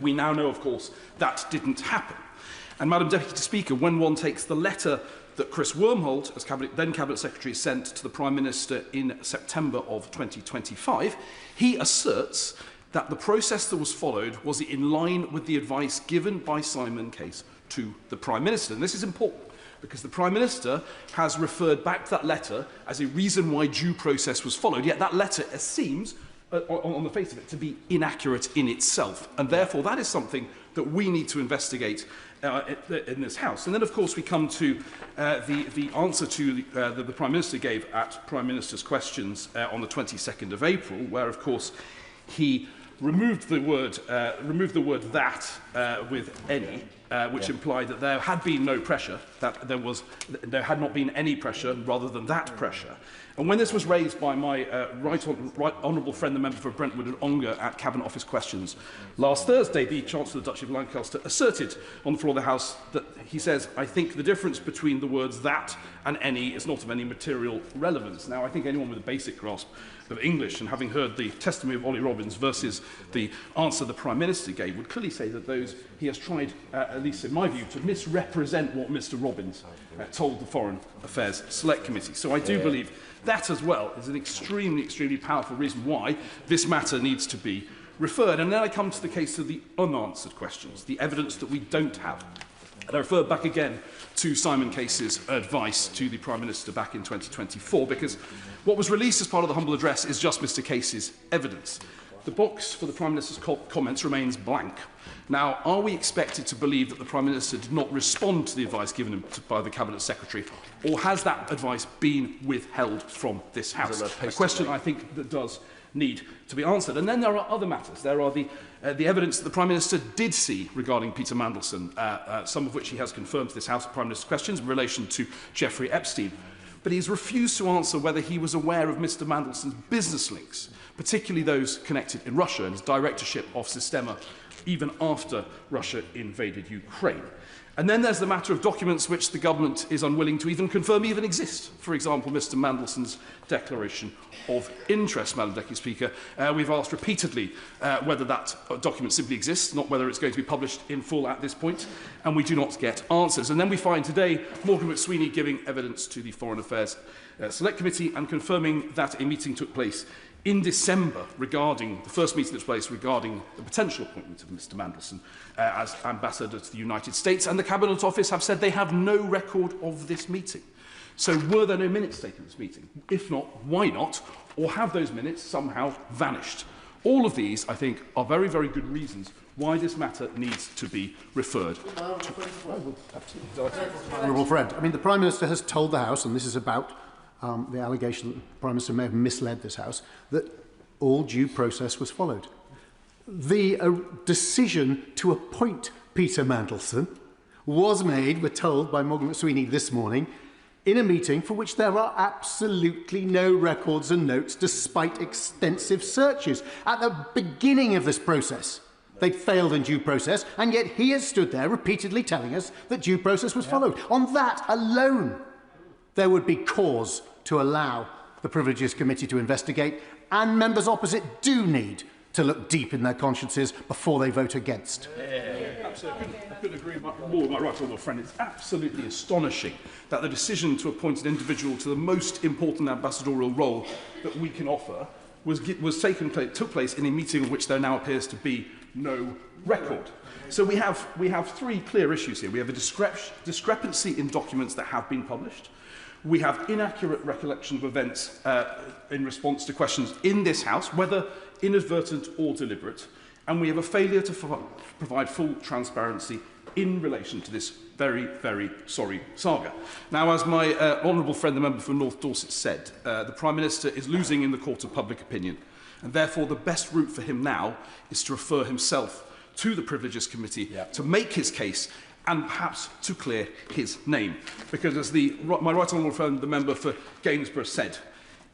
We now know, of course, that didn't happen. And, Madam Deputy Speaker, when one takes the letter that Chris Wormholt, as then Cabinet Secretary, sent to the Prime Minister in September of 2025, he asserts that the process that was followed was in line with the advice given by Simon Case to the Prime Minister. And this is important, because the Prime Minister has referred back to that letter as a reason why due process was followed, yet that letter seems, on the face of it, to be inaccurate in itself. And therefore, that is something that we need to investigate in this House. And then, of course, we come to the answer to the Prime Minister gave at Prime Minister's questions on the 22nd of April, where, of course, he removed the word that with any, which implied that there had been no pressure, that there had not been any pressure rather than that pressure. And when this was raised by my right honourable friend, the member for Brentwood and Ongar, at Cabinet Office questions last Thursday, the Chancellor of the Duchy of Lancaster asserted on the floor of the House that he says, "I think the difference between the words that and any is not of any material relevance." Now, I think anyone with a basic grasp of English, and having heard the testimony of Ollie Robbins versus the answer the Prime Minister gave, would clearly say that he has tried, at least in my view, to misrepresent what Mr Robbins told the Foreign Affairs Select Committee. So I do believe that as well is an extremely, extremely powerful reason why this matter needs to be referred. And then I come to the case of the unanswered questions, the evidence that we don't have. And I refer back again to Simon Case's advice to the Prime Minister back in 2024, because what was released as part of the humble address is just Mr Case's evidence. The box for the Prime Minister's comments remains blank. Now, are we expected to believe that the Prime Minister did not respond to the advice given him by the Cabinet Secretary, or has that advice been withheld from this House? A question I think that does need to be answered. And then there are other matters. There are the evidence that the Prime Minister did see regarding Peter Mandelson, some of which he has confirmed to this House of Prime Minister's questions in relation to Jeffrey Epstein. But he has refused to answer whether he was aware of Mr Mandelson's business links, particularly those connected in Russia and his directorship of Sistema, even after Russia invaded Ukraine. And then there's the matter of documents which the government is unwilling to even confirm even exist. For example, Mr Mandelson's declaration of interest, Madam Deputy Speaker. We've asked repeatedly whether that document simply exists, not whether it's going to be published in full at this point, and we do not get answers. And then we find today Morgan McSweeney giving evidence to the Foreign Affairs Select Committee and confirming that a meeting took place in December regarding the first meeting that took place regarding the potential appointment of Mr Mandelson as ambassador to the United States, and the Cabinet Office have said they have no record of this meeting. So were there no minutes taken at this meeting? If not, why not? Or have those minutes somehow vanished? All of these, I think, are very, very good reasons why this matter needs to be referred to. Honourable friend, I mean, the Prime Minister has told the House, and this is about the allegation that the Prime Minister may have misled this House, that all due process was followed. The decision to appoint Peter Mandelson was made, we're told by Morgan McSweeney this morning, in a meeting for which there are absolutely no records and notes, despite extensive searches. At the beginning of this process, they'd failed in due process, and yet he has stood there repeatedly telling us that due process was followed. On that alone, there would be cause to allow the Privileges Committee to investigate, and members opposite do need to look deep in their consciences before they vote against. Absolutely. I couldn't agree more with my right honourable friend. It's absolutely astonishing that the decision to appoint an individual to the most important ambassadorial role that we can offer took place in a meeting of which there now appears to be no record. So we have three clear issues here. We have a discrepancy in documents that have been published. We have inaccurate recollection of events in response to questions in this House, whether inadvertent or deliberate, and we have a failure to provide full transparency in relation to this very, very sorry saga. Now, as my honourable friend, the member for North Dorset, said, the Prime Minister is losing in the court of public opinion, and therefore the best route for him now is to refer himself to the Privileges Committee to make his case and perhaps to clear his name. Because as my right honourable friend, the member for Gainsborough, said,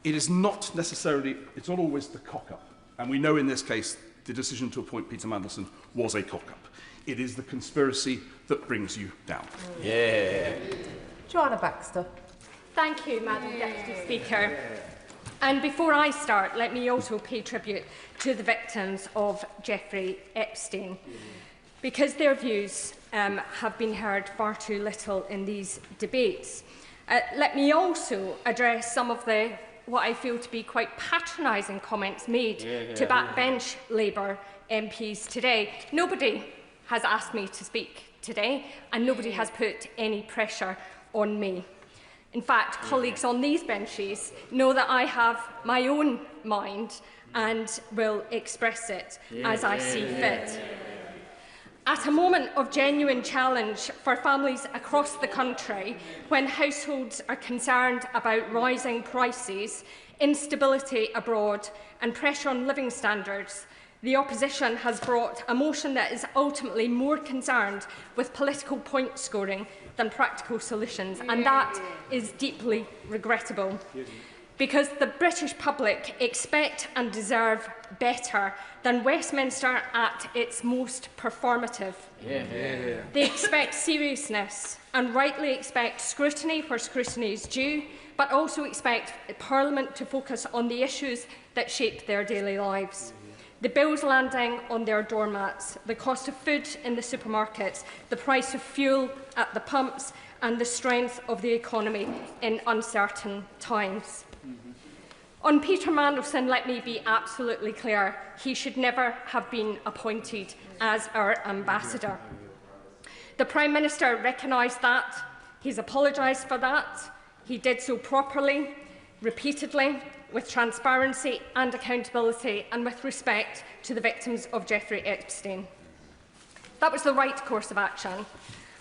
it is not necessarily, it's not always the cock-up. And we know in this case the decision to appoint Peter Mandelson was a cock-up. It is the conspiracy that brings you down. Yeah. Joanna Baxter. Thank you, Madam Deputy Speaker. And before I start, let me also pay tribute to the victims of Jeffrey Epstein, because their views have been heard far too little in these debates. Let me also address some of the what I feel to be quite patronising comments made to backbench Labour MPs today. Nobody has asked me to speak today, and nobody has put any pressure on me. In fact, colleagues on these benches know that I have my own mind and will express it as I see fit. At a moment of genuine challenge for families across the country, when households are concerned about rising prices, instability abroad and pressure on living standards, the opposition has brought a motion that is ultimately more concerned with political point scoring than practical solutions, and that is deeply regrettable. Because the British public expect and deserve better than Westminster at its most performative. They expect seriousness and rightly expect scrutiny where scrutiny is due, but also expect Parliament to focus on the issues that shape their daily lives. The bills landing on their doormats, the cost of food in the supermarkets, the price of fuel at the pumps, and the strength of the economy in uncertain times. On Peter Mandelson, let me be absolutely clear. He should never have been appointed as our ambassador. The Prime Minister recognised that. He's apologised for that. He did so properly, repeatedly, with transparency and accountability, and with respect to the victims of Jeffrey Epstein. That was the right course of action,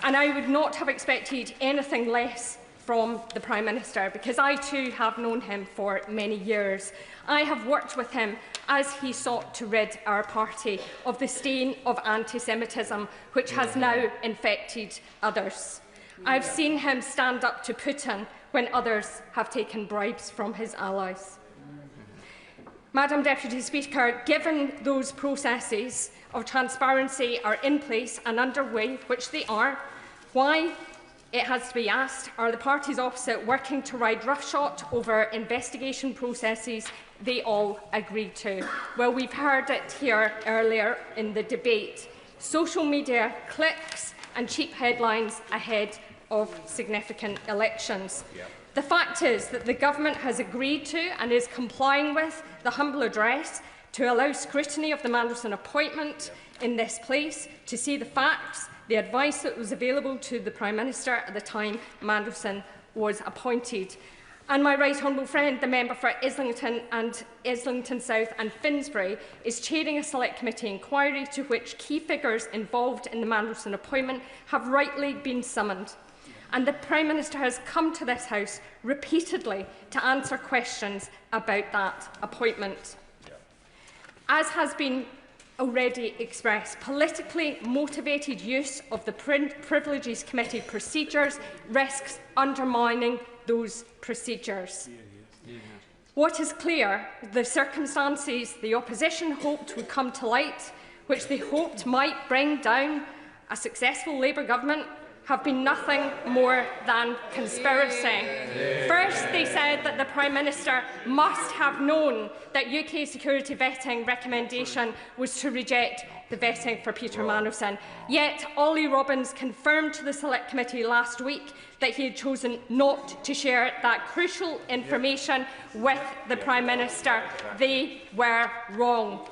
and I would not have expected anything less from the Prime Minister, because I too have known him for many years. I have worked with him as he sought to rid our party of the stain of anti-Semitism, which has now infected others. I've seen him stand up to Putin when others have taken bribes from his allies. Madam Deputy Speaker, given those processes of transparency are in place and underway, which they are, why, it has to be asked, are the parties opposite working to ride roughshod over investigation processes they all agreed to? Well, we've heard it here earlier in the debate. Social media clicks and cheap headlines ahead of significant elections. The fact is that the government has agreed to and is complying with the humble address to allow scrutiny of the Mandelson appointment in this place, to see the facts, the advice that was available to the Prime Minister at the time Mandelson was appointed. And my right honourable friend, the member for Islington and Islington South and Finsbury, is chairing a select committee inquiry to which key figures involved in the Mandelson appointment have rightly been summoned. And the Prime Minister has come to this House repeatedly to answer questions about that appointment. As has been already expressed, politically motivated use of the Privileges Committee procedures risks undermining those procedures. What is clear, the circumstances the opposition hoped would come to light, which they hoped might bring down a successful Labour government, have been nothing more than conspiracy. First, they said that the Prime Minister must have known that UK security vetting recommendation was to reject the vetting for Peter Mandelson. Yet, Ollie Robbins confirmed to the Select Committee last week that he had chosen not to share that crucial information with the Prime Minister. They were wrong.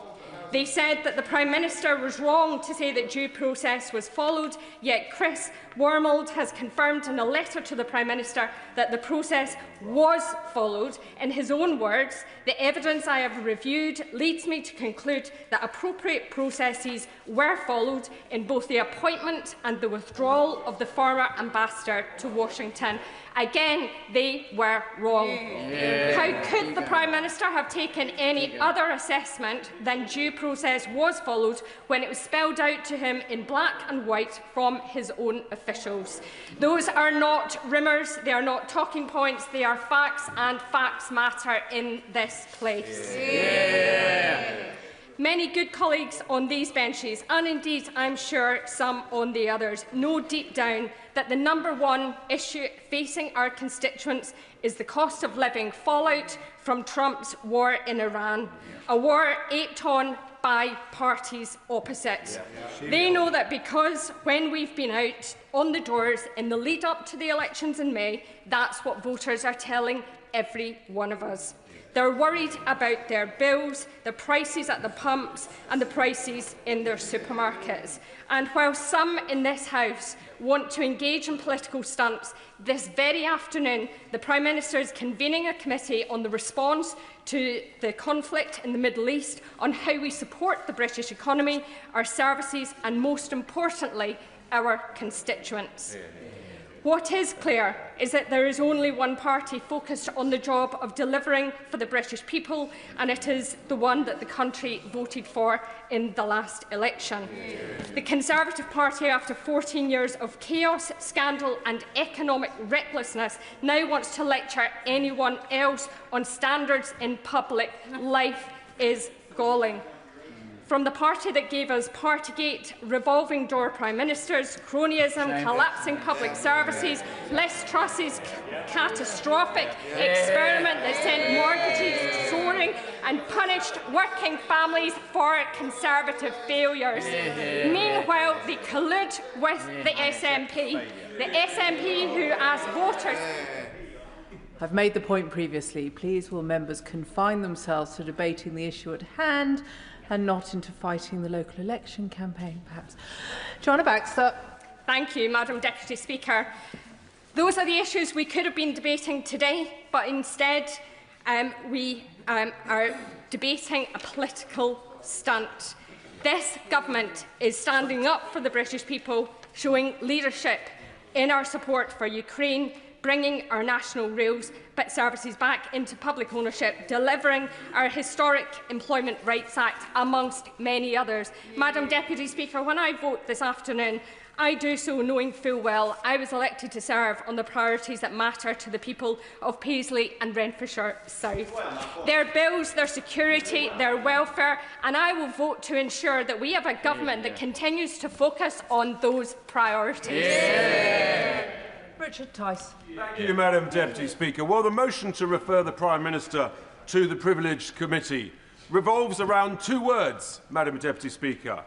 They said that the Prime Minister was wrong to say that due process was followed, yet Chris Wormold has confirmed in a letter to the Prime Minister that the process was followed. In his own words, the evidence I have reviewed leads me to conclude that appropriate processes were followed in both the appointment and the withdrawal of the former ambassador to Washington. Again, they were wrong. How could the Prime Minister have taken any other assessment than due process was followed when it was spelled out to him in black and white from his own officials? Those are not rumours, they are not talking points, they are facts, and facts matter in this place. Many good colleagues on these benches, and indeed I'm sure some on the others, know deep down that the #1 issue facing our constituents is the cost of living fallout from Trump's war in Iran, a war aped on by parties opposite. They know that because when we've been out on the doors in the lead up to the elections in May, that's what voters are telling every one of us. They're worried about their bills, the prices at the pumps and the prices in their supermarkets. And while some in this House want to engage in political stunts, this very afternoon the Prime Minister is convening a committee on the response to the conflict in the Middle East, on how we support the British economy, our services and, most importantly, our constituents. What is clear is that there is only one party focused on the job of delivering for the British people, and it is the one that the country voted for in the last election. The Conservative Party, after 14 years of chaos, scandal and economic recklessness, now wants to lecture anyone else on standards in public life is galling. From the party that gave us Partygate, revolving door Prime Ministers, cronyism, collapsing public services, Liz Truss's catastrophic experiment that sent mortgages soaring and punished working families for Conservative failures. Meanwhile, they collude with the SNP who asked voters... I've made the point previously. Please will members confine themselves to debating the issue at hand and not into fighting the local election campaign, perhaps. Joanna Baxter. Thank you, Madam Deputy Speaker. Those are the issues we could have been debating today, but instead we are debating a political stunt. This government is standing up for the British people, showing leadership in our support for Ukraine, bringing our national rails services back into public ownership, delivering our historic Employment Rights Act, amongst many others. Madam Deputy Speaker, when I vote this afternoon, I do so knowing full well I was elected to serve on the priorities that matter to the people of Paisley and Renfrewshire South. Their bills, their security, their welfare, and I will vote to ensure that we have a government that continues to focus on those priorities. Richard Tice. Thank you, Madam Deputy Speaker. Well, the motion to refer the Prime Minister to the Privileged Committee revolves around two words, Madam Deputy Speaker.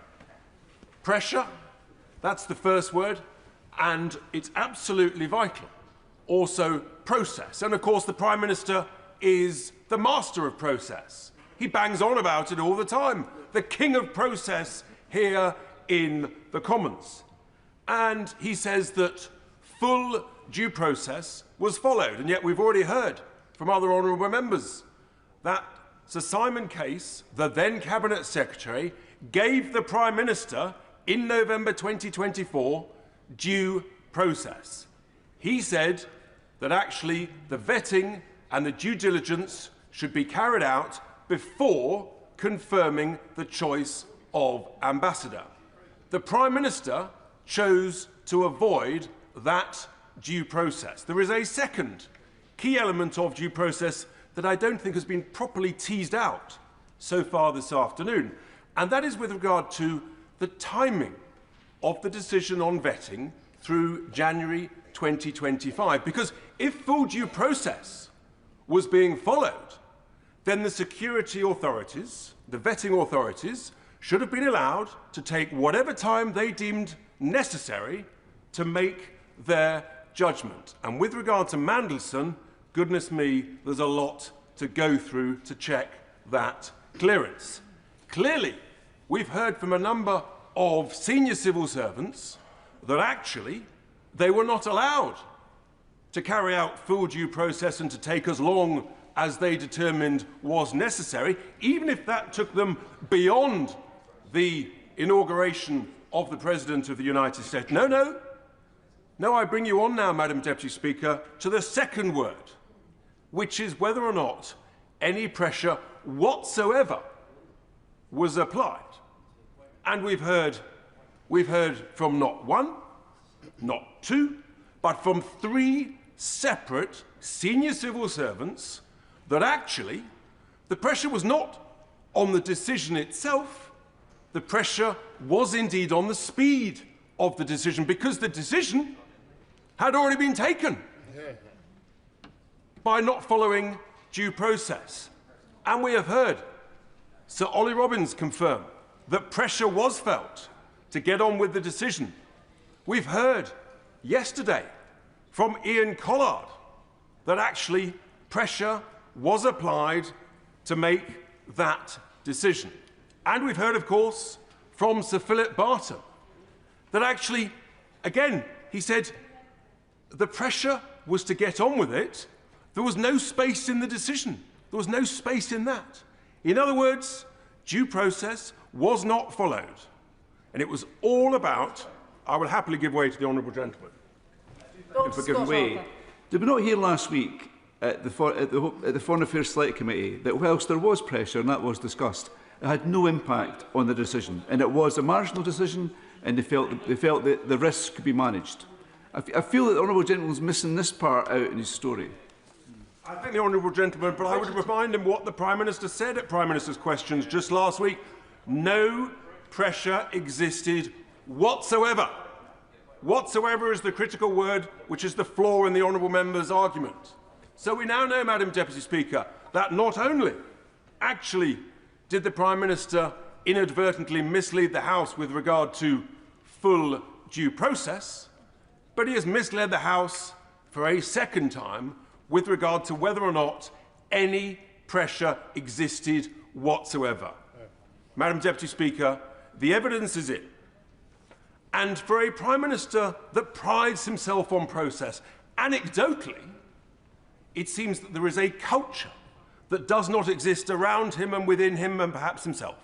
Pressure, that's the first word, and it's absolutely vital. Also, process. And, of course, the Prime Minister is the master of process. He bangs on about it all the time. The king of process here in the Commons. And he says that full due process was followed, and yet we've already heard from other honourable members that Sir Simon Case, the then Cabinet Secretary, gave the Prime Minister in November 2024 due process. He said that actually the vetting and the due diligence should be carried out before confirming the choice of ambassador. The Prime Minister chose to avoid that due process. There is a second key element of due process that I don't think has been properly teased out so far this afternoon, and that is with regard to the timing of the decision on vetting through January 2025. Because if full due process was being followed, then the security authorities, the vetting authorities, should have been allowed to take whatever time they deemed necessary to make their judgment. And with regard to Mandelson, goodness me, there's a lot to go through to check that clearance. Clearly, we've heard from a number of senior civil servants that actually they were not allowed to carry out full due process and to take as long as they determined was necessary, even if that took them beyond the inauguration of the President of the United States. No, I bring you on now, Madam Deputy Speaker, to the second word, which is whether or not any pressure whatsoever was applied. And we've heard from not one, not two, but from three separate senior civil servants that actually the pressure was not on the decision itself, the pressure was indeed on the speed of the decision, because the decision had already been taken by not following due process. And we have heard Sir Ollie Robbins confirm that pressure was felt to get on with the decision. We've heard yesterday from Ian Collard that actually pressure was applied to make that decision. And we've heard, of course, from Sir Philip Barton that actually, again, he said the pressure was to get on with it. There was no space in the decision. There was no space in that. In other words, due process was not followed. And it was all about, I will happily give way to the honourable gentleman. For giving way. Did we not hear last week at the Foreign Affairs Select Committee that whilst there was pressure and that was discussed, it had no impact on the decision, and it was a marginal decision, and they felt that the risks could be managed? I feel that the honourable gentleman is missing this part out in his story. I thank the honourable gentleman, but I would remind him what the Prime Minister said at Prime Minister's questions just last week. No pressure existed whatsoever. Whatsoever is the critical word, which is the flaw in the honourable member's argument. So we now know, Madam Deputy Speaker, that not only actually did the Prime Minister inadvertently mislead the House with regard to full due process, but he has misled the House for a second time with regard to whether or not any pressure existed whatsoever. Madam Deputy Speaker, the evidence is in. And for a Prime Minister that prides himself on process, anecdotally, it seems that there is a culture that does not exist around him and within him and perhaps himself.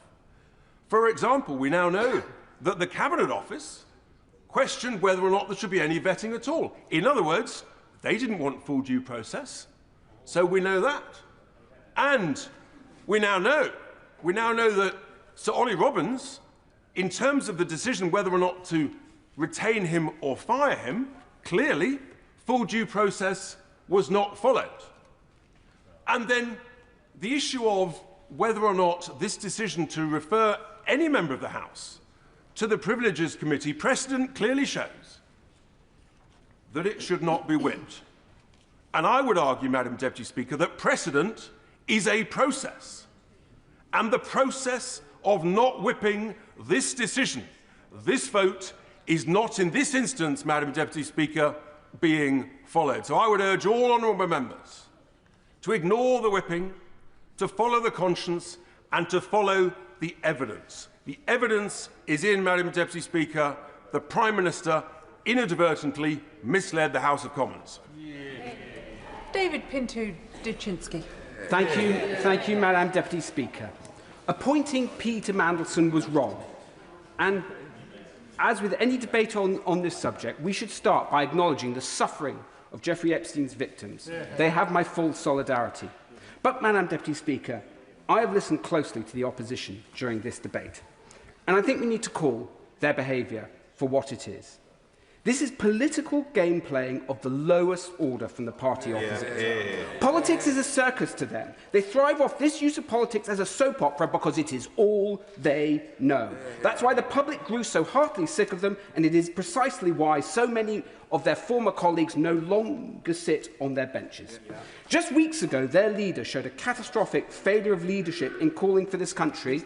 For example, we now know that the Cabinet Office questioned whether or not there should be any vetting at all. In other words, they didn't want full due process. So we know that. And we now know that Sir Ollie Robbins, in terms of the decision whether or not to retain him or fire him, clearly full due process was not followed. And then the issue of whether or not this decision to refer any member of the House to the Privileges Committee, precedent clearly shows that it should not be whipped. And I would argue, Madam Deputy Speaker, that precedent is a process. And the process of not whipping this decision, this vote, is not in this instance, Madam Deputy Speaker, being followed. So I would urge all honourable members to ignore the whipping, to follow the conscience and to follow the evidence. The evidence is in, Madam Deputy Speaker. The Prime Minister inadvertently misled the House of Commons. David Pinto-Duchinsky. Thank you, Madam Deputy Speaker. Appointing Peter Mandelson was wrong. And as with any debate on this subject, we should start by acknowledging the suffering of Jeffrey Epstein's victims. They have my full solidarity. But, Madam Deputy Speaker, I have listened closely to the opposition during this debate, and I think we need to call their behaviour for what it is. This is political game playing of the lowest order from the party opposite. Politics is a circus to them. They thrive off this use of politics as a soap opera because it is all they know. That's why the public grew so heartily sick of them, and it is precisely why so many of their former colleagues no longer sit on their benches. Just weeks ago, their leader showed a catastrophic failure of leadership in calling for this country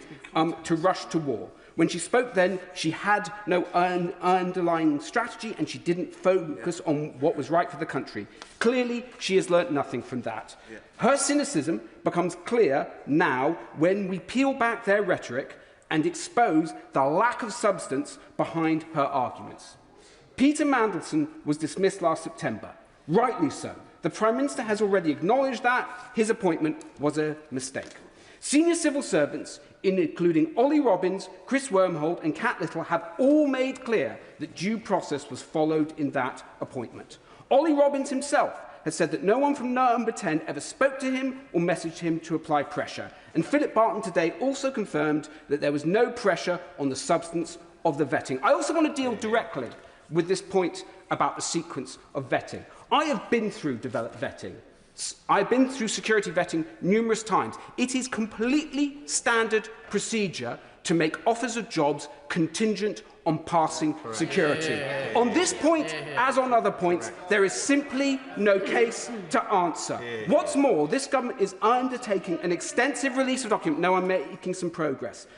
to rush to war. When she spoke then, she had no underlying strategy and she didn't focus on what was right for the country. Clearly, she has learnt nothing from that. Her cynicism becomes clear now when we peel back their rhetoric and expose the lack of substance behind her arguments. Peter Mandelson was dismissed last September. Rightly so. The Prime Minister has already acknowledged that his appointment was a mistake. Senior civil servants, including Ollie Robbins, Chris Wormholt and Cat Little, have all made clear that due process was followed in that appointment. Ollie Robbins himself has said that no one from Number 10 ever spoke to him or messaged him to apply pressure. And Philip Barton today also confirmed that there was no pressure on the substance of the vetting. I also want to deal directly with this point about the sequence of vetting. I have been through developed vetting. I've been through security vetting numerous times. It is completely standard procedure to make offers of jobs contingent on passing security. On this point, as on other points, there is simply no case to answer. What's more, this government is undertaking an extensive release of documents. Now I'm making some progress.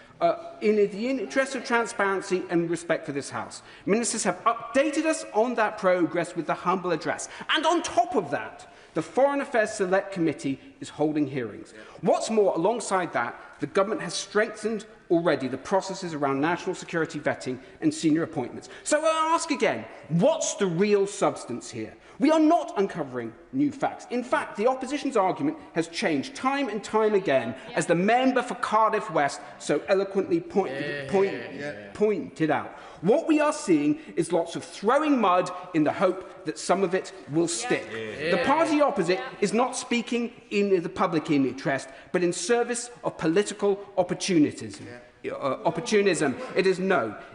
In the interest of transparency and respect for this House, ministers have updated us on that progress with the humble address. And on top of that, the Foreign Affairs Select Committee is holding hearings. What's more, alongside that, the government has strengthened already the processes around national security vetting and senior appointments. So I ask again, what's the real substance here? We are not uncovering new facts. In fact, the opposition's argument has changed time and time again, as the member for Cardiff West so eloquently pointed out. What we are seeing is lots of throwing mud in the hope that some of it will stick. The party opposite is not speaking in the public interest, but in service of political opportunism.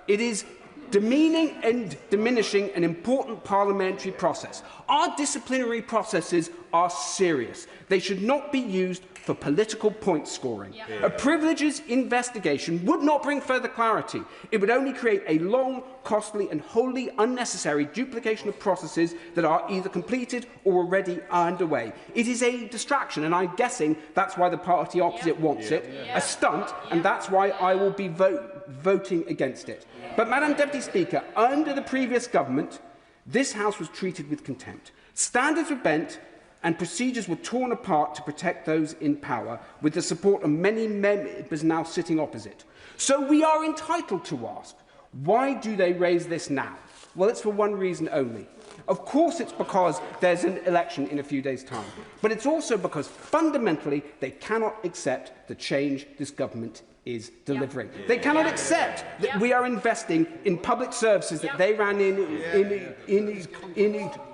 It is demeaning and diminishing an important parliamentary process. Our disciplinary processes are serious. They should not be used for political point scoring. A privileges investigation would not bring further clarity. It would only create a long, costly and wholly unnecessary duplication of processes that are either completed or already underway. It is a distraction, and I'm guessing that's why the party opposite wants it, a stunt, and that's why I will be voting against it. But, Madam Deputy Speaker, under the previous government, this House was treated with contempt. Standards were bent and procedures were torn apart to protect those in power, with the support of many members now sitting opposite. So we are entitled to ask, why do they raise this now? Well, it's for one reason only. Of course, it's because there's an election in a few days' time, but it's also because fundamentally they cannot accept the change this government is delivering. They cannot accept that we are investing in public services that they ran into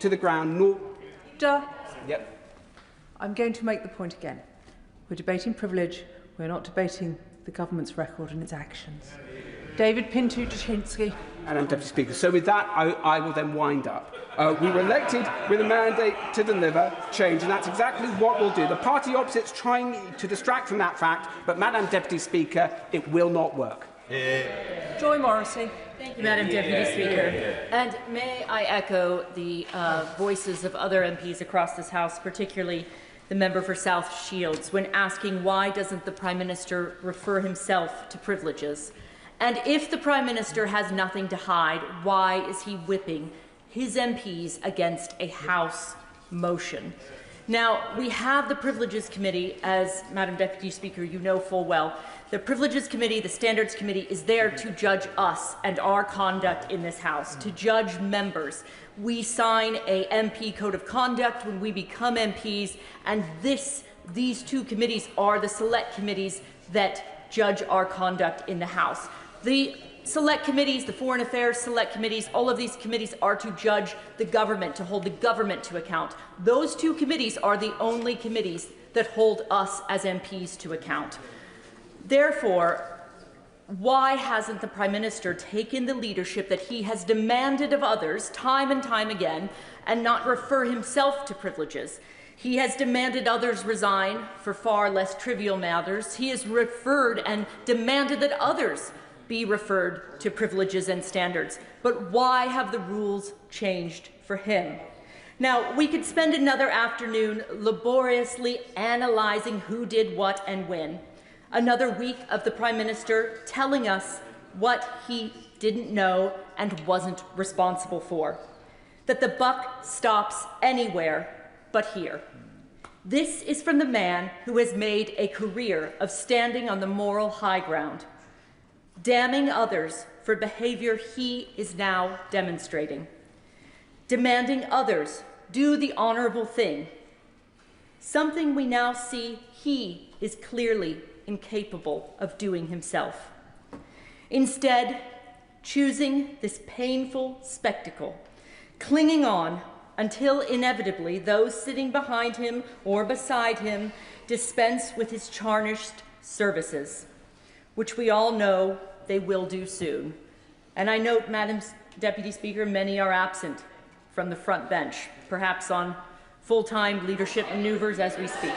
the ground. I'm going to make the point again. We're debating privilege. We're not debating the government's record and its actions. David Pinto-Jaczynski. Madam Deputy Speaker, so with that, I will then wind up. We were elected with a mandate to deliver change, and that's exactly what we'll do. The party opposite's trying to distract from that fact, but, Madam Deputy Speaker, it will not work. Joy Morrissey. Thank you, Madam Deputy Speaker. And may I echo the voices of other MPs across this House, particularly the member for South Shields, when asking why doesn't the Prime Minister refer himself to privileges? And if the Prime Minister has nothing to hide, why is he whipping his MPs against a House motion? Now, we have the Privileges Committee, as Madam Deputy Speaker, you know full well. The Privileges Committee, the Standards Committee, is there to judge us and our conduct in this House, to judge members. We sign a MP Code of Conduct when we become MPs, and these two committees are the select committees that judge our conduct in the House. The select committees, the Foreign Affairs select committees, all of these committees are to judge the government, to hold the government to account. Those two committees are the only committees that hold us as MPs to account. Therefore, why hasn't the Prime Minister taken the leadership that he has demanded of others time and time again and not refer himself to privileges? He has demanded others resign for far less trivial matters. He has referred and demanded that others be referred to privileges and standards. But why have the rules changed for him? Now, we could spend another afternoon laboriously analysing who did what and when. Another week of the Prime Minister telling us what he didn't know and wasn't responsible for. That the buck stops anywhere but here. This is from the man who has made a career of standing on the moral high ground. damning others for behaviour he is now demonstrating, demanding others do the honourable thing, something we now see he is clearly incapable of doing himself. Instead, choosing this painful spectacle, clinging on until inevitably those sitting behind him or beside him dispense with his tarnished services, which we all know they will do soon. And I note, Madam Deputy Speaker, many are absent from the front bench, perhaps on full-time leadership manoeuvres as we speak.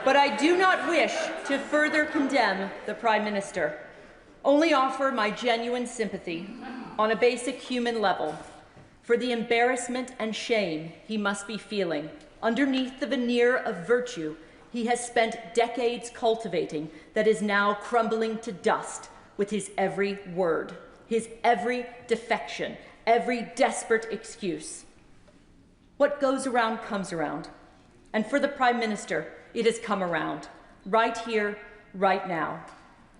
But I do not wish to further condemn the Prime Minister, only offer my genuine sympathy on a basic human level for the embarrassment and shame he must be feeling underneath the veneer of virtue he has spent decades cultivating that is now crumbling to dust with his every word, his every defection, every desperate excuse. What goes around comes around. And for the Prime Minister, it has come around, right here, right now.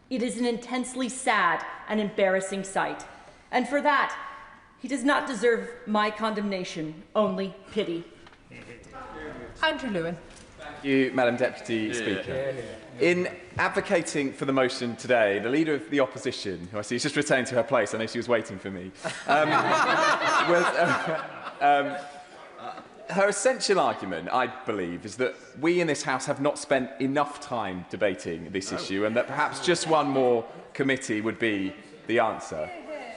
It is an intensely sad and embarrassing sight. And for that, he does not deserve my condemnation, only pity. Andrew Lewin. Thank you, Madam Deputy Speaker. In advocating for the motion today, the Leader of the Opposition, who I see is just returning to her place, I know she was waiting for me, her essential argument, I believe, is that we in this House have not spent enough time debating this issue and that perhaps just one more committee would be the answer.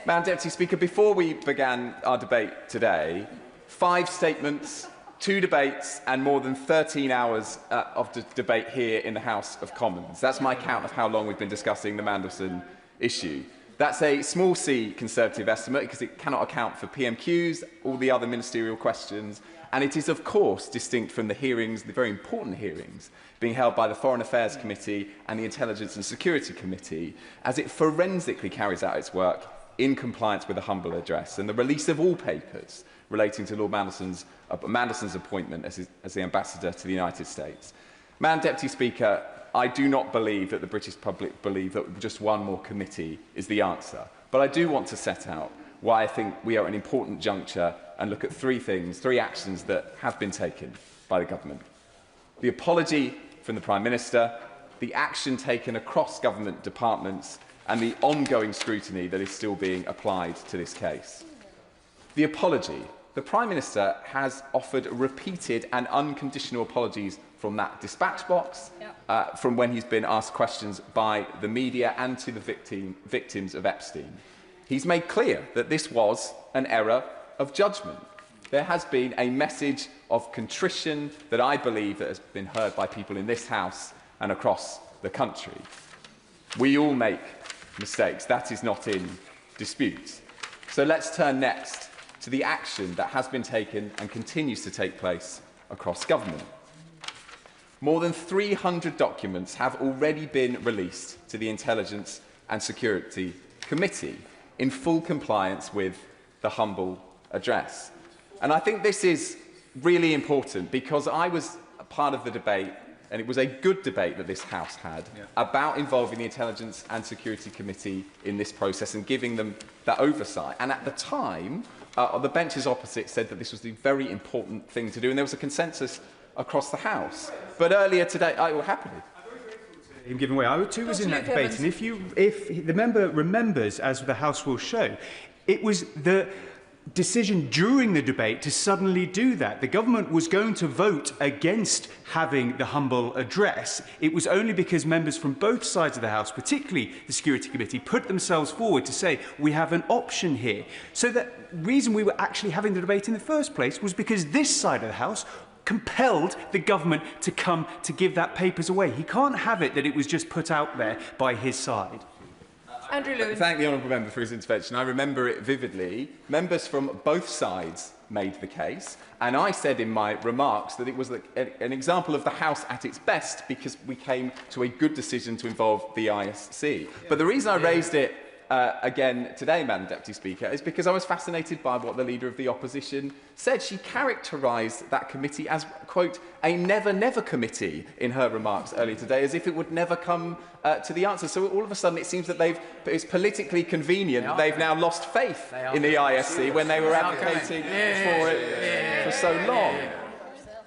Madam Deputy Speaker, before we began our debate today, 5 statements, 2 debates and more than 13 hours of debate here in the House of Commons. That's my count of how long we've been discussing the Mandelson issue. That's a small c Conservative estimate because it cannot account for PMQs, all the other ministerial questions, and it is of course distinct from the hearings, the very important hearings, being held by the Foreign Affairs Committee and the Intelligence and Security Committee, as it forensically carries out its work in compliance with the humble address and the release of all papers relating to Lord Mandelson's appointment as the Ambassador to the United States. Madam Deputy Speaker, I do not believe that the British public believe that just one more committee is the answer, but I do want to set out why I think we are at an important juncture and look at 3 things, 3 actions that have been taken by the government. The apology from the Prime Minister, the action taken across government departments, and the ongoing scrutiny that is still being applied to this case. The apology. The Prime Minister has offered repeated and unconditional apologies from that dispatch box, from when he's been asked questions by the media and to the victims of Epstein. He's made clear that this was an error of judgment. There has been a message of contrition that I believe that has been heard by people in this House and across the country. We all make mistakes. That is not in dispute. So let's turn next to the action that has been taken and continues to take place across government. More than 300 documents have already been released to the Intelligence and Security Committee in full compliance with the humble address. And I think this is really important because I was a part of the debate, and it was a good debate that this House had, about involving the Intelligence and Security Committee in this process and giving them that oversight. And at the time, the benches opposite said that this was the very important thing to do, and there was a consensus across the House. But earlier today, I will happily. Him giving way. I too was in that debate, and if the member remembers, as the House will show, it was the decision during the debate to suddenly do that. The government was going to vote against having the humble address. It was only because members from both sides of the House, particularly the Security Committee, put themselves forward to say, we have an option here. So the reason we were actually having the debate in the first place was because this side of the House compelled the government to come to give that papers away. He can't have it that it was just put out there by his side. Andrew Lewin. Thank the honourable member for his intervention. I remember it vividly. Members from both sides made the case, and I said in my remarks that it was an example of the House at its best because we came to a good decision to involve the ISC. But the reason I raised it again today, Madam Deputy Speaker, is because I was fascinated by what the Leader of the Opposition said. She characterised that committee as, quote, a never-never committee in her remarks earlier today, as if it would never come to the answer. So all of a sudden it seems that it's politically convenient that they've now lost faith in the ISC when they were advocating for it for so long.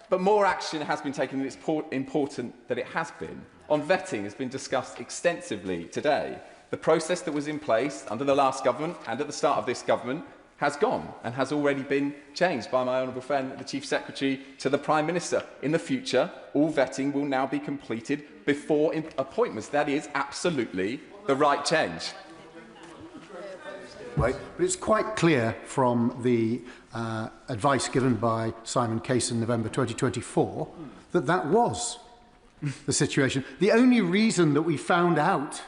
But more action has been taken, and it's important that it has been. On vetting has been discussed extensively today. The process that was in place under the last government and at the start of this government has gone and has already been changed by my honourable friend, the Chief Secretary, to the Prime Minister. In the future, all vetting will now be completed before appointments. That is absolutely the right change. Right. But it's quite clear from the advice given by Simon Case in November 2024 that that was the situation. The only reason that we found out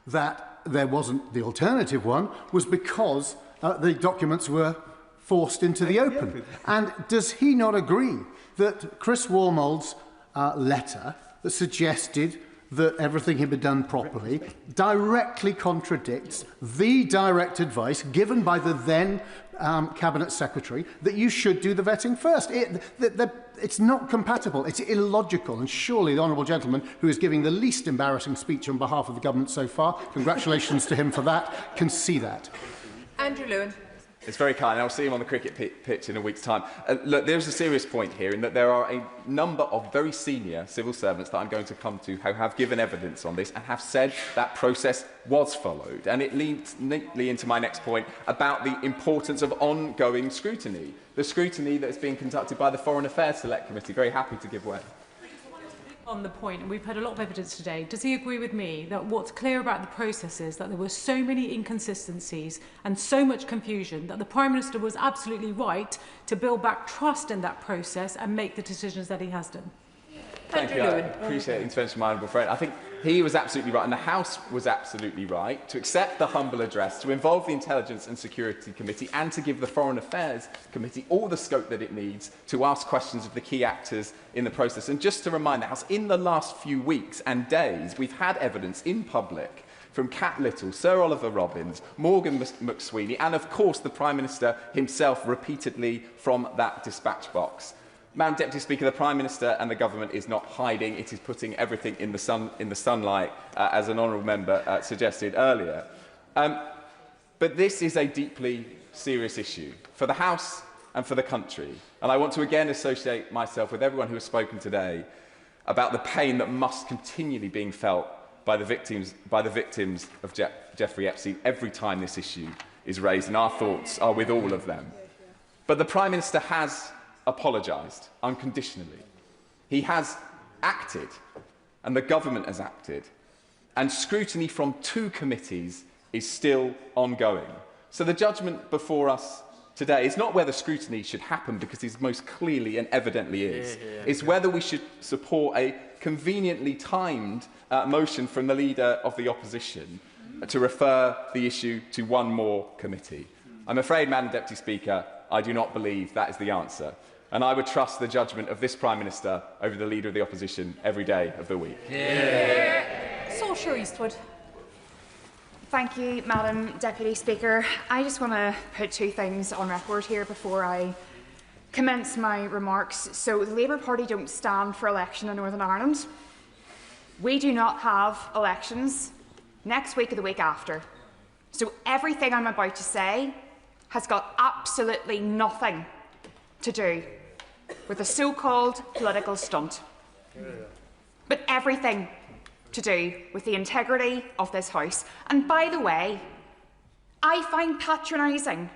that there wasn't the alternative one was because the documents were forced into the open. And does he not agree that Chris Wormold's letter that suggested that everything had been done properly directly contradicts the direct advice given by the then Cabinet Secretary that you should do the vetting first? It's not compatible. It's illogical. And surely the honourable gentleman, who is giving the least embarrassing speech on behalf of the government so far, congratulations to him for that, can see that. Andrew Lewin. It's very kind. I'll see him on the cricket pitch in a week's time. Look, there's a serious point here in that there are a number of very senior civil servants that I'm going to come to who have given evidence on this and have said that process was followed. And it leads neatly into my next point about the importance of ongoing scrutiny. The scrutiny that is being conducted by the Foreign Affairs Select Committee. Very happy to give way. On the point, and we've heard a lot of evidence today, does he agree with me that what's clear about the process is that there were so many inconsistencies and so much confusion that the Prime Minister was absolutely right to build back trust in that process and make the decisions that he has done? Thank you. I appreciate the intervention of my honourable friend. I think he was absolutely right, and the House was absolutely right, to accept the humble address, to involve the Intelligence and Security Committee, and to give the Foreign Affairs Committee all the scope that it needs to ask questions of the key actors in the process. And just to remind the House, in the last few weeks and days, we've had evidence in public from Cat Little, Sir Oliver Robbins, Morgan McSweeney, and of course the Prime Minister himself repeatedly from that dispatch box. Madam Deputy Speaker, the Prime Minister and the Government is not hiding. It is putting everything in the sunlight, as an honourable member suggested earlier. But this is a deeply serious issue for the House and for the country. And I want to again associate myself with everyone who has spoken today about the pain that must continually be felt by the victims of Jeffrey Epstein every time this issue is raised. And our thoughts are with all of them. But the Prime Minister has apologised unconditionally. He has acted, and the government has acted, and scrutiny from 2 committees is still ongoing. So the judgment before us today is not whether scrutiny should happen, because it most clearly and evidently is. It's whether we should support a conveniently timed motion from the Leader of the Opposition to refer the issue to one more committee. I'm afraid, Madam Deputy Speaker, I do not believe that is the answer. And I would trust the judgment of this Prime Minister over the Leader of the Opposition every day of the week. Saoirse Eastwood. Thank you, Madam Deputy Speaker. I just want to put 2 things on record here before I commence my remarks. So, the Labour Party don't stand for election in Northern Ireland. We do not have elections next week or the week after. So, everything I'm about to say has got absolutely nothing to do with a so-called political stunt, but everything to do with the integrity of this House. And by the way, I find patronising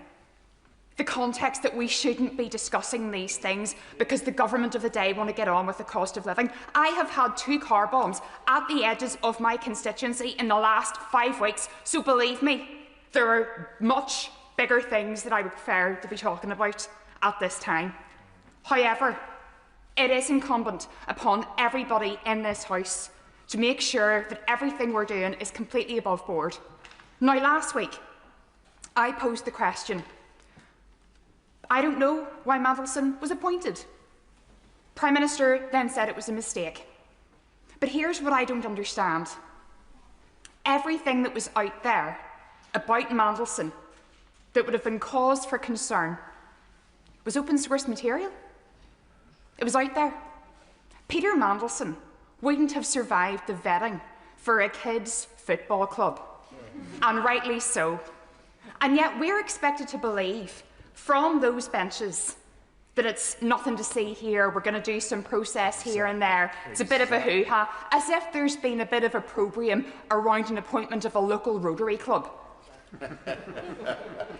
the context that we shouldn't be discussing these things because the government of the day want to get on with the cost of living. I have had 2 car bombs at the edges of my constituency in the last 5 weeks, so believe me, there are much bigger things that I would prefer to be talking about at this time. However, it is incumbent upon everybody in this House to make sure that everything we're doing is completely above board. Now, last week, I posed the question. I don't know why Mandelson was appointed. Prime Minister then said it was a mistake. But here's what I don't understand. Everything that was out there about Mandelson that would have been cause for concern was open source material. It was out there. Peter Mandelson wouldn't have survived the vetting for a kids' football club, and rightly so. And yet we're expected to believe from those benches that it's nothing to see here, we're going to do some process here and there, it's a bit of a hoo-ha, as if there's been a bit of opprobrium around an appointment of a local Rotary club.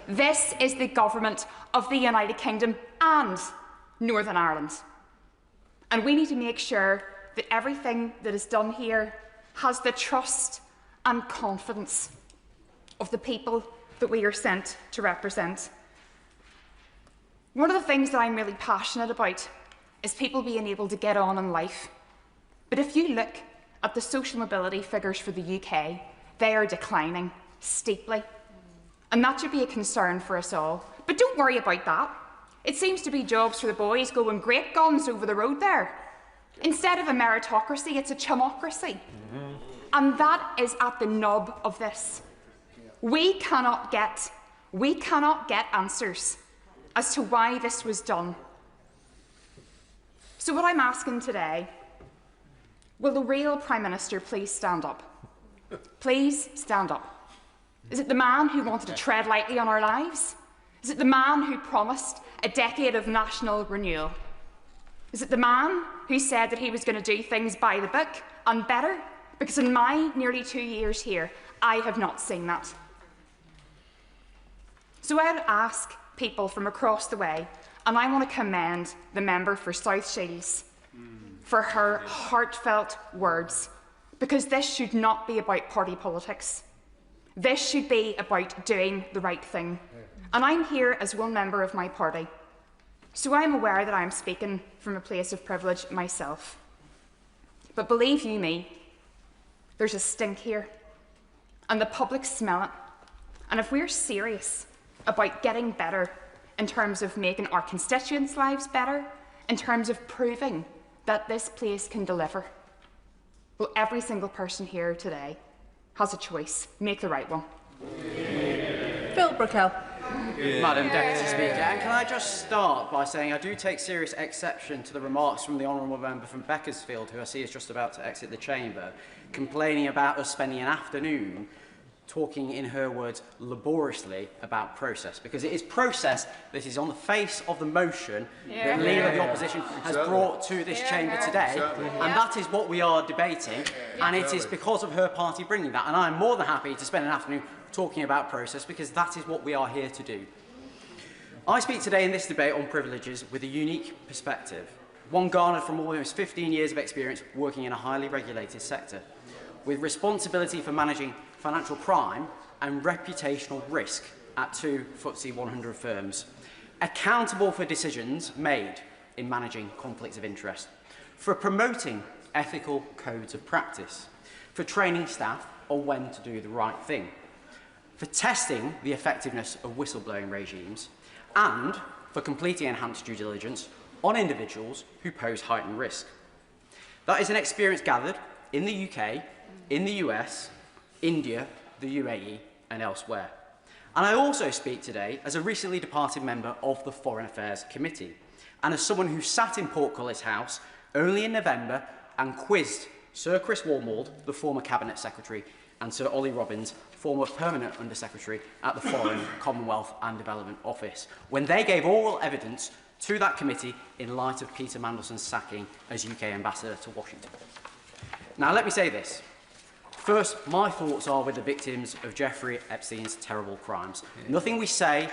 This is the government of the United Kingdom and Northern Ireland. And we need to make sure that everything that is done here has the trust and confidence of the people that we are sent to represent. One of the things that I'm really passionate about is people being able to get on in life. But if you look at the social mobility figures for the UK, they are declining steeply. And that should be a concern for us all. But don't worry about that. It seems to be jobs for the boys going great guns over the road there. Instead of a meritocracy, it's a chumocracy. And that is at the nub of this. We cannot get answers as to why this was done. So what I'm asking today, will the real Prime Minister please stand up? Please stand up. Is it the man who wanted to tread lightly on our lives? Is it the man who promised a decade of national renewal? Is it the man who said that he was going to do things by the book and better? Because in my nearly 2 years here, I have not seen that. So I would ask people from across the way, and I want to commend the member for South Shields for her heartfelt words, because this should not be about party politics. This should be about doing the right thing. And I'm here as one member of my party, so I'm aware that I'm speaking from a place of privilege myself. But believe you me, there's a stink here, and the public smell it. And if we're serious about getting better in terms of making our constituents' lives better, in terms of proving that this place can deliver, well, every single person here today has a choice. Make the right one. Phil Brickell. Madam Deputy Speaker, and can I just start by saying I do take serious exception to the remarks from the honourable member from Beaconsfield, who I see is just about to exit the chamber, complaining about us spending an afternoon talking, in her words, laboriously about process, because it is process that is on the face of the motion that the Leader of the Opposition has brought to this chamber today, and that is what we are debating, and it is because of her party bringing that, and I am more than happy to spend an afternoon talking about process, because that is what we are here to do. I speak today in this debate on privileges with a unique perspective, one garnered from almost 15 years of experience working in a highly regulated sector, with responsibility for managing financial crime and reputational risk at 2 FTSE 100 firms, accountable for decisions made in managing conflicts of interest, for promoting ethical codes of practice, for training staff on when to do the right thing, for testing the effectiveness of whistleblowing regimes, and for completing enhanced due diligence on individuals who pose heightened risk. That is an experience gathered in the UK, in the US, India, the UAE, and elsewhere. And I also speak today as a recently departed member of the Foreign Affairs Committee, and as someone who sat in Portcullis House only in November and quizzed Sir Chris Walmald, the former Cabinet Secretary, and Sir Ollie Robbins, former Permanent Under-Secretary at the Foreign, Commonwealth and Development Office, when they gave oral evidence to that committee in light of Peter Mandelson's sacking as UK Ambassador to Washington. Now, let me say this. First, my thoughts are with the victims of Jeffrey Epstein's terrible crimes. Nothing we say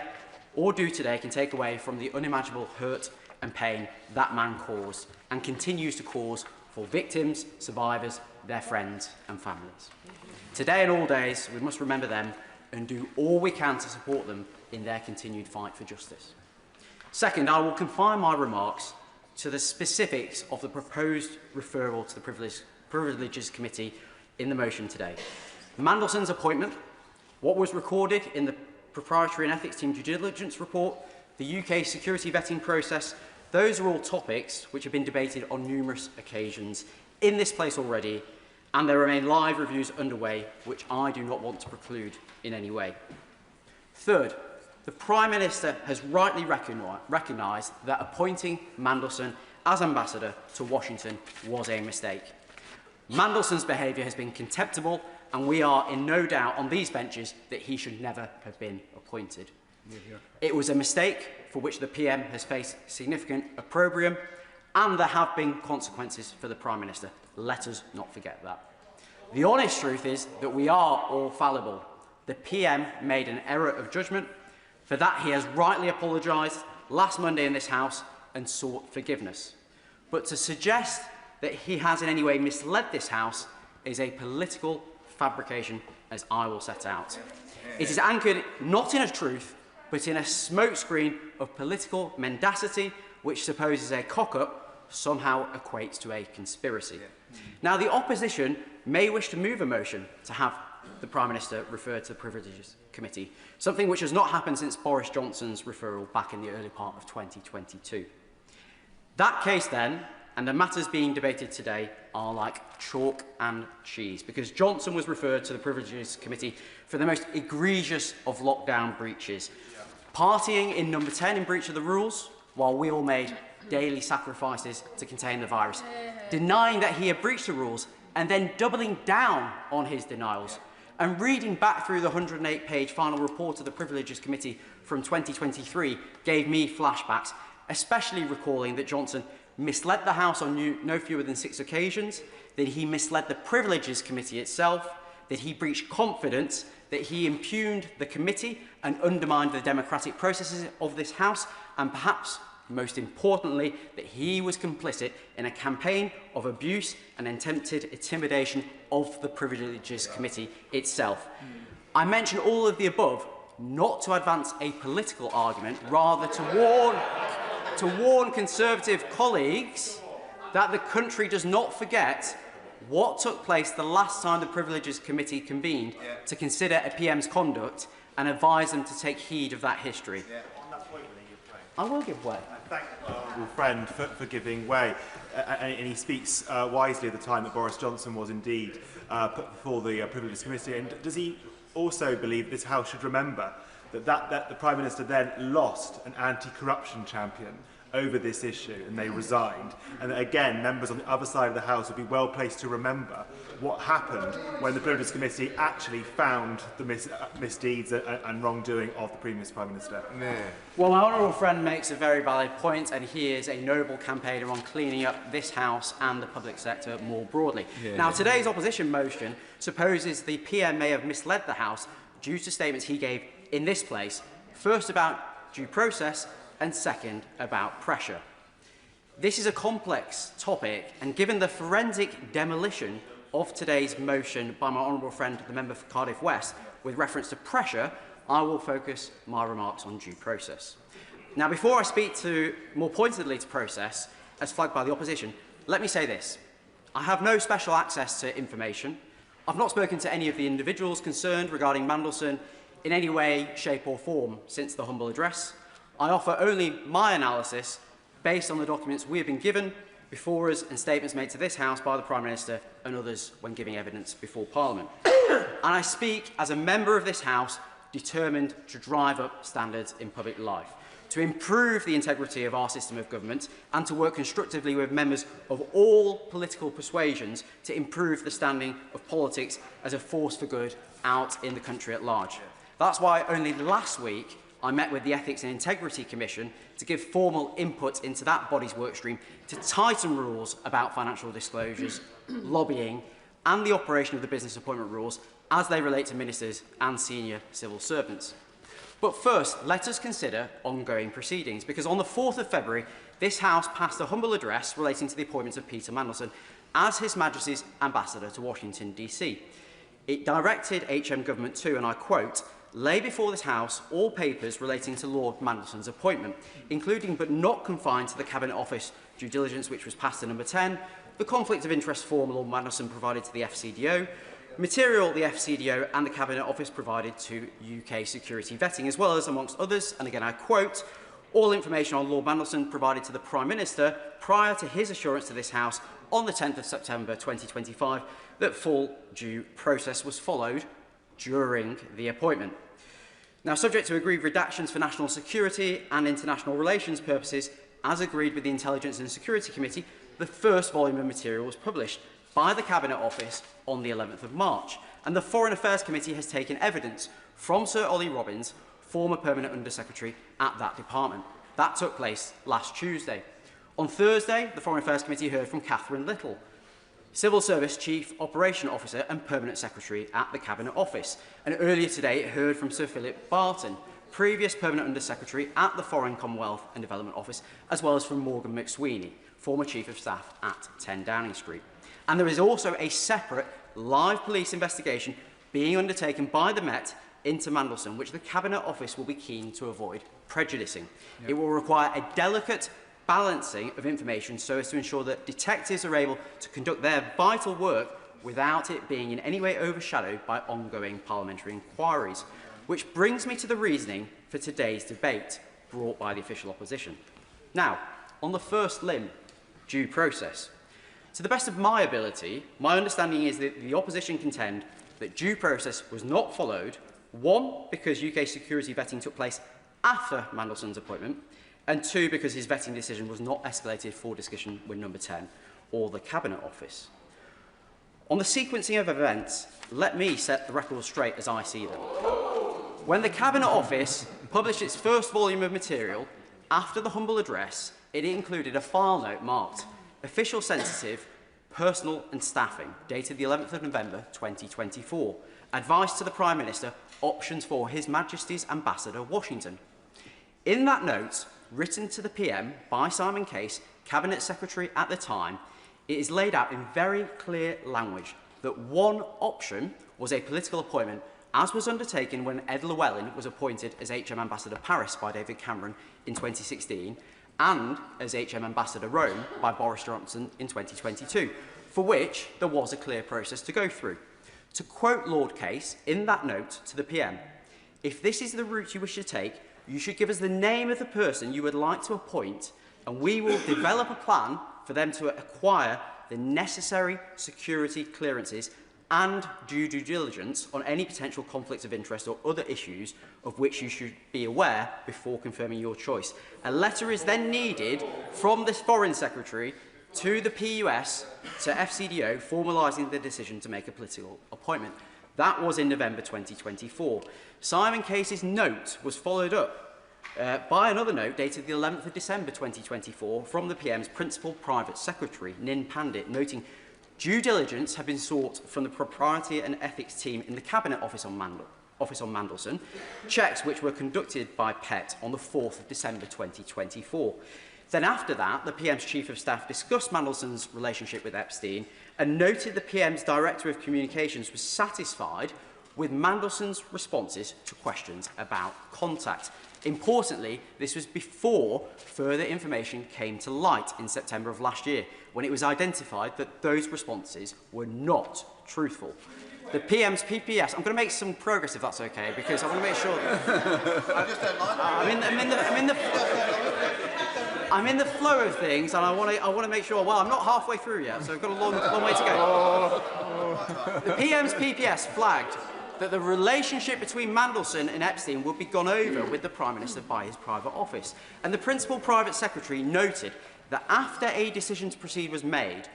or do today can take away from the unimaginable hurt and pain that man caused and continues to cause for victims, survivors, their friends and families. Today and all days, we must remember them and do all we can to support them in their continued fight for justice. Second, I will confine my remarks to the specifics of the proposed referral to the Privileges Committee in the motion today. Mandelson's appointment, what was recorded in the Proprietary and Ethics Team due diligence report, the UK security vetting process, those are all topics which have been debated on numerous occasions in this place already, and there remain live reviews underway, which I do not want to preclude in any way. Third, the Prime Minister has rightly recognised that appointing Mandelson as ambassador to Washington was a mistake. Mandelson's behaviour has been contemptible, and we are in no doubt on these benches that he should never have been appointed. It was a mistake for which the PM has faced significant opprobrium, and there have been consequences for the Prime Minister. Let us not forget that. The honest truth is that we are all fallible. The PM made an error of judgment. For that, he has rightly apologised last Monday in this House and sought forgiveness. But to suggest that he has in any way misled this House is a political fabrication, as I will set out. It is anchored not in a truth, but in a smokescreen of political mendacity, which supposes a cock-up somehow equates to a conspiracy. Now, the opposition may wish to move a motion to have the Prime Minister referred to the Privileges Committee, something which has not happened since Boris Johnson's referral back in the early part of 2022. That case then, and the matters being debated today, are like chalk and cheese, because Johnson was referred to the Privileges Committee for the most egregious of lockdown breaches, partying in number 10 in breach of the rules, while we all made daily sacrifices to contain the virus, denying that he had breached the rules, and then doubling down on his denials. And reading back through the 108-page final report of the Privileges Committee from 2023 gave me flashbacks, especially recalling that Johnson misled the House on no fewer than 6 occasions, that he misled the Privileges Committee itself, that he breached confidence, that he impugned the committee and undermined the democratic processes of this House, and perhaps most importantly, that he was complicit in a campaign of abuse and attempted intimidation of the Privileges Committee itself. I mention all of the above not to advance a political argument, rather to warn Conservative colleagues that the country does not forget what took place the last time the Privileges Committee convened to consider a PM's conduct and advise them to take heed of that history. I will give way. Thank my honourable friend for giving way. And he speaks wisely at the time that Boris Johnson was indeed put before the Privileges Committee. And does he also believe this House should remember that the Prime Minister then lost an anti-corruption champion over this issue and they resigned, and that again members on the other side of the House would be well placed to remember what happened when the Privileges Committee actually found the misdeeds and wrongdoing of the previous Prime Minister? Well, my honourable friend makes a very valid point, and he is a noble campaigner on cleaning up this House and the public sector more broadly. Now, today's opposition motion supposes the PM may have misled the House due to statements he gave in this place, first about due process and second about pressure. This is a complex topic, and given the forensic demolition of today's motion by my honourable friend, the member for Cardiff West, with reference to pressure, I will focus my remarks on due process. Now, before I speak more pointedly to process, as flagged by the opposition, let me say this. I have no special access to information. I've not spoken to any of the individuals concerned regarding Mandelson in any way, shape or form since the humble address. I offer only my analysis based on the documents we have been given before us and statements made to this House by the Prime Minister and others when giving evidence before Parliament. And I speak as a member of this House determined to drive up standards in public life, to improve the integrity of our system of government and to work constructively with members of all political persuasions to improve the standing of politics as a force for good out in the country at large. That's why only last week I met with the Ethics and Integrity Commission to give formal input into that body's workstream to tighten rules about financial disclosures, lobbying and the operation of the business appointment rules as they relate to ministers and senior civil servants. But first, let us consider ongoing proceedings, because on the 4th of February, this House passed a humble address relating to the appointment of Peter Mandelson as His Majesty's Ambassador to Washington, DC. It directed HM Government to, and I quote, lay before this House all papers relating to Lord Mandelson's appointment, including but not confined to the Cabinet Office due diligence which was passed to number 10, the conflict of interest form Lord Mandelson provided to the FCDO, material the FCDO and the Cabinet Office provided to UK security vetting, as well as, amongst others, and again I quote, all information on Lord Mandelson provided to the Prime Minister prior to his assurance to this House on the 10th of September 2025 that full due process was followed during the appointment. Now, subject to agreed redactions for national security and international relations purposes, as agreed with the Intelligence and Security Committee, the first volume of material was published by the Cabinet Office on the 11th of March, and the Foreign Affairs Committee has taken evidence from Sir Ollie Robbins, former Permanent Under-Secretary at that department. That took place last Tuesday. On Thursday, the Foreign Affairs Committee heard from Catherine Little, Civil Service Chief Operation Officer and Permanent Secretary at the Cabinet Office. And earlier today, it heard from Sir Philip Barton, previous Permanent Under-Secretary at the Foreign, Commonwealth and Development Office, as well as from Morgan McSweeney, former Chief of Staff at 10 Downing Street. And there is also a separate live police investigation being undertaken by the Met into Mandelson, which the Cabinet Office will be keen to avoid prejudicing. It will require a delicate balancing of information so as to ensure that detectives are able to conduct their vital work without it being in any way overshadowed by ongoing parliamentary inquiries. Which brings me to the reasoning for today's debate brought by the official opposition. Now, on the first limb, due process. To the best of my ability, my understanding is that the opposition contend that due process was not followed, one, because UK security vetting took place after Mandelson's appointment, and two, because his vetting decision was not escalated for discussion with Number 10 or the Cabinet Office. On the sequencing of events, let me set the record straight as I see them. When the Cabinet Office published its first volume of material, after the humble address, it included a file note marked Official Sensitive, Personal and Staffing, dated the 11th of November 2024. Advice to the Prime Minister, options for His Majesty's Ambassador, Washington. In that note, written to the PM by Simon Case, Cabinet Secretary at the time, it is laid out in very clear language that one option was a political appointment, as was undertaken when Ed Llewellyn was appointed as HM Ambassador Paris by David Cameron in 2016 and as HM Ambassador Rome by Boris Johnson in 2022, for which there was a clear process to go through. To quote Lord Case in that note to the PM, if this is the route you wish to take, you should give us the name of the person you would like to appoint, and we will develop a plan for them to acquire the necessary security clearances and due diligence on any potential conflicts of interest or other issues of which you should be aware before confirming your choice. A letter is then needed from the Foreign Secretary to the PUS to FCDO formalising the decision to make a political appointment. That was in November 2024. Simon Case's note was followed up by another note dated the 11th of December 2024 from the PM's Principal Private Secretary, Nin Pandit, noting due diligence had been sought from the Propriety and Ethics team in the Cabinet Office on Mandelson, checks which were conducted by PET on the 4th of December 2024. Then after that, the PM's Chief of Staff discussed Mandelson's relationship with Epstein and noted the PM's Director of Communications was satisfied with Mandelson's responses to questions about contact. Importantly, this was before further information came to light in September of last year, when it was identified that those responses were not truthful. The PM's PPS, I'm going to make some progress if that's okay, because I want to make sure I'm in the flow of things, and I want to make sure, well, I'm not halfway through yet, so I've got a long way to go. The PM's PPS flagged that the relationship between Mandelson and Epstein would be gone over with the Prime Minister by his private office. And the Principal Private Secretary noted that after a decision to proceed was made,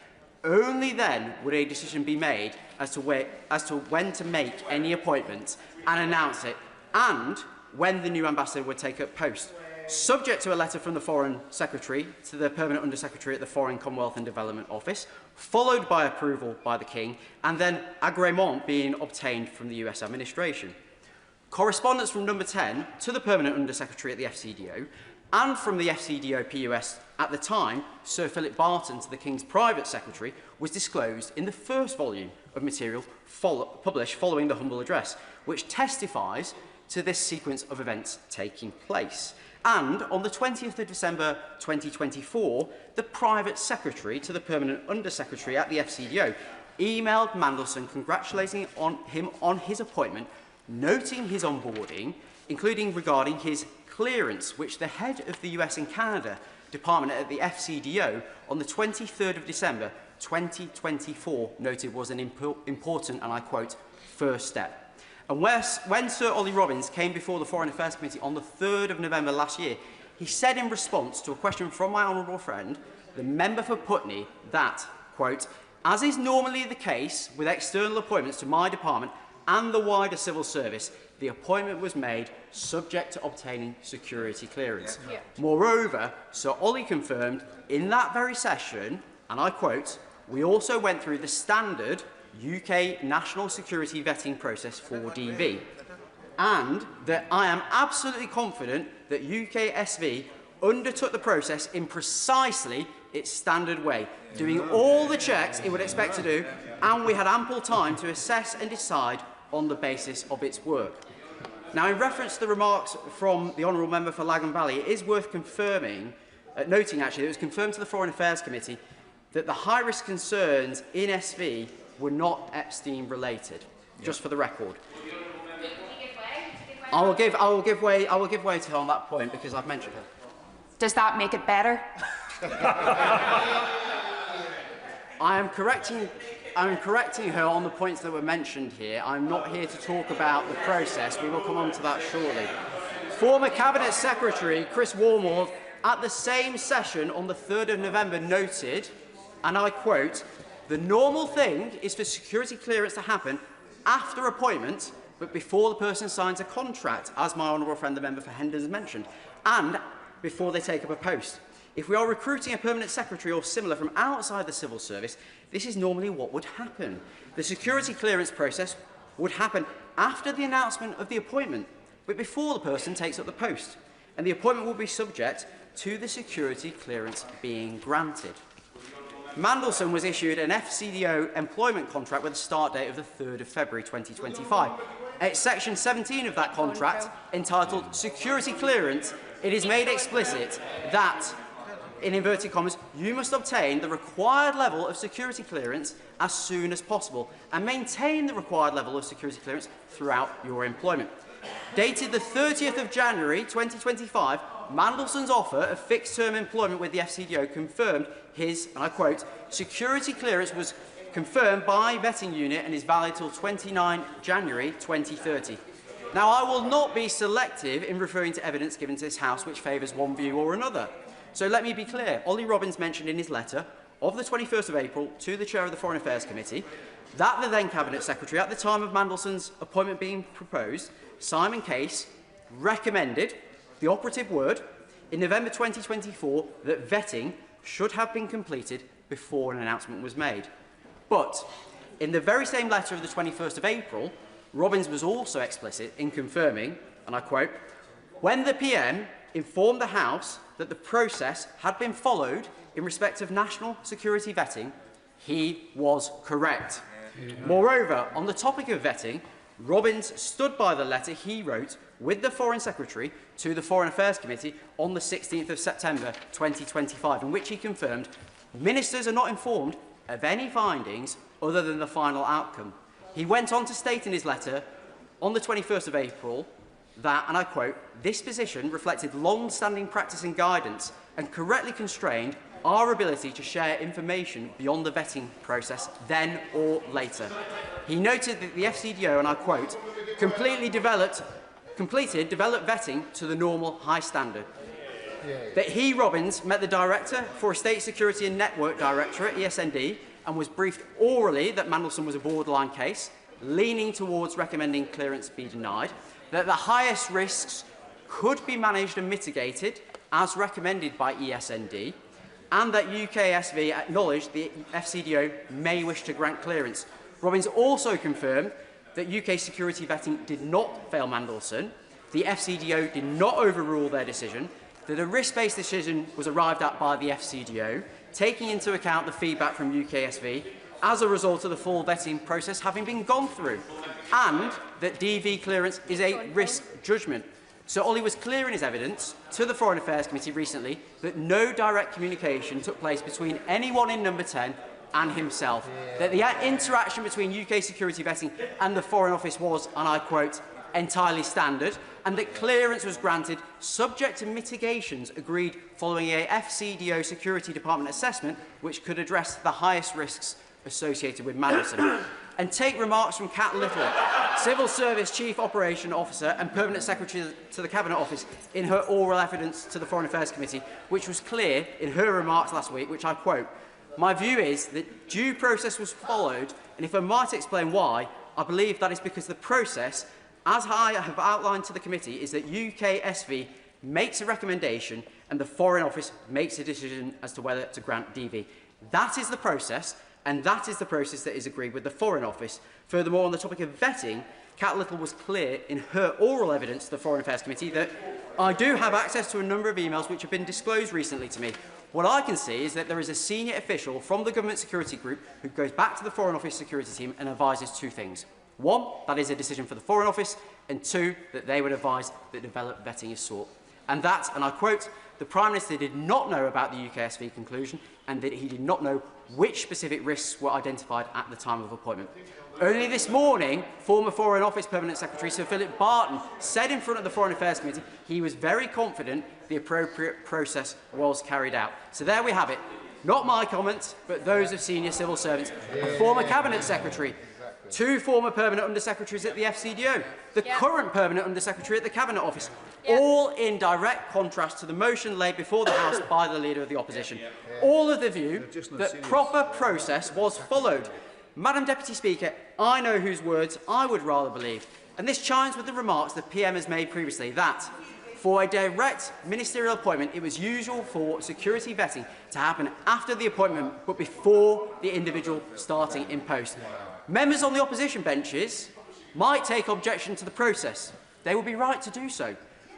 only then would a decision be made as to when to make any appointments and announce it, and when the new ambassador would take up post, subject to a letter from the Foreign Secretary to the Permanent Under-Secretary at the Foreign, Commonwealth and Development Office, followed by approval by the King, and then agrément being obtained from the US administration. Correspondence from Number 10 to the Permanent Under-Secretary at the FCDO, and from the FCDO PUS at the time, Sir Philip Barton to the King's Private Secretary, was disclosed in the first volume of material published following the humble address, which testifies to this sequence of events taking place. And on the 20th of December 2024, the Private Secretary to the Permanent Under-Secretary at the FCDO emailed Mandelson congratulating him on his appointment, noting his onboarding, including regarding his clearance, which the head of the US and Canada department at the FCDO on the 23rd of December 2024 noted was an important, and I quote, first step. And when Sir Ollie Robbins came before the Foreign Affairs Committee on the 3rd of November last year, he said in response to a question from my honourable friend, the member for Putney, that, quote, as is normally the case with external appointments to my department and the wider civil service, the appointment was made subject to obtaining security clearance. Yeah. Moreover, Sir Ollie confirmed in that very session, and I quote, we also went through the standard UK national security vetting process for DV, and that I am absolutely confident that UKSV undertook the process in precisely its standard way, doing all the checks it would expect to do, and we had ample time to assess and decide on the basis of its work. Now, in reference to the remarks from the Honourable Member for Lagan Valley, it is worth noting actually that it was confirmed to the Foreign Affairs Committee that the high-risk concerns in SV were not Epstein-related, just for the record. I will give way to her on that point because I've mentioned her. Does that make it better? I am correcting her on the points that were mentioned here. I'm not here to talk about the process. We will come on to that shortly. Former Cabinet Secretary Chris Warmore, at the same session on the 3rd of November, noted, and I quote, the normal thing is for security clearance to happen after appointment, but before the person signs a contract, as my honourable friend, the member for Hendon, has mentioned, and before they take up a post. If we are recruiting a permanent secretary or similar from outside the civil service, this is normally what would happen. The security clearance process would happen after the announcement of the appointment, but before the person takes up the post, and the appointment will be subject to the security clearance being granted. Mandelson was issued an FCDO employment contract with a start date of the 3rd of February 2025. At Section 17 of that contract, entitled Security Clearance, it is made explicit that, in inverted commas, you must obtain the required level of security clearance as soon as possible and maintain the required level of security clearance throughout your employment. Dated the 30th of January 2025, Mandelson's offer of fixed-term employment with the FCDO confirmed his, and I quote, security clearance was confirmed by vetting unit and is valid till 29 January 2030. Now, I will not be selective in referring to evidence given to this House which favours one view or another. So let me be clear. Ollie Robbins mentioned in his letter of the 21st of April to the Chair of the Foreign Affairs Committee that the then Cabinet Secretary, at the time of Mandelson's appointment being proposed, Simon Case, recommended, the operative word, in November 2024 that vetting should have been completed before an announcement was made. But in the very same letter of the 21st of April, Robbins was also explicit in confirming, and I quote, when the PM informed the House that the process had been followed in respect of national security vetting, he was correct. Moreover, on the topic of vetting, Robbins stood by the letter he wrote with the Foreign Secretary to the Foreign Affairs Committee on the 16th of September 2025, in which he confirmed ministers are not informed of any findings other than the final outcome. He went on to state in his letter on the 21st of April that, and I quote, this position reflected long-standing practice and guidance and correctly constrained our ability to share information beyond the vetting process then or later. He noted that the FCDO, and I quote, completed developed vetting to the normal high standard. That he, Robbins, met the Director for Estate Security and Network Directorate, ESND, and was briefed orally that Mandelson was a borderline case, leaning towards recommending clearance be denied, that the highest risks could be managed and mitigated as recommended by ESND, and that UKSV acknowledged the FCDO may wish to grant clearance. Robbins also confirmed that UK security vetting did not fail Mandelson, the FCDO did not overrule their decision, that a risk-based decision was arrived at by the FCDO, taking into account the feedback from UKSV as a result of the full vetting process having been gone through, and that DV clearance is a risk judgment. So Ollie was clear in his evidence to the Foreign Affairs Committee recently that no direct communication took place between anyone in Number 10 and himself, that the interaction between UK security vetting and the Foreign Office was, and I quote, entirely standard, and that clearance was granted subject to mitigations agreed following a FCDO Security Department assessment which could address the highest risks associated with Mandelson. And take remarks from Kat Little, Civil Service Chief Operation Officer and Permanent Secretary to the Cabinet Office, in her oral evidence to the Foreign Affairs Committee, which was clear in her remarks last week, which I quote, "My view is that due process was followed, and if I might explain why, I believe that is because the process, as I have outlined to the committee, is that UKSV makes a recommendation and the Foreign Office makes a decision as to whether to grant DV. That is the process, and that is the process that is agreed with the Foreign Office. Furthermore, on the topic of vetting, Kat Little was clear in her oral evidence to the Foreign Affairs Committee that I do have access to a number of emails which have been disclosed recently to me. What I can see is that there is a senior official from the Government Security Group who goes back to the Foreign Office security team and advises two things. One, that is a decision for the Foreign Office, and two, that they would advise that developed vetting is sought. And that, and I quote, the Prime Minister did not know about the UKSV conclusion and that he did not know which specific risks were identified at the time of appointment. Only this morning, former Foreign Office Permanent Secretary Sir Philip Barton said in front of the Foreign Affairs Committee he was very confident the appropriate process was carried out. So there we have it. Not my comments, but those of senior civil servants, a former Cabinet Secretary, two former Permanent Under-Secretaries at the FCDO, the current Permanent Under-Secretary at the Cabinet Office, all in direct contrast to the motion laid before the House by the Leader of the Opposition. All of the view that proper process was followed. Madam Deputy Speaker, I know whose words I would rather believe, and this chimes with the remarks the PM has made previously that, for a direct ministerial appointment, it was usual for security vetting to happen after the appointment but before the individual starting in post. Members on the opposition benches might take objection to the process. They would be right to do so.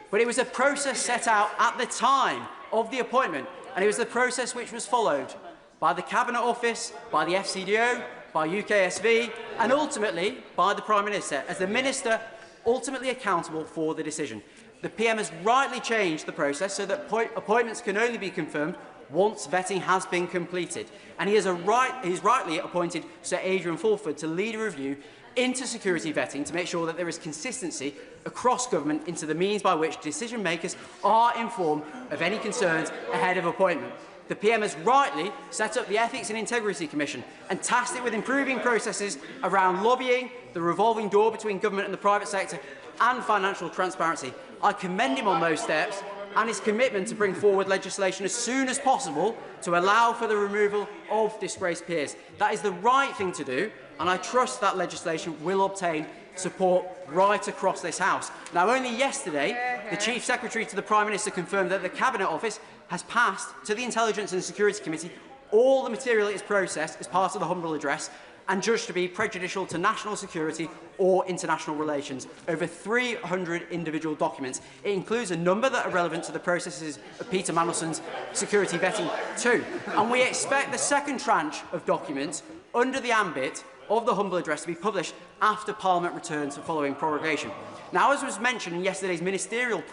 But it was a process set out at the time of the appointment, and it was the process which was followed by the Cabinet Office, by the FCDO, by UKSV, and ultimately by the Prime Minister, as the Minister ultimately accountable for the decision. The PM has rightly changed the process so that appointments can only be confirmed once vetting has been completed. And he has rightly appointed Sir Adrian Fulford to lead a review into security vetting to make sure that there is consistency across government into the means by which decision makers are informed of any concerns ahead of appointment. The PM has rightly set up the Ethics and Integrity Commission and tasked it with improving processes around lobbying, the revolving door between government and the private sector, and financial transparency. I commend him on those steps and his commitment to bring forward legislation as soon as possible to allow for the removal of disgraced peers. That is the right thing to do, and I trust that legislation will obtain support right across this House. Now, only yesterday, the Chief Secretary to the Prime Minister confirmed that the Cabinet Office has passed to the Intelligence and Security Committee all the material it has processed as part of the humble address and judged to be prejudicial to national security or international relations. Over 300 individual documents. It includes a number that are relevant to the processes of Peter Mandelson's security vetting too. And we expect the second tranche of documents under the ambit of the humble address to be published after Parliament returns following prorogation. Now, as was mentioned in yesterday's ministerial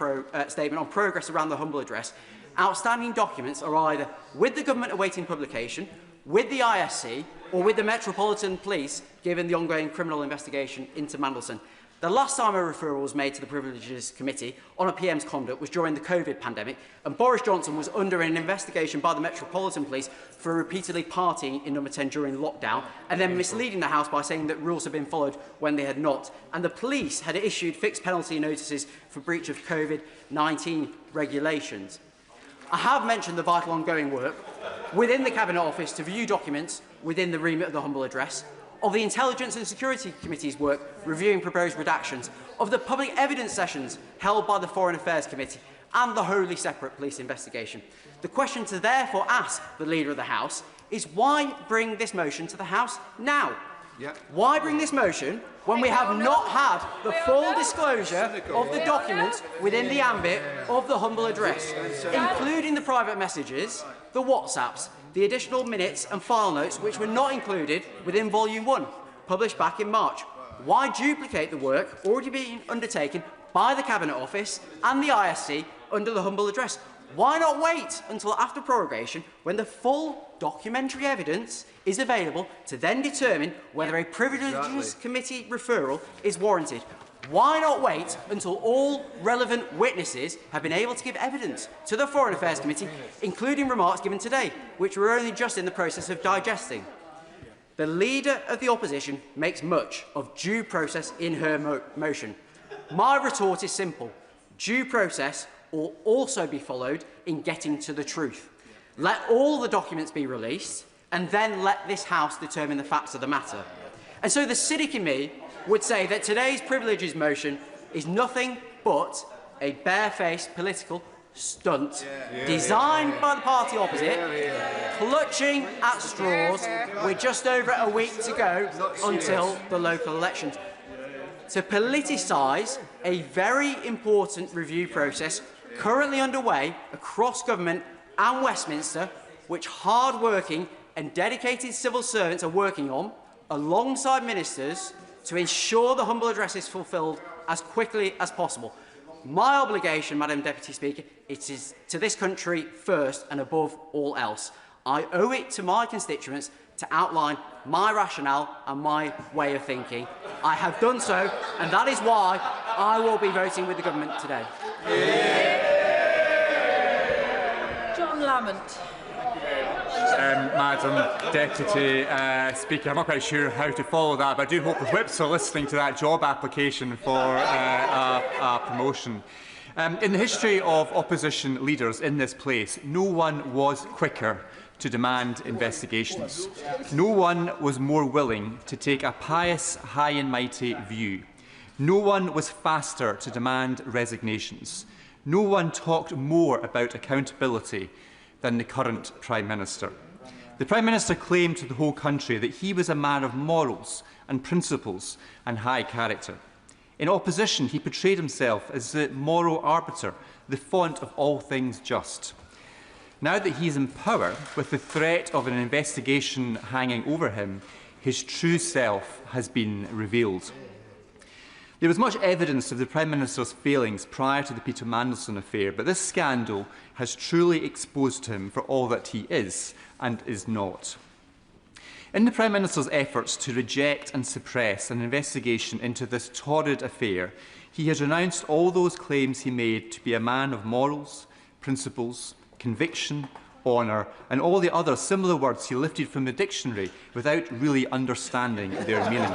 statement on progress around the humble address, outstanding documents are either with the government awaiting publication, with the ISC, or with the Metropolitan Police, given the ongoing criminal investigation into Mandelson. The last time a referral was made to the Privileges Committee on a PM's conduct was during the COVID pandemic, and Boris Johnson was under an investigation by the Metropolitan Police for repeatedly partying in Number 10 during lockdown, and then misleading the House by saying that rules had been followed when they had not. And the police had issued fixed penalty notices for breach of COVID-19 regulations. I have mentioned the vital ongoing work within the Cabinet Office to view documents within the remit of the humble address, of the Intelligence and Security Committee's work reviewing proposed redactions, of the public evidence sessions held by the Foreign Affairs Committee, and the wholly separate police investigation. The question to therefore ask the Leader of the House is why bring this motion to the House now? Why bring this motion when we have not had the full disclosure of the documents within the ambit of the humble address, including the private messages, the WhatsApps, the additional minutes and file notes which were not included within Volume 1, published back in March? Why duplicate the work already being undertaken by the Cabinet Office and the ISC under the humble address? Why not wait until after prorogation, when the full documentary evidence is available, to then determine whether a Privileges Committee referral is warranted? Why not wait until all relevant witnesses have been able to give evidence to the Foreign Affairs Committee, including remarks given today, which we're only just in the process of digesting? The Leader of the Opposition makes much of due process in her motion. My retort is simple. Due process will also be followed in getting to the truth. Let all the documents be released, and then let this House determine the facts of the matter. And so the cynic in me would say that today's privileges motion is nothing but a barefaced political stunt designed by the party opposite, clutching at straws with just over a week to go until the local elections, to politicise a very important review process currently underway across government and Westminster, which hard-working and dedicated civil servants are working on, alongside ministers, to ensure the humble address is fulfilled as quickly as possible. My obligation, Madam Deputy Speaker, it is to this country first and above all else. I owe it to my constituents to outline my rationale and my way of thinking. I have done so, and that is why I will be voting with the government today. John Lamont. Madam Deputy Speaker, I'm not quite sure how to follow that, but I do hope the whips are listening to that job application for a promotion. In the history of opposition leaders in this place, no one was quicker to demand investigations. No one was more willing to take a pious, high and mighty view. No one was faster to demand resignations. No one talked more about accountability than the current Prime Minister. The Prime Minister claimed to the whole country that he was a man of morals and principles and high character. In opposition, he portrayed himself as the moral arbiter, the font of all things just. Now that he is in power, with the threat of an investigation hanging over him, his true self has been revealed. There was much evidence of the Prime Minister's failings prior to the Peter Mandelson affair, but this scandal has truly exposed him for all that he is and is not. In the Prime Minister's efforts to reject and suppress an investigation into this torrid affair, he has renounced all those claims he made to be a man of morals, principles, conviction, honour, and all the other similar words he lifted from the dictionary without really understanding their meaning.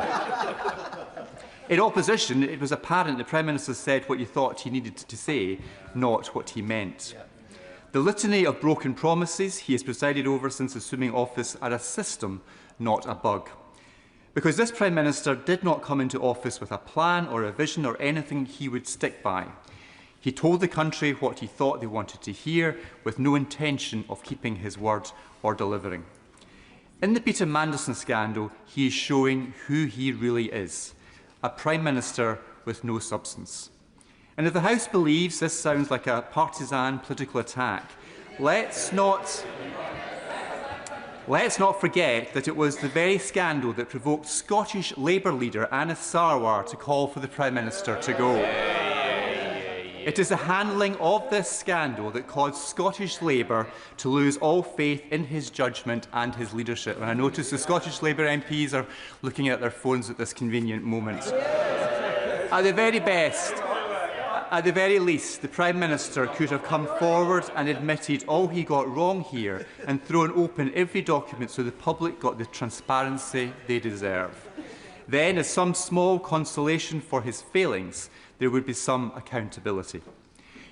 In opposition, it was apparent the Prime Minister said what you thought he needed to say, not what he meant. The litany of broken promises he has presided over since assuming office are a system, not a bug. Because this Prime Minister did not come into office with a plan or a vision or anything he would stick by. He told the country what he thought they wanted to hear, with no intention of keeping his word or delivering. In the Peter Mandelson scandal, he is showing who he really is, a Prime Minister with no substance. And if the House believes this sounds like a partisan political attack, let's not forget that it was the very scandal that provoked Scottish Labour leader Anas Sarwar to call for the Prime Minister to go. It is the handling of this scandal that caused Scottish Labour to lose all faith in his judgment and his leadership. And I notice the Scottish Labour MPs are looking at their phones at this convenient moment. At the very best, at the very least, the Prime Minister could have come forward and admitted all he got wrong here and thrown open every document so the public got the transparency they deserve. Then, as some small consolation for his failings, there would be some accountability.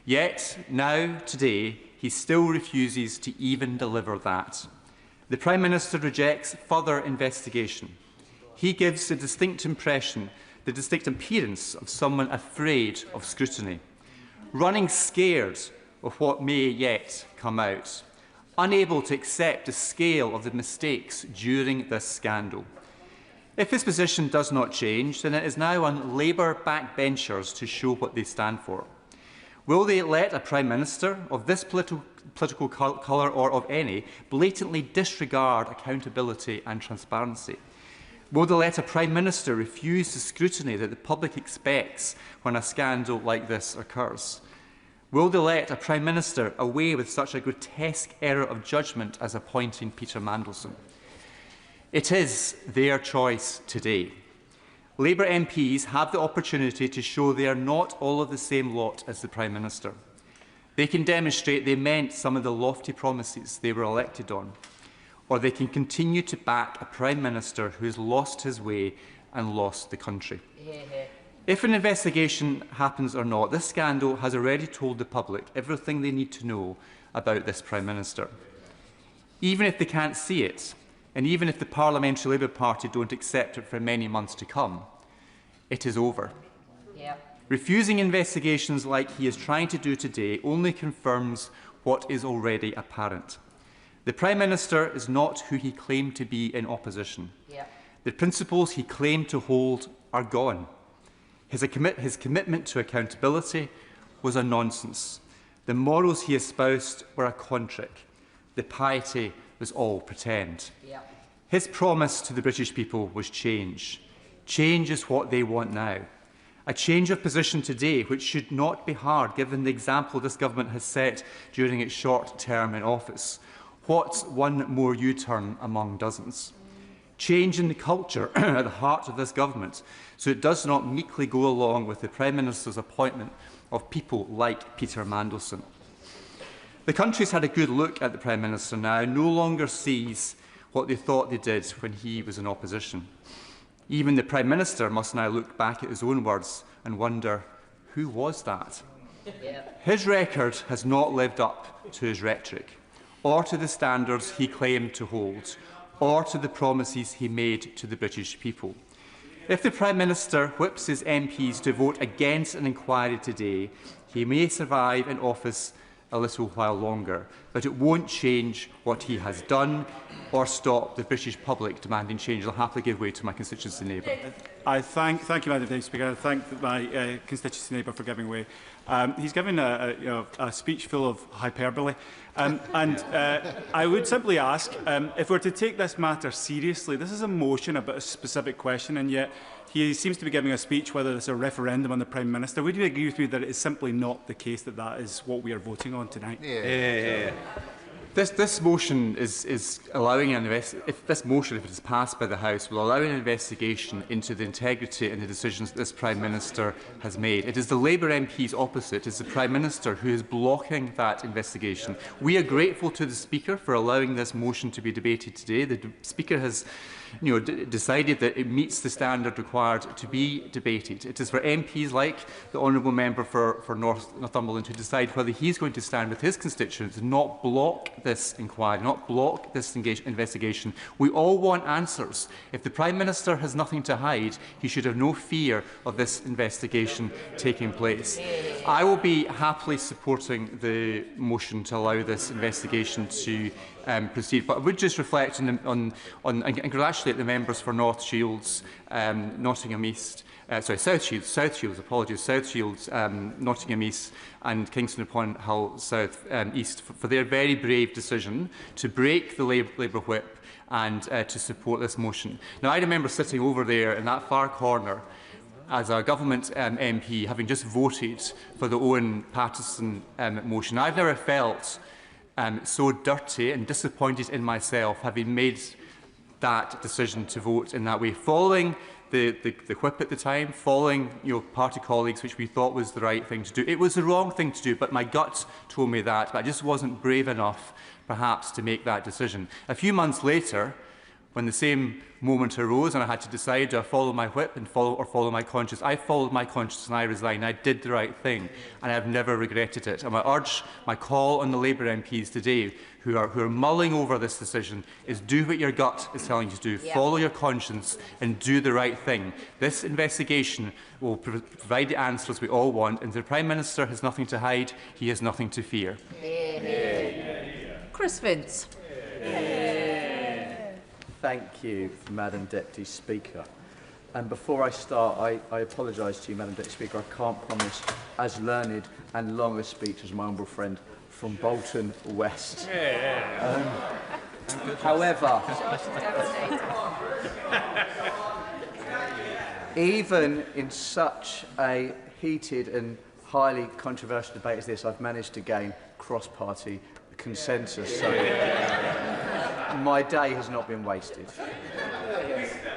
Yet, now, today, he still refuses to even deliver that. The Prime Minister rejects further investigation. He gives the distinct impression, the distinct appearance of someone afraid of scrutiny, running scared of what may yet come out, unable to accept the scale of the mistakes during this scandal. If his position does not change, then it is now on Labour backbenchers to show what they stand for. Will they let a Prime Minister of this political colour or of any blatantly disregard accountability and transparency? Will they let a Prime Minister refuse the scrutiny that the public expects when a scandal like this occurs? Will they let a Prime Minister away with such a grotesque error of judgment as appointing Peter Mandelson? It is their choice today. Labour MPs have the opportunity to show they are not all of the same lot as the Prime Minister. They can demonstrate they meant some of the lofty promises they were elected on, or they can continue to back a Prime Minister who has lost his way and lost the country. If an investigation happens or not, this scandal has already told the public everything they need to know about this Prime Minister. Even if they can't see it, and even if the Parliamentary Labour Party don't accept it for many months to come, it is over. Refusing investigations like he is trying to do today only confirms what is already apparent. The Prime Minister is not who he claimed to be in opposition. The principles he claimed to hold are gone. His commitment to accountability was a nonsense. The morals he espoused were a contrick. The piety was all pretend. His promise to the British people was change. Change is what they want now. A change of position today, which should not be hard given the example this government has set during its short term in office. What's one more U-turn among dozens? Change in the culture at the heart of this government, so it does not meekly go along with the Prime Minister's appointment of people like Peter Mandelson. The country's had a good look at the Prime Minister now, no longer sees what they thought they did when he was in opposition. Even the Prime Minister must now look back at his own words and wonder, who was that? His record has not lived up to his rhetoric, or to the standards he claimed to hold, or to the promises he made to the British people. If the Prime Minister whips his MPs to vote against an inquiry today, he may survive in office a little while longer, but it won't change what he has done or stop the British public demanding change. I'll happily give way to my constituency neighbour. I thank you, Madam Deputy Speaker. I thank my constituency neighbour for giving way. He's given a speech full of hyperbole, and I would simply ask, if we're to take this matter seriously, this is a motion about a specific question, and yet he seems to be giving a speech whether it's a referendum on the Prime Minister. Would you agree with me that it is simply not the case that that is what we are voting on tonight? This motion is allowing an if it is passed by the House, will allow an investigation into the integrity and the decisions that this Prime Minister has made. It is the Labour MPs opposite, it is the Prime Minister who is blocking that investigation. We are grateful to the Speaker for allowing this motion to be debated today. The Speaker has decided that it meets the standard required to be debated. It is for MPs like the Honourable Member for Northumberland to decide whether he is going to stand with his constituents and not block this inquiry, not block this investigation. We all want answers. If the Prime Minister has nothing to hide, he should have no fear of this investigation taking place. I will be happily supporting the motion to allow this investigation to proceed, but I would just reflect on and congratulate the members for North Shields, Nottingham East, South Shields, apologies, South Shields, Nottingham East and Kingston upon Hull South East for their very brave decision to break the Labour whip and to support this motion. Now, I remember sitting over there in that far corner as a government MP, having just voted for the Owen Paterson motion. I've never felt so dirty and disappointed in myself, having made that decision to vote in that way, following the whip at the time, following party colleagues, which we thought was the right thing to do. It was the wrong thing to do, but my gut told me that, but I just wasn't brave enough, perhaps, to make that decision. A few months later, when the same moment arose and I had to decide, do I follow my whip and follow my conscience? I followed my conscience and I resigned. I did the right thing and I have never regretted it. And my call on the Labour MPs today who are mulling over this decision is do what your gut is telling you to do. Follow your conscience and do the right thing. This investigation will provide the answers we all want, and the Prime Minister has nothing to hide, he has nothing to fear. Chris Vince. Thank you, Madam Deputy Speaker. And before I start, I apologise to you, Madam Deputy Speaker. I can't promise as learned and long a speech as my humble friend from Bolton West. However, even in such a heated and highly controversial debate as this, I've managed to gain cross-party consensus. So my day has not been wasted.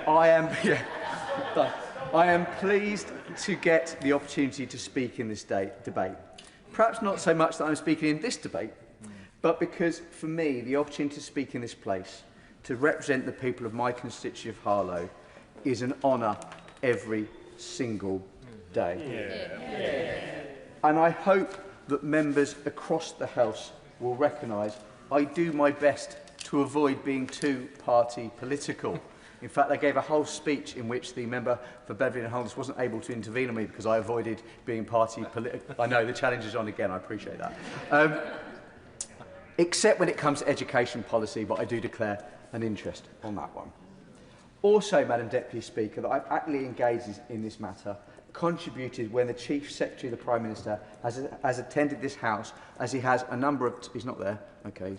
I am... I am pleased to get the opportunity to speak in this debate. Perhaps not so much that I'm speaking in this debate, but because, for me, the opportunity to speak in this place, to represent the people of my constituency of Harlow, is an honour every single day. And I hope that members across the House will recognise I do my best to avoid being too party political. In fact, I gave a whole speech in which the member for Beverley and Holness wasn't able to intervene on me because I avoided being party political. I know the challenge is on again, I appreciate that. Except when it comes to education policy, but I do declare an interest on that one. Also, Madam Deputy Speaker, that I've actively engaged in this matter, contributed when the Chief Secretary of the Prime Minister has attended this House, as he has a number of... He's not there. Okay.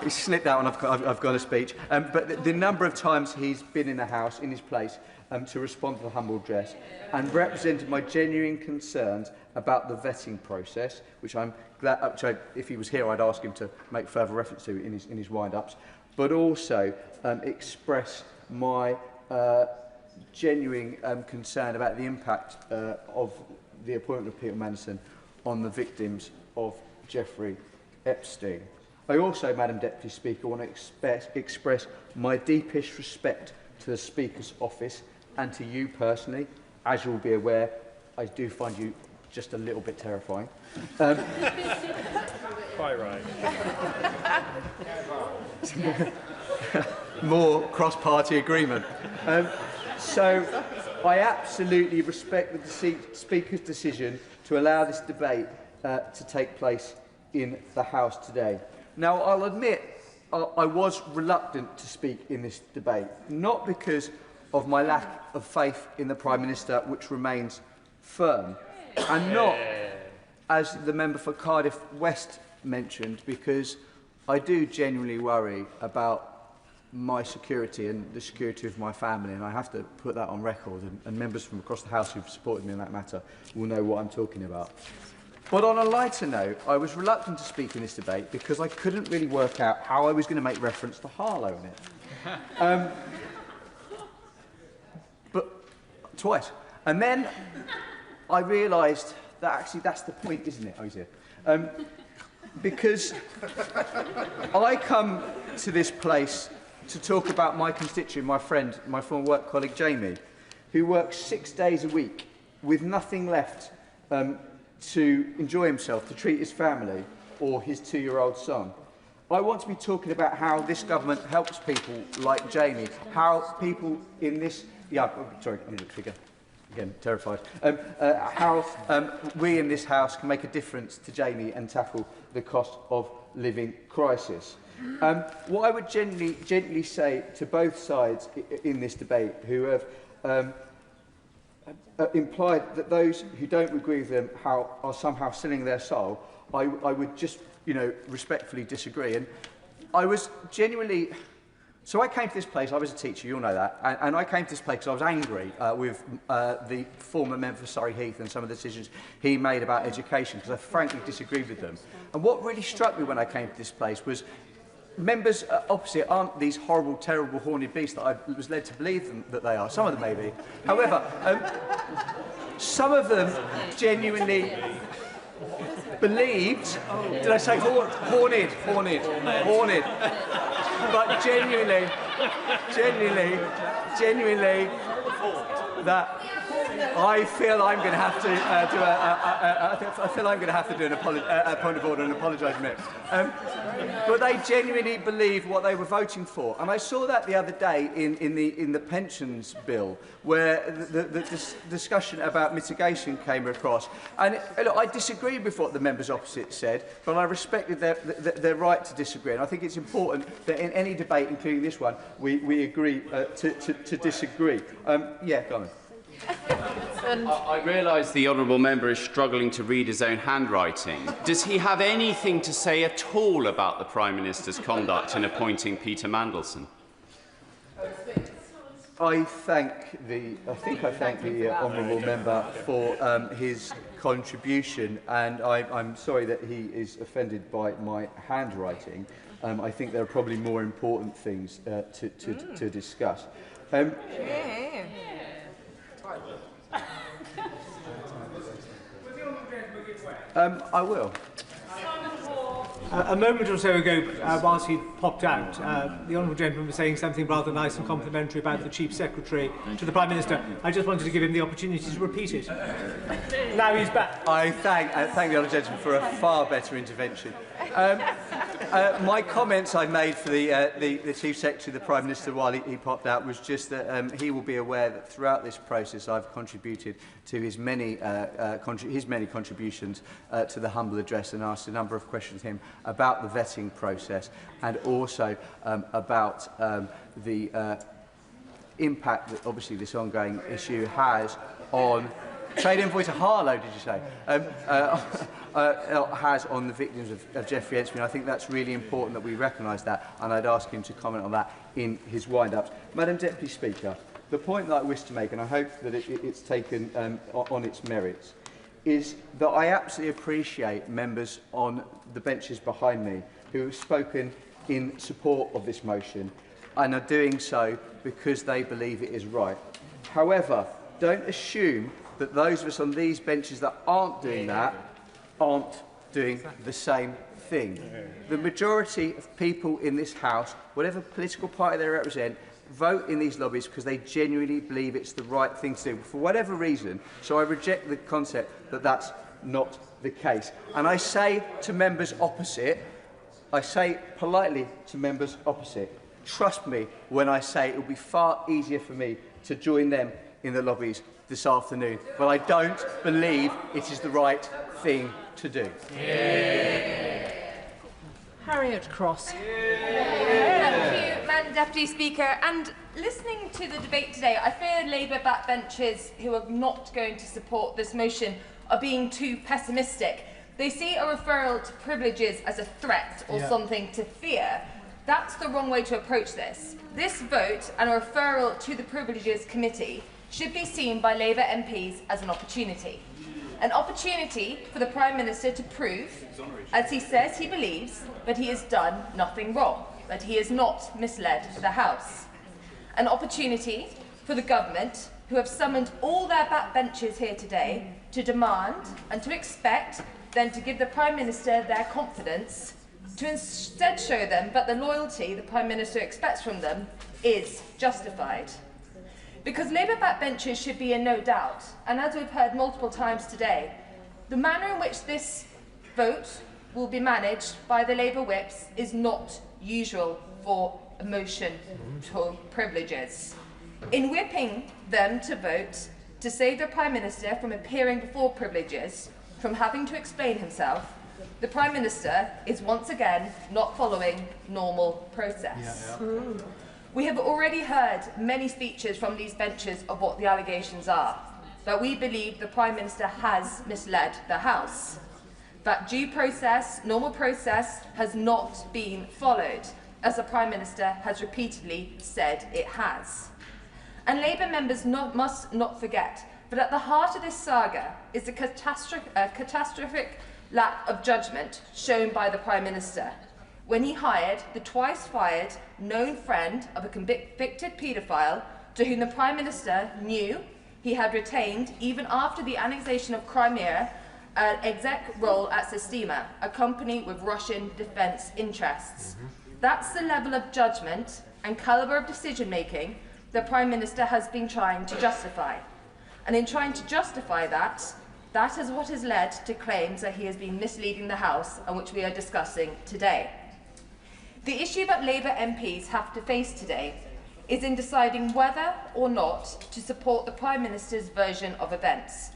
He's slipped out and I've got a speech. But the number of times he's been in the House, in his place, to respond to the humble address, and represented my genuine concerns about the vetting process, which I'm glad, if he was here, I'd ask him to make further reference to in his wind-ups, but also express my genuine concern about the impact of the appointment of Peter Mandelson on the victims of Jeffrey Epstein. I also, Madam Deputy Speaker, want to express my deepest respect to the Speaker's office and to you personally. As you'll be aware, I do find you just a little bit terrifying. Quite right. More cross-party agreement. So I absolutely respect the Speaker's decision to allow this debate to take place in the House today. Now, I'll admit I was reluctant to speak in this debate, not because of my lack of faith in the Prime Minister, which remains firm, and not, as the member for Cardiff West mentioned, because I do genuinely worry about my security and the security of my family, and I have to put that on record, and members from across the House who've supported me in that matter will know what I'm talking about. But on a lighter note, I was reluctant to speak in this debate because I couldn't really work out how I was going to make reference to Harlow in it. But twice. And then I realised that actually that's the point, isn't it? Oh, he's here. Because I come to this place to talk about my constituent, my friend, my former work colleague Jamie, who works 6 days a week with nothing left to enjoy himself, to treat his family or his 2-year-old son. I want to be talking about how this government helps people like Jamie, how people in this... Yeah, sorry, I'm going to trigger. Again, terrified. How we in this House can make a difference to Jamie and tackle the cost of living crisis. What I would gently say to both sides in this debate who have implied that those who don't agree with them are somehow selling their soul, I would just, respectfully disagree. And I was genuinely... So I came to this place, I was a teacher, you all know that, and I came to this place because I was angry with the former member for Surrey Heath and some of the decisions he made about education, because I frankly disagreed with them. And what really struck me when I came to this place was members opposite aren't these horrible, terrible, horned beasts that I was led to believe that they are. Some of them may be. However, some of them genuinely believed... Did I say horned? Horned. But genuinely, that I feel I'm going to have to do a point of order and apologise a minute. But they genuinely believe what they were voting for, and I saw that the other day in the pensions bill, where the discussion about mitigation came across. And look, I disagreed with what the members opposite said, but I respected their right to disagree. And I think it's important that in any debate, including this one, we agree to disagree. Yeah, go on. I realise the honourable member is struggling to read his own handwriting. Does he have anything to say at all about the Prime Minister's conduct in appointing Peter Mandelson? I thank the honourable member for his contribution, and I'm sorry that he is offended by my handwriting. I think there are probably more important things to discuss. I will. A moment or so ago, whilst he popped out, the honourable gentleman was saying something rather nice and complimentary about the Chief Secretary to the Prime Minister. I just wanted to give him the opportunity to repeat it. Now he's back. I thank the honourable gentleman for a far better intervention. My comments I made for the Chief Secretary, the Prime Minister, while he popped out, was just that he will be aware that throughout this process I've contributed to his many contributions to the humble address and asked a number of questions of him about the vetting process and also about the impact that obviously this ongoing issue has on trade invoice to Harlow, did you say? Has on the victims of Jeffrey Epstein. I think that's really important that we recognise that, and I'd ask him to comment on that in his wind-ups. Madam Deputy Speaker, the point that I wish to make, and I hope that it's taken on its merits, is that I absolutely appreciate members on the benches behind me who have spoken in support of this motion and are doing so because they believe it is right. However, don't assume that those of us on these benches that aren't doing that aren't doing the same thing. The majority of people in this House, whatever political party they represent, vote in these lobbies because they genuinely believe it's the right thing to do, for whatever reason. So I reject the concept that that's not the case. And I say to members opposite, I say politely to members opposite, trust me when I say it will be far easier for me to join them in the lobbies this afternoon, but I don't believe it is the right thing to do. Harriet Cross. Thank you, Madam Deputy Speaker. And listening to the debate today, I fear Labour backbenchers who are not going to support this motion are being too pessimistic. They see a referral to privileges as a threat or something to fear. That's the wrong way to approach this. This vote and a referral to the Privileges Committee should be seen by Labour MPs as an opportunity. An opportunity for the Prime Minister to prove, as he says he believes, that he has done nothing wrong, that he has not misled the House. An opportunity for the government, who have summoned all their backbenchers here today, to demand and to expect them to give the Prime Minister their confidence, to instead show them that the loyalty the Prime Minister expects from them is justified. Because Labour backbenchers should be in no doubt, and as we've heard multiple times today, the manner in which this vote will be managed by the Labour whips is not usual for a motion to privileges. In whipping them to vote to save the Prime Minister from appearing before privileges, from having to explain himself, the Prime Minister is once again not following normal process. We have already heard many speeches from these benches of what the allegations are, that we believe the Prime Minister has misled the House, that due process, normal process, has not been followed, as the Prime Minister has repeatedly said it has. And Labour members must not forget that at the heart of this saga is the catastrophic lack of judgment shown by the Prime Minister when he hired the twice-fired known friend of a convicted paedophile to whom the Prime Minister knew he had retained, even after the annexation of Crimea, an exec role at Sistema, a company with Russian defence interests. That's the level of judgment and calibre of decision-making the Prime Minister has been trying to justify. And in trying to justify that, that is what has led to claims that he has been misleading the House, and which we are discussing today. The issue that Labour MPs have to face today is in deciding whether or not to support the Prime Minister's version of events,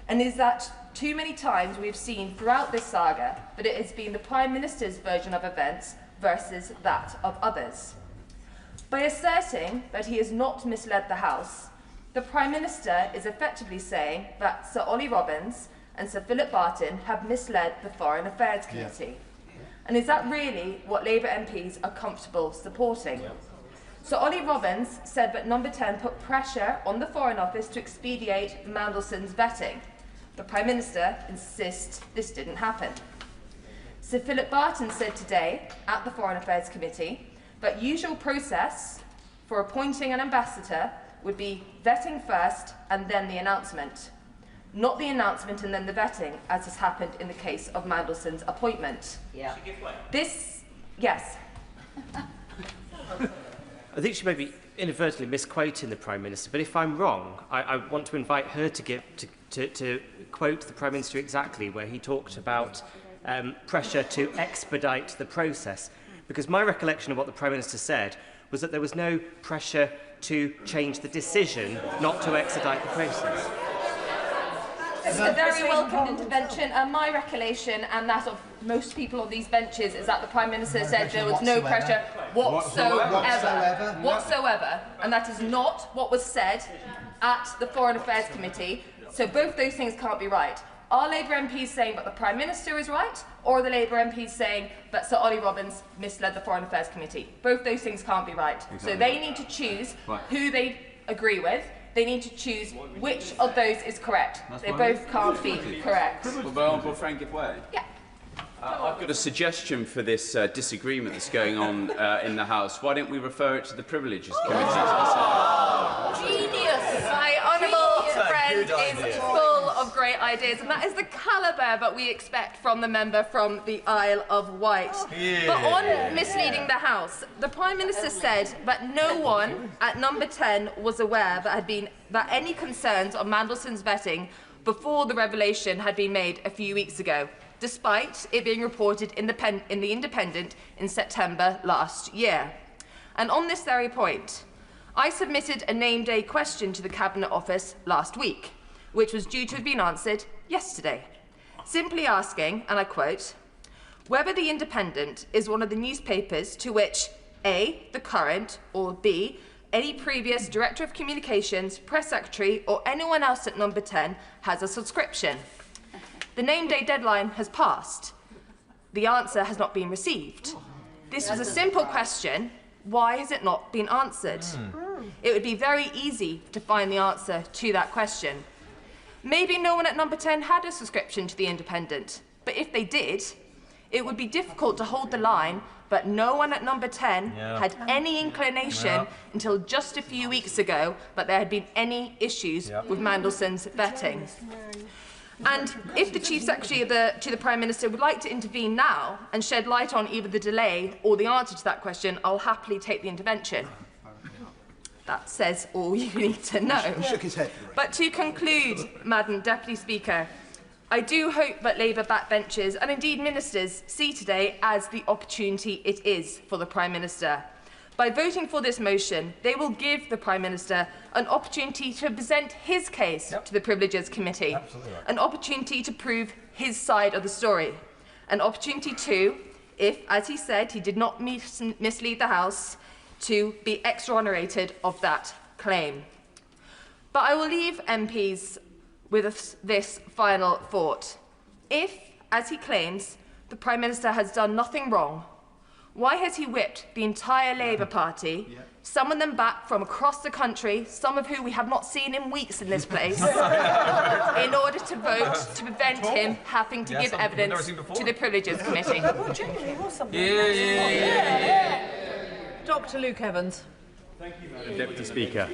and is that too many times we've seen throughout this saga that it has been the Prime Minister's version of events versus that of others. By asserting that he has not misled the House, the Prime Minister is effectively saying that Sir Ollie Robbins and Sir Philip Barton have misled the Foreign Affairs Committee. And is that really what Labour MPs are comfortable supporting? So Ollie Robbins said that Number 10 put pressure on the Foreign Office to expedite Mandelson's vetting. The Prime Minister insists this didn't happen. Sir Philip Barton said today at the Foreign Affairs Committee that usual process for appointing an ambassador would be vetting first and then the announcement. not the announcement and then the vetting, as has happened in the case of Mandelson's appointment. Yeah. This, yes. I think she may be inadvertently misquoting the Prime Minister, but if I'm wrong, I want to invite her to quote the Prime Minister exactly where he talked about pressure to expedite the process. Because my recollection of what the Prime Minister said was that there was no pressure to change the decision not to expedite the process. It's a very welcome intervention, and my recollection and that of most people on these benches is that the Prime Minister said there was no pressure whatsoever, and that is not what was said at the Foreign Affairs Committee, so both those things can't be right. Are Labour MPs saying that the Prime Minister is right, or are the Labour MPs saying that Sir Ollie Robbins misled the Foreign Affairs Committee? Both those things can't be right. Exactly. So they need to choose who they agree with. They need to choose which of those is correct. They both can't be correct. Well, Frank, if way. Yeah. I've got a suggestion for this disagreement that's going on in the House. Why don't we refer it to the Privileges Committee to decide? Genius! My honourable friend is full of great ideas, and that is the calibre that we expect from the member from the Isle of Wight. Yeah. But on misleading the House, the Prime Minister said that no one at number 10 was aware that any concerns on Mandelson's vetting before the revelation had been made a few weeks ago, despite it being reported in the Independent in September last year. And on this very point, I submitted a name-day question to the Cabinet Office last week, which was due to have been answered yesterday, simply asking, and I quote, whether the Independent is one of the newspapers to which A, the current, or B, any previous Director of Communications, Press Secretary, or anyone else at number 10 has a subscription. The name-day deadline has passed. The answer has not been received. This was a simple question. Why has it not been answered? It would be very easy to find the answer to that question. Maybe no one at number 10 had a subscription to the Independent, but if they did, it would be difficult to hold the line, but no one at number 10 had any inclination until just a few weeks ago that there had been any issues with Mandelson's vetting. And if the Chief Secretary to the Prime Minister would like to intervene now and shed light on either the delay or the answer to that question, I'll happily take the intervention. That says all you need to know. He shook his head. But to conclude, Madam Deputy Speaker, I do hope that Labour backbenchers and indeed ministers see today as the opportunity it is for the Prime Minister. By voting for this motion, they will give the Prime Minister an opportunity to present his case to the Privileges Committee, an opportunity to prove his side of the story, an opportunity to, if, as he said, he did not mislead the House, to be exonerated of that claim. But I will leave MPs with this final thought. If, as he claims, the Prime Minister has done nothing wrong, why has he whipped the entire Labour Party, summoned them back from across the country, some of who we have not seen in weeks in this place, in order to vote to prevent him having to give evidence to the Privileges Committee? Dr. Luke Evans. Thank you, Madam Deputy Speaker.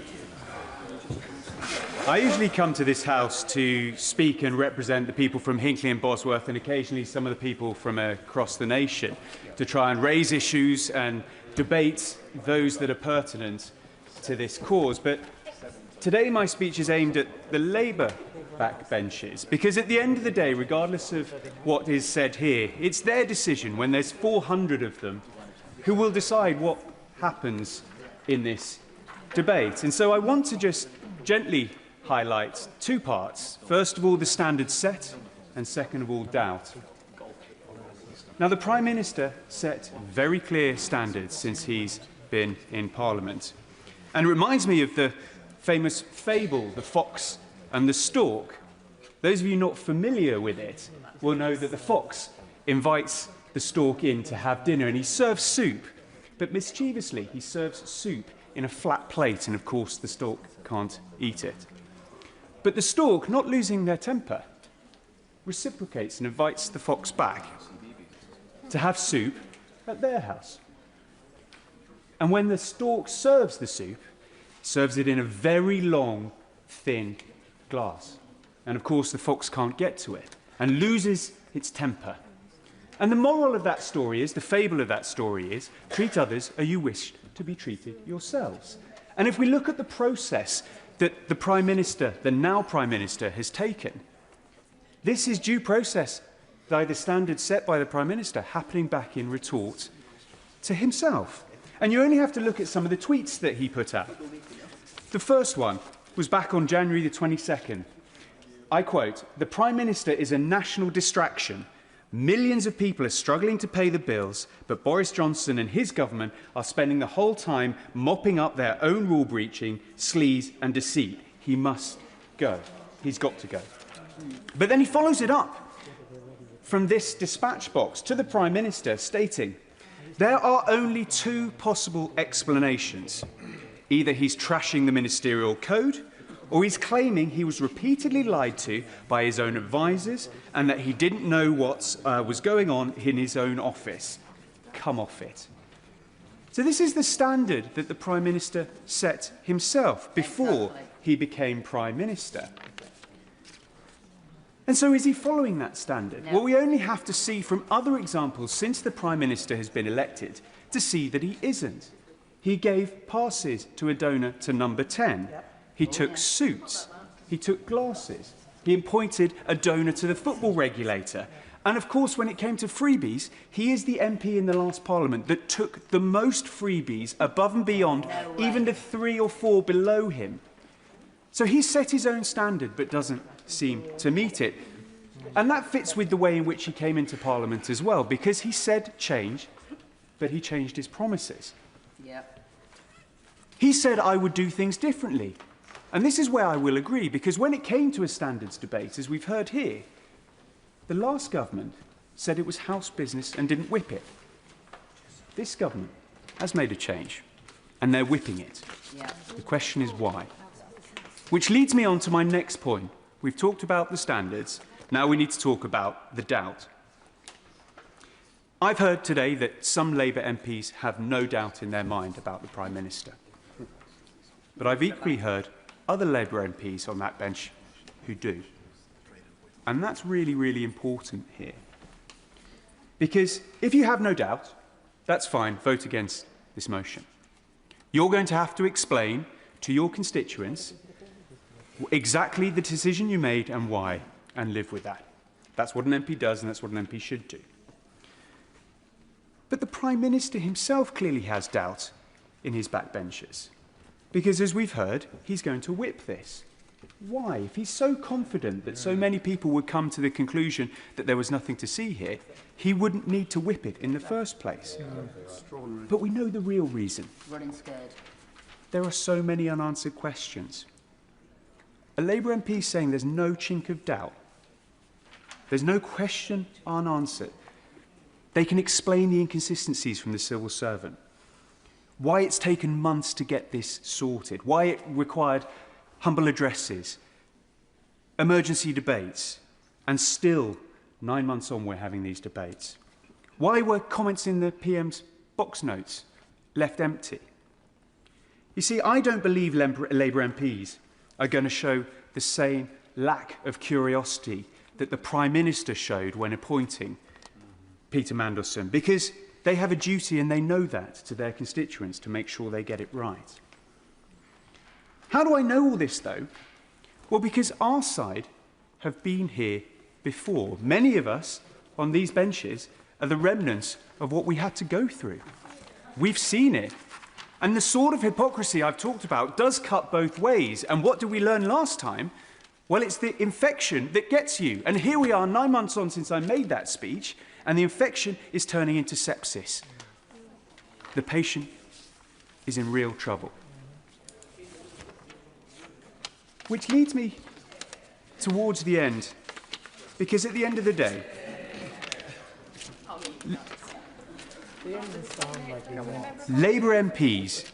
I usually come to this House to speak and represent the people from Hinckley and Bosworth and occasionally some of the people from across the nation to try and raise issues and debate those that are pertinent to this cause. But today my speech is aimed at the Labour backbenches because at the end of the day, regardless of what is said here, it's their decision when there's 400 of them who will decide what happens in this debate. And so I want to just gently highlight two parts. First of all, the standards set, and second of all, doubt. Now, the Prime Minister set very clear standards since he's been in Parliament. And it reminds me of the famous fable, The Fox and the Stork. Those of you not familiar with it will know that the fox invites the stork in to have dinner, and he serves soup. But mischievously, he serves soup in a flat plate, and of course the stork can't eat it. But the stork, not losing their temper, reciprocates and invites the fox back to have soup at their house. And when the stork serves the soup, serves it in a very long, thin glass. And of course, the fox can't get to it and loses its temper. And the moral of that story is, the fable of that story is, treat others as you wish to be treated yourselves. And if we look at the process that the Prime Minister, the now Prime Minister, has taken, this is due process by the standards set by the Prime Minister happening back in retort to himself. And you only have to look at some of the tweets that he put out. The first one was back on January the 22nd. I quote, "The Prime Minister is a national distraction. Millions of people are struggling to pay the bills, but Boris Johnson and his government are spending the whole time mopping up their own rule breaching, sleaze and deceit. He must go. He's got to go." But then he follows it up from this dispatch box to the Prime Minister stating, "There are only two possible explanations. Either he's trashing the ministerial code, or he's claiming he was repeatedly lied to by his own advisers and that he didn't know what was going on in his own office. Come off it." So this is the standard that the Prime Minister set himself before he became Prime Minister. And so is he following that standard? No. Well, we only have to see from other examples since the Prime Minister has been elected to see that he isn't. He gave passes to a donor to number 10. He took suits. He took glasses. He appointed a donor to the football regulator. And of course, when it came to freebies, he is the MP in the last Parliament that took the most freebies above and beyond even the 3 or 4 below him. So he set his own standard but doesn't seem to meet it. And that fits with the way in which he came into Parliament as well, because he said change, but he changed his promises. He said, "I would do things differently." And this is where I will agree, because when it came to a standards debate, as we've heard here, the last government said it was house business and didn't whip it. This government has made a change, and they're whipping it. The question is why? Which leads me on to my next point. We've talked about the standards, now we need to talk about the doubt. I've heard today that some Labour MPs have no doubt in their mind about the Prime Minister. But I've equally heard other Labour MPs on that bench who do. And that's really, really important here. Because if you have no doubt, that's fine, vote against this motion. You're going to have to explain to your constituents exactly the decision you made and why, and live with that. That's what an MP does, and that's what an MP should do. But the Prime Minister himself clearly has doubt in his backbenchers. Because, as we've heard, he's going to whip this. Why? If he's so confident that so many people would come to the conclusion that there was nothing to see here, he wouldn't need to whip it in the first place. But we know the real reason. Running scared. There are so many unanswered questions. A Labour MP is saying there's no chink of doubt. There's no question unanswered. They can explain the inconsistencies from the civil servant. Why it's taken months to get this sorted, why it required humble addresses, emergency debates, and still 9 months on we're having these debates. Why were comments in the PM's box notes left empty? You see, I don't believe Labour MPs are going to show the same lack of curiosity that the Prime Minister showed when appointing Peter Mandelson, because they have a duty, and they know that, to their constituents to make sure they get it right. How do I know all this, though? Well, because our side have been here before. Many of us on these benches are the remnants of what we had to go through. We've seen it. And the sort of hypocrisy I've talked about does cut both ways. And what did we learn last time? Well, it's the infection that gets you. And here we are 9 months on since I made that speech, and the infection is turning into sepsis. The patient is in real trouble. Which leads me towards the end, because at the end of the day, Labour MPs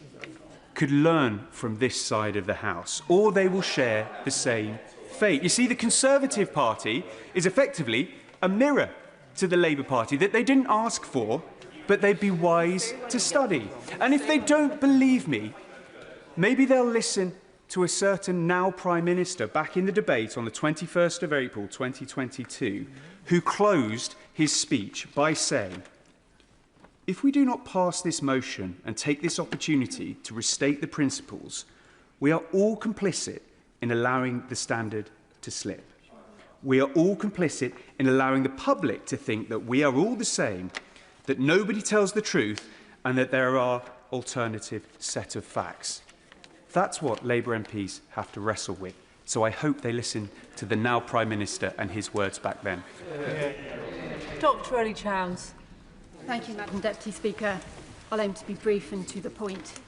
could learn from this side of the House, or they will share the same fate. You see, the Conservative Party is effectively a mirror to the Labour Party that they didn't ask for, but they'd be wise to study. And if they don't believe me, maybe they'll listen to a certain now Prime Minister back in the debate on the 21st of April 2022, who closed his speech by saying, "If we do not pass this motion and take this opportunity to restate the principles, we are all complicit in allowing the standard to slip. We are all complicit in allowing the public to think that we are all the same, that nobody tells the truth, and that there are alternative set of facts." That's what Labour MPs have to wrestle with. So I hope they listen to the now Prime Minister and his words back then. Dr. Ellie Chowns. Thank you, Madam Deputy Speaker. I'll aim to be brief and to the point.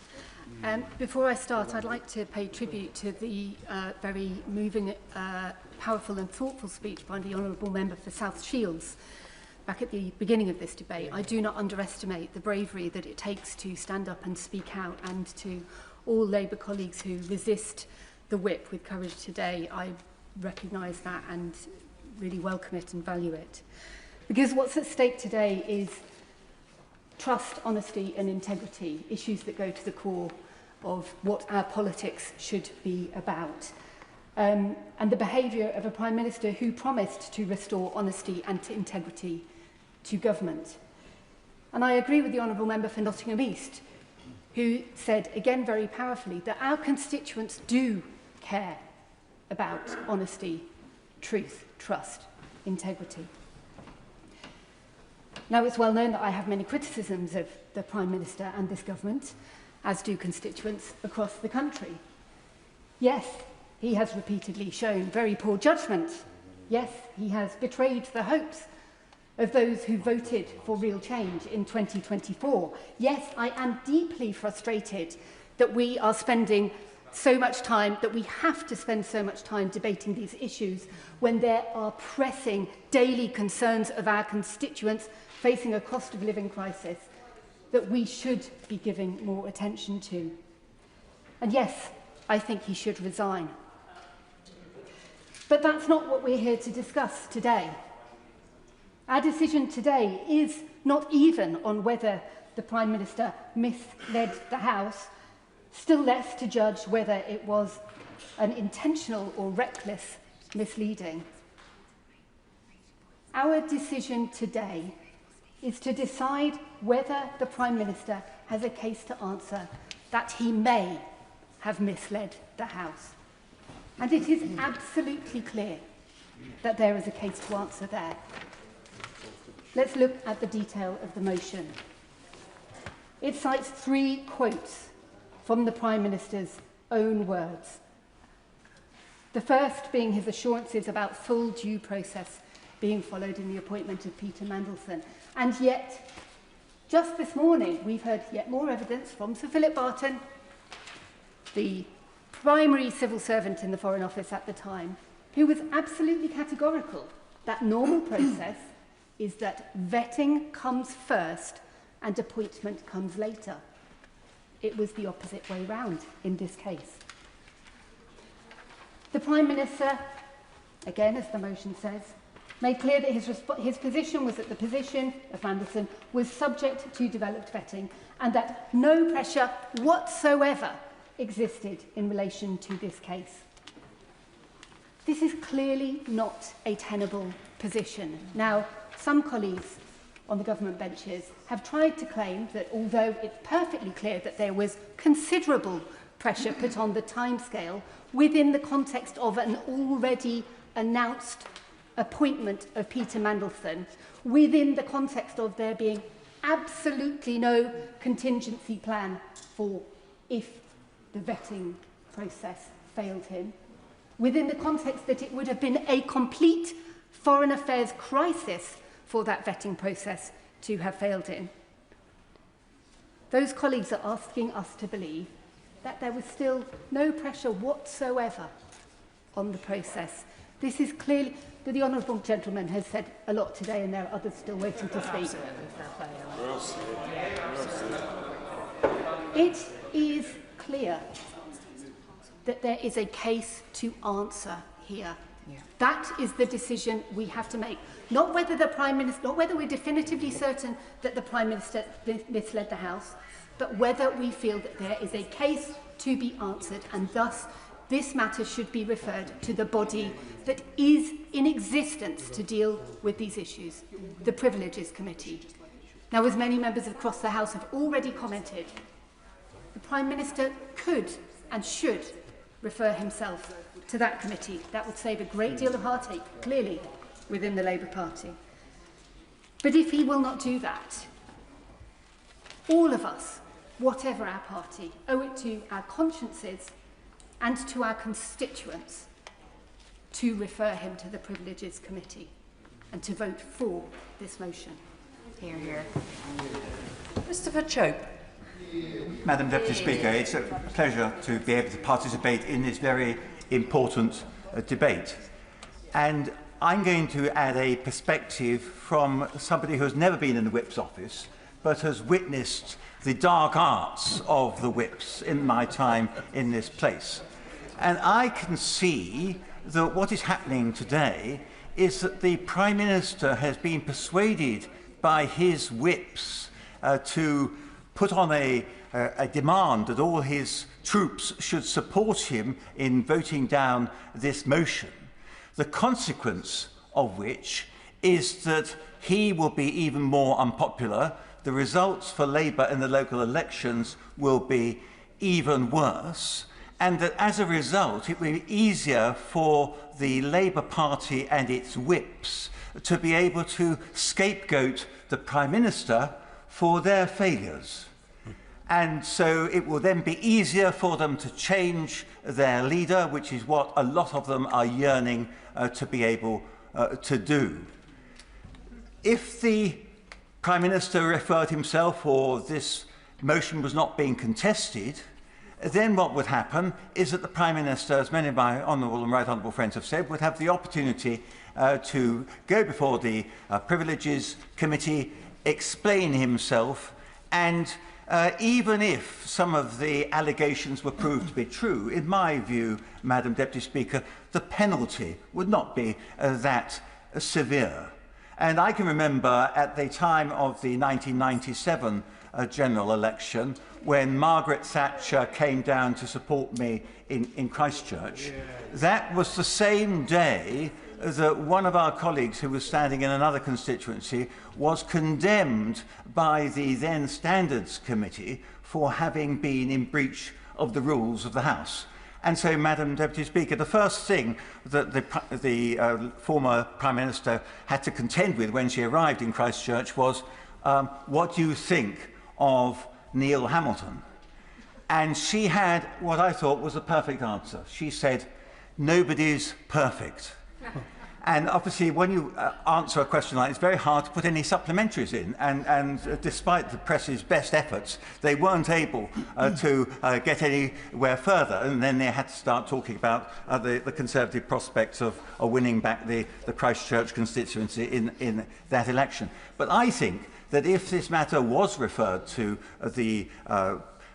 Before I start, I'd like to pay tribute to the very moving, powerful and thoughtful speech by the Honourable Member for South Shields back at the beginning of this debate. I do not underestimate the bravery that it takes to stand up and speak out, and to all Labour colleagues who resist the whip with courage today, I recognise that and really welcome it and value it. Because what's at stake today is trust, honesty and integrity, issues that go to the core of what our politics should be about. And the behaviour of a Prime Minister who promised to restore honesty and integrity to government. And I agree with the Honourable Member for Nottingham East, who said, again very powerfully, that our constituents do care about honesty, truth, trust, integrity. Now, it's well known that I have many criticisms of the Prime Minister and this government, as do constituents across the country. Yes, he has repeatedly shown very poor judgment. Yes, he has betrayed the hopes of those who voted for real change in 2024. Yes, I am deeply frustrated that we are spending so much time, that we have to spend so much time debating these issues when there are pressing daily concerns of our constituents facing a cost of living crisis that we should be giving more attention to. And yes, I think he should resign. But that's not what we're here to discuss today. Our decision today is not even on whether the Prime Minister misled the House, still less to judge whether it was an intentional or reckless misleading. Our decision today is to decide whether the Prime Minister has a case to answer that he may have misled the House. And it is absolutely clear that there is a case to answer there. Let's look at the detail of the motion. It cites 3 quotes from the Prime Minister's own words. The first being his assurances about full due process being followed in the appointment of Peter Mandelson. And yet, just this morning, we've heard yet more evidence from Sir Philip Barton, the primary civil servant in the Foreign Office at the time, who was absolutely categorical that normal process is that vetting comes first and appointment comes later. It was the opposite way round in this case. The Prime Minister, again as the motion says, made clear that his position was that the position of Mandelson was subject to developed vetting and that no pressure whatsoever existed in relation to this case. This is clearly not a tenable position. Now, some colleagues on the government benches have tried to claim that although it's perfectly clear that there was considerable pressure put on the timescale within the context of an already announced appointment of Peter Mandelson, within the context of there being absolutely no contingency plan for if the vetting process failed him, within the context that it would have been a complete foreign affairs crisis for that vetting process to have failed in. Those colleagues are asking us to believe that there was still no pressure whatsoever on the process. This is clearly, the Honourable Gentleman has said a lot today and there are others still waiting to speak. It is clear that there is a case to answer here. That is the decision we have to make. Not whether the Prime Minister, not whether we're definitively certain that the Prime Minister misled the House, but whether we feel that there is a case to be answered, and thus this matter should be referred to the body that is in existence to deal with these issues, the Privileges Committee. Now, as many members across the House have already commented, the Prime Minister could and should refer himself to that committee. That would save a great deal of heartache, clearly, within the Labour Party. But if he will not do that, all of us, whatever our party, owe it to our consciences and to our constituents to refer him to the Privileges Committee and to vote for this motion. Hear, hear. Christopher Chope. Madam Deputy Speaker, it's a pleasure to be able to participate in this very important debate. And I'm going to add a perspective from somebody who has never been in the Whip's office, but has witnessed the dark arts of the Whips in my time in this place. And I can see that what is happening today is that the Prime Minister has been persuaded by his Whips to put on a demand that all his troops should support him in voting down this motion, the consequence of which is that he will be even more unpopular. The results for Labour in the local elections will be even worse, and that as a result it will be easier for the Labour Party and its Whips to be able to scapegoat the Prime Minister for their failures. And so it will then be easier for them to change their leader, which is what a lot of them are yearning to be able to do. If the Prime Minister referred himself, or this motion was not being contested, then what would happen is that the Prime Minister, as many of my honourable and right honourable friends have said, would have the opportunity to go before the Privileges Committee, explain himself, and even if some of the allegations were proved to be true, in my view, Madam Deputy Speaker, the penalty would not be that severe. And I can remember at the time of the 1997 general election, when Margaret Thatcher came down to support me in Christchurch, that was the same day that one of our colleagues who was standing in another constituency was condemned by the then Standards Committee for having been in breach of the rules of the House. And so, Madam Deputy Speaker, the first thing that the former Prime Minister had to contend with when she arrived in Christchurch was, what do you think of Neil Hamilton? And she had what I thought was a perfect answer. She said, nobody's perfect. And obviously, when you answer a question like this, it's very hard to put any supplementaries in. And despite the press's best efforts, they weren't able to get anywhere further. And then they had to start talking about the Conservative prospects of winning back the Christchurch constituency in that election. But I think that if this matter was referred to the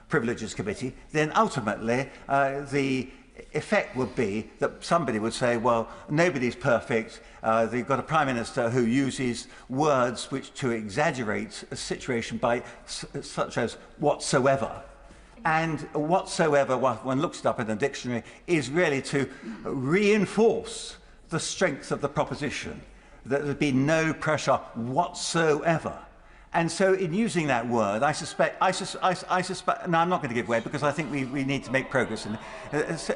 Privileges Committee, then ultimately the effect would be that somebody would say, well, nobody's perfect. They've got a Prime Minister who uses words which to exaggerate a situation by such as whatsoever. And whatsoever, when one looks it up in the dictionary, is really to reinforce the strength of the proposition, that there'd be no pressure whatsoever. And so in using that word, I suspect, no, I'm not going to give way because I think we need to make progress.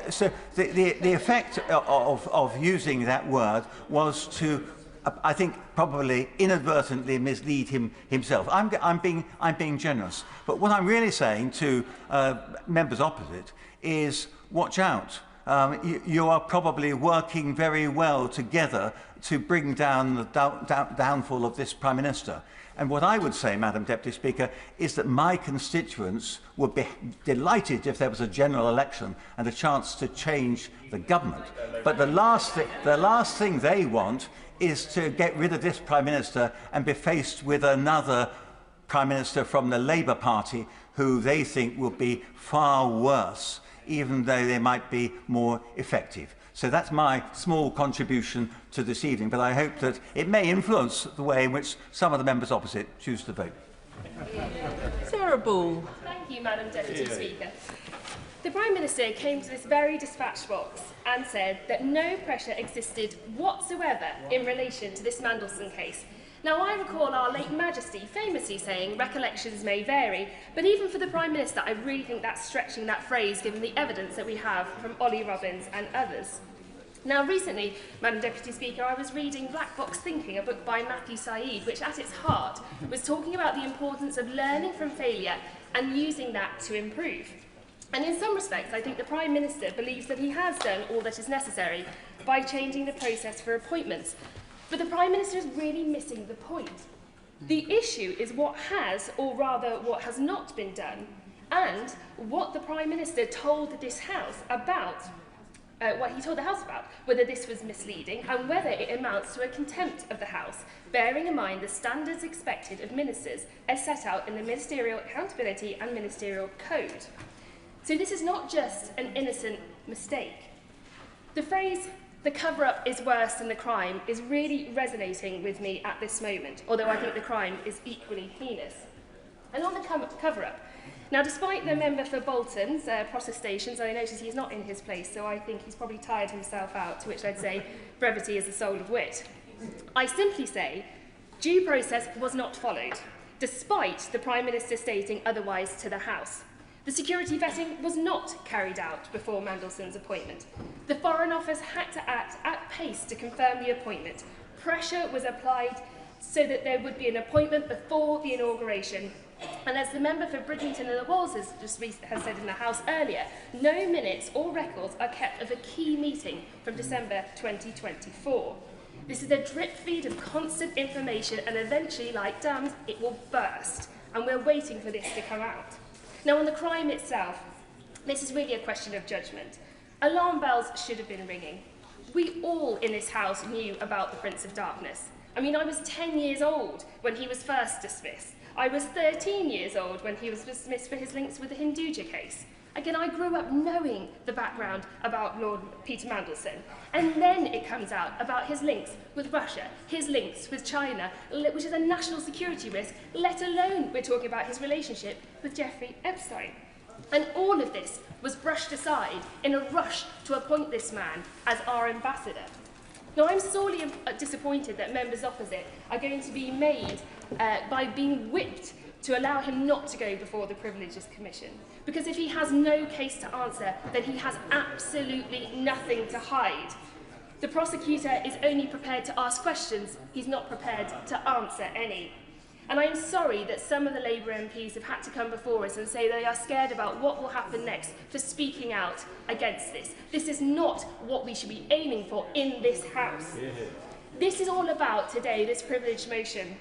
So the effect of using that word was to, I think, probably inadvertently mislead himself. I'm being generous. But what I'm really saying to members opposite is watch out. You are probably working very well together to bring down the downfall of this Prime Minister. And what I would say, Madam Deputy Speaker, is that my constituents would be delighted if there was a general election and a chance to change the government. But the last thing they want is to get rid of this Prime Minister and be faced with another Prime Minister from the Labour Party who they think will be far worse, even though they might be more effective. So that's my small contribution to this evening, but I hope that it may influence the way in which some of the members opposite choose to vote. Sarah Ball. Thank you, Madam Deputy Speaker. The Prime Minister came to this very dispatch box and said that no pressure existed whatsoever in relation to this Mandelson case. Now, I recall our late Majesty famously saying recollections may vary, but even for the Prime Minister, I really think that's stretching that phrase given the evidence that we have from Ollie Robbins and others. Now, recently, Madam Deputy Speaker, I was reading Black Box Thinking, a book by Matthew Said, which at its heart was talking about the importance of learning from failure and using that to improve. And in some respects, I think the Prime Minister believes that he has done all that is necessary by changing the process for appointments. But the Prime Minister is really missing the point. The issue is what has, or rather what has not been done, and what the Prime Minister told this House about, what he told the House about, whether this was misleading and whether it amounts to a contempt of the House, bearing in mind the standards expected of ministers as set out in the Ministerial Accountability and Ministerial Code. So this is not just an innocent mistake. The phrase, "the cover-up is worse than the crime," is really resonating with me at this moment, although I think the crime is equally heinous. And on the cover-up, now despite the member for Bolton's protestations, I notice he's not in his place, so I think he's probably tired himself out, to which I'd say brevity is the soul of wit. I simply say due process was not followed, despite the Prime Minister stating otherwise to the House. The security vetting was not carried out before Mandelson's appointment. The Foreign Office had to act at pace to confirm the appointment. Pressure was applied so that there would be an appointment before the inauguration. And as the member for Bridlington and the Walls has said in the House earlier, no minutes or records are kept of a key meeting from December 2024. This is a drip feed of constant information, and eventually, like dams, it will burst. And we're waiting for this to come out. Now, on the crime itself, this is really a question of judgment. Alarm bells should have been ringing. We all in this House knew about the Prince of Darkness. I mean, I was 10 years old when he was first dismissed. I was 13 years old when he was dismissed for his links with the Hinduja case. Again, I grew up knowing the background about Lord Peter Mandelson. And then it comes out about his links with Russia, his links with China, which is a national security risk, let alone we're talking about his relationship with Jeffrey Epstein. And all of this was brushed aside in a rush to appoint this man as our ambassador. Now, I'm sorely disappointed that members opposite are going to be made by being whipped to allow him not to go before the Privileges Commission. Because if he has no case to answer, then he has absolutely nothing to hide. The prosecutor is only prepared to ask questions, he's not prepared to answer any. And I am sorry that some of the Labour MPs have had to come before us and say they are scared about what will happen next for speaking out against this. This is not what we should be aiming for in this House. This is all about today, this privilege motion,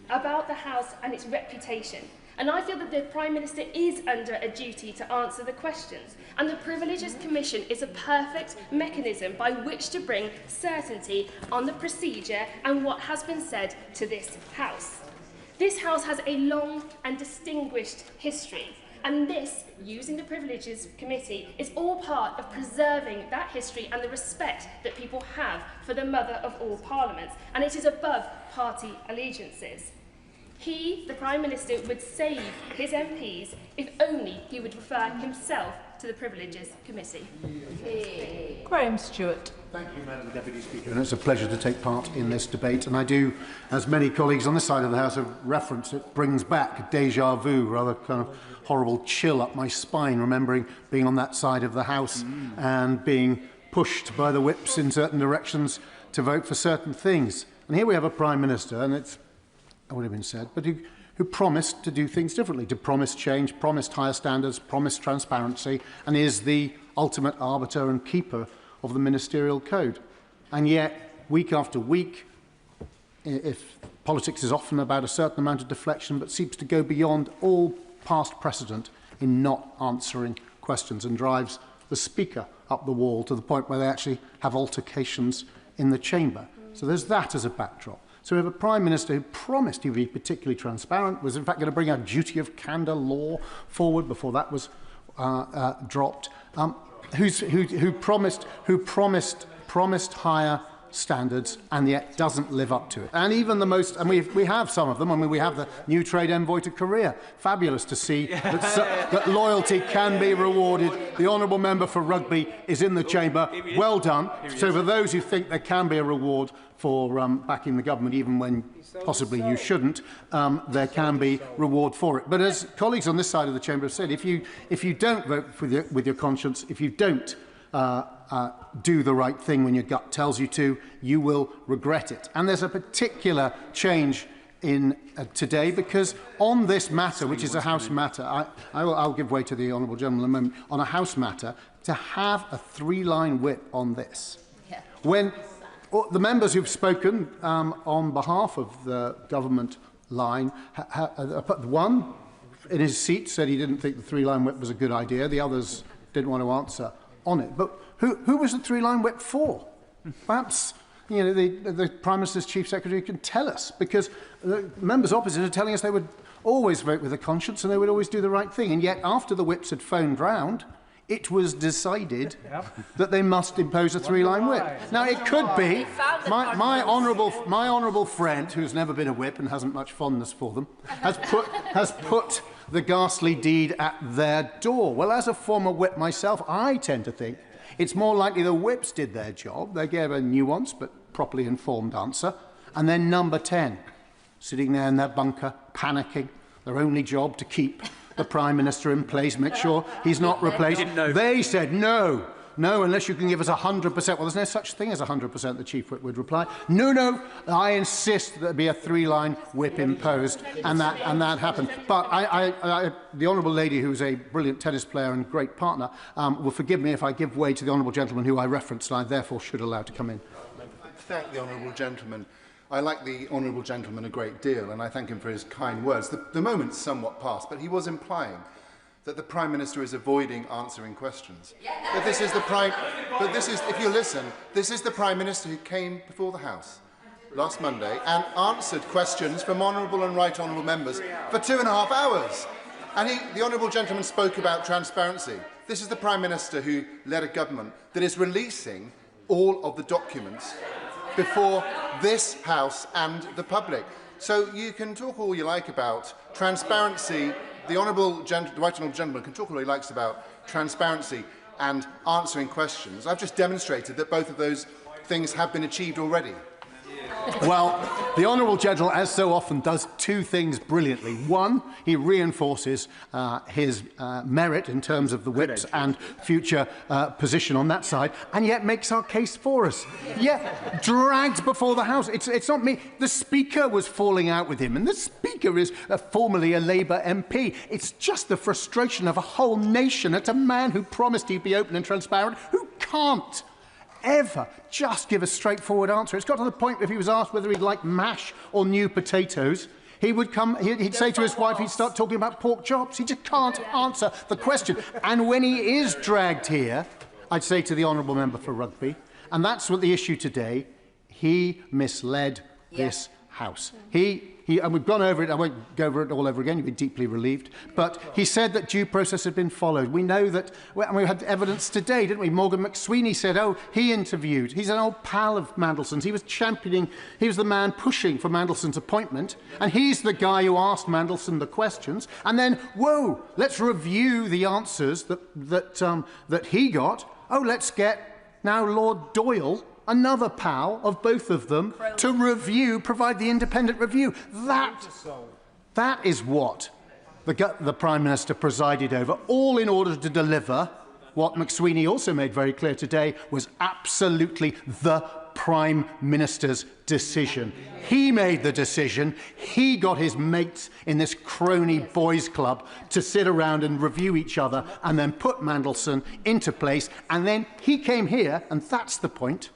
about the House and its reputation. And I feel that the Prime Minister is under a duty to answer the questions. And the Privileges Commission is a perfect mechanism by which to bring certainty on the procedure and what has been said to this House. This House has a long and distinguished history. And this, using the Privileges Committee, is all part of preserving that history and the respect that people have for the mother of all parliaments. And it is above party allegiances. He, the Prime Minister, would save his MPs if only he would refer himself to the Privileges Committee. Graham Stewart. Thank you, Madam Deputy Speaker. And it's a pleasure to take part in this debate. And I do, as many colleagues on this side of the House have referenced, it brings back déjà vu, rather kind of horrible chill up my spine, remembering being on that side of the House and being pushed by the whips in certain directions to vote for certain things. And here we have a Prime Minister, and it's already been said, but who promised to do things differently, to promise change, promised higher standards, promised transparency, and is the ultimate arbiter and keeper of the ministerial code. And yet, week after week, if politics is often about a certain amount of deflection, but seems to go beyond all past precedent in not answering questions and drives the Speaker up the wall to the point where they actually have altercations in the chamber. So there's that as a backdrop. So we have a Prime Minister who promised he would be particularly transparent, was in fact going to bring a duty of candour law forward before that was dropped, who promised higher standards and yet doesn't live up to it. And even the most, and we have some of them. I mean, we have the new trade envoy to Korea. Fabulous to see that loyalty can be rewarded. The honourable member for Rugby is in the chamber. Well done. So for those who think there can be a reward for backing the government, even when possibly you shouldn't, there can be reward for it. But as colleagues on this side of the chamber have said, if you don't vote with your conscience, if you don't do the right thing when your gut tells you to, you will regret it. And there's a particular change in today, because on this matter, which is a House matter, I'll give way to the honourable gentleman in a moment, on a House matter, to have a three-line whip on this. Yeah. When the members who've spoken on behalf of the government line, one in his seat said he didn't think the three-line whip was a good idea. The others didn't want to answer on it. But who was the three-line whip for? Perhaps the Prime Minister's Chief Secretary can tell us, because the members opposite are telling us they would always vote with a conscience and they would always do the right thing. And yet, after the whips had phoned round, it was decided that they must impose a three-line whip. Now, it could be my honourable friend, who's never been a whip and hasn't much fondness for them, has put the ghastly deed at their door. Well, as a former whip myself, I tend to think it's more likely the whips did their job. They gave a nuanced but properly informed answer. And then number 10, sitting there in their bunker, panicking, their only job to keep the Prime Minister in place, make sure he's not replaced. They said, no, unless you can give us 100%. Well, there's no such thing as 100%, the Chief Whip would reply. No, I insist that there be a three-line whip imposed, and that happened. But the honourable lady, who's a brilliant tennis player and great partner, will forgive me if I give way to the honourable gentleman who I referenced, and I therefore should allow to come in. Thank the honourable gentleman. I like the honourable gentleman a great deal, and I thank him for his kind words. The moment's somewhat past, but he was implying that the Prime Minister is avoiding answering questions. But this is, if you listen, this is the Prime Minister who came before the House last Monday and answered questions from honourable and right honourable members for 2.5 hours. And the honourable gentleman spoke about transparency. This is the Prime Minister who led a government that is releasing all of the documents before this House and the public. So you can talk all you like about transparency. The right honourable gentleman can talk all he likes about transparency and answering questions. I've just demonstrated that both of those things have been achieved already. Well, the honourable gentleman, as so often, does two things brilliantly. One, he reinforces his merit in terms of the whips and future position on that side, and yet makes our case for us. Yeah, dragged before the House. It's not me. The Speaker was falling out with him, and the Speaker is formerly a Labour MP. It's just the frustration of a whole nation at a man who promised he'd be open and transparent, who can't ever just give a straightforward answer. It's got to the point if he was asked whether he'd like mash or new potatoes, he'd say to his wife, he'd start talking about pork chops. He just can't answer the question. And when he is dragged here, I'd say to the honourable member for Rugby, and that's what the issue today, he misled this House. And we've gone over it, I won't go over it all over again, you'll be deeply relieved, but he said that due process had been followed. We know that, and we had evidence today, didn't we? Morgan McSweeney said, he interviewed. He's an old pal of Mandelson's. He was the man pushing for Mandelson's appointment, and he's the guy who asked Mandelson the questions, and then, whoa, let's review the answers that he got. Let's get now Lord Doyle, another pal of both of them, to provide the independent review. That is what the Prime Minister presided over, all in order to deliver what McSweeney also made very clear today was absolutely the Prime Minister's decision. He made the decision. He got his mates in this crony boys' club to sit around and review each other and then put Mandelson into place. And then he came here, and that's the point,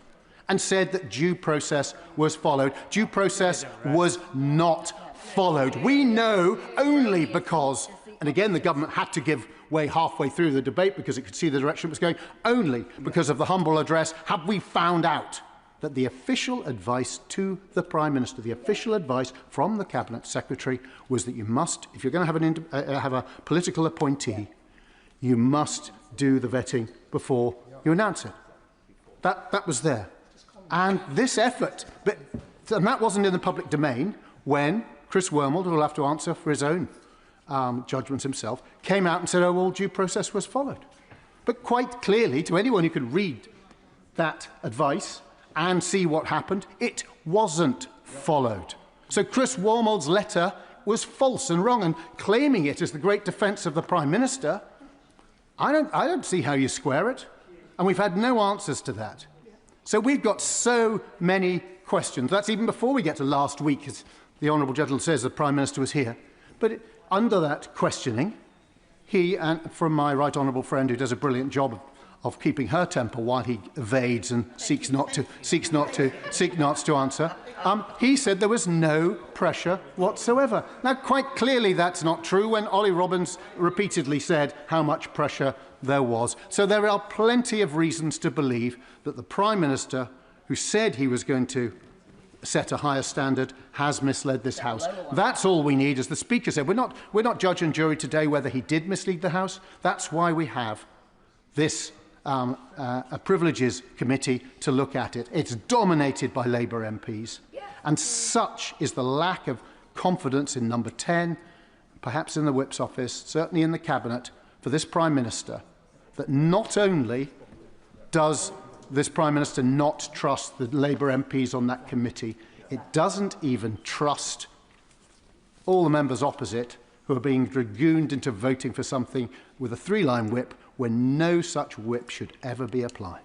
and said that due process was followed. Due process was not followed. We know only because, and again the government had to give way halfway through the debate because it could see the direction it was going, only because of the humble address have we found out that the official advice to the Prime Minister, the official advice from the Cabinet Secretary was that you must, if you're going to have a political appointee, you must do the vetting before you announce it. That was there. And this effort, and that wasn't in the public domain when Chris Wormald, who will have to answer for his own judgments himself, came out and said, oh, all due process was followed. But quite clearly, to anyone who could read that advice and see what happened, it wasn't followed. So Chris Wormald's letter was false and wrong, and claiming it as the great defence of the Prime Minister, I don't see how you square it. And we've had no answers to that. So we've got so many questions. That's even before we get to last week, as the Honourable Gentleman says the Prime Minister was here. But under that questioning, he, and from my right honourable friend who does a brilliant job of keeping her temper while he evades and seeks not to answer, he said there was no pressure whatsoever. Now, quite clearly that's not true when Ollie Robbins repeatedly said how much pressure there was. So there are plenty of reasons to believe that the Prime Minister, who said he was going to set a higher standard, has misled this House. That's all we need. As the Speaker said, we're not judge and jury today whether he did mislead the House. That's why we have this a Privileges Committee to look at it. It's dominated by Labour MPs. And such is the lack of confidence in Number 10, perhaps in the Whip's office, certainly in the Cabinet, for this Prime Minister, that not only does this Prime Minister not trust the Labour MPs on that committee, it doesn't even trust all the members opposite who are being dragooned into voting for something with a three-line whip when no such whip should ever be applied.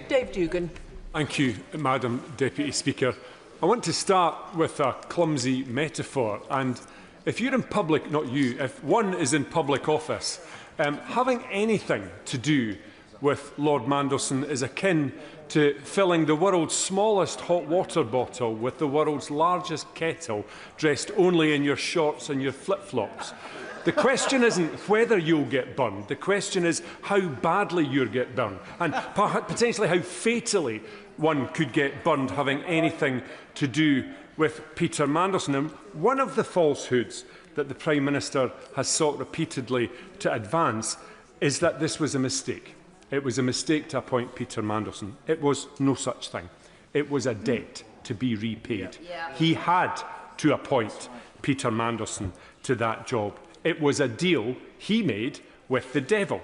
Dave Dugan. Thank you, Madam Deputy Speaker. I want to start with a clumsy metaphor. And if you're in public, not you, if one is in public office, having anything to do with Lord Mandelson is akin to filling the world's smallest hot water bottle with the world's largest kettle, dressed only in your shorts and your flip-flops. The question isn't whether you'll get burned. The question is how badly you'll get burned, and potentially how fatally one could get burned having anything to do with Peter Mandelson. And one of the falsehoods that the Prime Minister has sought repeatedly to advance is that this was a mistake. It was a mistake to appoint Peter Mandelson. It was no such thing. It was a debt to be repaid. He had to appoint Peter Mandelson to that job. It was a deal he made with the devil.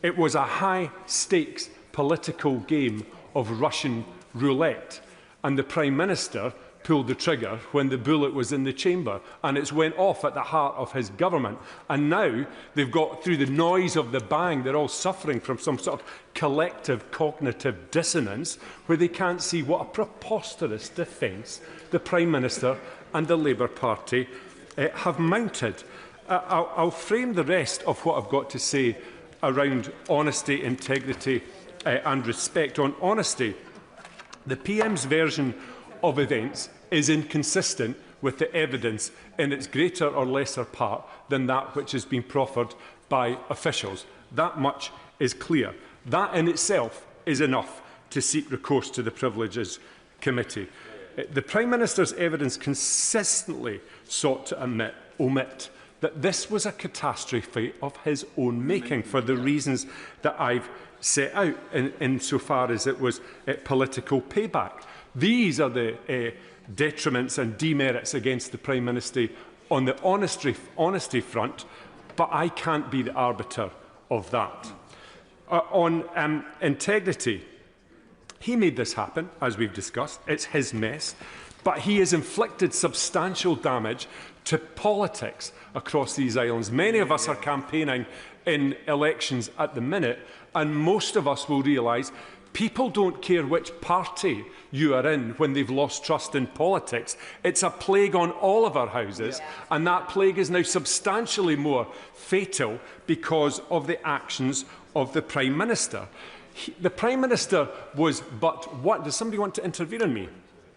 It was a high-stakes political game of Russian roulette. And the Prime Minister pulled the trigger when the bullet was in the chamber, and it went off at the heart of his government. And now they've got through the noise of the bang, they're all suffering from some sort of collective cognitive dissonance where they can't see what a preposterous defence the Prime Minister and the Labour Party have mounted. I'll frame the rest of what I've got to say around honesty, integrity and respect. On honesty, the PM's version of events is inconsistent with the evidence in its greater or lesser part than that which has been proffered by officials. That much is clear. That in itself is enough to seek recourse to the Privileges Committee. The Prime Minister's evidence consistently sought to omit that this was a catastrophe of his own making for the reasons that I've set out insofar as it was political payback. These are the detriments and demerits against the Prime Minister on the honesty front, but I can't be the arbiter of that. On integrity, he made this happen, as we've discussed. It's his mess, but he has inflicted substantial damage to politics across these islands. Many of us are campaigning in elections at the minute, and most of us will realise people don't care which party you are in when they've lost trust in politics. It's a plague on all of our houses, and that plague is now substantially more fatal because of the actions of the Prime Minister. The Prime Minister was but what? Does somebody want to intervene on me?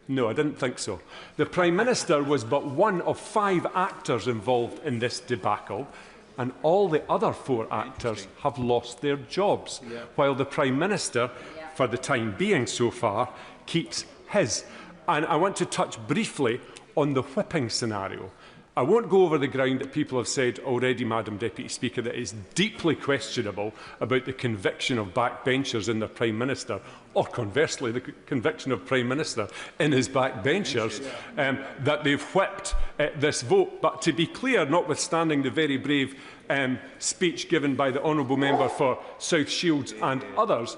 No, I didn't think so. The Prime Minister was but one of 5 actors involved in this debacle, and all the other 4 actors have lost their jobs, while the Prime Minister, for the time being so far, keeps his. And I want to touch briefly on the whipping scenario. I won't go over the ground that people have said already, Madam Deputy Speaker, that is deeply questionable about the conviction of backbenchers in their Prime Minister, or conversely, the conviction of Prime Minister in his backbenchers, that they've whipped this vote. But to be clear, notwithstanding the very brave speech given by the Honourable Member for South Shields and others,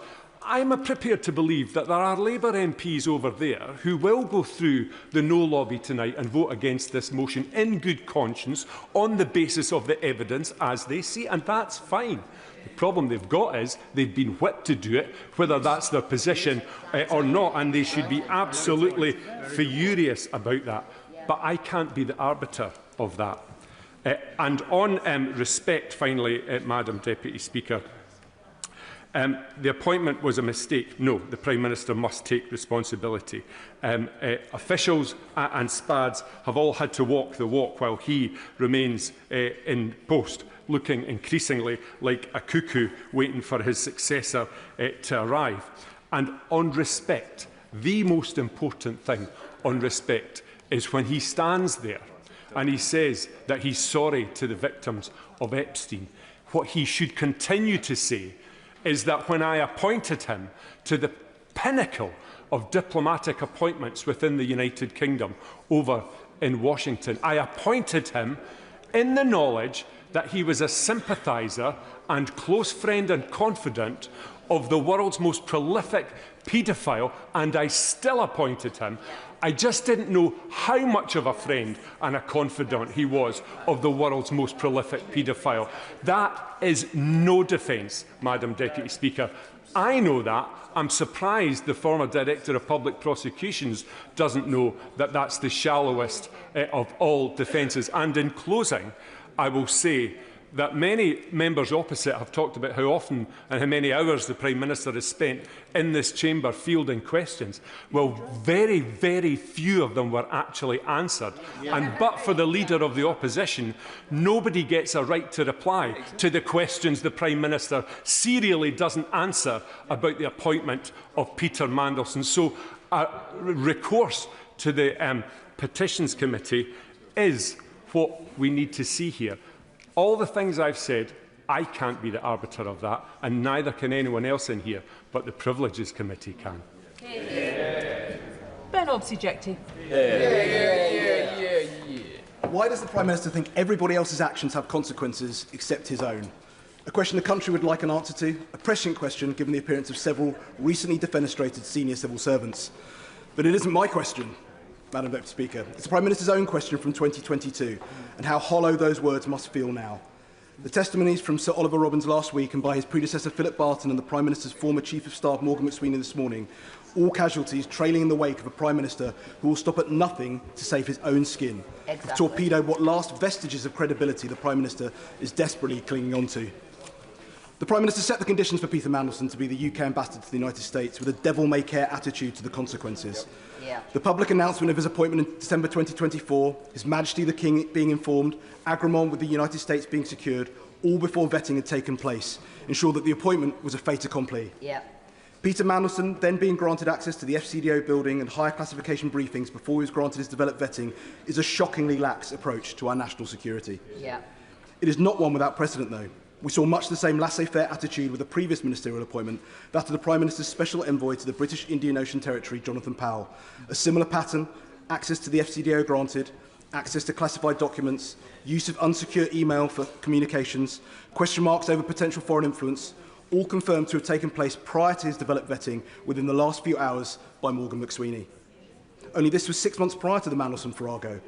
I'm prepared to believe that there are Labour MPs over there who will go through the no lobby tonight and vote against this motion in good conscience on the basis of the evidence as they see it, and that's fine. The problem they've got is they've been whipped to do it, whether that's their position or not, and they should be absolutely furious about that. But I can't be the arbiter of that. And on respect, finally, Madam Deputy Speaker, the appointment was a mistake. No, the Prime Minister must take responsibility. Officials and SPADs have all had to walk the walk while he remains in post, looking increasingly like a cuckoo waiting for his successor to arrive. And on respect, the most important thing on respect is when he stands there and he says that he's sorry to the victims of Epstein. What he should continue to say is that when I appointed him to the pinnacle of diplomatic appointments within the United Kingdom over in Washington, I appointed him in the knowledge that he was a sympathiser and close friend and confidant of the world's most prolific paedophile, and I still appointed him. I just didn't know how much of a friend and a confidant he was of the world's most prolific paedophile. That is no defence, Madam Deputy Speaker. I know that. I'm surprised the former Director of Public Prosecutions doesn't know that that's the shallowest of all defences. And in closing, I will say that many members opposite have talked about how often and how many hours the Prime Minister has spent in this chamber fielding questions. Well, very, very few of them were actually answered. And but for the Leader of the Opposition, nobody gets a right to reply to the questions the Prime Minister serially doesn't answer about the appointment of Peter Mandelson. So recourse to the Petitions Committee is what we need to see here. All the things I've said, I can't be the arbiter of that, and neither can anyone else in here, but the Privileges Committee can. Ben Obsejecti. Why does the Prime Minister think everybody else's actions have consequences except his own? A question the country would like an answer to, a prescient question given the appearance of several recently defenestrated senior civil servants. But it isn't my question, Madam Deputy Speaker. It's the Prime Minister's own question from 2022, and how hollow those words must feel now. The testimonies from Sir Oliver Robbins last week and by his predecessor Philip Barton and the Prime Minister's former Chief of Staff Morgan McSweeney this morning, all casualties trailing in the wake of a Prime Minister who will stop at nothing to save his own skin, to torpedo what last vestiges of credibility the Prime Minister is desperately clinging on to. The Prime Minister set the conditions for Peter Mandelson to be the UK ambassador to the United States with a devil-may-care attitude to the consequences. The public announcement of his appointment in December 2024, His Majesty the King being informed, agreement with the United States being secured, all before vetting had taken place, ensured that the appointment was a fait accompli. Peter Mandelson then being granted access to the FCDO building and higher classification briefings before he was granted his developed vetting is a shockingly lax approach to our national security. It is not one without precedent, though. We saw much the same laissez-faire attitude with the previous ministerial appointment, that of the Prime Minister's Special Envoy to the British Indian Ocean Territory, Jonathan Powell. A similar pattern, access to the FCDO granted, access to classified documents, use of unsecure email for communications, question marks over potential foreign influence, all confirmed to have taken place prior to his developed vetting within the last few hours by Morgan McSweeney. Only this was 6 months prior to the Mandelson farrago.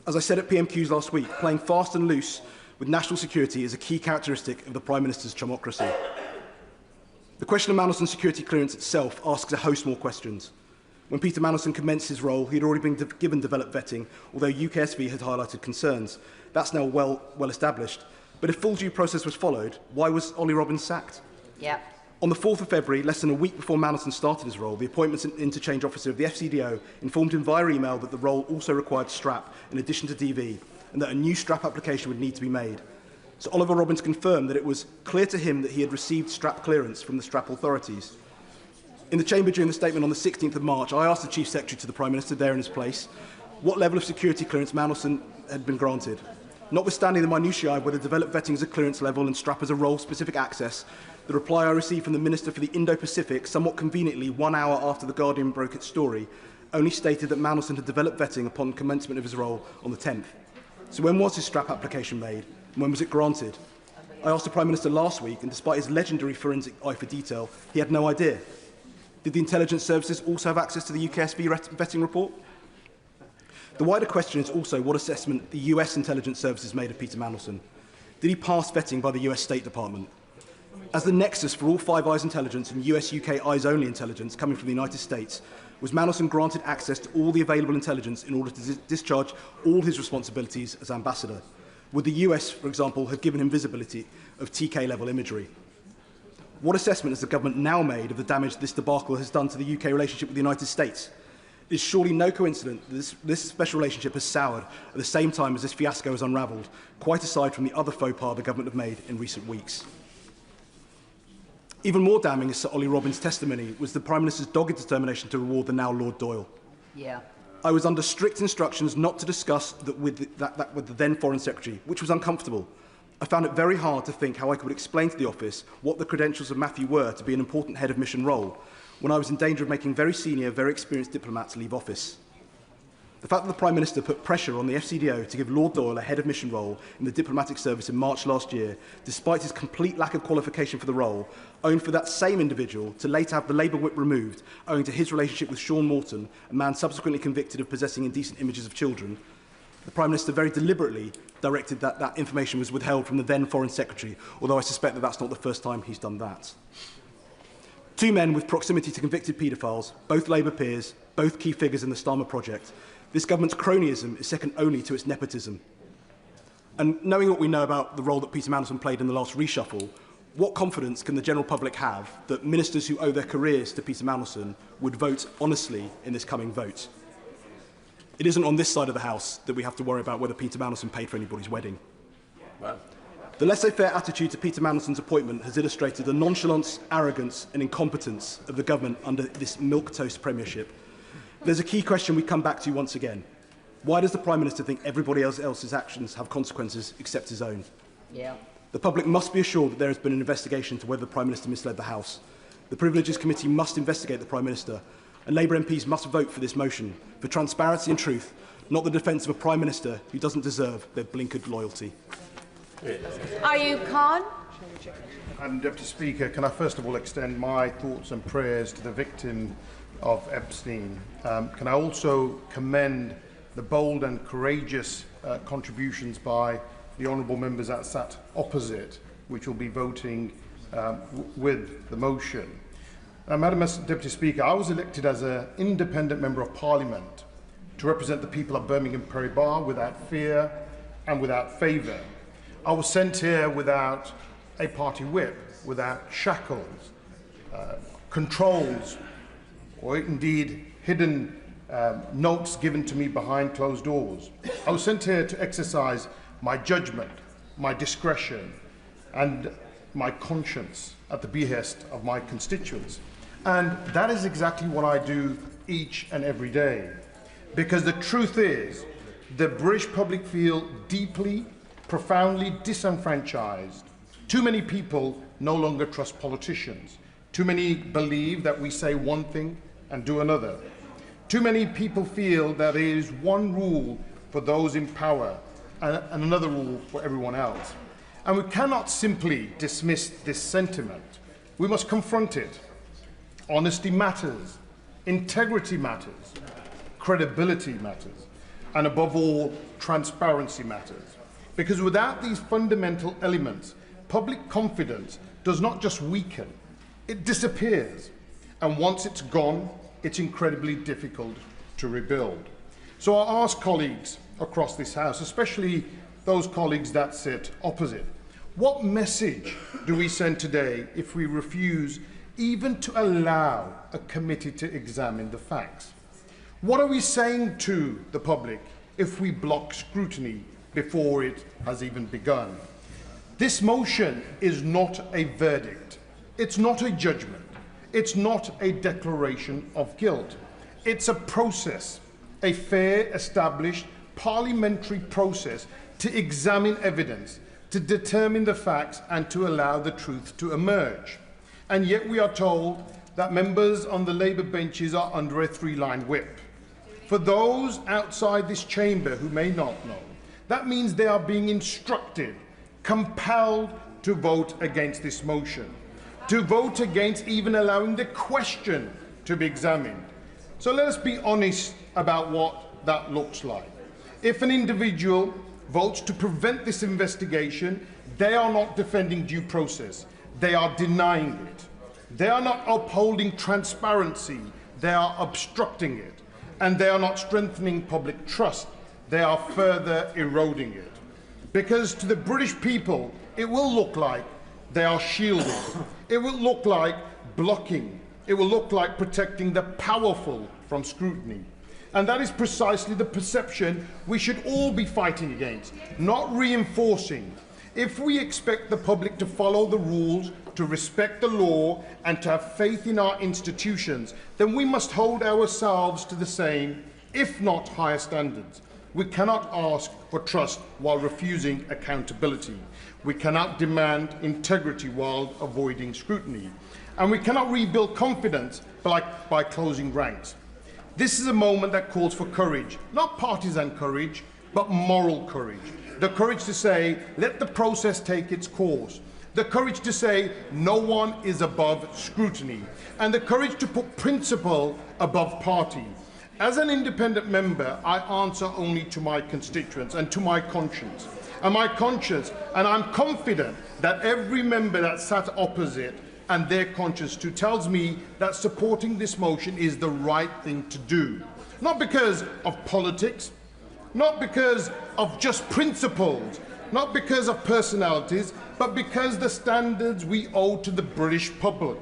As I said at PMQs last week, playing fast and loose with national security is a key characteristic of the Prime Minister's chumocracy. The question of Mandelson's security clearance itself asks a host more questions. When Peter Mandelson commenced his role, he had already been given developed vetting, although UKSV had highlighted concerns. That's now well established. But if full due process was followed, why was Ollie Robbins sacked? On the 4th of February, less than a week before Mandelson started his role, the Appointments and Interchange Officer of the FCDO informed him via email that the role also required STRAP in addition to DV, and that a new STRAP application would need to be made. So Oliver Robbins confirmed that it was clear to him that he had received STRAP clearance from the STRAP authorities. In the chamber during the statement on the 16th of March, I asked the Chief Secretary to the Prime Minister there in his place, what level of security clearance Mandelson had been granted. Notwithstanding the minutiae of whether developed vetting is a clearance level and strap as a role-specific access, the reply I received from the Minister for the Indo-Pacific, somewhat conveniently 1 hour after The Guardian broke its story, only stated that Mandelson had developed vetting upon commencement of his role on the 10th. So when was his strap application made, and when was it granted? I asked the Prime Minister last week, and despite his legendary forensic eye for detail, he had no idea. Did the intelligence services also have access to the UKSV vetting report? The wider question is also what assessment the US intelligence services made of Peter Mandelson. Did he pass vetting by the US State Department? As the nexus for all Five Eyes intelligence and US-UK eyes-only intelligence coming from the United States, was Mandelson granted access to all the available intelligence in order to discharge all his responsibilities as ambassador? Would the US, for example, have given him visibility of TK-level imagery? What assessment has the government now made of the damage this debacle has done to the UK relationship with the United States? It is surely no coincidence that this special relationship has soured at the same time as this fiasco has unravelled, quite aside from the other faux pas the government have made in recent weeks. Even more damning as Sir Ollie Robbins' testimony was the Prime Minister's dogged determination to reward the now Lord Doyle. Yeah. I was under strict instructions not to discuss that with the then Foreign Secretary, which was uncomfortable. I found it very hard to think how I could explain to the office what the credentials of Matthew were to be an important head of mission role, when I was in danger of making very senior, very experienced diplomats leave office. The fact that the Prime Minister put pressure on the FCDO to give Lord Doyle a head of mission role in the diplomatic service in March last year, despite his complete lack of qualification for the role, owing for that same individual to later have the Labour whip removed, owing to his relationship with Sean Morton, a man subsequently convicted of possessing indecent images of children, the Prime Minister very deliberately directed that that information was withheld from the then Foreign Secretary, although I suspect that that's not the first time he's done that. Two men with proximity to convicted paedophiles, both Labour peers, both key figures in the Starmer project. This government's cronyism is second only to its nepotism. And knowing what we know about the role that Peter Mandelson played in the last reshuffle, what confidence can the general public have that ministers who owe their careers to Peter Mandelson would vote honestly in this coming vote? It isn't on this side of the House that we have to worry about whether Peter Mandelson paid for anybody's wedding. Wow. The laissez-faire attitude to Peter Mandelson's appointment has illustrated the nonchalance, arrogance and incompetence of the government under this milquetoast premiership. There's a key question we come back to once again. Why does the Prime Minister think everybody else's actions have consequences except his own? Yeah. The public must be assured that there has been an investigation into whether the Prime Minister misled the House. The Privileges Committee must investigate the Prime Minister, and Labour MPs must vote for this motion, for transparency and truth, not the defence of a Prime Minister who doesn't deserve their blinkered loyalty. Ayub Khan. Madam Deputy Speaker, can I first of all extend my thoughts and prayers to the victim of Epstein. Can I also commend the bold and courageous contributions by the honourable members that sat opposite, which will be voting with the motion. Madam Deputy Speaker, I was elected as an independent Member of Parliament to represent the people of Birmingham Perry-Barr without fear and without favour. I was sent here without a party whip, without shackles, controls, or indeed hidden notes given to me behind closed doors. I was sent here to exercise my judgment, my discretion, and my conscience at the behest of my constituents. And that is exactly what I do each and every day. Because the truth is, the British public feel deeply, profoundly disenfranchised. Too many people no longer trust politicians. Too many believe that we say one thing and do another. Too many people feel that there is one rule for those in power and another rule for everyone else. And we cannot simply dismiss this sentiment. We must confront it. Honesty matters, integrity matters, credibility matters, and above all, transparency matters. Because without these fundamental elements, public confidence does not just weaken, it disappears. And once it's gone, it's incredibly difficult to rebuild. So I ask colleagues across this House, especially those colleagues that sit opposite, what message do we send today if we refuse even to allow a committee to examine the facts? What are we saying to the public if we block scrutiny before it has even begun? This motion is not a verdict. It's not a judgment. It's not a declaration of guilt. It's a process. a fair, established parliamentary process to examine evidence, to determine the facts and to allow the truth to emerge. And yet we are told that members on the Labour benches are under a three-line whip. For those outside this chamber who may not know, that means they are being instructed, compelled to vote against this motion, to vote against even allowing the question to be examined. So let us be honest about what that looks like. If an individual votes to prevent this investigation, they are not defending due process. They are denying it. They are not upholding transparency. They are obstructing it. And they are not strengthening public trust. They are further eroding it. Because to the British people, it will look like they are shielding. It will look like blocking. It will look like protecting the powerful from scrutiny. And that is precisely the perception we should all be fighting against, not reinforcing. If we expect the public to follow the rules, to respect the law, and to have faith in our institutions, then we must hold ourselves to the same, if not higher standards. We cannot ask for trust while refusing accountability. We cannot demand integrity while avoiding scrutiny. And we cannot rebuild confidence by closing ranks. This is a moment that calls for courage, not partisan courage, but moral courage. The courage to say, let the process take its course. The courage to say, no one is above scrutiny. And the courage to put principle above party. As an independent member, I answer only to my constituents and to my conscience. And I'm confident that every member that sat opposite and their conscience too tells me that supporting this motion is the right thing to do. Not because of politics, not because of just principles, not because of personalities, but because the standards we owe to the British public.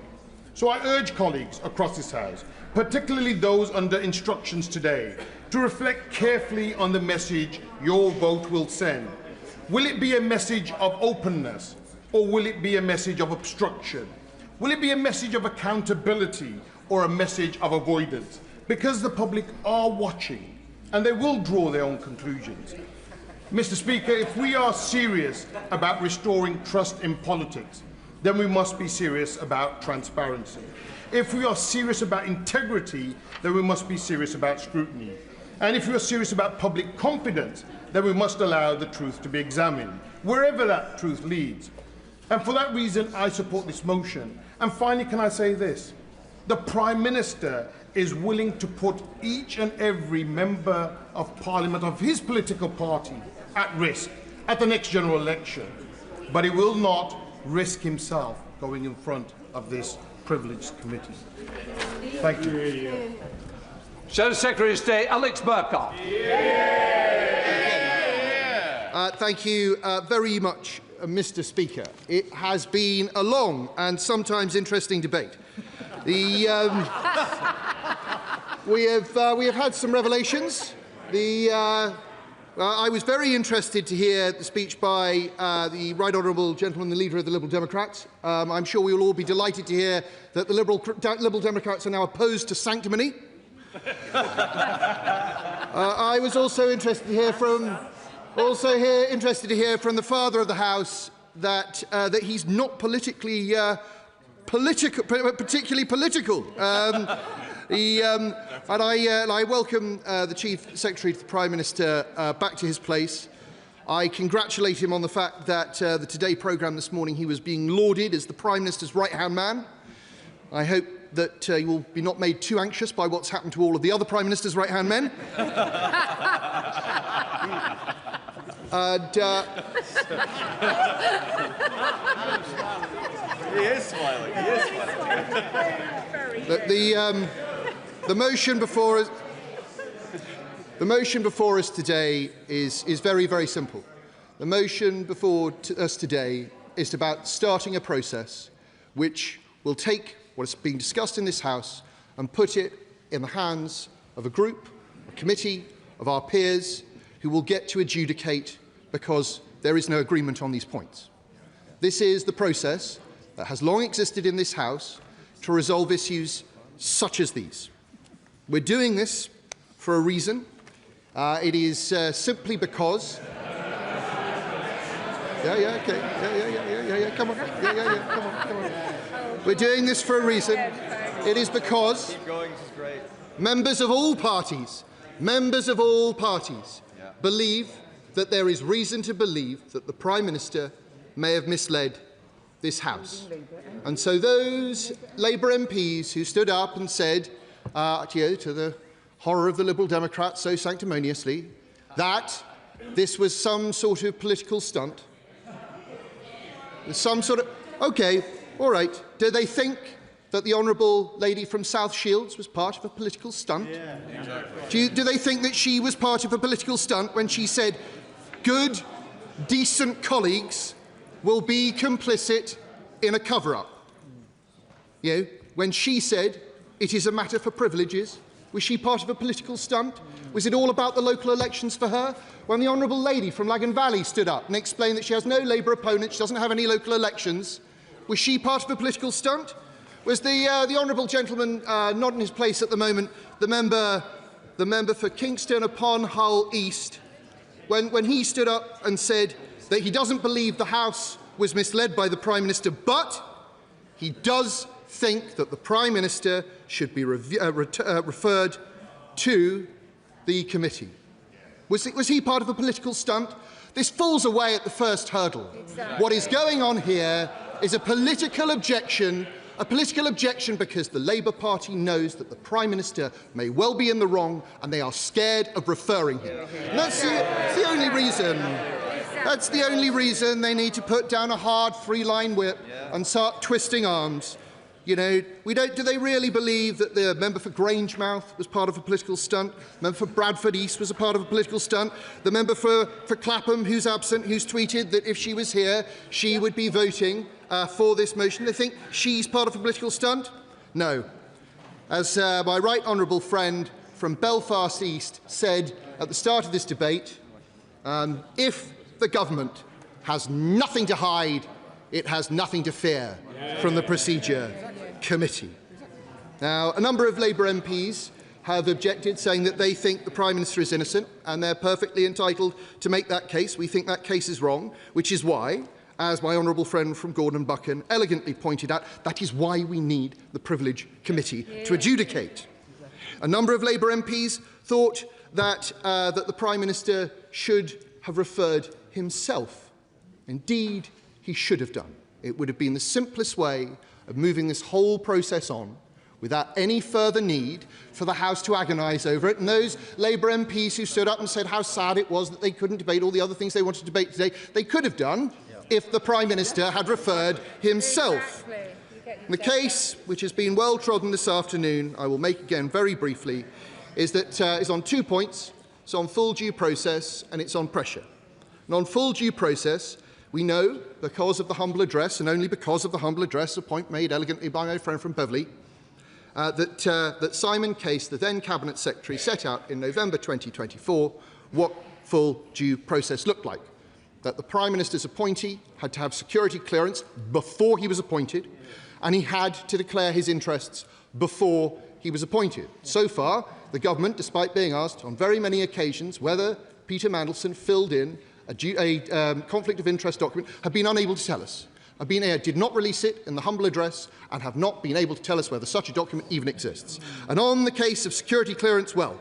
So I urge colleagues across this House, particularly those under instructions today, to reflect carefully on the message your vote will send. Will it be a message of openness, or will it be a message of obstruction? Will it be a message of accountability or a message of avoidance? Because the public are watching and they will draw their own conclusions. Mr. Speaker, if we are serious about restoring trust in politics, then we must be serious about transparency. If we are serious about integrity, then we must be serious about scrutiny. And if we are serious about public confidence, then we must allow the truth to be examined, wherever that truth leads. And for that reason, I support this motion. And finally, can I say this? The Prime Minister is willing to put each and every member of Parliament of his political party at risk at the next general election. But he will not risk himself going in front of this privileged committee. Thank you. Shadow Secretary of State Alex Burkhardt. Thank you very much, Mr. Speaker. It has been a long and sometimes interesting debate. We have had some revelations. I was very interested to hear the speech by the Right Honourable Gentleman, the Leader of the Liberal Democrats. I'm sure we will all be delighted to hear that the Liberal Democrats are now opposed to sanctimony. I was also interested to hear from the Father of the House that he's not particularly political. And I welcome the Chief Secretary to the Prime Minister back to his place. I congratulate him on the fact that the Today programme this morning he was being lauded as the Prime Minister's right-hand man. I hope that you will be not made too anxious by what's happened to all of the other Prime Minister's right-hand men. And, He is smiling. He is smiling. the motion before us today is very, very simple. The motion before us today is about starting a process which will take what is being discussed in this House and put it in the hands of a group, a committee of our peers who will get to adjudicate because there is no agreement on these points. This is the process that has long existed in this House to resolve issues such as these. We're doing this for a reason. It is simply because... Yeah, okay. Yeah, come on. Yeah, come on. We're doing this for a reason. It is because members of all parties believe that there is reason to believe that the Prime Minister may have misled this House. And so those Labour MPs who stood up and said, to the horror of the Liberal Democrats so sanctimoniously, that this was some sort of political stunt, OK, all right. Do they think that the honourable lady from South Shields was part of a political stunt? Yeah, exactly. Do they think that she was part of a political stunt when she said, good, decent colleagues will be complicit in a cover-up? When she said, it is a matter for privileges, was she part of a political stunt? Was it all about the local elections for her? When the honourable lady from Lagan Valley stood up and explained that she has no Labour opponent, she doesn't have any local elections, was she part of a political stunt? Was the honourable gentleman not in his place at the moment, the member for Kingston upon Hull East, when he stood up and said that he doesn't believe the House was misled by the Prime Minister, but he does think that the Prime Minister should be referred to the committee? Was he part of a political stunt? This falls away at the first hurdle. Exactly. What is going on here is a political objection because the Labour Party knows that the Prime Minister may well be in the wrong and they are scared of referring him. And that's the only reason. That's the only reason they need to put down a hard three-line whip and start twisting arms. Do they really believe that the member for Grangemouth was part of a political stunt? The member for Bradford East was a part of a political stunt? The member for Clapham, who's absent, who's tweeted that if she was here, she would be voting for this motion. They think she's part of a political stunt? No. As my right honourable friend from Belfast East said at the start of this debate, if the government has nothing to hide, it has nothing to fear from the procedure committee. Now, a number of Labour MPs have objected, saying that they think the Prime Minister is innocent, and they're perfectly entitled to make that case. We think that case is wrong, which is why, as my honourable friend from Gordon Buchan elegantly pointed out, that is why we need the Privilege Committee to adjudicate. A number of Labour MPs thought that the Prime Minister should have referred himself. Indeed, he should have done. It would have been the simplest way of moving this whole process on without any further need for the House to agonise over it. And those Labour MPs who stood up and said how sad it was that they couldn't debate all the other things they wanted to debate today, they could have done if the Prime Minister had referred himself. The case, which has been well trodden this afternoon, I will make again very briefly, is on 2 points. It's on full due process and it's on pressure. And on full due process, we know, because of the humble address, and only because of the humble address, a point made elegantly by my friend from Beverley, that Simon Case, the then Cabinet Secretary, set out in November 2024 what full due process looked like. That the Prime Minister's appointee had to have security clearance before he was appointed, and he had to declare his interests before he was appointed. So far, the government, despite being asked on very many occasions whether Peter Mandelson filled in a conflict of interest document, have been unable to tell us. Did not release it in the humble address and have not been able to tell us whether such a document even exists. And on the case of security clearance, well,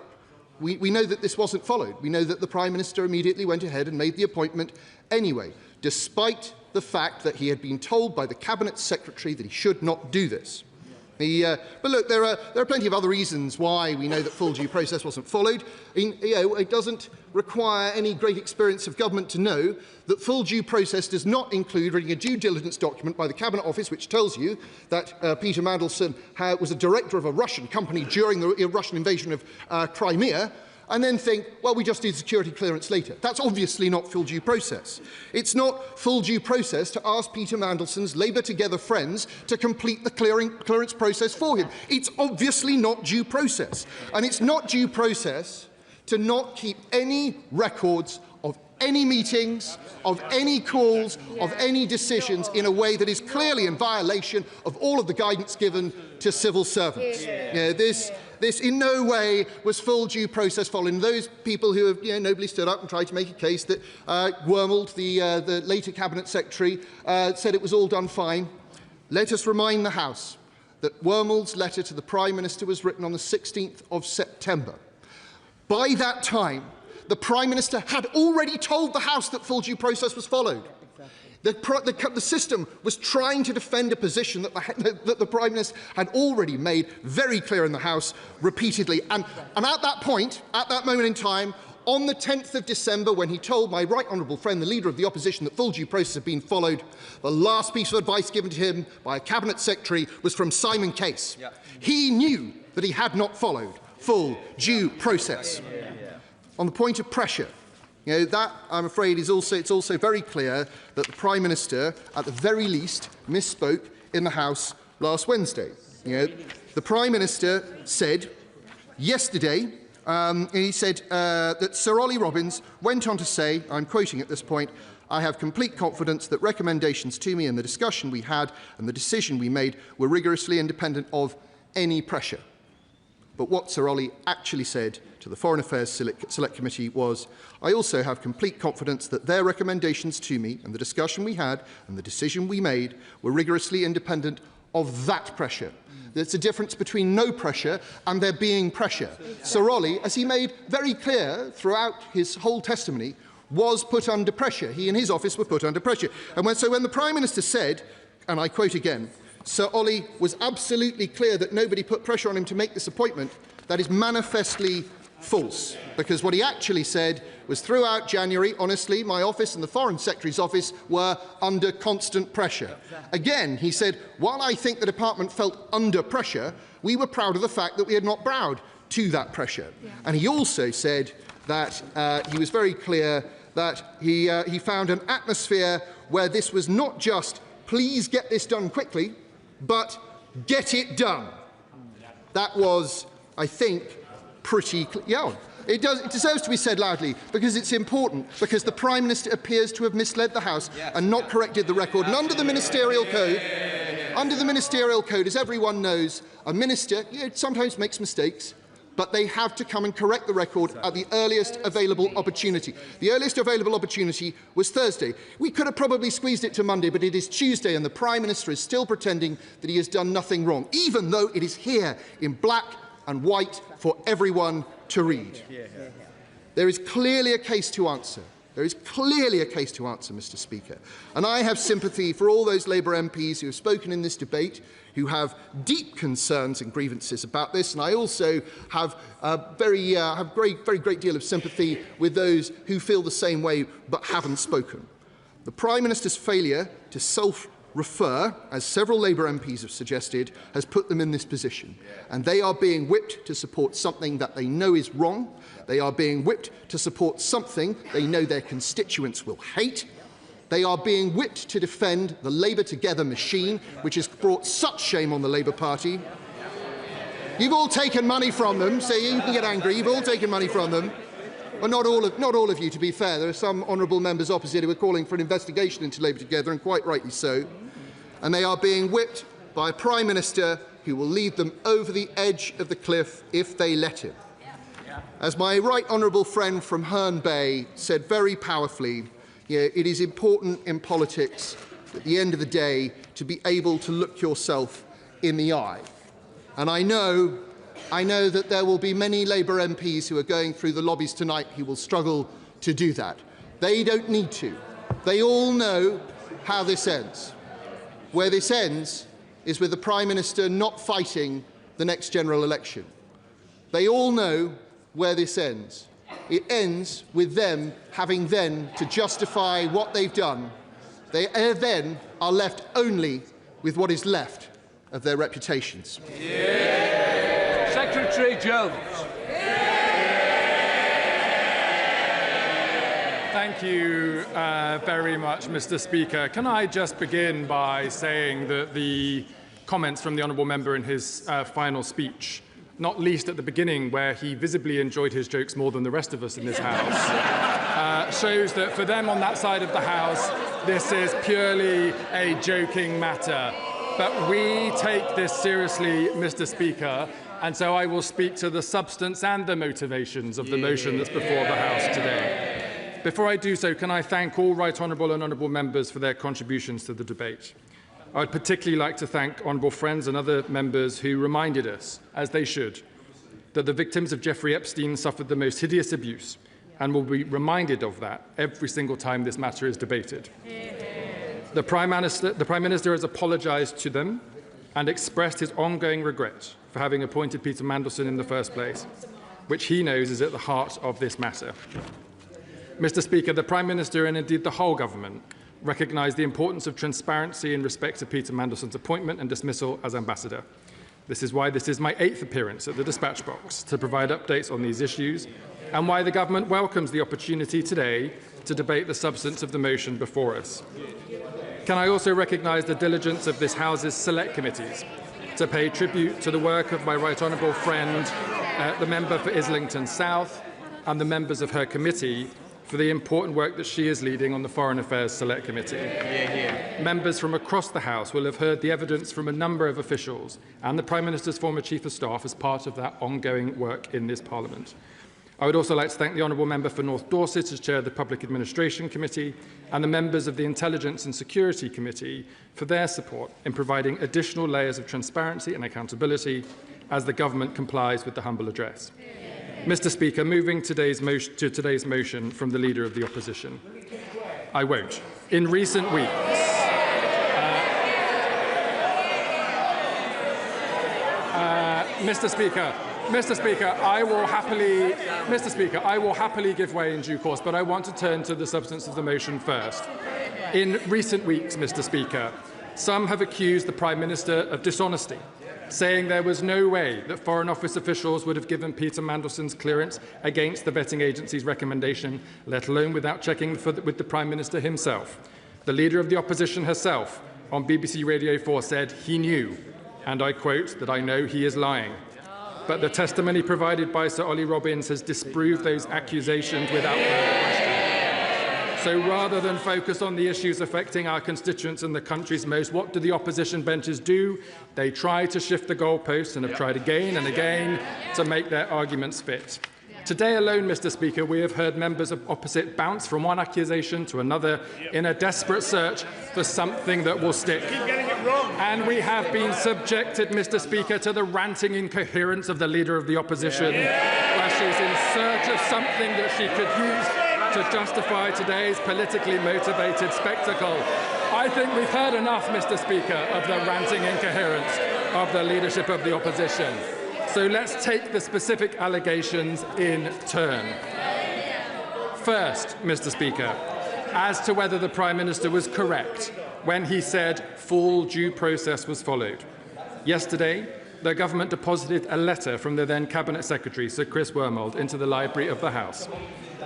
we know that this wasn't followed. We know that the Prime Minister immediately went ahead and made the appointment anyway, despite the fact that he had been told by the Cabinet Secretary that he should not do this. But look, there are plenty of other reasons why we know that full due process wasn't followed. It doesn't require any great experience of government to know that full due process does not include reading a due diligence document by the Cabinet Office which tells you that Peter Mandelson was a director of a Russian company during the Russian invasion of Crimea, and then think, well, we just did security clearance later. That's obviously not full due process. It's not full due process to ask Peter Mandelson's Labour Together friends to complete the clearance process for him. It's obviously not due process. And it's not due process to not keep any records of any meetings, of any calls, of any decisions in a way that is clearly in violation of all of the guidance given to civil servants. This in no way was full due process following. Those people who have nobly stood up and tried to make a case that Wormald, the later Cabinet Secretary, said it was all done fine. Let us remind the House that Wormald's letter to the Prime Minister was written on the 16th of September. By that time, the Prime Minister had already told the House that full due process was followed. The system was trying to defend a position that the Prime Minister had already made very clear in the House repeatedly. And at that point, at that moment in time, on the 10th of December, when he told my right honourable friend, the Leader of the Opposition, that full due process had been followed, the last piece of advice given to him by a Cabinet Secretary was from Simon Case. Yeah. He knew that he had not followed full due process. On the point of pressure, that, I'm afraid, it's also very clear that the Prime Minister, at the very least, misspoke in the House last Wednesday. The Prime Minister said yesterday, he said that Sir Ollie Robbins went on to say, I'm quoting at this point, "I have complete confidence that recommendations to me and the discussion we had and the decision we made were rigorously independent of any pressure." But what Sir Ollie actually said to the Foreign Affairs Select Committee was, "I also have complete confidence that their recommendations to me and the discussion we had and the decision we made were rigorously independent of that pressure." There's a difference between no pressure and there being pressure. Sir Ollie, as he made very clear throughout his whole testimony, was put under pressure. He and his office were put under pressure. And when the Prime Minister said, and I quote again, Sir Ollie was absolutely clear that nobody put pressure on him to make this appointment, that is manifestly false. Because what he actually said was throughout January, honestly, my office and the Foreign Secretary's office were under constant pressure. Again, he said, while I think the department felt under pressure, we were proud of the fact that we had not bowed to that pressure. And he also said that he was very clear that he found an atmosphere where this was not just, please get this done quickly, but get it done. That was, I think, pretty clear. Yeah, it deserves to be said loudly because it's important, because the Prime Minister appears to have misled the House and not corrected the record. And under the Ministerial Code, as everyone knows, a minister sometimes makes mistakes, but they have to come and correct the record at the earliest available opportunity. The earliest available opportunity was Thursday. We could have probably squeezed it to Monday, but it is Tuesday, and the Prime Minister is still pretending that he has done nothing wrong, even though it is here in black and white for everyone to read. There is clearly a case to answer. There is clearly a case to answer, Mr. Speaker. And I have sympathy for all those Labour MPs who have spoken in this debate, who have deep concerns and grievances about this, and I also have a very great deal of sympathy with those who feel the same way but haven't spoken. The Prime Minister's failure to self-refer, as several Labour MPs have suggested, has put them in this position, and they are being whipped to support something that they know is wrong. They are being whipped to support something they know their constituents will hate. They are being whipped to defend the Labour Together machine, which has brought such shame on the Labour Party. You've all taken money from them, so you can get angry. You've all taken money from them. Well, not all of you, to be fair. There are some honourable members opposite who are calling for an investigation into Labour Together, and quite rightly so. And they are being whipped by a Prime Minister who will lead them over the edge of the cliff if they let him. As my right honourable friend from Herne Bay said very powerfully, it is important in politics, at the end of the day, to be able to look yourself in the eye. And I know that there will be many Labour MPs who are going through the lobbies tonight who will struggle to do that. They don't need to. They all know how this ends. Where this ends is with the Prime Minister not fighting the next general election. They all know where this ends. It ends with them having then to justify what they've done. They then are left only with what is left of their reputations. Yeah. Secretary Jones. Thank you very much, Mr. Speaker. Can I just begin by saying that the comments from the honourable member in his final speech, not least at the beginning where he visibly enjoyed his jokes more than the rest of us in this House, shows that for them on that side of the House, this is purely a joking matter. But we take this seriously, Mr. Speaker, And so I will speak to the substance and the motivations of the motion that's before the House today. Before I do so, can I thank all right honourable and honourable members for their contributions to the debate. I would particularly like to thank honourable friends and other members who reminded us, as they should, that the victims of Jeffrey Epstein suffered the most hideous abuse and will be reminded of that every single time this matter is debated. The Prime Minister has apologised to them and expressed his ongoing regret for having appointed Peter Mandelson in the first place, which he knows is at the heart of this matter. Mr. Speaker, the Prime Minister and indeed the whole government recognise the importance of transparency in respect to Peter Mandelson's appointment and dismissal as ambassador. This is why this is my 8th appearance at the dispatch box to provide updates on these issues, and why the government welcomes the opportunity today to debate the substance of the motion before us. Can I also recognise the diligence of this House's select committees to pay tribute to the work of my right honourable friend, the member for Islington South, and the members of her committee for the important work that she is leading on the Foreign Affairs Select Committee. Members from across the House will have heard the evidence from a number of officials and the Prime Minister's former Chief of Staff as part of that ongoing work in this Parliament. I would also like to thank the honourable member for North Dorset as chair of the Public Administration Committee and the members of the Intelligence and Security Committee for their support in providing additional layers of transparency and accountability as the government complies with the humble address. Mr. Speaker, moving to today's motion from the Leader of the Opposition. I won't. In recent weeks, Mr. Speaker, I will happily give way in due course, but I want to turn to the substance of the motion first. In recent weeks, Mr. Speaker, some have accused the Prime Minister of dishonesty, saying there was no way that Foreign Office officials would have given Peter Mandelson's clearance against the vetting agency's recommendation, let alone without checking with the Prime Minister himself. The Leader of the Opposition herself on BBC Radio 4 said he knew, and I quote, that I know he is lying. But the testimony provided by Sir Ollie Robbins has disproved those accusations without further question. So rather than focus on the issues affecting our constituents and the country's most, what do the opposition benches do? They try to shift the goalposts and have tried again and again to make their arguments fit. Today alone, Mr. Speaker, we have heard members of opposite bounce from one accusation to another in a desperate search for something that will stick. And we have been subjected, Mr. Speaker, to the ranting incoherence of the Leader of the Opposition, where she's in search of something that she could use to justify today's politically motivated spectacle. I think we've heard enough, Mr. Speaker, of the ranting incoherence of the leadership of the opposition. So let's take the specific allegations in turn. First, Mr. Speaker, as to whether the Prime Minister was correct when he said full due process was followed. Yesterday, the government deposited a letter from the then Cabinet Secretary, Sir Chris Wormold, into the library of the House.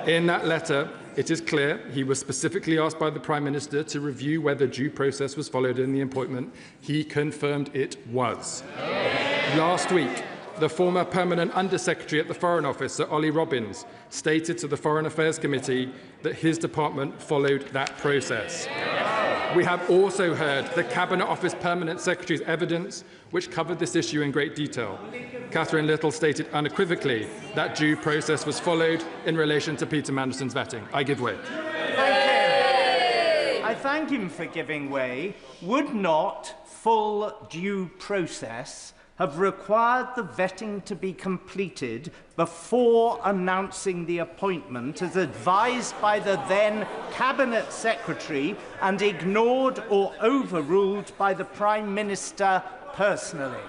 In that letter, it is clear he was specifically asked by the Prime Minister to review whether due process was followed in the appointment. He confirmed it was. Last week, the former Permanent Under-Secretary at the Foreign Office, Sir Ollie Robbins, stated to the Foreign Affairs Committee that his department followed that process. We have also heard the Cabinet Office Permanent Secretary's evidence, which covered this issue in great detail. Catherine Little stated unequivocally that due process was followed in relation to Peter Mandelson's vetting. I give way. I thank him for giving way. Would not full due process have required the vetting to be completed before announcing the appointment as advised by the then Cabinet Secretary and ignored or overruled by the Prime Minister personally?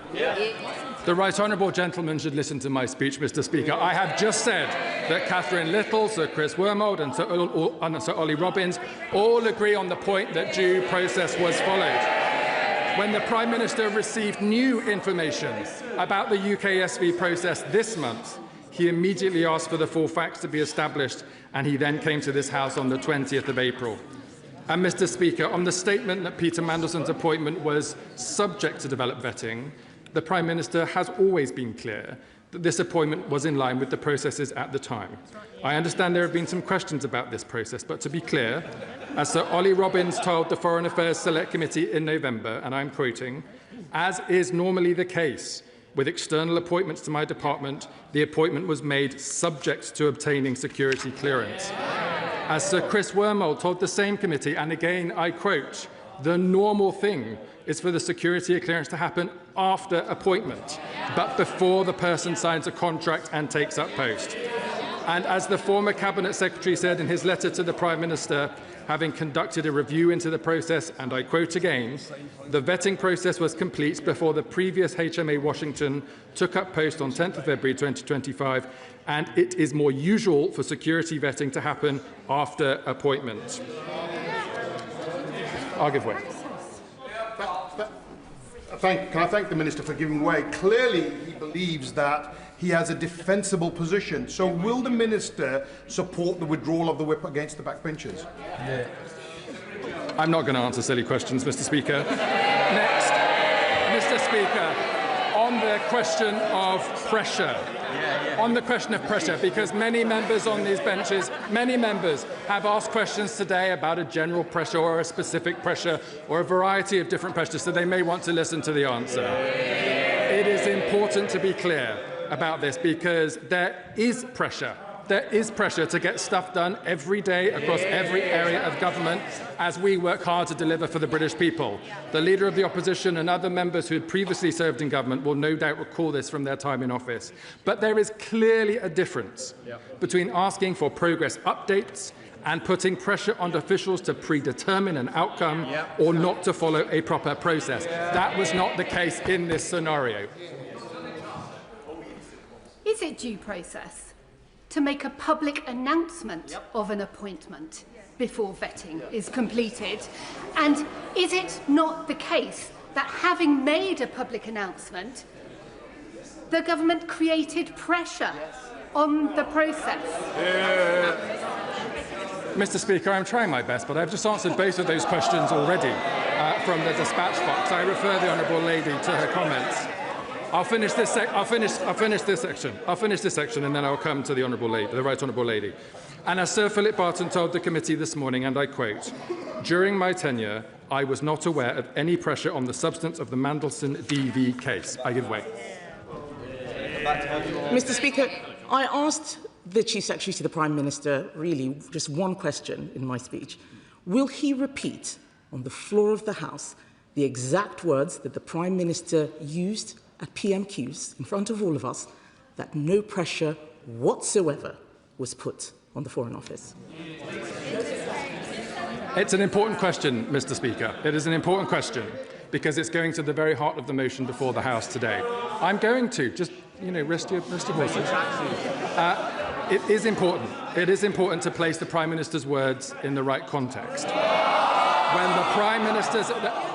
The right honourable gentleman should listen to my speech, Mr. Speaker. I have just said that Catherine Little, Sir Chris Wormold and Sir Ollie Robbins all agree on the point that due process was followed. When the Prime Minister received new information about the UKSV process this month, he immediately asked for the full facts to be established, and he then came to this House on the 20th of April. And, Mr. Speaker, on the statement that Peter Mandelson's appointment was subject to developed vetting, the Prime Minister has always been clear that this appointment was in line with the processes at the time. I understand there have been some questions about this process, but to be clear, as Sir Ollie Robbins told the Foreign Affairs Select Committee in November, and I'm quoting, "As is normally the case, with external appointments to my department, the appointment was made subject to obtaining security clearance. As Sir Chris Wormald told the same committee, and again I quote, "The normal thing is for the security clearance to happen after appointment, but before the person signs a contract and takes up post." And as the former Cabinet Secretary said in his letter to the Prime Minister, having conducted a review into the process, and I quote again, "The vetting process was complete before the previous HMA Washington took up post on 10th of February 2025, and it is more usual for security vetting to happen after appointment." I'll give way. Can I thank the Minister for giving way? Clearly, he believes that he has a defensible position. So will the Minister support the withdrawal of the whip against the backbenchers? Yeah. I'm not going to answer silly questions, Mr. Speaker. Next, Mr. Speaker, on the question of pressure. On the question of pressure, because many members on these benches, many members have asked questions today about a general pressure or a specific pressure or a variety of different pressures, so they may want to listen to the answer. It is important to be clear about this because there is pressure. There is pressure to get stuff done every day across every area of government as we work hard to deliver for the British people. The Leader of the Opposition and other members who had previously served in government will no doubt recall this from their time in office. But there is clearly a difference between asking for progress updates and putting pressure on officials to predetermine an outcome or not to follow a proper process. That was not the case in this scenario. Is it due process to make a public announcement of an appointment before vetting is completed? And is it not the case that having made a public announcement, the government created pressure on the process? Mr. Speaker, I'm trying my best, but I've just answered both of those questions already from the dispatch box. I refer the Honourable Lady to her comments. I'll finish this section, and then I'll come to the Honourable Lady, the Right Honourable Lady. And as Sir Philip Barton told the committee this morning, and I quote, "During my tenure, I was not aware of any pressure on the substance of the Mandelson DV case." I give way. Mr. Speaker, I asked the Chief Secretary to the Prime Minister really just one question in my speech. Will he repeat on the floor of the House the exact words that the Prime Minister used at PMQs in front of all of us, that no pressure whatsoever was put on the Foreign Office? It's an important question, Mr. Speaker. It is an important question because it's going to the very heart of the motion before the House today. I'm going to just, rest your horses. It is important. It is important to place the Prime Minister's words in the right context. When the Prime Minister's...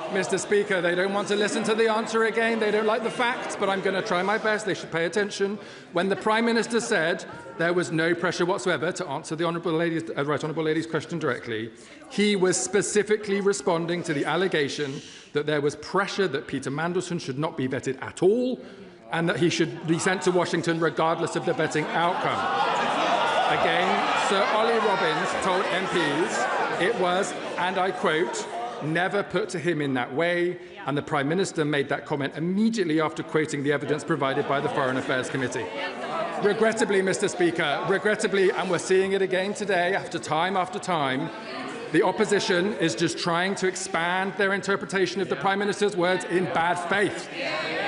Mr. Speaker, they don't want to listen to the answer again. They don't like the facts, but I'm going to try my best. They should pay attention. When the Prime Minister said there was no pressure whatsoever, to answer the Right Honourable Lady's question directly, he was specifically responding to the allegation that there was pressure that Peter Mandelson should not be vetted at all and that he should be sent to Washington regardless of the vetting outcome. Again, Sir Ollie Robbins told MPs it was, and I quote, "never put to him in that way," and the Prime Minister made that comment immediately after quoting the evidence provided by the Foreign Affairs Committee. Regrettably, Mr. Speaker, and we're seeing it again today after time, the opposition is just trying to expand their interpretation of the Prime Minister's words in bad faith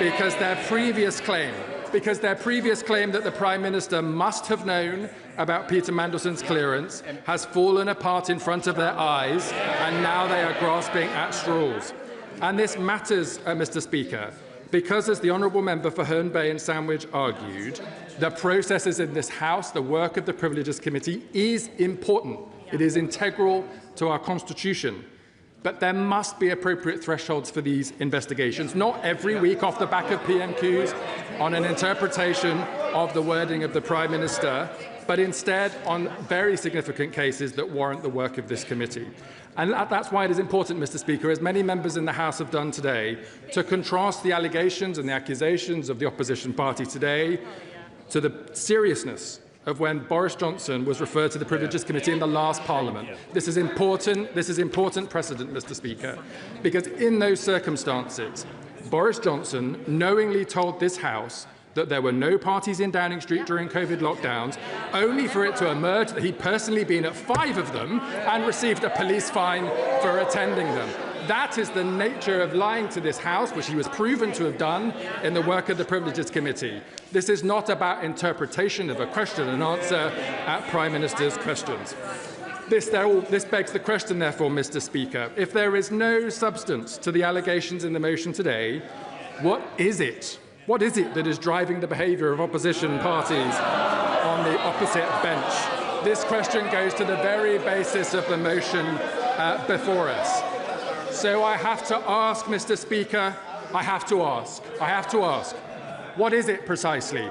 because their previous claim that the Prime Minister must have known about Peter Mandelson's clearance has fallen apart in front of their eyes, and now they are grasping at straws. And this matters, Mr. Speaker, because, as the Honourable Member for Herne Bay and Sandwich argued, the processes in this House, the work of the Privileges Committee, is important. It is integral to our Constitution. But there must be appropriate thresholds for these investigations, not every week off the back of PMQs on an interpretation of the wording of the Prime Minister, but instead on very significant cases that warrant the work of this committee. And that's why it is important, Mr. Speaker, as many members in the House have done today, to contrast the allegations and the accusations of the opposition party today to the seriousness of when Boris Johnson was referred to the Privileges Committee in the last Parliament. This is important precedent, Mr. Speaker, because in those circumstances, Boris Johnson knowingly told this House that there were no parties in Downing Street during COVID lockdowns, only for it to emerge that he'd personally been at 5 of them and received a police fine for attending them. That is the nature of lying to this House, which he was proven to have done in the work of the Privileges Committee. This is not about interpretation of a question and answer at Prime Minister's questions. This begs the question, therefore, Mr. Speaker, if there is no substance to the allegations in the motion today, what is it? What is it that is driving the behaviour of opposition parties on the opposite bench? This question goes to the very basis of the motion before us. So I have to ask, Mr. Speaker, I have to ask, what is it precisely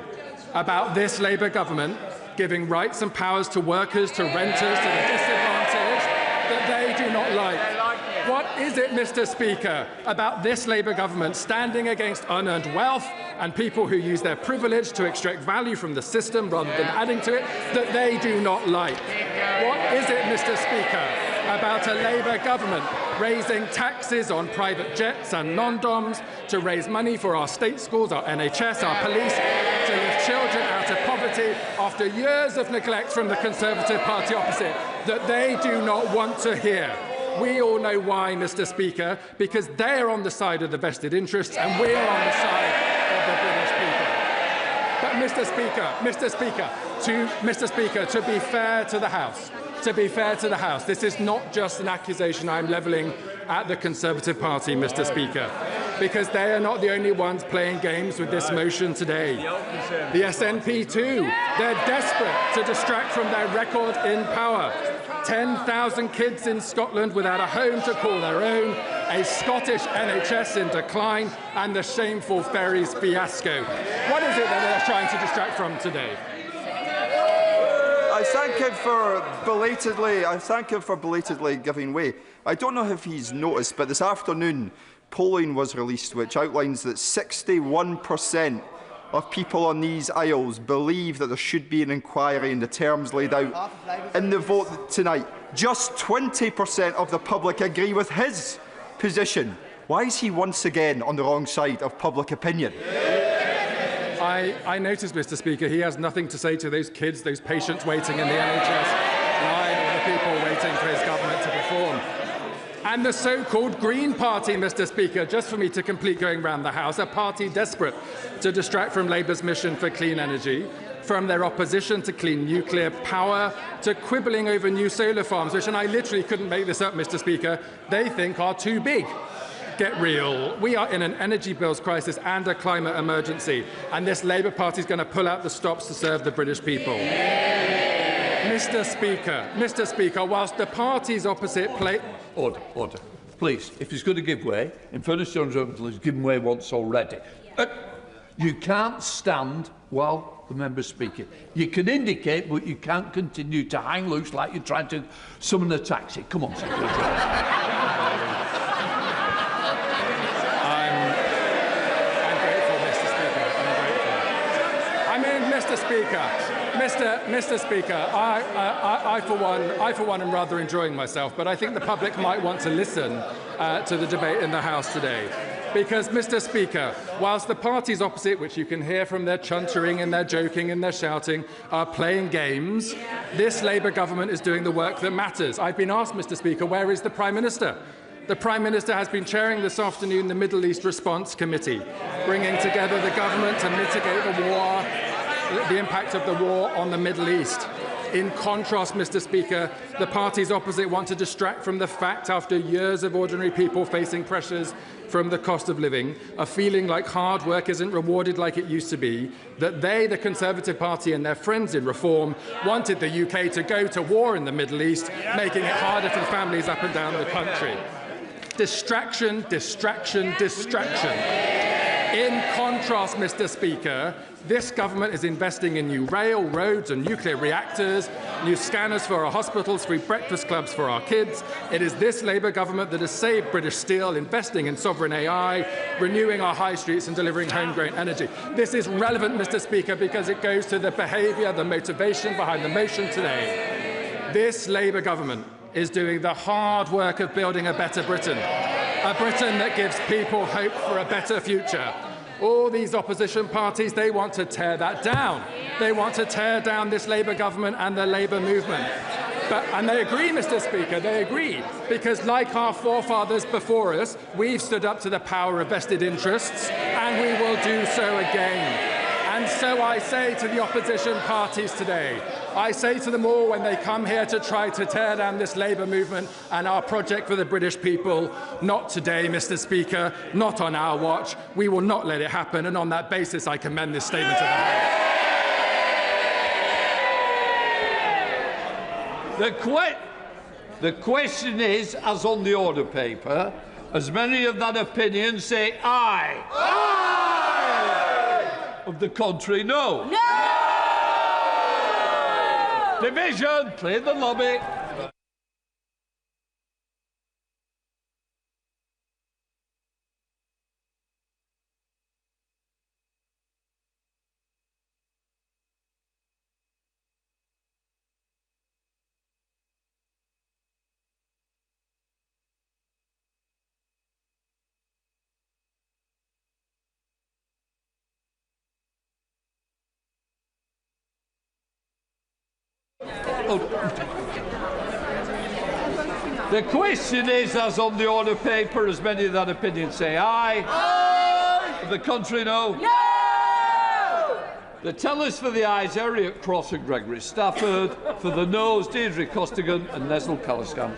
about this Labour government giving rights and powers to workers, to renters, to the disadvantaged that they do not like? What is it, Mr. Speaker, about this Labour government standing against unearned wealth and people who use their privilege to extract value from the system rather than adding to it that they do not like? What is it, Mr. Speaker, about a Labour government raising taxes on private jets and non-doms to raise money for our state schools, our NHS, our police, to lift children out of poverty after years of neglect from the Conservative Party opposite that they do not want to hear? We all know why, Mr. Speaker, because they are on the side of the vested interests and we are on the side of the British people. But Mr. Speaker, to be fair to the House, this is not just an accusation I'm levelling at the Conservative Party, Mr. Speaker, because they are not the only ones playing games with this motion today. The SNP too. They're desperate to distract from their record in power. 10,000 kids in Scotland without a home to call their own, a Scottish NHS in decline, and the shameful ferries fiasco. What is it that they're trying to distract from today? I thank him for belatedly giving way. I don't know if he's noticed, but this afternoon polling was released which outlines that 61% of people on these aisles believe that there should be an inquiry in the terms laid out in the vote tonight. Just 20% of the public agree with his position. Why is he once again on the wrong side of public opinion? I notice, Mr. Speaker, he has nothing to say to those kids, those patients waiting in the NHS line, or the people waiting for his government to perform. And the so-called Green Party, Mr. Speaker, just for me to complete going round the House, a party desperate to distract from Labour's mission for clean energy, from their opposition to clean nuclear power, to quibbling over new solar farms, which, and I literally couldn't make this up, Mr. Speaker, they think are too big. Get real. We are in an energy bills crisis and a climate emergency, and this Labour Party is going to pull out the stops to serve the British people. Mr. Speaker, whilst the parties opposite play... Order. Please, if he's going to give way, in fairness to John, he's given way once already. You can't stand while the member's speaking. You can indicate, but you can't continue to hang loose like you're trying to summon a taxi. Come on, Secretary. I'm grateful, Mr. Speaker. I'm grateful. I mean, Mr. Speaker, I for one am rather enjoying myself, but I think the public might want to listen to the debate in the House today. Because, Mr. Speaker, whilst the parties opposite, which you can hear from their chuntering and their joking and their shouting, are playing games, this Labour government is doing the work that matters. I've been asked, Mr. Speaker, where is the Prime Minister? The Prime Minister has been chairing this afternoon the Middle East Response Committee, bringing together the government to mitigate the impact of the war on the Middle East. In contrast, Mr. Speaker, the parties opposite want to distract from the fact, after years of ordinary people facing pressures from the cost of living, a feeling like hard work isn't rewarded like it used to be, that they, the Conservative Party and their friends in Reform, wanted the UK to go to war in the Middle East, making it harder for families up and down the country. Distraction, distraction, distraction. In contrast, Mr. Speaker, this government is investing in new rail, roads and nuclear reactors, new scanners for our hospitals, free breakfast clubs for our kids. It is this Labour government that has saved British Steel, investing in sovereign AI, renewing our high streets and delivering homegrown energy. This is relevant, Mr. Speaker, because it goes to the behaviour, the motivation behind the motion today. This Labour government is doing the hard work of building a better Britain. A Britain that gives people hope for a better future. All these opposition parties, they want to tear that down. They want to tear down this Labour government and the Labour movement. And they agree, Mr. Speaker, they agree, because like our forefathers before us, we've stood up to the power of vested interests, and we will do so again. And so I say to the opposition parties today, I say to them all when they come here to try to tear down this Labour movement and our project for the British people, not today, Mr. Speaker, not on our watch. We will not let it happen, and on that basis I commend this statement to the House. The question is, as on the order paper, as many of that opinion say aye. Aye! Of the contrary, no. No! Division, play the lobby. The question is, as on the order paper, as many of that opinion say aye. Aye! The contrary, no. No! The tellers for the ayes, Eric Cross and Gregory Stafford. For the noes, Deirdre Costigan and Nestle Caliscan.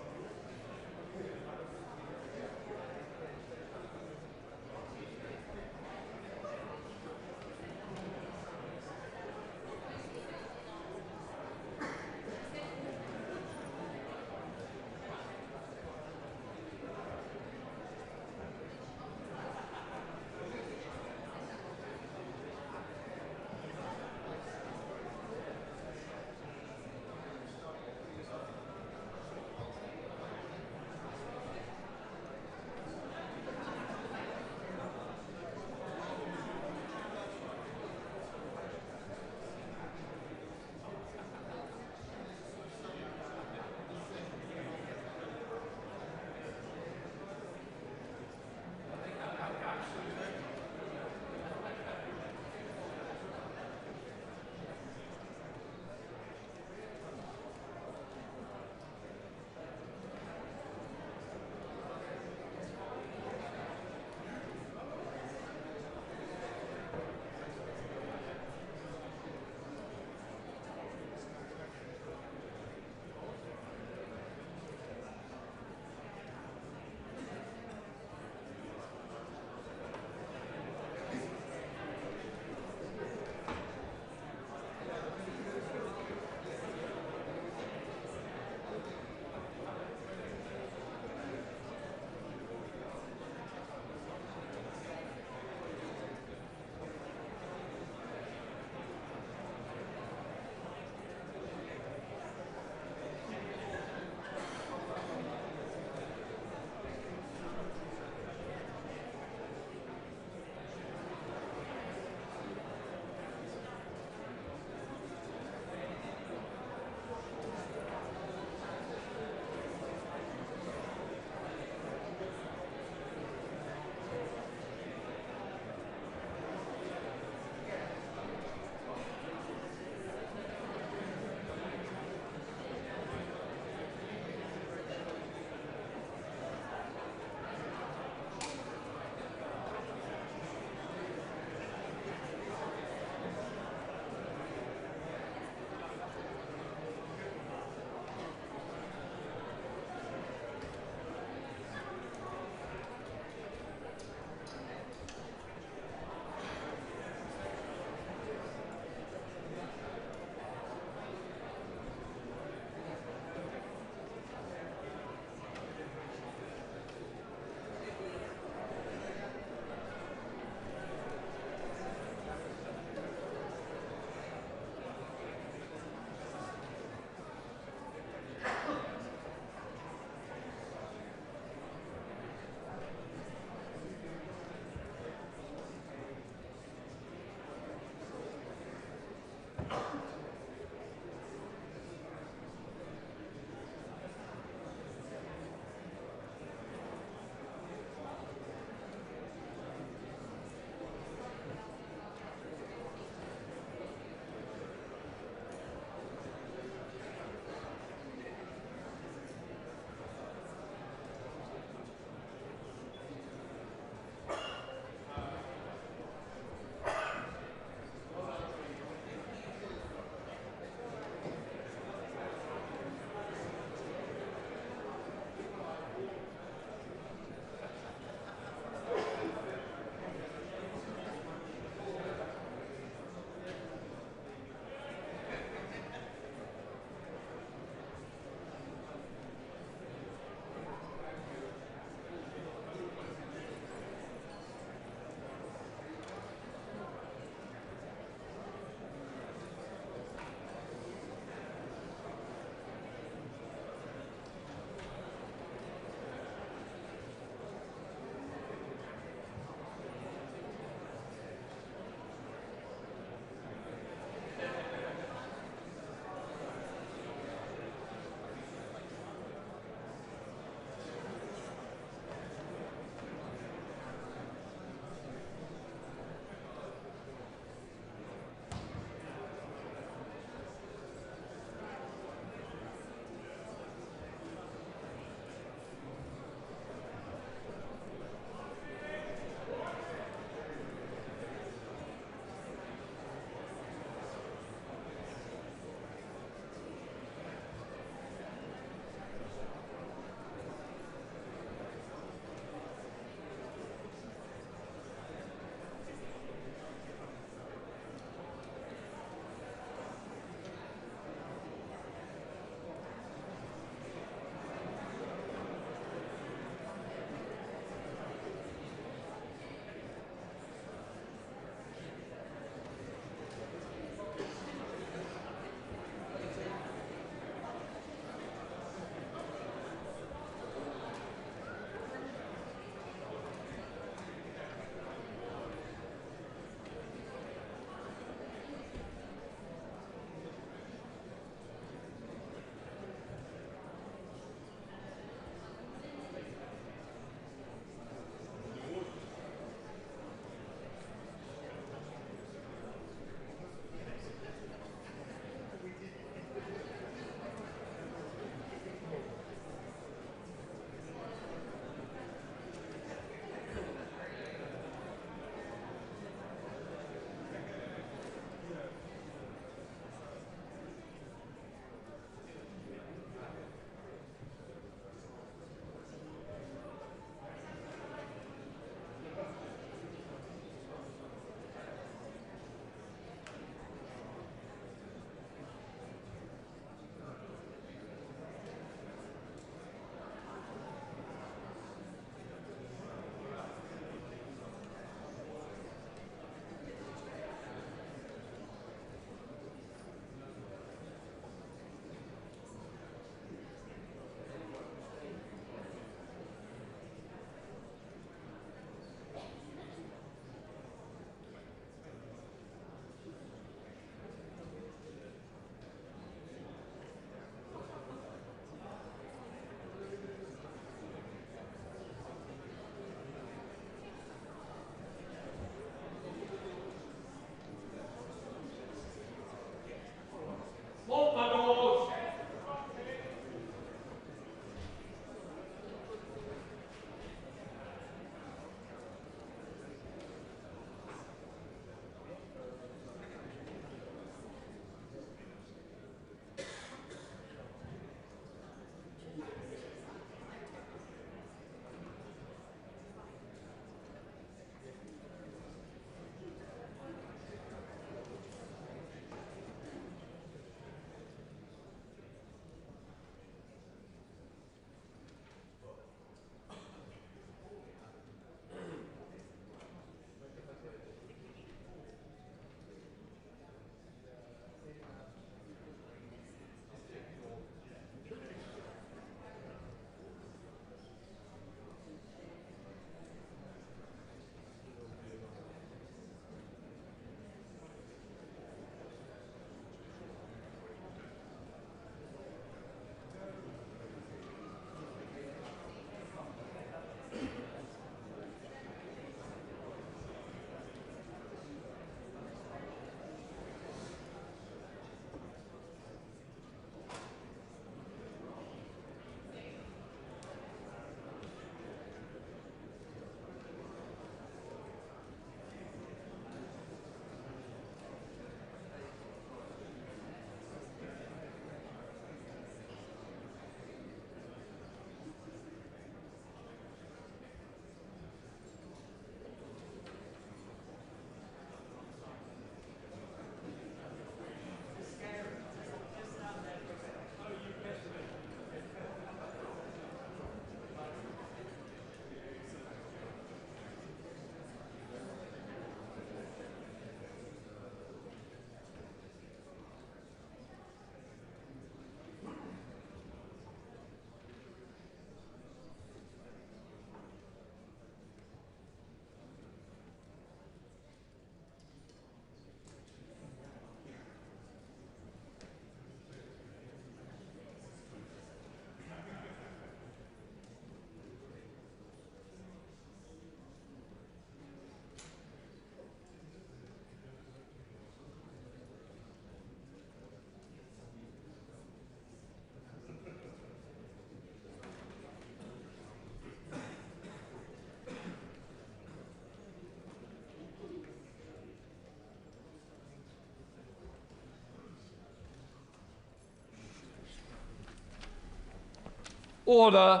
Order.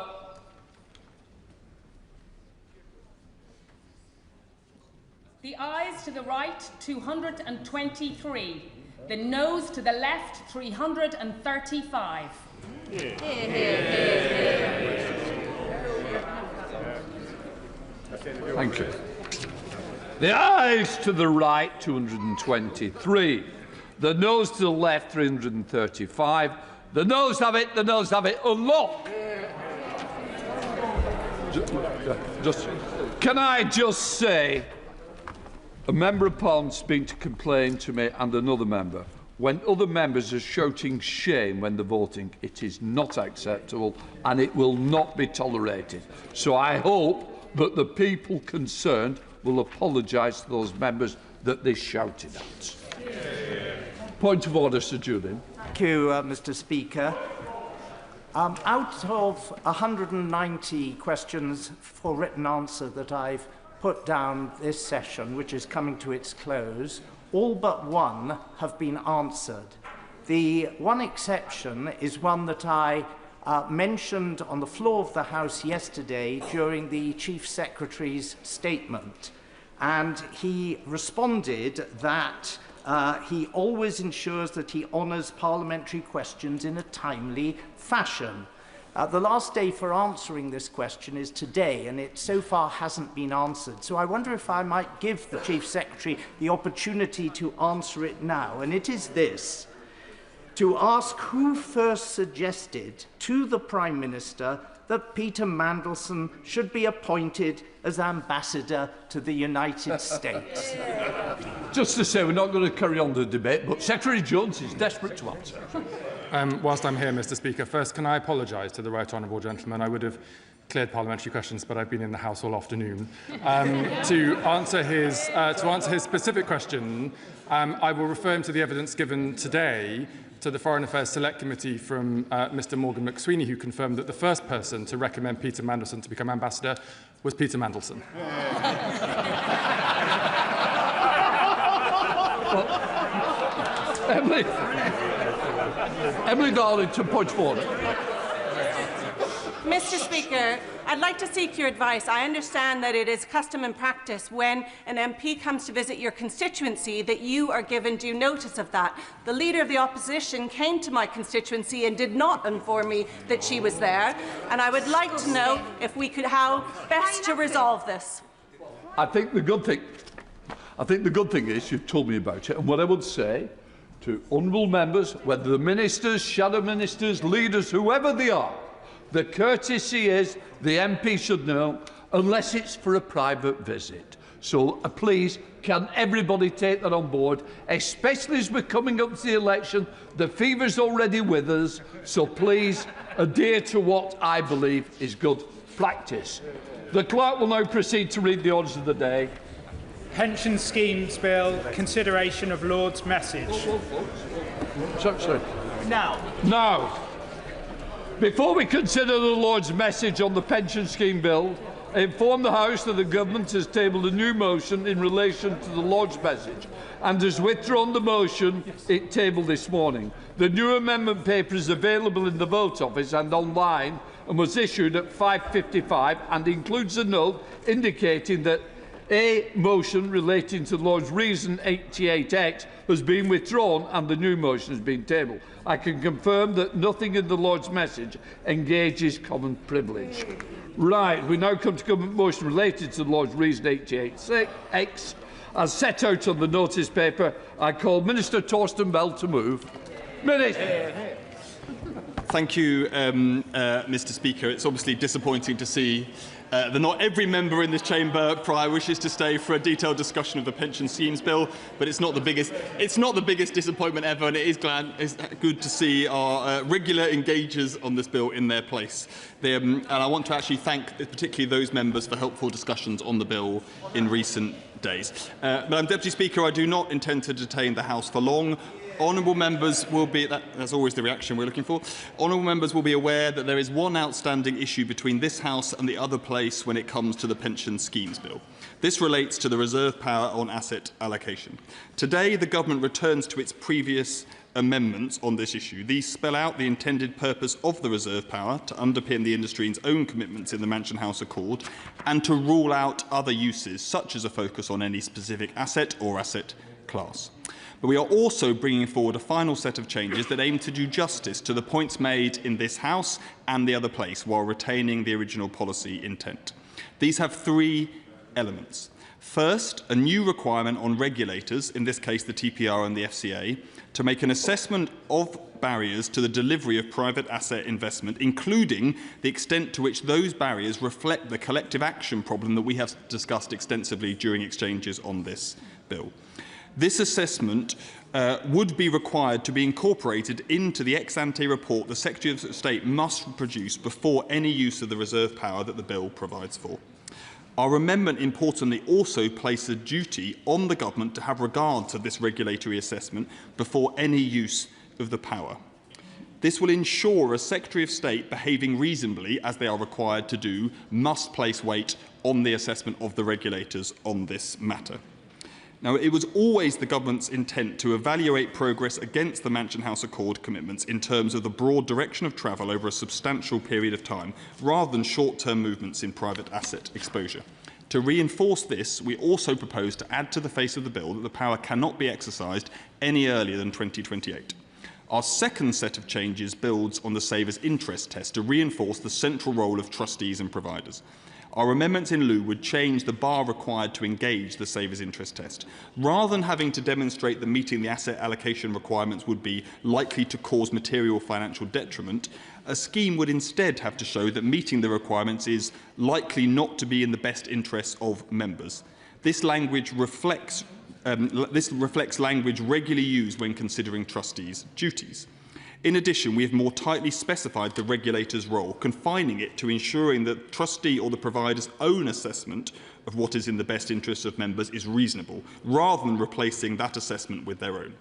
The ayes to the right, 223. The noes to the left, 335. Thank you. The ayes to the right, 223. The noes to the left, 335. The noes have it, the noes have it. Unlocked. Can I just say, a member of Parliament speaking to complain to me and another member, when other members are shouting shame when they're voting, it is not acceptable and it will not be tolerated. So I hope that the people concerned will apologise to those members that they shouted at. Point of order, Sir Julian. Thank you, Mr. Speaker. Out of 190 questions for written answer that I've put down this session, which is coming to its close, all but one have been answered. The one exception is one that I mentioned on the floor of the House yesterday during the Chief Secretary's statement. And he responded that he always ensures that he honours parliamentary questions in a timely fashion. The last day for answering this question is today, and it so far hasn't been answered. So I wonder if I might give the Chief Secretary the opportunity to answer it now. And it is this: to ask who first suggested to the Prime Minister that Peter Mandelson should be appointed as ambassador to the United States. Just to say, we're not going to carry on the debate, but Secretary Jones is desperate to answer. Whilst I'm here, Mr. Speaker, first can I apologise to the right honourable gentleman? I would have cleared parliamentary questions, but I've been in the House all afternoon. To answer his specific question, I will refer him to the evidence given today to the Foreign Affairs Select Committee from Mr. Morgan McSweeney, who confirmed that the first person to recommend Peter Mandelson to become ambassador was Peter Mandelson. Emily Darlington, point of order. Mr. Speaker, I'd like to seek your advice. I understand that it is custom and practice when an MP comes to visit your constituency that you are given due notice of that. The Leader of the Opposition came to my constituency and did not inform me that she was there, and I would like to know if we could how best to resolve this. I think the good thing is you've told me about it, and what I would say to honourable members, whether the ministers, shadow ministers, leaders, whoever they are, the courtesy is the MP should know, unless it's for a private visit. So please, can everybody take that on board, especially as we're coming up to the election. The fever's already with us, so please adhere to what I believe is good practice. The clerk will now proceed to read the orders of the day. Pension Schemes Bill, consideration of Lord's message. Sorry. Now, before we consider the Lord's message on the Pension Scheme Bill, I inform the House that the Government has tabled a new motion in relation to the Lord's message and has withdrawn the motion it tabled this morning. The new amendment paper is available in the Vote Office and online and was issued at 5:55 and includes a note indicating that a motion relating to the Lord's Reason 88X has been withdrawn and the new motion has been tabled. I can confirm that nothing in the Lord's message engages common privilege. Right, we now come to government motion related to the Lord's Reason 88X. As set out on the notice paper, I call Minister Torsten Bell to move. Minister. Thank you, Mr. Speaker. It's obviously disappointing to see that not every member in this chamber prior wishes to stay for a detailed discussion of the Pension Schemes Bill, but it's not the biggest disappointment ever, and it's good to see our regular engagers on this bill in their place. And I want to actually thank particularly those members for helpful discussions on the bill in recent days. Madam Deputy Speaker, I do not intend to detain the House for long. Honourable members will be, that's always the reaction we're looking for. Honourable members will be aware that there is one outstanding issue between this House and the other place when it comes to the Pension Schemes Bill. This relates to the reserve power on asset allocation. Today, the Government returns to its previous amendments on this issue. These spell out the intended purpose of the reserve power to underpin the industry's own commitments in the Mansion House Accord and to rule out other uses, such as a focus on any specific asset or asset class. But we are also bringing forward a final set of changes that aim to do justice to the points made in this House and the other place while retaining the original policy intent. These have three elements. First, a new requirement on regulators, in this case the TPR and the FCA, to make an assessment of barriers to the delivery of private asset investment, including the extent to which those barriers reflect the collective action problem that we have discussed extensively during exchanges on this bill. This assessment would be required to be incorporated into the ex-ante report the Secretary of State must produce before any use of the reserve power that the bill provides for. Our amendment, importantly, also places a duty on the Government to have regard to this regulatory assessment before any use of the power. This will ensure a Secretary of State behaving reasonably, as they are required to do, must place weight on the assessment of the regulators on this matter. Now, it was always the Government's intent to evaluate progress against the Mansion House Accord commitments in terms of the broad direction of travel over a substantial period of time, rather than short-term movements in private asset exposure. To reinforce this, we also propose to add to the face of the bill that the power cannot be exercised any earlier than 2028. Our second set of changes builds on the saver's interest test to reinforce the central role of trustees and providers. Our amendments in lieu would change the bar required to engage the saver's interest test. Rather than having to demonstrate that meeting the asset allocation requirements would be likely to cause material financial detriment, a scheme would instead have to show that meeting the requirements is likely not to be in the best interests of members. This language reflects language regularly used when considering trustees' duties. In addition, we have more tightly specified the regulator's role, confining it to ensuring that the trustee or the provider's own assessment of what is in the best interests of members is reasonable, rather than replacing that assessment with their own.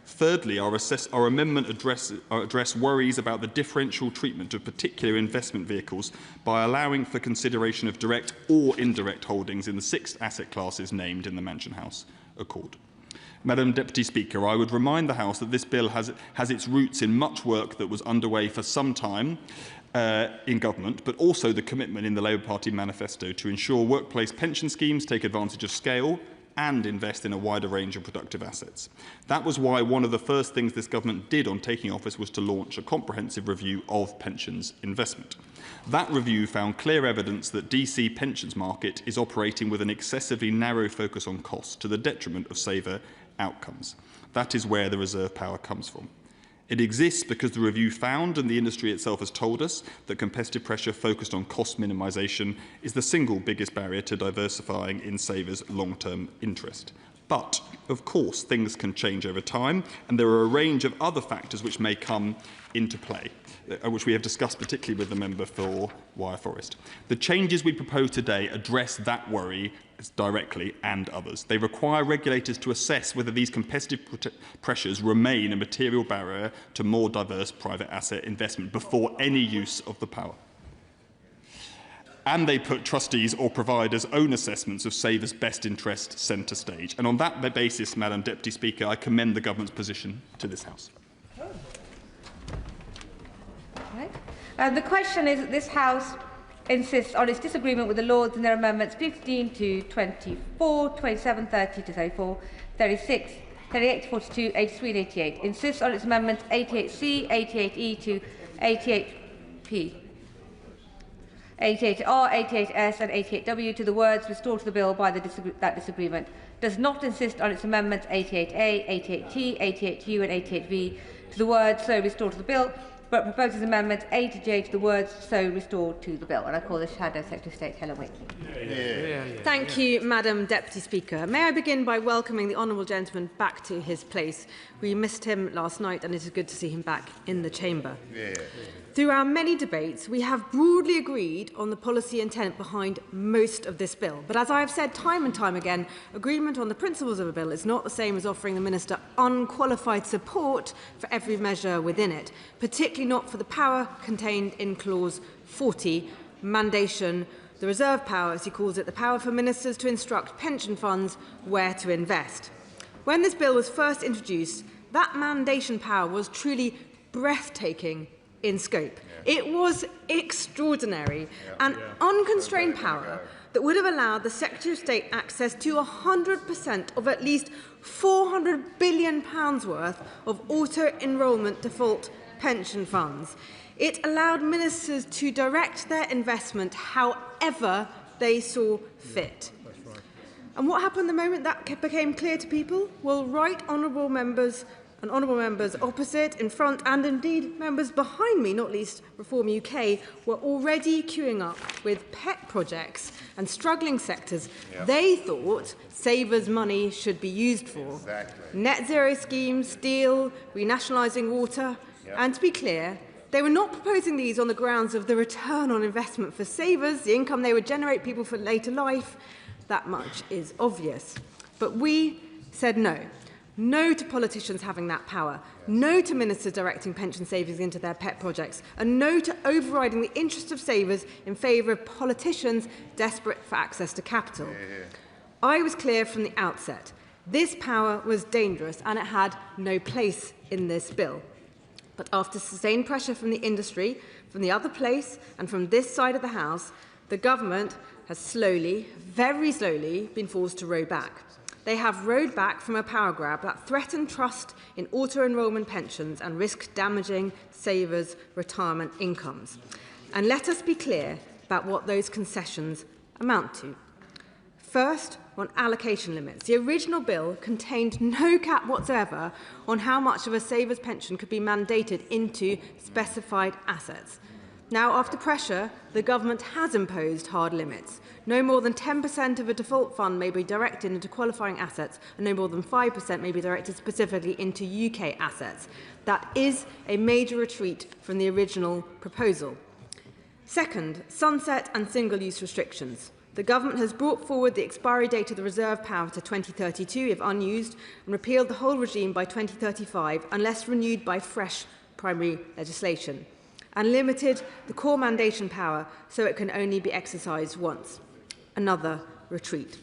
Thirdly, our amendment address worries about the differential treatment of particular investment vehicles by allowing for consideration of direct or indirect holdings in the 6 asset classes named in the Mansion House Accord. Madam Deputy Speaker, I would remind the House that this bill has its roots in much work that was underway for some time in government, but also the commitment in the Labour Party manifesto to ensure workplace pension schemes take advantage of scale and invest in a wider range of productive assets. That was why one of the first things this government did on taking office was to launch a comprehensive review of pensions investment. That review found clear evidence that DC pensions market is operating with an excessively narrow focus on costs to the detriment of saver outcomes. That is where the reserve power comes from. It exists because the review found, and the industry itself has told us, that competitive pressure focused on cost minimisation is the single biggest barrier to diversifying in savers' long-term interest. But, of course, things can change over time, and there are a range of other factors which may come into play, which we have discussed particularly with the member for Wyre Forest. The changes we propose today address that worry directly and others. They require regulators to assess whether these competitive pressures remain a material barrier to more diverse private asset investment before any use of the power. And they put trustees' or providers' own assessments of savers' best interest centre stage. And on that basis, Madam Deputy Speaker, I commend the Government's position to this House. The question is that this House insists on its disagreement with the Lords in their amendments 15 to 24, 27, 30 to 34, 36, 38 to 42, 83 and 88. Insists on its amendments 88C, 88E to 88P, 88R, 88S and 88W to the words restored to the bill by that disagreement. Does not insist on its amendments 88A, 88T, 88U and 88V to the words so restored to the bill but proposes amendments A to J to the words "so restored" to the bill. And I call the Shadow Secretary of State, Helen Whately. Thank you, Madam Deputy Speaker. May I begin by welcoming the honourable gentleman back to his place. We missed him last night and it is good to see him back in the chamber. Through our many debates, we have broadly agreed on the policy intent behind most of this bill. But as I have said time and time again, agreement on the principles of a bill is not the same as offering the Minister unqualified support for every measure within it, particularly not for the power contained in Clause 40, mandation, the reserve power, as he calls it, the power for ministers to instruct pension funds where to invest. When this bill was first introduced, that mandation power was truly breathtaking in scope. It was extraordinary, an unconstrained power that would have allowed the Secretary of State access to 100% of at least £400 billion worth of auto-enrolment default pension funds. It allowed ministers to direct their investment however they saw fit. And what happened the moment that became clear to people? Well, right honourable members and honourable members opposite, in front, and indeed members behind me, not least Reform UK, were already queuing up with pet projects and struggling sectors they thought savers' money should be used for. Net zero schemes, steel, renationalising water. And to be clear, they were not proposing these on the grounds of the return on investment for savers, the income they would generate people for later life. That much is obvious. But we said no. No to politicians having that power, no to ministers directing pension savings into their pet projects, and no to overriding the interests of savers in favour of politicians desperate for access to capital. I was clear from the outset. This power was dangerous and it had no place in this bill. But after sustained pressure from the industry, from the other place and from this side of the House, the government has slowly, very slowly, been forced to row back. They have rowed back from a power grab that threatened trust in auto-enrolment pensions and risked damaging savers' retirement incomes. And let us be clear about what those concessions amount to. First, on allocation limits. The original bill contained no cap whatsoever on how much of a saver's pension could be mandated into specified assets. Now, after pressure, the government has imposed hard limits. No more than 10% of a default fund may be directed into qualifying assets, and no more than 5% may be directed specifically into UK assets. That is a major retreat from the original proposal. Second, sunset and single-use restrictions. The government has brought forward the expiry date of the reserve power to 2032 if unused, and repealed the whole regime by 2035 unless renewed by fresh primary legislation, and limited the core mandation power so it can only be exercised once. Another retreat.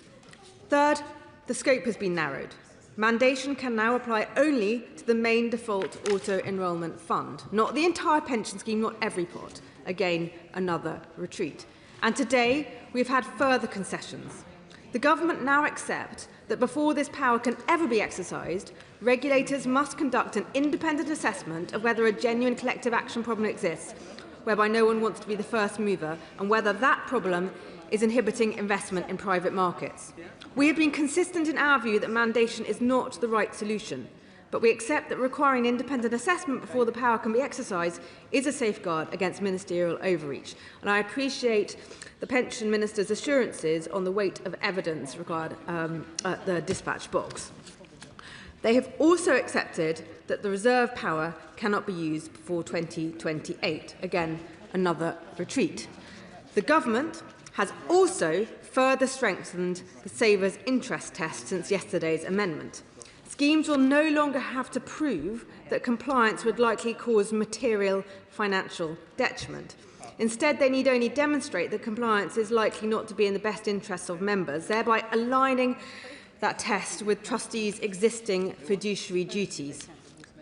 Third, the scope has been narrowed. Mandation can now apply only to the main default auto-enrolment fund, not the entire pension scheme, not every pot. Again, another retreat. And today, we've had further concessions. The government now accepts that before this power can ever be exercised, regulators must conduct an independent assessment of whether a genuine collective action problem exists, whereby no one wants to be the first mover, and whether that problem is inhibiting investment in private markets. We have been consistent in our view that mandation is not the right solution, but we accept that requiring an independent assessment before the power can be exercised is a safeguard against ministerial overreach. And I appreciate the Pension Minister's assurances on the weight of evidence required at the dispatch box. They have also accepted that the reserve power cannot be used before 2028. Again, another retreat. The government has also further strengthened the savers' interest test since yesterday's amendment. Schemes will no longer have to prove that compliance would likely cause material financial detriment. Instead, they need only demonstrate that compliance is likely not to be in the best interests of members, thereby aligning that test with trustees' existing fiduciary duties.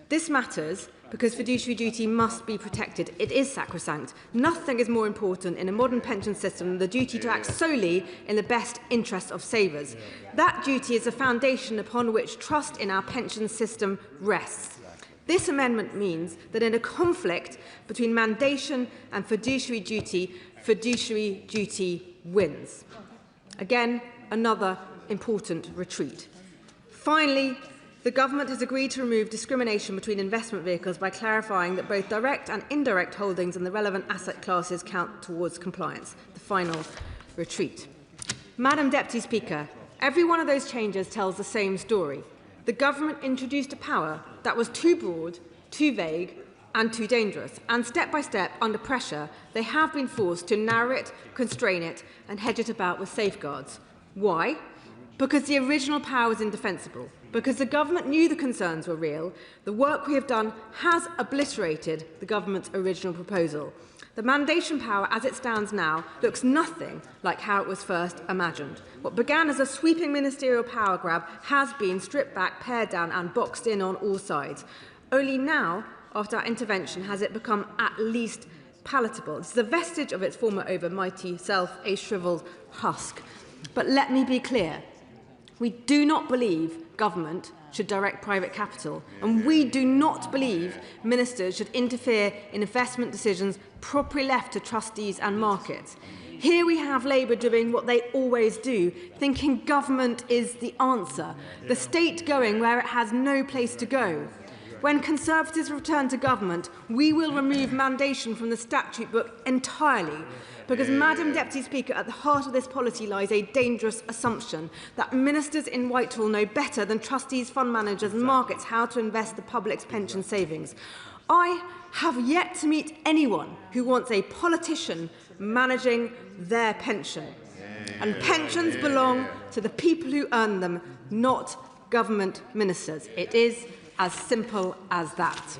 This matters because fiduciary duty must be protected. It is sacrosanct. Nothing is more important in a modern pension system than the duty to act solely in the best interest of savers. That duty is the foundation upon which trust in our pension system rests. This amendment means that in a conflict between mandation and fiduciary duty wins. Again, another important retreat. Finally, the Government has agreed to remove discrimination between investment vehicles by clarifying that both direct and indirect holdings in the relevant asset classes count towards compliance. The final retreat. Madam Deputy Speaker, every one of those changes tells the same story. The Government introduced a power that was too broad, too vague and too dangerous, and step by step, under pressure, they have been forced to narrow it, constrain it and hedge it about with safeguards. Why? Because the original power was indefensible, because the Government knew the concerns were real. The work we have done has obliterated the Government's original proposal. The mandation power, as it stands now, looks nothing like how it was first imagined. What began as a sweeping ministerial power grab has been stripped back, pared down and boxed in on all sides. Only now, after our intervention, has it become at least palatable. It's a vestige of its former overmighty self, a shrivelled husk. But let me be clear. We do not believe government should direct private capital, and we do not believe ministers should interfere in investment decisions properly left to trustees and markets. Here we have Labour doing what they always do, thinking government is the answer, the state going where it has no place to go. When Conservatives return to government, we will remove mandation from the statute book entirely, because, Madam Deputy Speaker, at the heart of this policy lies a dangerous assumption that ministers in Whitehall know better than trustees, fund managers and markets how to invest the public's pension savings. I have yet to meet anyone who wants a politician managing their pension. And pensions belong to the people who earn them, not government ministers. It is as simple as that.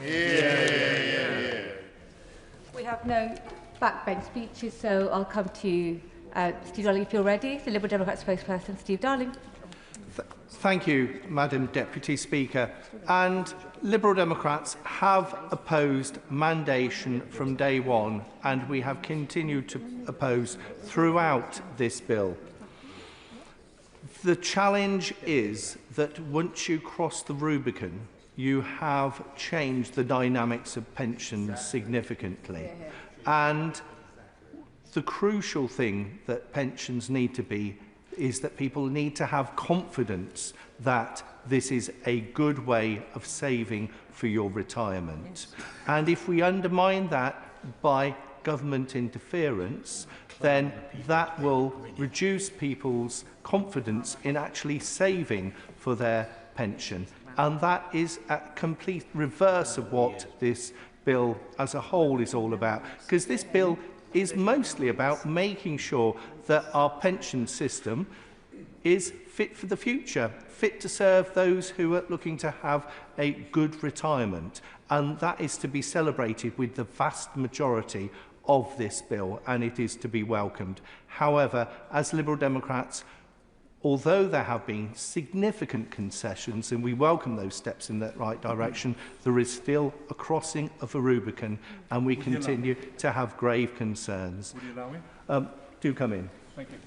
We have no backbench speeches, so I'll come to you, Steve Darling, if you're ready. The Liberal Democrat spokesperson, Steve Darling. Thank you, Madam Deputy Speaker. And Liberal Democrats have opposed mandation from day one, and we have continued to oppose throughout this bill. The challenge is that once you cross the Rubicon, you have changed the dynamics of pensions significantly. And the crucial thing that pensions need to be is that people need to have confidence that this is a good way of saving for your retirement. And if we undermine that by government interference, then that will reduce people's confidence in actually saving for their pension. And that is a complete reverse of what this bill as a whole is all about, because this bill is mostly about making sure that our pension system is fit for the future, fit to serve those who are looking to have a good retirement. And that is to be celebrated with the vast majority of this bill, and it is to be welcomed. However, as Liberal Democrats, although there have been significant concessions, and we welcome those steps in that right direction, there is still a crossing of a Rubicon, and we continue to have grave concerns. Would you allow me? Do come in. Thank you.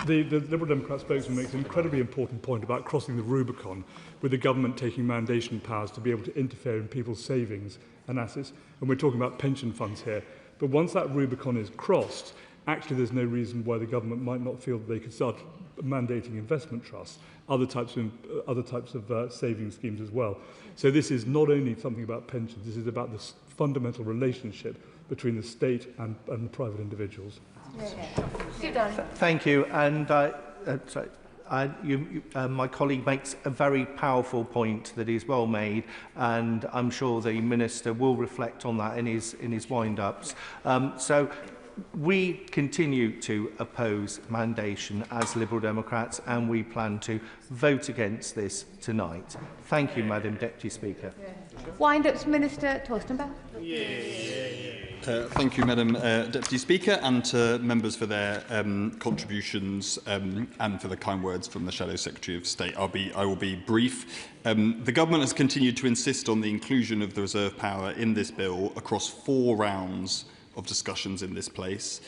The Liberal Democrat spokesman makes an incredibly important point about crossing the Rubicon, with the government taking mandation powers to be able to interfere in people's savings and assets. And we're talking about pension funds here. But once that Rubicon is crossed, actually there's no reason why the government might not feel that they could start mandating investment trusts, other types of saving schemes as well. So this is not only something about pensions, this is about this fundamental relationship between the state and private individuals. Thank you. And my colleague makes a very powerful point that is well made, and I'm sure the Minister will reflect on that in his wind-ups. So we continue to oppose mandation as Liberal Democrats, and we plan to vote against this tonight. Thank you, Madam Deputy Speaker. Wind-ups, Minister Torstenberg. Thank you, Madam Deputy Speaker, and to members for their contributions and for the kind words from the Shadow Secretary of State. I will be brief. The Government has continued to insist on the inclusion of the reserve power in this bill across 4 rounds of discussions in this place.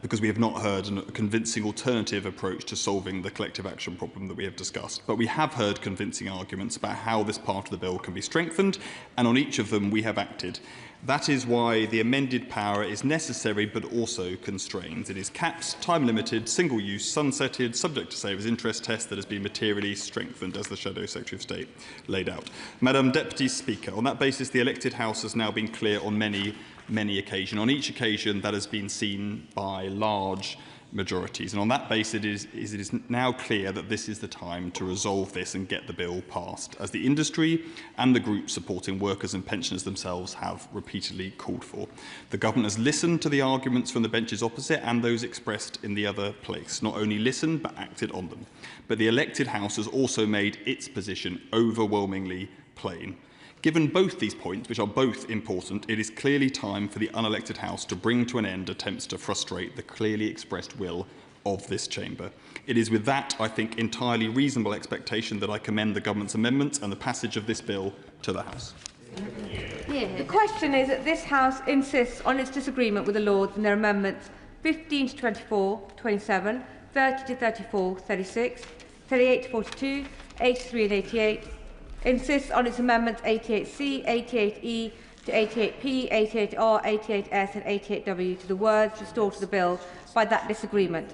because we have not heard a convincing alternative approach to solving the collective action problem that we have discussed. But we have heard convincing arguments about how this part of the bill can be strengthened, and on each of them we have acted. That is why the amended power is necessary but also constrained. It is capped, time-limited, single-use, sunsetted, subject to savers' interest test that has been materially strengthened, as the Shadow Secretary of State laid out. Madam Deputy Speaker, on that basis, the elected House has now been clear on many occasions. On each occasion, that has been seen by large majorities. And on that basis, it is now clear that this is the time to resolve this and get the bill passed, as the industry and the groups supporting workers and pensioners themselves have repeatedly called for. The government has listened to the arguments from the benches opposite and those expressed in the other place, not only listened but acted on them. But the elected House has also made its position overwhelmingly plain. Given both these points, which are both important, it is clearly time for the unelected House to bring to an end attempts to frustrate the clearly expressed will of this chamber. It is with that, I think, entirely reasonable expectation that I commend the government's amendments and the passage of this bill to the House. The question is that this House insists on its disagreement with the Lords and their amendments 15 to 24, 27, 30 to 34, 36, 38 to 42, 83 and 88, insists on its amendments 88C, 88E to 88P, 88R, 88S and 88W to the words restored to the bill by that disagreement.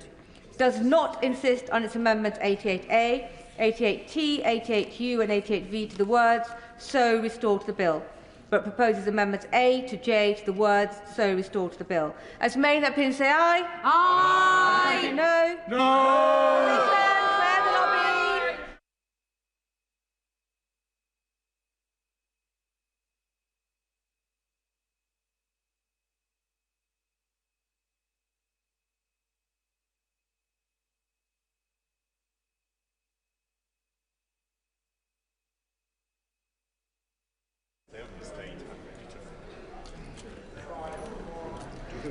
Does not insist on its amendments 88A, 88T, 88U and 88V to the words so restored to the bill, but proposes amendments A to J to the words so restored to the bill. As made that opinion say aye. Aye. No. No. Clear the lobby.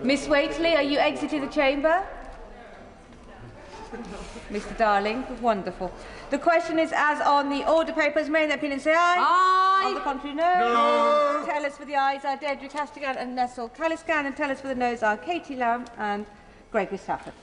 Miss Waitley, are you exiting the chamber? Mr. Darling, wonderful. The question is, as on the order papers, may the opinion say aye? Aye. On the contrary, no. No. Tell us for the ayes are Deirdre Castigan and Nessel Caliscan, and tell us for the noes are Katie Lamb and Gregory Stafford.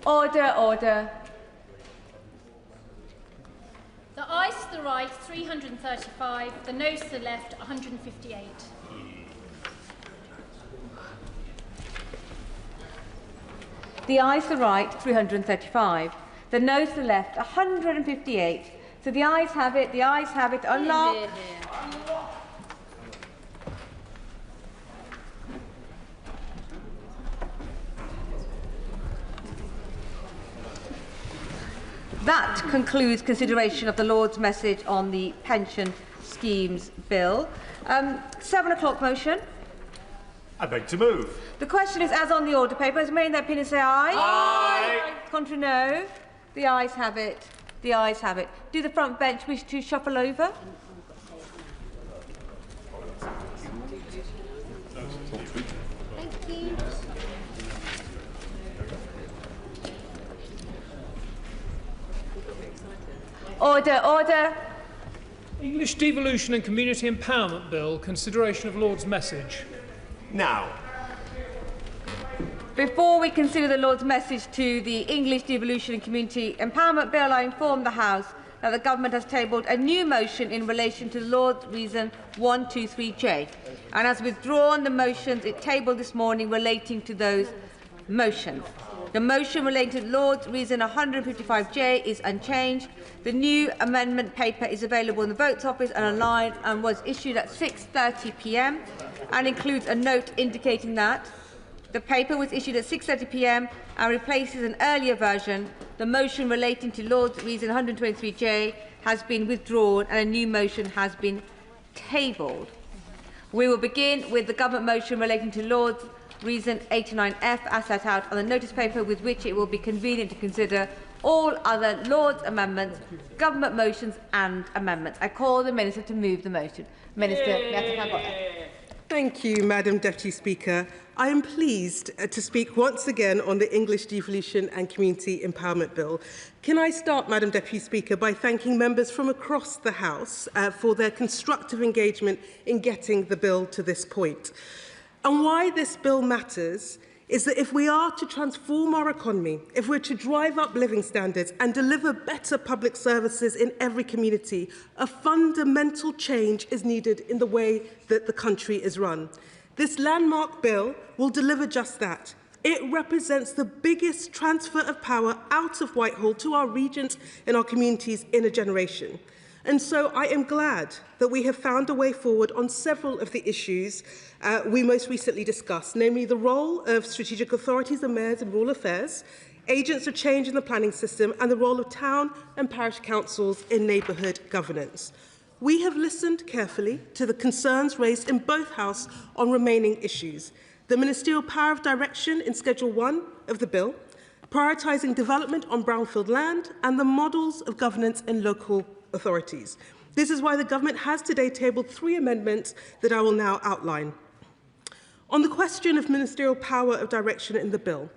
Order, order. The ayes to the right, 335. The noes to the left, 158. The ayes to the right, 335. The noes to the left, 158. So the ayes have it, the ayes have it. Unlock. Here, here. That concludes consideration of the Lord's message on the pension schemes bill. 7 o'clock motion. I beg to move. The question is as on the order paper. As made in their opinion say aye. Aye. Contrary no. The ayes have it. The ayes have it. Do the front bench wish to shuffle over? Thank you. Order, order. English Devolution and Community Empowerment Bill, consideration of Lord's message. Now. Before we consider the Lord's message to the English Devolution and Community Empowerment Bill, I inform the House that the Government has tabled a new motion in relation to Lord's Reason 123J and has withdrawn the motions it tabled this morning relating to those motions. The motion relating to Lord's Reason 155J is unchanged. The new amendment paper is available in the Votes Office and online and was issued at 6:30 p.m. and includes a note indicating that the paper was issued at 6:30 p.m. and replaces an earlier version. The motion relating to Lord's Reason 123J has been withdrawn and a new motion has been tabled. We will begin with the government motion relating to Lord's Reason 89F as set out on the notice paper, with which it will be convenient to consider all other Lord's amendments, government motions and amendments. I call the Minister to move the motion. Minister, Thank you, Madam Deputy Speaker. I am pleased to speak once again on the English Devolution and Community Empowerment Bill. Can I start, Madam Deputy Speaker, by thanking members from across the House for their constructive engagement in getting the bill to this point. And why this bill matters is that if we are to transform our economy, if we're to drive up living standards and deliver better public services in every community, a fundamental change is needed in the way that the country is run. This landmark bill will deliver just that. It represents the biggest transfer of power out of Whitehall to our regions and our communities in a generation. And so I am glad that we have found a way forward on several of the issues we most recently discussed, namely the role of strategic authorities and mayors in rural affairs, agents of change in the planning system, and the role of town and parish councils in neighbourhood governance. We have listened carefully to the concerns raised in both Houses on remaining issues: the ministerial power of direction in Schedule 1 of the bill, prioritising development on brownfield land, and the models of governance in local authorities. This is why the Government has today tabled 3 amendments that I will now outline. On the question of ministerial power of direction in the bill,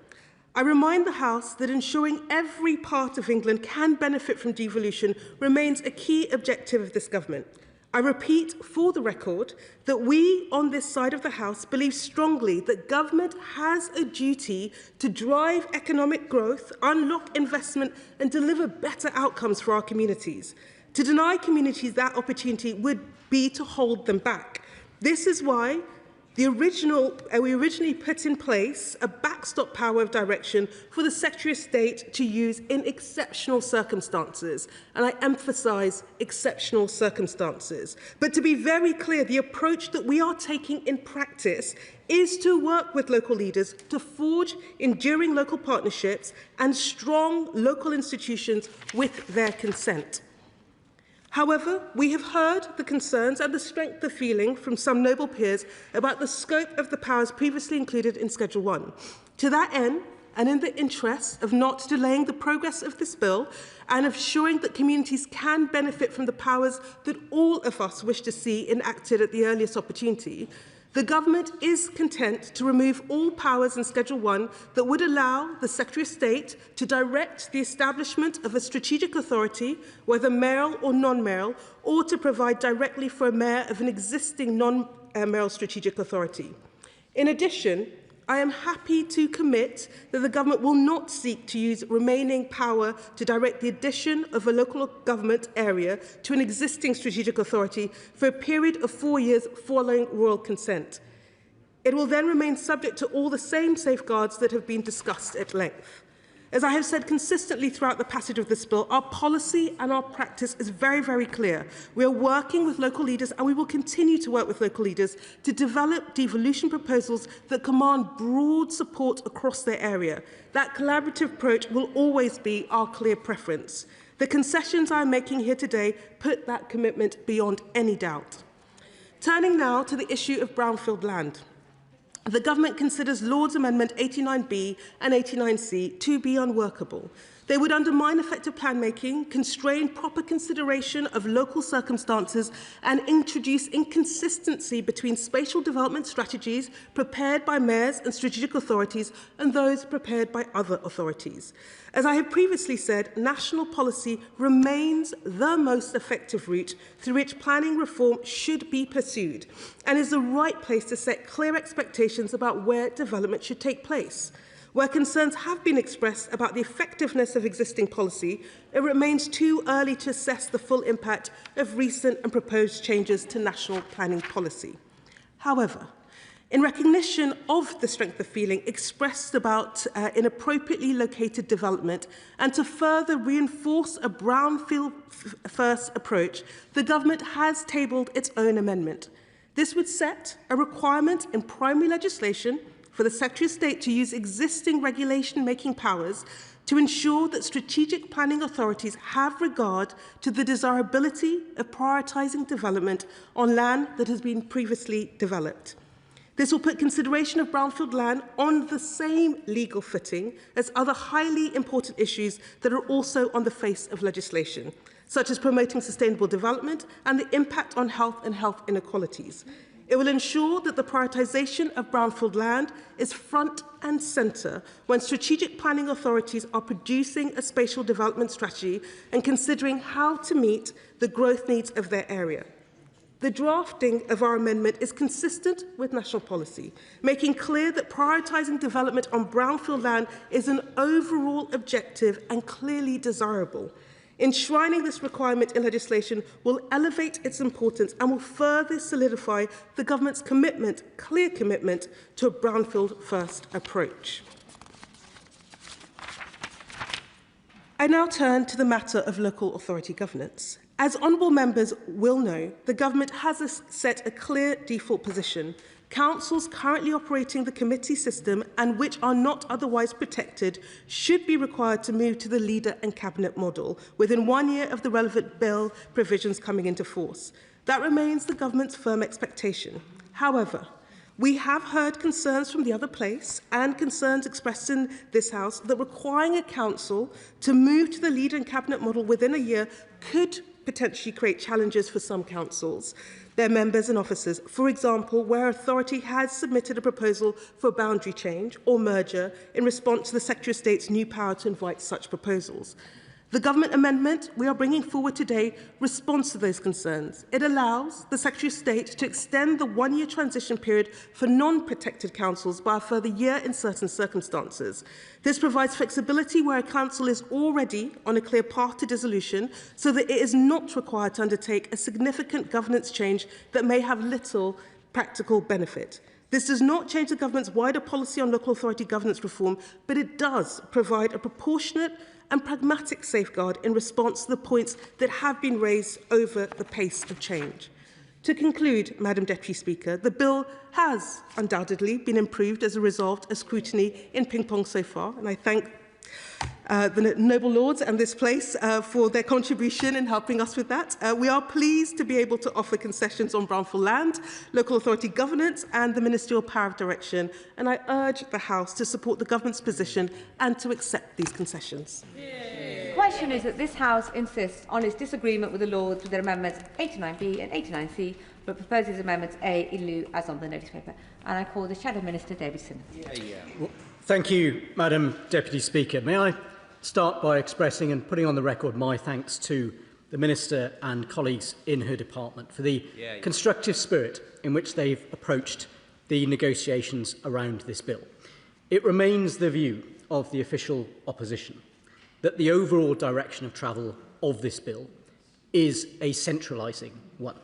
I remind the House that ensuring every part of England can benefit from devolution remains a key objective of this Government. I repeat for the record that we on this side of the House believe strongly that government has a duty to drive economic growth, unlock investment and deliver better outcomes for our communities. To deny communities that opportunity would be to hold them back. This is why we originally put in place a backstop power of direction for the Secretary of State to use in exceptional circumstances. And I emphasise exceptional circumstances. But to be very clear, the approach that we are taking in practice is to work with local leaders to forge enduring local partnerships and strong local institutions with their consent. However, we have heard the concerns and the strength of feeling from some noble peers about the scope of the powers previously included in Schedule 1. To that end, and in the interest of not delaying the progress of this bill and of ensuring that communities can benefit from the powers that all of us wish to see enacted at the earliest opportunity, the Government is content to remove all powers in Schedule 1 that would allow the Secretary of State to direct the establishment of a strategic authority, whether mayoral or non-mayoral, or to provide directly for a mayor of an existing non-mayoral strategic authority. In addition, I am happy to commit that the government will not seek to use remaining power to direct the addition of a local government area to an existing strategic authority for a period of 4 years following royal consent. It will then remain subject to all the same safeguards that have been discussed at length. As I have said consistently throughout the passage of this bill, our policy and our practice is very, very clear. We are working with local leaders, and we will continue to work with local leaders to develop devolution proposals that command broad support across their area. That collaborative approach will always be our clear preference. The concessions I am making here today put that commitment beyond any doubt. Turning now to the issue of brownfield land. The government considers Lord's Amendment 89B and 89C to be unworkable. They would undermine effective plan making, constrain proper consideration of local circumstances, and introduce inconsistency between spatial development strategies prepared by mayors and strategic authorities and those prepared by other authorities. As I have previously said, national policy remains the most effective route through which planning reform should be pursued, and is the right place to set clear expectations about where development should take place. Where concerns have been expressed about the effectiveness of existing policy, it remains too early to assess the full impact of recent and proposed changes to national planning policy. However, in recognition of the strength of feeling expressed about inappropriately located development, and to further reinforce a brownfield-first approach, the government has tabled its own amendment. This would set a requirement in primary legislation for the Secretary of State to use existing regulation-making powers to ensure that strategic planning authorities have regard to the desirability of prioritising development on land that has been previously developed. This will put consideration of brownfield land on the same legal footing as other highly important issues that are also on the face of legislation, such as promoting sustainable development and the impact on health and health inequalities. It will ensure that the prioritisation of brownfield land is front and centre when strategic planning authorities are producing a spatial development strategy and considering how to meet the growth needs of their area. The drafting of our amendment is consistent with national policy, making clear that prioritising development on brownfield land is an overall objective and clearly desirable. Enshrining this requirement in legislation will elevate its importance and will further solidify the government's commitment, clear commitment, to a brownfield-first approach. I now turn to the matter of local authority governance. As honourable members will know, the government has set a clear default position. Councils currently operating the committee system and which are not otherwise protected should be required to move to the leader and cabinet model within 1 year of the relevant bill provisions coming into force. That remains the government's firm expectation. However, we have heard concerns from the other place and concerns expressed in this House that requiring a council to move to the leader and cabinet model within a year could potentially create challenges for some councils, their members and officers. For example, where authority has submitted a proposal for a boundary change or merger in response to the Secretary of State's new power to invite such proposals. The government amendment we are bringing forward today responds to those concerns. It allows the Secretary of State to extend the 1 year transition period for non-protected councils by a further year in certain circumstances. This provides flexibility where a council is already on a clear path to dissolution, so that it is not required to undertake a significant governance change that may have little practical benefit. This does not change the government's wider policy on local authority governance reform, but it does provide a proportionate and pragmatic safeguard in response to the points that have been raised over the pace of change. To conclude, Madam Deputy Speaker, the bill has undoubtedly been improved as a result of scrutiny in ping-pong so far, and I thank the noble lords and this place for their contribution in helping us with that. We are pleased to be able to offer concessions on brownfield land, local authority governance and the ministerial power of direction, and I urge the House to support the government's position and to accept these concessions. The question is that this House insists on its disagreement with the Lords with their amendments 89B and 89C, but proposes amendments A in lieu as on the notice paper. And I call the Shadow Minister, David Simmons. Well, thank you, Madam Deputy Speaker. May I start by expressing and putting on the record my thanks to the Minister and colleagues in her department for the constructive spirit in which they've approached the negotiations around this bill. it remains the view of the official opposition that the overall direction of travel of this bill is a centralising one,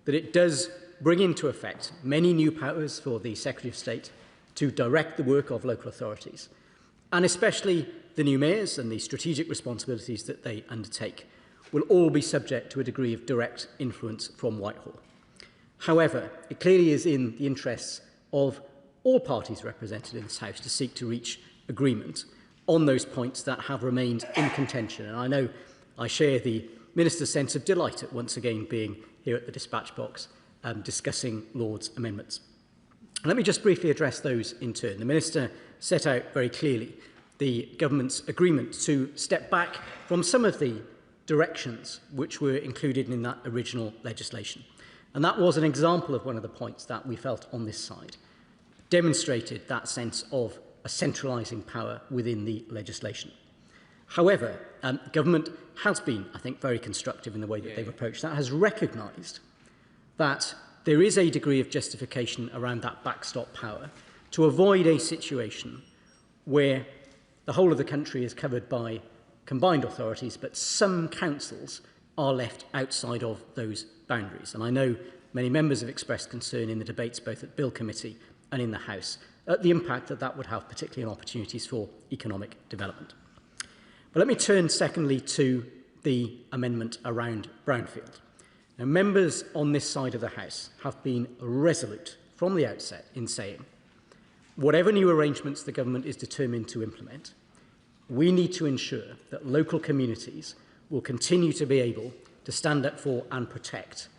that it does bring into effect many new powers for the Secretary of State to direct the work of local authorities, and especially the new mayors and the strategic responsibilities that they undertake will all be subject to a degree of direct influence from Whitehall. However, it clearly is in the interests of all parties represented in this House to seek to reach agreement on those points that have remained in contention. And I know I share the Minister's sense of delight at once again being here at the dispatch box discussing Lord's amendments. And let me just briefly address those in turn. The Minister set out very clearly the government's agreement to step back from some of the directions which were included in that original legislation. And that was an example of one of the points that we felt on this side demonstrated that sense of a centralising power within the legislation. However, government has been, I think, very constructive in the way that they've approached that, has recognised that there is a degree of justification around that backstop power to avoid a situation where the whole of the country is covered by combined authorities, but some councils are left outside of those boundaries. And I know many members have expressed concern in the debates both at Bill Committee and in the House at the impact that that would have, particularly on opportunities for economic development. But let me turn secondly to the amendment around brownfield. Now, members on this side of the House have been resolute from the outset in saying whatever new arrangements the government is determined to implement, we need to ensure that local communities will continue to be able to stand up for and protect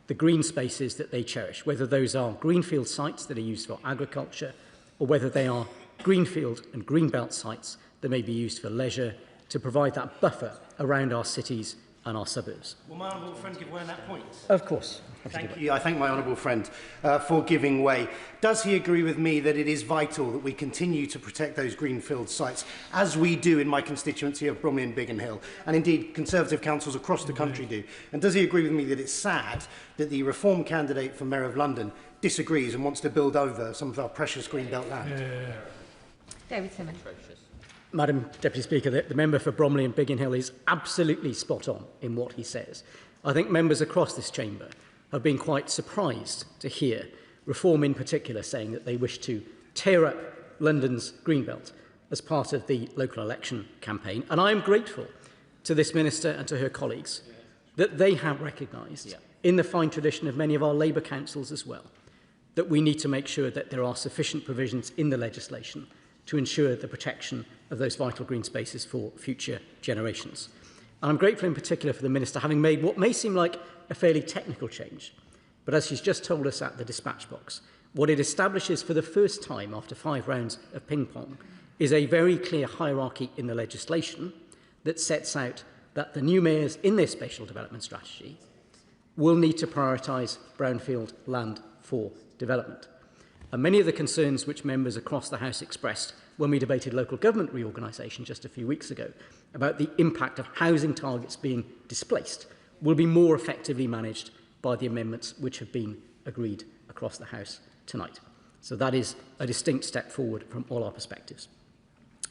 the green spaces that they cherish, whether those are greenfield sites that are used for agriculture or whether they are greenfield and greenbelt sites that may be used for leisure to provide that buffer around our cities and our suburbs. Will my honourable friend give way on that point? Of course. Thank you. I thank my honourable friend for giving way. Does he agree with me that it is vital that we continue to protect those greenfield sites, as we do in my constituency of Bromley and Biggin Hill, and indeed Conservative councils across the country do? And does he agree with me that it's sad that the Reform candidate for Mayor of London disagrees and wants to build over some of our precious greenbelt land? David Simmons. Madam Deputy Speaker, the member for Bromley and Biggin Hill is absolutely spot on in what he says. I think members across this chamber have been quite surprised to hear Reform in particular saying that they wish to tear up London's greenbelt as part of the local election campaign. And I am grateful to this minister and to her colleagues that they have recognised, in the fine tradition of many of our Labour councils as well, that we need to make sure that there are sufficient provisions in the legislation to ensure the protection of those vital green spaces for future generations. And I'm grateful in particular for the Minister having made what may seem like a fairly technical change, but as she's just told us at the dispatch box, what it establishes for the first time after 5 rounds of ping-pong is a very clear hierarchy in the legislation that sets out that the new mayors in their spatial development strategy will need to prioritise brownfield land for development. And many of the concerns which members across the House expressed when we debated local government reorganisation just a few weeks ago about the impact of housing targets being displaced will be more effectively managed by the amendments which have been agreed across the House tonight. So that is a distinct step forward from all our perspectives.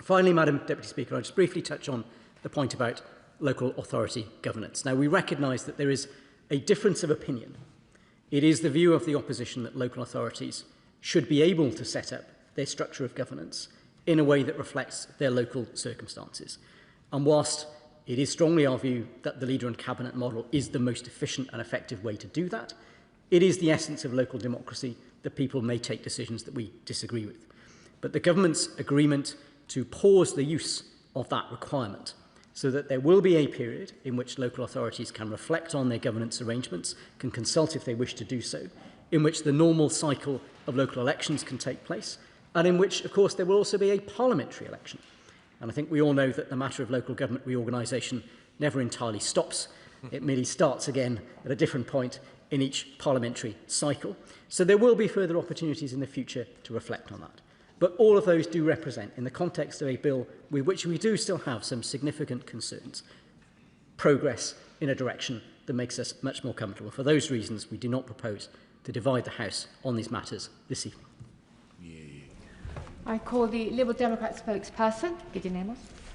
Finally, Madam Deputy Speaker, I'll just briefly touch on the point about local authority governance. Now, we recognise that there is a difference of opinion. It is the view of the opposition that local authorities should be able to set up their structure of governance in a way that reflects their local circumstances. And whilst it is strongly our view that the Leader and Cabinet model is the most efficient and effective way to do that, it is the essence of local democracy that people may take decisions that we disagree with. But the government's agreement to pause the use of that requirement so that there will be a period in which local authorities can reflect on their governance arrangements, can consult if they wish to do so, in which the normal cycle of local elections can take place, and in which, of course, there will also be a parliamentary election. And I think we all know that the matter of local government reorganisation never entirely stops. It merely starts again at a different point in each parliamentary cycle. So there will be further opportunities in the future to reflect on that. But all of those do represent, in the context of a bill with which we do still have some significant concerns, progress in a direction that makes us much more comfortable. For those reasons, we do not propose to divide the House on these matters this evening. I call the Liberal Democrat spokesperson.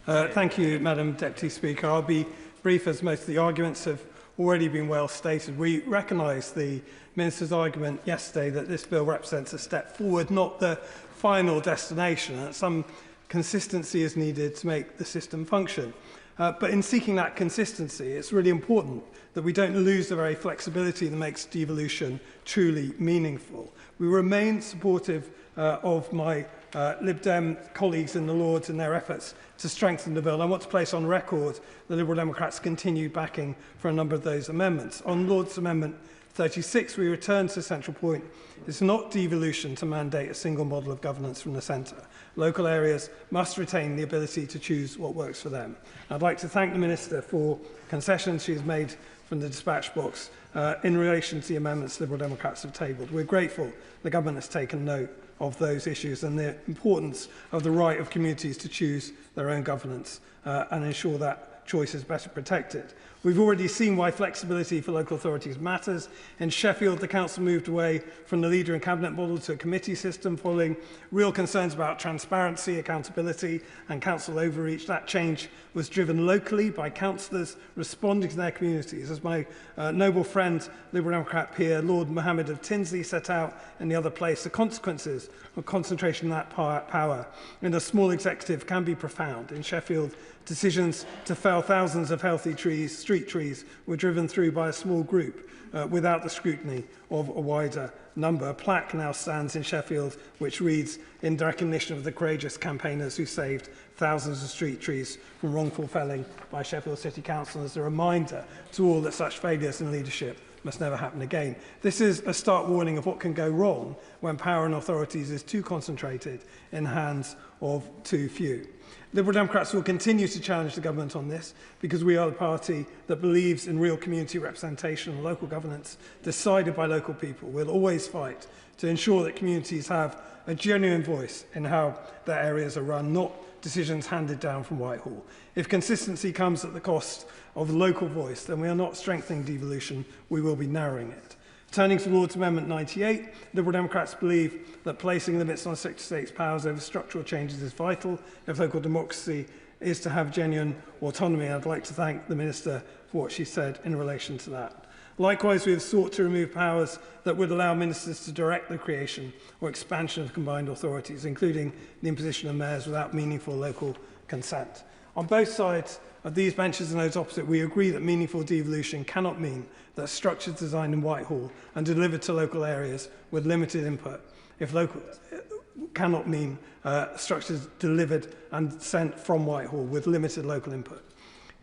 Thank you, Madam Deputy Speaker. I'll be brief, as most of the arguments have already been well stated. We recognise the Minister's argument yesterday that this bill represents a step forward, not the final destination, and that some consistency is needed to make the system function. But in seeking that consistency, it's really important that we don't lose the very flexibility that makes devolution truly meaningful. We remain supportive of my Lib Dem colleagues in the Lords in their efforts to strengthen the bill. I want to place on record the Liberal Democrats' continued backing for a number of those amendments. On Lords Amendment 36, we return to the central point. It's not devolution to mandate a single model of governance from the centre. Local areas must retain the ability to choose what works for them. I'd like to thank the Minister for concessions she has made from the dispatch box in relation to the amendments Liberal Democrats have tabled. We're grateful the Government has taken note of those issues and the importance of the right of communities to choose their own governance and ensure that choice is better protected. We've already seen why flexibility for local authorities matters. In Sheffield, the Council moved away from the Leader and Cabinet model to a committee system following real concerns about transparency, accountability and council overreach. That change was driven locally by councillors responding to their communities. As my noble friend, Liberal Democrat peer, Lord Mohammed of Tinsley set out in the other place, the consequences of concentration of that power in a small executive can be profound. In Sheffield, decisions to fell thousands of healthy trees, street trees, were driven through by a small group without the scrutiny of a wider number. A plaque now stands in Sheffield which reads, "In recognition of the courageous campaigners who saved thousands of street trees from wrongful felling by Sheffield City Council," as a reminder to all that such failures in leadership must never happen again. This is a stark warning of what can go wrong when power in authorities is too concentrated in hands of too few. Liberal Democrats will continue to challenge the government on this because we are the party that believes in real community representation and local governance decided by local people. We'll always fight to ensure that communities have a genuine voice in how their areas are run, not decisions handed down from Whitehall. If consistency comes at the cost of local voice, then we are not strengthening devolution, we will be narrowing it. Turning to Lord's Amendment 98, Liberal Democrats believe that placing limits on Secretary of State's powers over structural changes is vital if local democracy is to have genuine autonomy. I'd like to thank the Minister for what she said in relation to that. Likewise, we have sought to remove powers that would allow ministers to direct the creation or expansion of combined authorities, including the imposition of mayors without meaningful local consent. On both sides of these benches and those opposite, we agree that meaningful devolution cannot mean that structures designed in Whitehall and delivered to local areas with limited input, cannot mean structures delivered and sent from Whitehall with limited local input.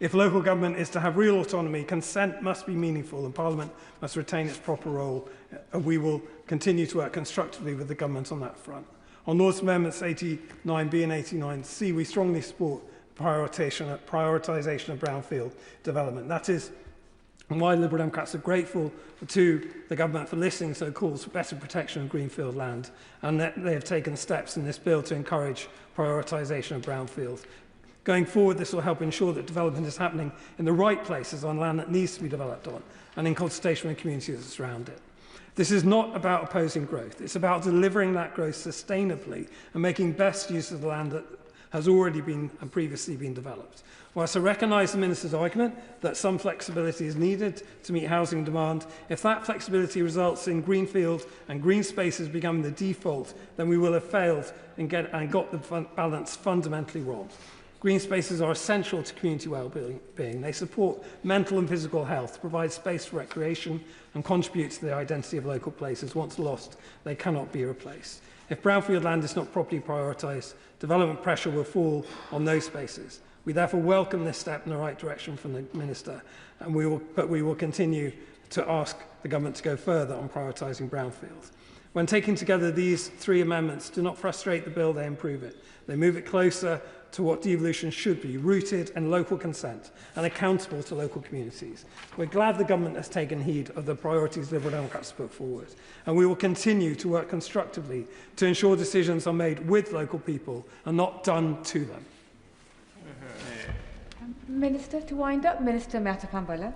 If local government is to have real autonomy, consent must be meaningful and Parliament must retain its proper role. And we will continue to work constructively with the government on that front. On Lord's Amendments 89B and 89C, we strongly support prioritisation of brownfield development. That is why Liberal Democrats are grateful to the government for listening to calls for better protection of greenfield land, and that they have taken steps in this bill to encourage prioritisation of brownfield. Going forward, this will help ensure that development is happening in the right places on land that needs to be developed on, and in consultation with communities that surround it. This is not about opposing growth. It's about delivering that growth sustainably and making best use of the land that has already been and previously been developed. Whilst I recognise the Minister's argument that some flexibility is needed to meet housing demand, if that flexibility results in greenfield and green spaces becoming the default, then we will have failed and got the balance fundamentally wrong. Green spaces are essential to community well-being. They support mental and physical health, provide space for recreation and contribute to the identity of local places. Once lost, they cannot be replaced. If brownfield land is not properly prioritised, development pressure will fall on those spaces. We therefore welcome this step in the right direction from the Minister, and we will continue to ask the Government to go further on prioritising brownfield. When taken together, these three amendments do not frustrate the bill, they improve it. They move it closer to what devolution should be, rooted in local consent and accountable to local communities. We're glad the Government has taken heed of the priorities Liberal Democrats put forward, and we will continue to work constructively to ensure decisions are made with local people and not done to them. Minister, to wind up, Minister Matapambola.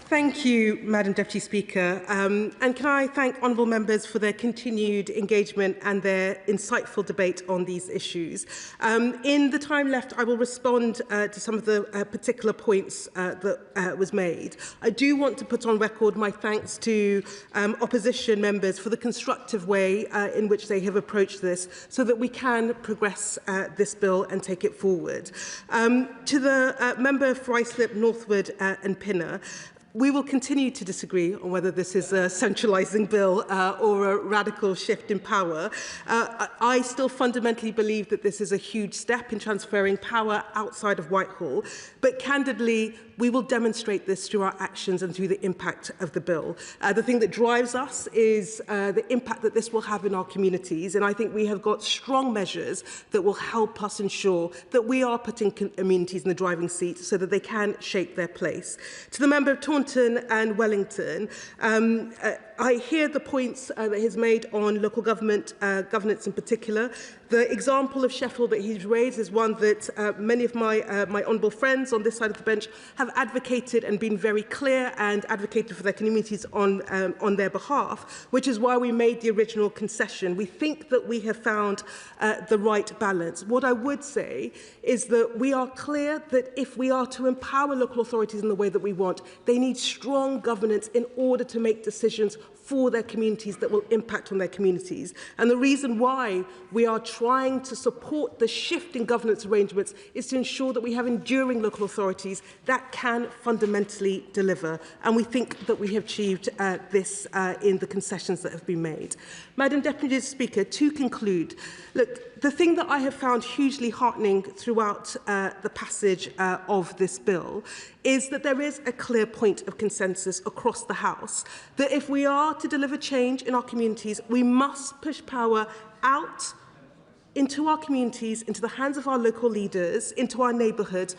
Thank you, Madam Deputy Speaker. And can I thank honourable members for their continued engagement and their insightful debate on these issues. In the time left, I will respond to some of the particular points that was made. I do want to put on record my thanks to opposition members for the constructive way in which they have approached this so that we can progress this bill and take it forward. To the member for Islip, Northwood and Pinner, we will continue to disagree on whether this is a centralising bill or a radical shift in power. I still fundamentally believe that this is a huge step in transferring power outside of Whitehall, but candidly, we will demonstrate this through our actions and through the impact of the bill. The thing that drives us is the impact that this will have in our communities, and I think we have got strong measures that will help us ensure that we are putting communities in the driving seat so that they can shape their place. To the member of Taunton and Wellington, I hear the points that he's made on local government governance in particular. The example of Sheffield that he's raised is one that many of my honourable friends on this side of the bench have advocated and been very clear and advocated for their communities on their behalf, which is why we made the original concession. We think that we have found the right balance. What I would say is that we are clear that if we are to empower local authorities in the way that we want, they need strong governance in order to make decisions for their communities that will impact on their communities. And the reason why we are trying to support the shift in governance arrangements is to ensure that we have enduring local authorities that can fundamentally deliver. And we think that we have achieved this in the concessions that have been made. Madam Deputy Speaker, to conclude, look, the thing that I have found hugely heartening throughout the passage of this bill is that there is a clear point of consensus across the House that if we are to deliver change in our communities, we must push power out into our communities, into the hands of our local leaders, into our neighbourhoods,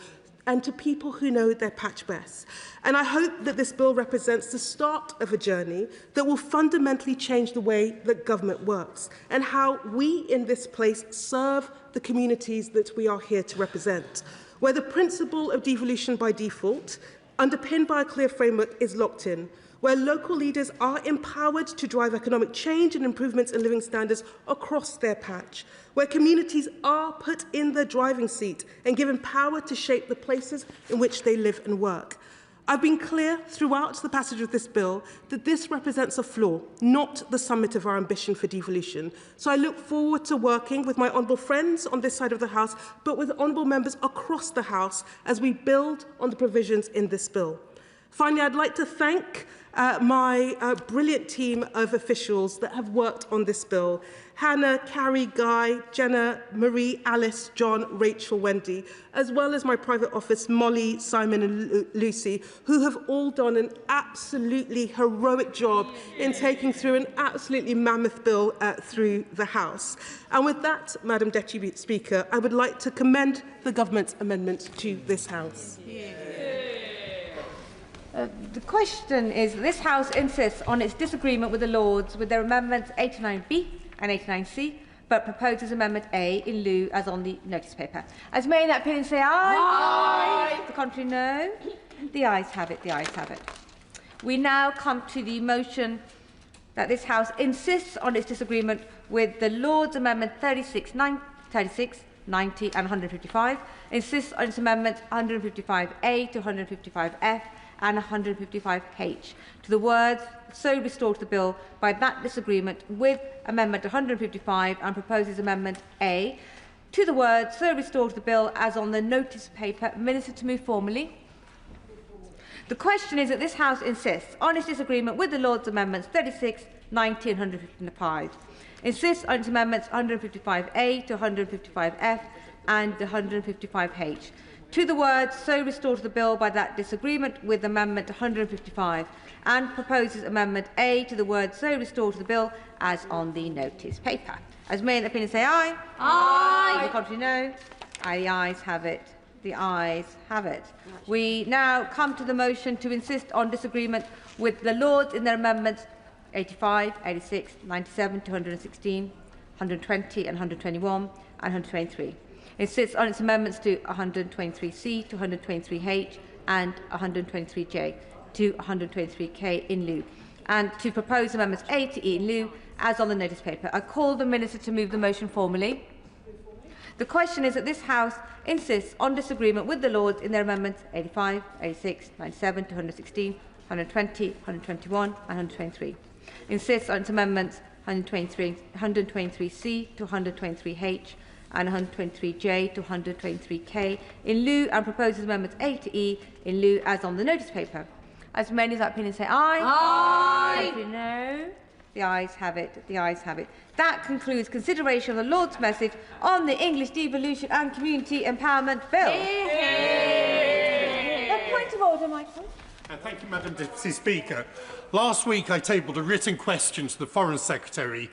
and to people who know their patch best. And I hope that this bill represents the start of a journey that will fundamentally change the way that government works and how we in this place serve the communities that we are here to represent, where the principle of devolution by default, underpinned by a clear framework, is locked in, where local leaders are empowered to drive economic change and improvements in living standards across their patch, where communities are put in the driving seat and given power to shape the places in which they live and work. I've been clear throughout the passage of this bill that this represents a flaw, not the summit of our ambition for devolution. So I look forward to working with my honourable friends on this side of the House, but with honourable members across the House as we build on the provisions in this bill. Finally, I'd like to thank my brilliant team of officials that have worked on this bill. Hannah, Carrie, Guy, Jenna, Marie, Alice, John, Rachel, Wendy, as well as my private office, Molly, Simon and Lucy, who have all done an absolutely heroic job in taking through an absolutely mammoth bill through the House. And with that, Madam Deputy Speaker, I would like to commend the government's amendment to this House. The question is, this House insists on its disagreement with the Lords with their amendments 89B and 89C, but proposes Amendment A in lieu as on the notice paper. As may in that opinion say aye. Aye. The contrary no. The ayes have it, the ayes have it. We now come to the motion that this House insists on its disagreement with the Lords Amendment 36, 90 and 155, insists on its amendments 155A to 155F and 155H to the words so restored to the bill by that disagreement with Amendment 155, and proposes Amendment A to the words so restored to the bill as on the notice paper. Minister to move formally. The question is that this House insists on its disagreement with the Lords Amendments 36, 90 and 155. Insists on its amendments 155A to 155F and 155H. To the words so restored to the bill by that disagreement with Amendment 155, and proposes Amendment A to the words so restored to the bill as on the notice paper. As may in the opinion say aye. Aye. The contrary no. Aye, the ayes have it. The ayes have it. We now come to the motion to insist on disagreement with the Lords in their amendments 85, 86, 97 to 116, 120 and 121 and 123. Insists on its amendments to 123C to 123H and 123J. to 123k in lieu, and to propose amendments A to E in lieu as on the notice paper. I call the Minister to move the motion formally. The question is that this House insists on disagreement with the Lords in their amendments 85, 86, 97 to 116, 120, 121 and 123. Insists on its amendments 123C to 123H and 123J to 123K in lieu, and proposes amendments A to E in lieu as on the notice paper. As many as that opinion say aye. Aye. No. The ayes have it. The ayes have it. That concludes consideration of the Lord's message on the English Devolution and Community Empowerment Bill. A point of order, Michael. Thank you, Madam Deputy Speaker. Last week I tabled a written question to the Foreign Secretary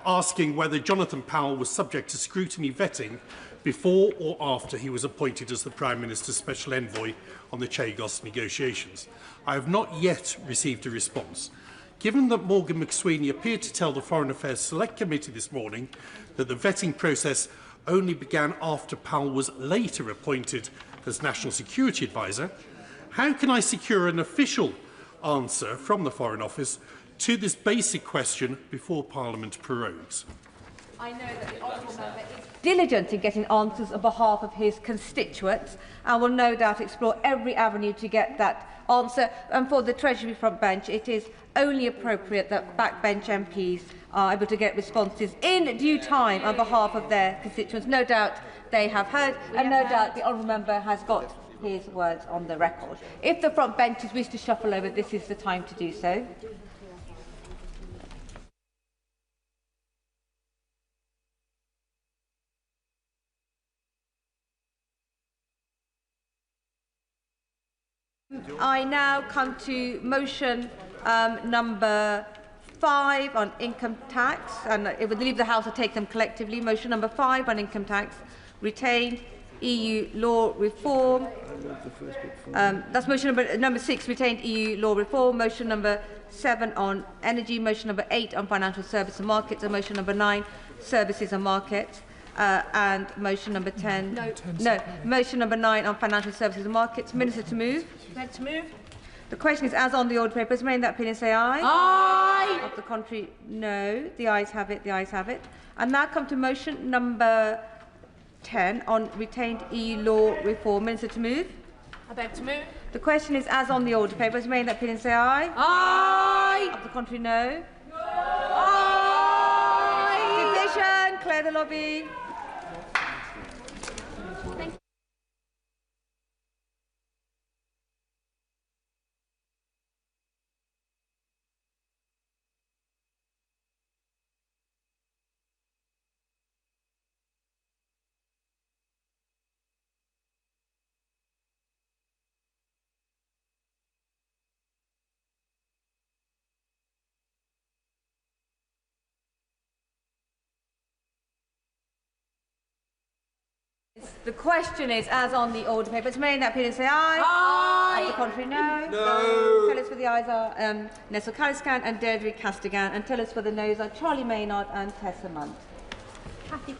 asking whether Jonathan Powell was subject to scrutiny vetting before or after he was appointed as the Prime Minister's Special Envoy on the Chagos negotiations. I have not yet received a response. Given that Morgan McSweeney appeared to tell the Foreign Affairs Select Committee this morning that the vetting process only began after Powell was later appointed as National Security Advisor, how can I secure an official answer from the Foreign Office to this basic question before Parliament prorogues? I know that the honourable member is diligent in getting answers on behalf of his constituents and will no doubt explore every avenue to get that answer. And for the Treasury front bench, it is only appropriate that backbench MPs are able to get responses in due time on behalf of their constituents. No doubt they have heard, and no doubt the honourable member has got his words on the record. If the front benches wish to shuffle over, this is the time to do so. I now come to motion number 5 on income tax, and it would leave the House to take them collectively. Motion number 5 on income tax, retained EU law reform. That's motion number 6, retained EU law reform. Motion number 7 on energy. Motion number 8 on financial services and markets, and motion number 9, services and markets. And motion number 10. No. Motion number 9 on financial services and markets. Minister to move. To move. The question is, as on the order papers, may in that opinion say aye. Aye. Of the contrary, no. The ayes have it. The ayes have it. And now come to motion number 10 on retained EU law reform. Minister to move. I beg to move. The question is, as on the order papers, may in that opinion say aye. Aye. Of the contrary, no. Aye. Division. Clear the lobby. The question is, as on the order papers, may in that opinion say aye. Aye. Of the contrary, no. No. Tell us for the ayes are Nessel Caliscan and Deirdre Castigan, and tell us for the noes are Charlie Maynard and Tessa Munt. Happy.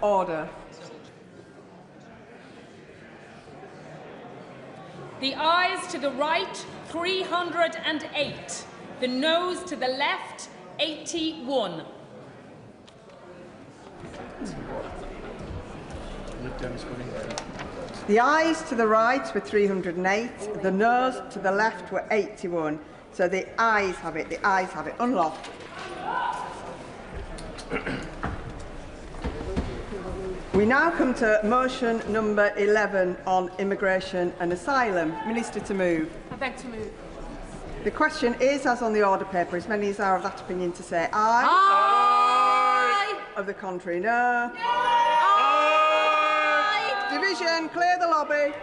Order. The ayes to the right, 308. The noes to the left, 81. The ayes to the right were 308. The noes to the left were 81. So the ayes have it. The ayes have it. Unlocked. We now come to motion number 11 on immigration and asylum. Minister to move. I beg to move. The question is, as on the order paper, as many as are of that opinion to say aye. Aye. Of the contrary, no. Aye. Division, clear the lobby.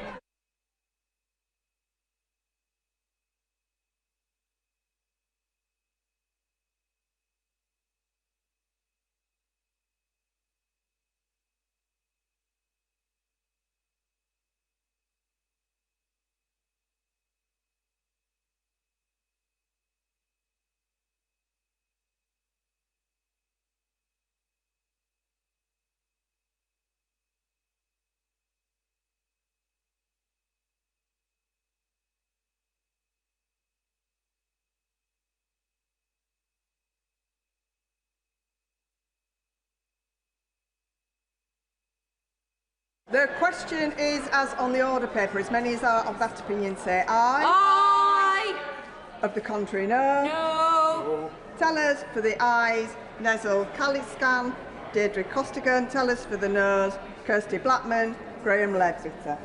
The question is, as on the order paper, as many as are of that opinion say aye. Aye. Of the contrary, no. No. Tellers for the ayes, Nezel Kaliskan, Deirdre Costigan. Tellers for the noes, Kirsty Blackman, Graham Ledbetter.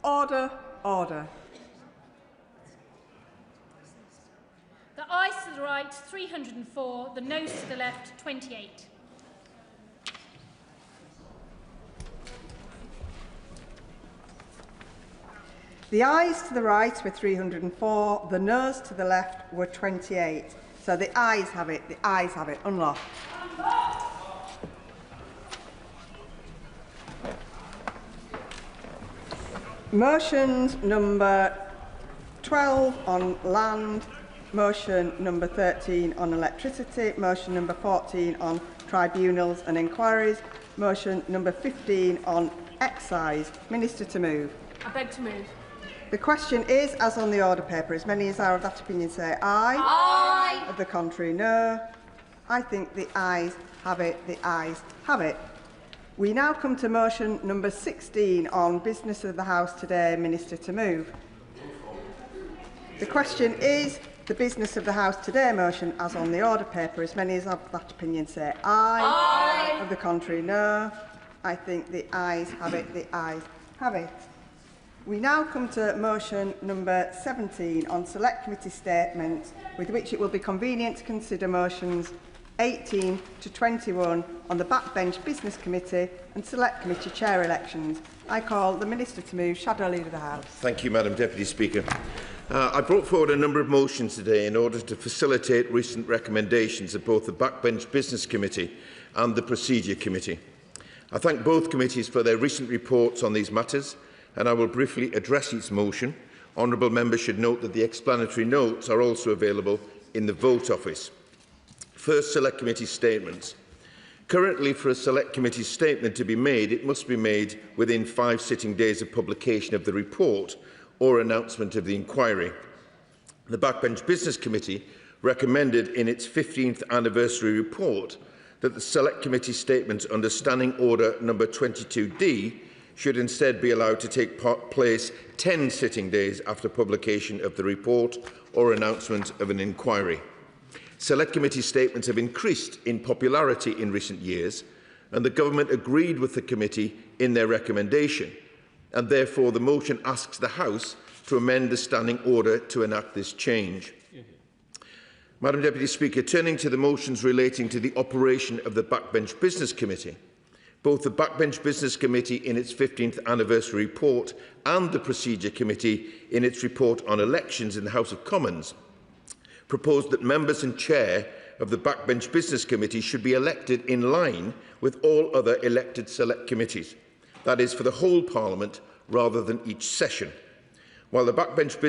Order, order. The ayes to the right, 304. The noes to the left, 28. The ayes to the right were 304, the noes to the left were 28. So the ayes have it, unlocked. Motions number 12 on land, motion number 13 on electricity, motion number 14 on tribunals and inquiries, motion number 15 on excise. Minister to move. I beg to move. The question is, as on the order paper, as many as are of that opinion say aye. Aye. Of the contrary, no. I think the ayes have it, the ayes have it. We now come to motion number 16 on business of the House today. Minister to move. The question is, the business of the House today motion as on the order paper, as many as of that opinion say aye. Aye. Of the contrary, no. I think the ayes have it, the ayes have it. We now come to motion number 17 on select committee statements, with which it will be convenient to consider motions 18 to 21 on the backbench business committee and select committee chair elections. I call the Minister to move. Shadow Leader of the House. Thank you, Madam Deputy Speaker. I brought forward a number of motions today in order to facilitate recent recommendations of both the backbench business committee and the procedure committee. I thank both committees for their recent reports on these matters, and I will briefly address each motion. Honourable members should note that the explanatory notes are also available in the vote office. First, select committee statements. Currently, for a select committee statement to be made, it must be made within 5 sitting days of publication of the report or announcement of the inquiry. The Backbench Business Committee recommended in its 15th anniversary report that the select committee statements under Standing Order number 22D should instead be allowed to take place 10 sitting days after publication of the report or announcement of an inquiry. Select committee statements have increased in popularity in recent years, and the Government agreed with the committee in their recommendation, and therefore the motion asks the House to amend the Standing Order to enact this change. Madam Deputy Speaker, turning to the motions relating to the operation of the Backbench Business Committee, both the Backbench Business Committee in its 15th anniversary report and the Procedure Committee in its report on elections in the House of Commons proposed that members and chair of the Backbench Business Committee should be elected in line with all other elected select committees, that is, for the whole Parliament rather than each session. While the Backbench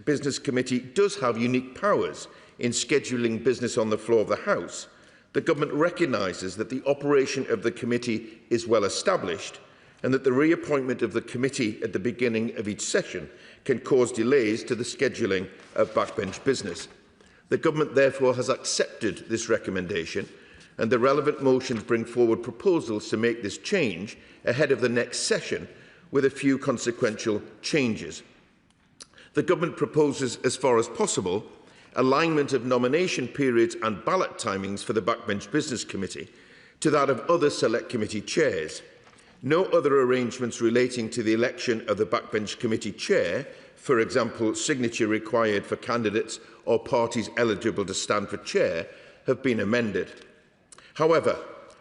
Business Committee does have unique powers in scheduling business on the floor of the House, the Government recognises that the operation of the committee is well established and that the reappointment of the committee at the beginning of each session can cause delays to the scheduling of backbench business. The Government therefore has accepted this recommendation, and the relevant motions bring forward proposals to make this change ahead of the next session with a few consequential changes. The Government proposes, as far as possible, alignment of nomination periods and ballot timings for the Backbench Business Committee to that of other Select Committee chairs. No other arrangements relating to the election of the Backbench Committee chair, for example, signature required for candidates or parties eligible to stand for chair, have been amended. However,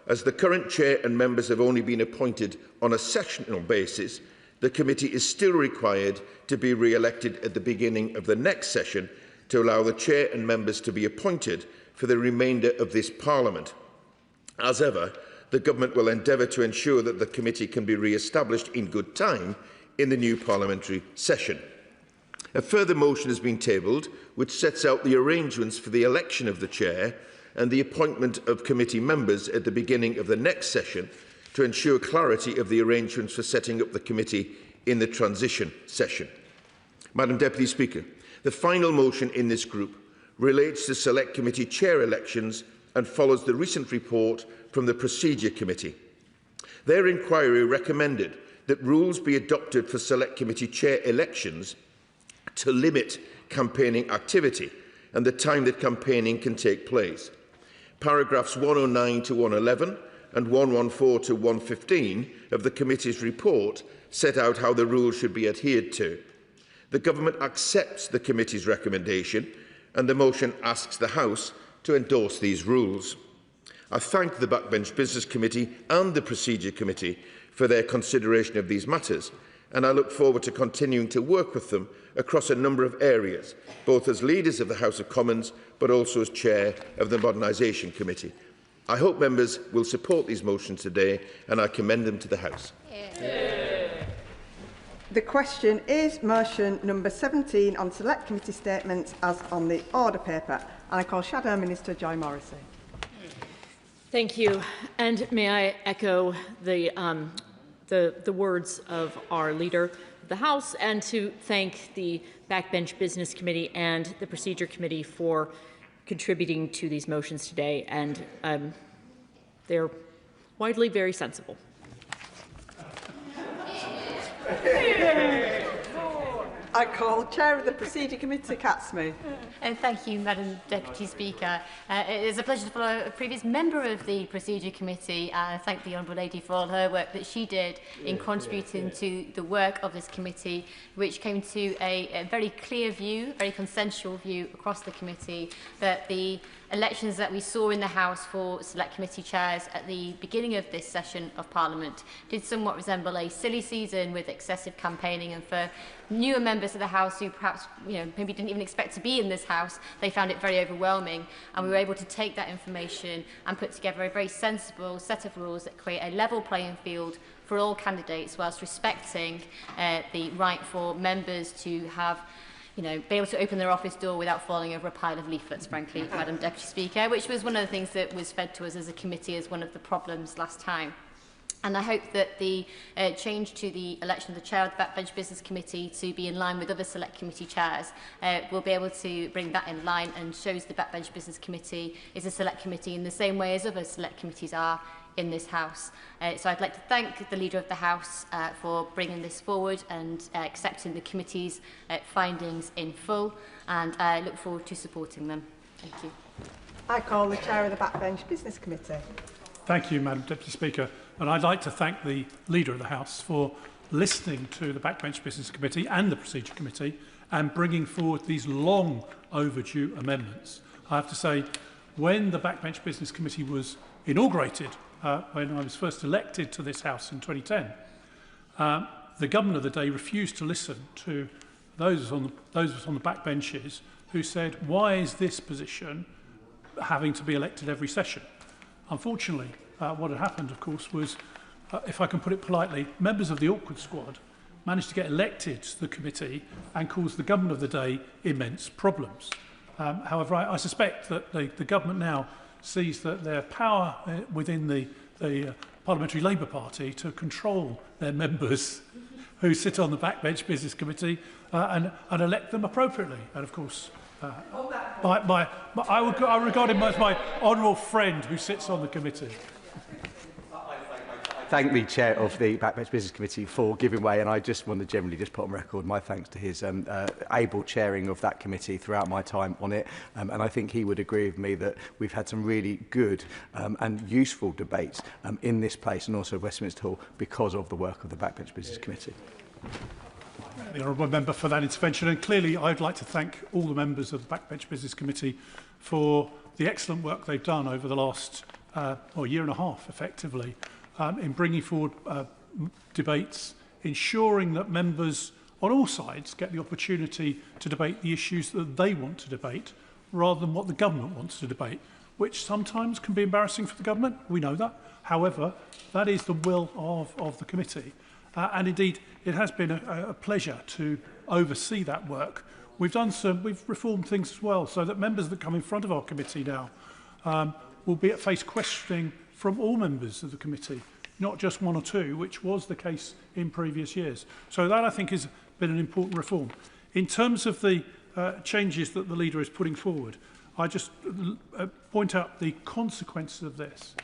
as the current chair and members have only been appointed on a sessional basis, the committee is still required to be re-elected at the beginning of the next session to allow the chair and members to be appointed for the remainder of this Parliament. As ever, the Government will endeavour to ensure that the committee can be re-established in good time in the new parliamentary session. A further motion has been tabled which sets out the arrangements for the election of the chair and the appointment of committee members at the beginning of the next session to ensure clarity of the arrangements for setting up the committee in the transition session. Madam Deputy Speaker, the final motion in this group relates to Select Committee chair elections and follows the recent report from the Procedure Committee. Their inquiry recommended that rules be adopted for Select Committee chair elections to limit campaigning activity and the time that campaigning can take place. Paragraphs 109 to 111 and 114 to 115 of the committee's report set out how the rules should be adhered to. The Government accepts the committee's recommendation and the motion asks the House to endorse these rules. I thank the Backbench Business Committee and the Procedure Committee for their consideration of these matters, and I look forward to continuing to work with them across a number of areas, both as leaders of the House of Commons but also as Chair of the Modernisation Committee. I hope members will support these motions today and I commend them to the House. The question is motion number 17 on select committee statements as on the order paper. And I call Shadow Minister Joy Morrissey. Thank you. And may I echo the words of our Leader of the House and to thank the Backbench Business Committee and the Procedure Committee for contributing to these motions today. And they're widely very sensible. I call Chair of the Procedure Committee, Cat Smith. And thank you, Madam Deputy Speaker. It is a pleasure to follow a previous member of the Procedure Committee and thank the Honourable Lady for all her work that she did in contributing to the work of this committee, which came to a very clear view, very consensual view across the committee that the elections that we saw in the House for select committee chairs at the beginning of this session of Parliament did somewhat resemble a silly season with excessive campaigning, and for newer members of the House who perhaps maybe didn't even expect to be in this House, they found it very overwhelming, and we were able to take that information and put together a very sensible set of rules that create a level playing field for all candidates whilst respecting the right for members to have be able to open their office door without falling over a pile of leaflets, frankly, Madam Deputy Speaker, which was one of the things that was fed to us as a committee as one of the problems last time. And I hope that the change to the election of the chair of the Backbench Business Committee to be in line with other select committee chairs will be able to bring that in line and shows the Backbench Business Committee is a select committee in the same way as other select committees are in this House. So I'd like to thank the Leader of the House for bringing this forward and accepting the committee's findings in full, and I look forward to supporting them. Thank you. I call the Chair of the Backbench Business Committee. Thank you, Madam Deputy Speaker. And I'd like to thank the Leader of the House for listening to the Backbench Business Committee and the Procedure Committee and bringing forward these long overdue amendments. I have to say, when the Backbench Business Committee was inaugurated, when I was first elected to this House in 2010, the government of the day refused to listen to those on the backbenches who said, why is this position having to be elected every session? Unfortunately, what had happened, of course, was, if I can put it politely, members of the awkward squad managed to get elected to the committee and cause the government of the day immense problems. However, I suspect that the government now sees that their power within the Parliamentary Labour Party to control their members who sit on the Backbench Business Committee and elect them appropriately. And of course, I regard him as my honourable friend who sits on the committee. Thank the Chair of the Backbench Business Committee for giving way, and I just want to generally just put on record my thanks to his able chairing of that committee throughout my time on it, and I think he would agree with me that we've had some really good and useful debates in this place and also Westminster Hall because of the work of the Backbench Business Committee. The honourable member for that intervention, and clearly I'd like to thank all the members of the Backbench Business Committee for the excellent work they've done over the last year and a half, effectively, in bringing forward debates, ensuring that members on all sides get the opportunity to debate the issues that they want to debate rather than what the government wants to debate, which sometimes can be embarrassing for the government. We know that. However, that is the will of the committee. And indeed, it has been a pleasure to oversee that work. We've reformed things as well, so that members that come in front of our committee now will be face questioning from all members of the committee, not just one or two, which was the case in previous years. So that, I think, has been an important reform. In terms of the changes that the Leader is putting forward, I just point out the consequences of this.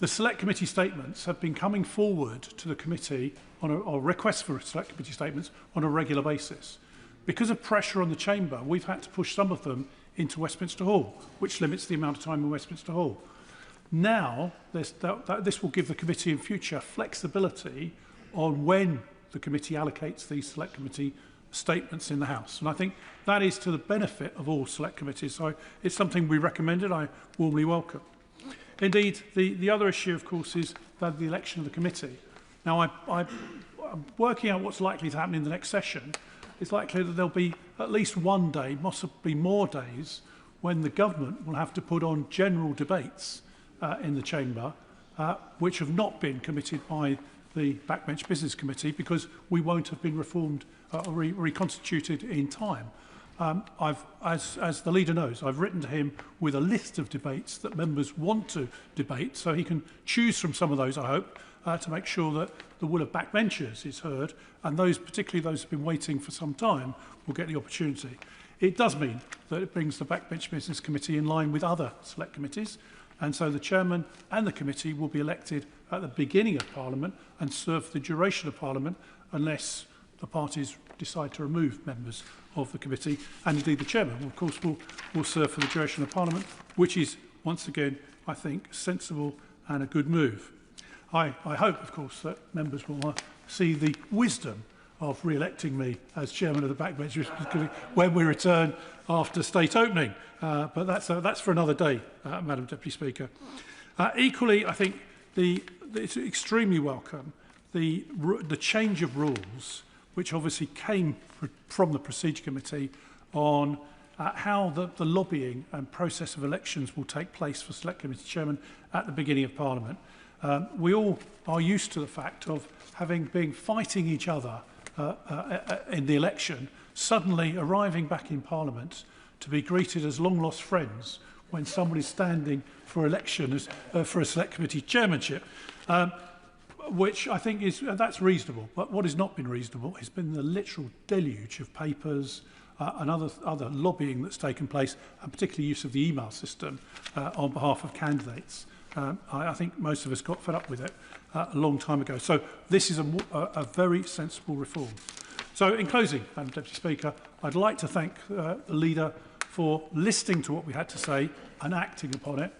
The Select Committee statements have been coming forward to the committee or requests for Select Committee statements on a regular basis. Because of pressure on the Chamber, we've had to push some of them into Westminster Hall, which limits the amount of time in Westminster Hall. Now, this will give the committee in future flexibility on when the committee allocates the select committee statements in the House. And I think that is to the benefit of all select committees. So it's something we recommended, I warmly welcome. Indeed, the other issue, of course, is that the election of the committee. Now, I'm working out what's likely to happen in the next session. It's likely that there'll be at least one day, possibly more days, when the government will have to put on general debates in the chamber, which have not been committed by the Backbench Business Committee because we won't have been reformed or reconstituted in time. As the leader knows, I've written to him with a list of debates that members want to debate, so he can choose from some of those, I hope, to make sure that the will of backbenchers is heard, and those, particularly those who have been waiting for some time, will get the opportunity. It does mean that it brings the Backbench Business Committee in line with other select committees, and so the chairman and the committee will be elected at the beginning of Parliament and serve the duration of Parliament unless the parties decide to remove members of the committee. And indeed the chairman, of course, will serve for the duration of Parliament, which is, once again, I think, sensible and a good move. I hope, of course, that members will see the wisdom of re-electing me as chairman of the Backbench Committee when we return after state opening. But that's for another day, Madam Deputy Speaker. Equally, I think it's extremely welcome the change of rules, which obviously came from the Procedure Committee, on how the lobbying and process of elections will take place for Select Committee Chairman at the beginning of Parliament. We all are used to the fact of being fighting each other in the election, suddenly arriving back in Parliament to be greeted as long-lost friends when somebody is standing for election for a Select Committee chairmanship, which I think that's reasonable. But what has not been reasonable has been the literal deluge of papers and other lobbying that's taken place, and particularly use of the email system on behalf of candidates. I think most of us got fed up with it a long time ago. So this is a very sensible reform. So in closing, Madam Deputy Speaker, I'd like to thank the leader for listening to what we had to say and acting upon it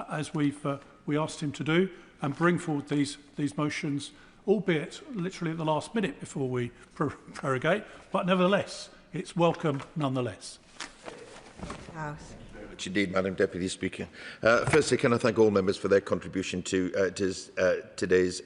as we asked him to do, and bring forward these motions, albeit literally at the last minute before we prorogate, but nevertheless, it's welcome nonetheless. House. Indeed, Madam Deputy Speaker. Firstly, can I thank all members for their contribution to today's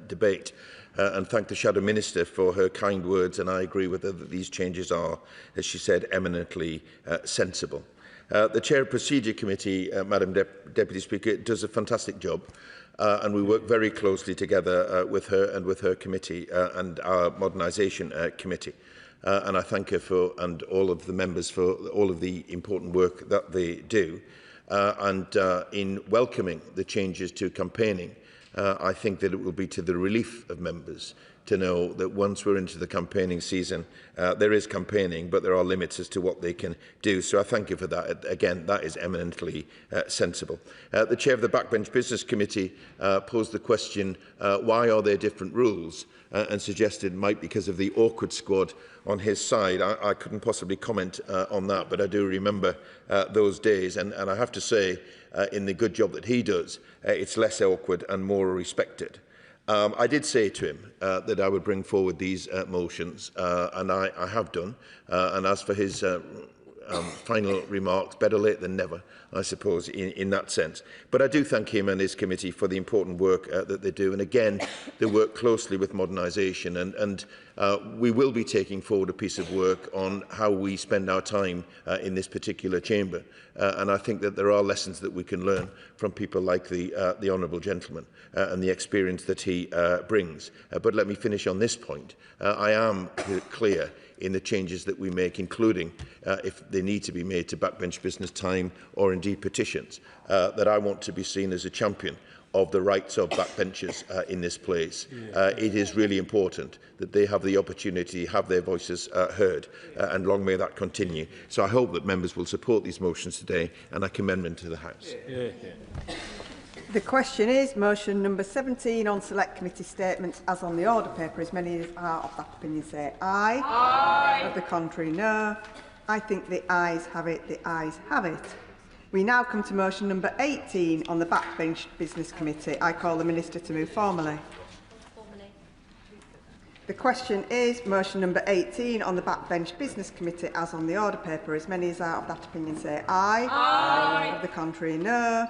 debate, and thank the Shadow Minister for her kind words, and I agree with her that these changes are, as she said, eminently sensible. The Chair of Procedure Committee, Madam Deputy Speaker, does a fantastic job, and we work very closely together with her and with her committee and our Modernisation Committee. And I thank her and all of the members for all of the important work that they do. In welcoming the changes to campaigning, I think that it will be to the relief of members to know that once we're into the campaigning season, there is campaigning, but there are limits as to what they can do. So I thank you for that. Again, that is eminently sensible. The Chair of the Backbench Business Committee posed the question, why are there different rules? And suggested it might be because of the awkward squad on his side. I couldn't possibly comment on that, but I do remember those days. And I have to say, in the good job that he does, it's less awkward and more respected. I did say to him that I would bring forward these motions, and I have done. And as for his final remarks, better late than never, I suppose, in that sense. But I do thank him and his committee for the important work that they do. And again, they work closely with modernisation. And we will be taking forward a piece of work on how we spend our time in this particular chamber. And I think that there are lessons that we can learn from people like the Honourable Gentleman and the experience that he brings. But let me finish on this point. I am clear in the changes that we make, including if they need to be made to backbench business time or indeed petitions, that I want to be seen as a champion of the rights of backbenchers in this place. It is really important that they have the opportunity to have their voices heard, and long may that continue. So I hope that members will support these motions today, and I commend them to the House. The question is motion number 17 on select committee statements as on the order paper. As many as are of that opinion say aye. Aye. Of the contrary, no. I think the ayes have it. The ayes have it. We now come to motion number 18 on the Backbench Business Committee. I call the Minister to move formally. The question is motion number 18 on the backbench business committee as on the order paper. As many as are of that opinion say aye. Aye. Of the contrary, no.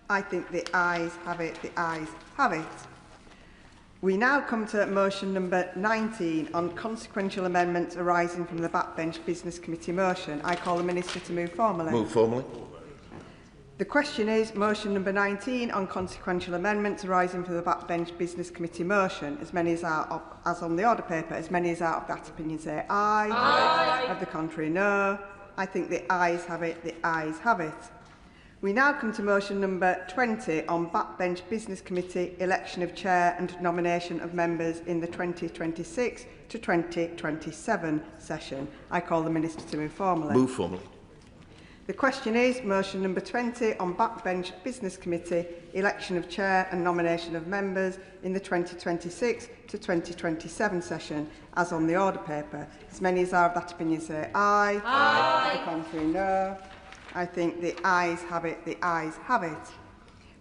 I think the ayes have it. The ayes have it. We now come to motion number 19 on consequential amendments arising from the backbench business committee motion. I call the Minister to move formally. Move formally. The question is motion number 19 on consequential amendments arising from the backbench business committee motion. As many as are of, as on the order paper, as many as are of that opinion say aye. Aye. Of the contrary, no. I think the ayes have it. The ayes have it. We now come to motion number 20 on backbench business committee election of chair and nomination of members in the 2026 to 2027 session. I call the Minister to move formally. Move formally. The question is motion number 20 on backbench business committee election of chair and nomination of members in the 2026 to 2027 session as on the order paper. As many as are of that opinion say aye. Aye. The contrary, no. I think the ayes have it. The ayes have it.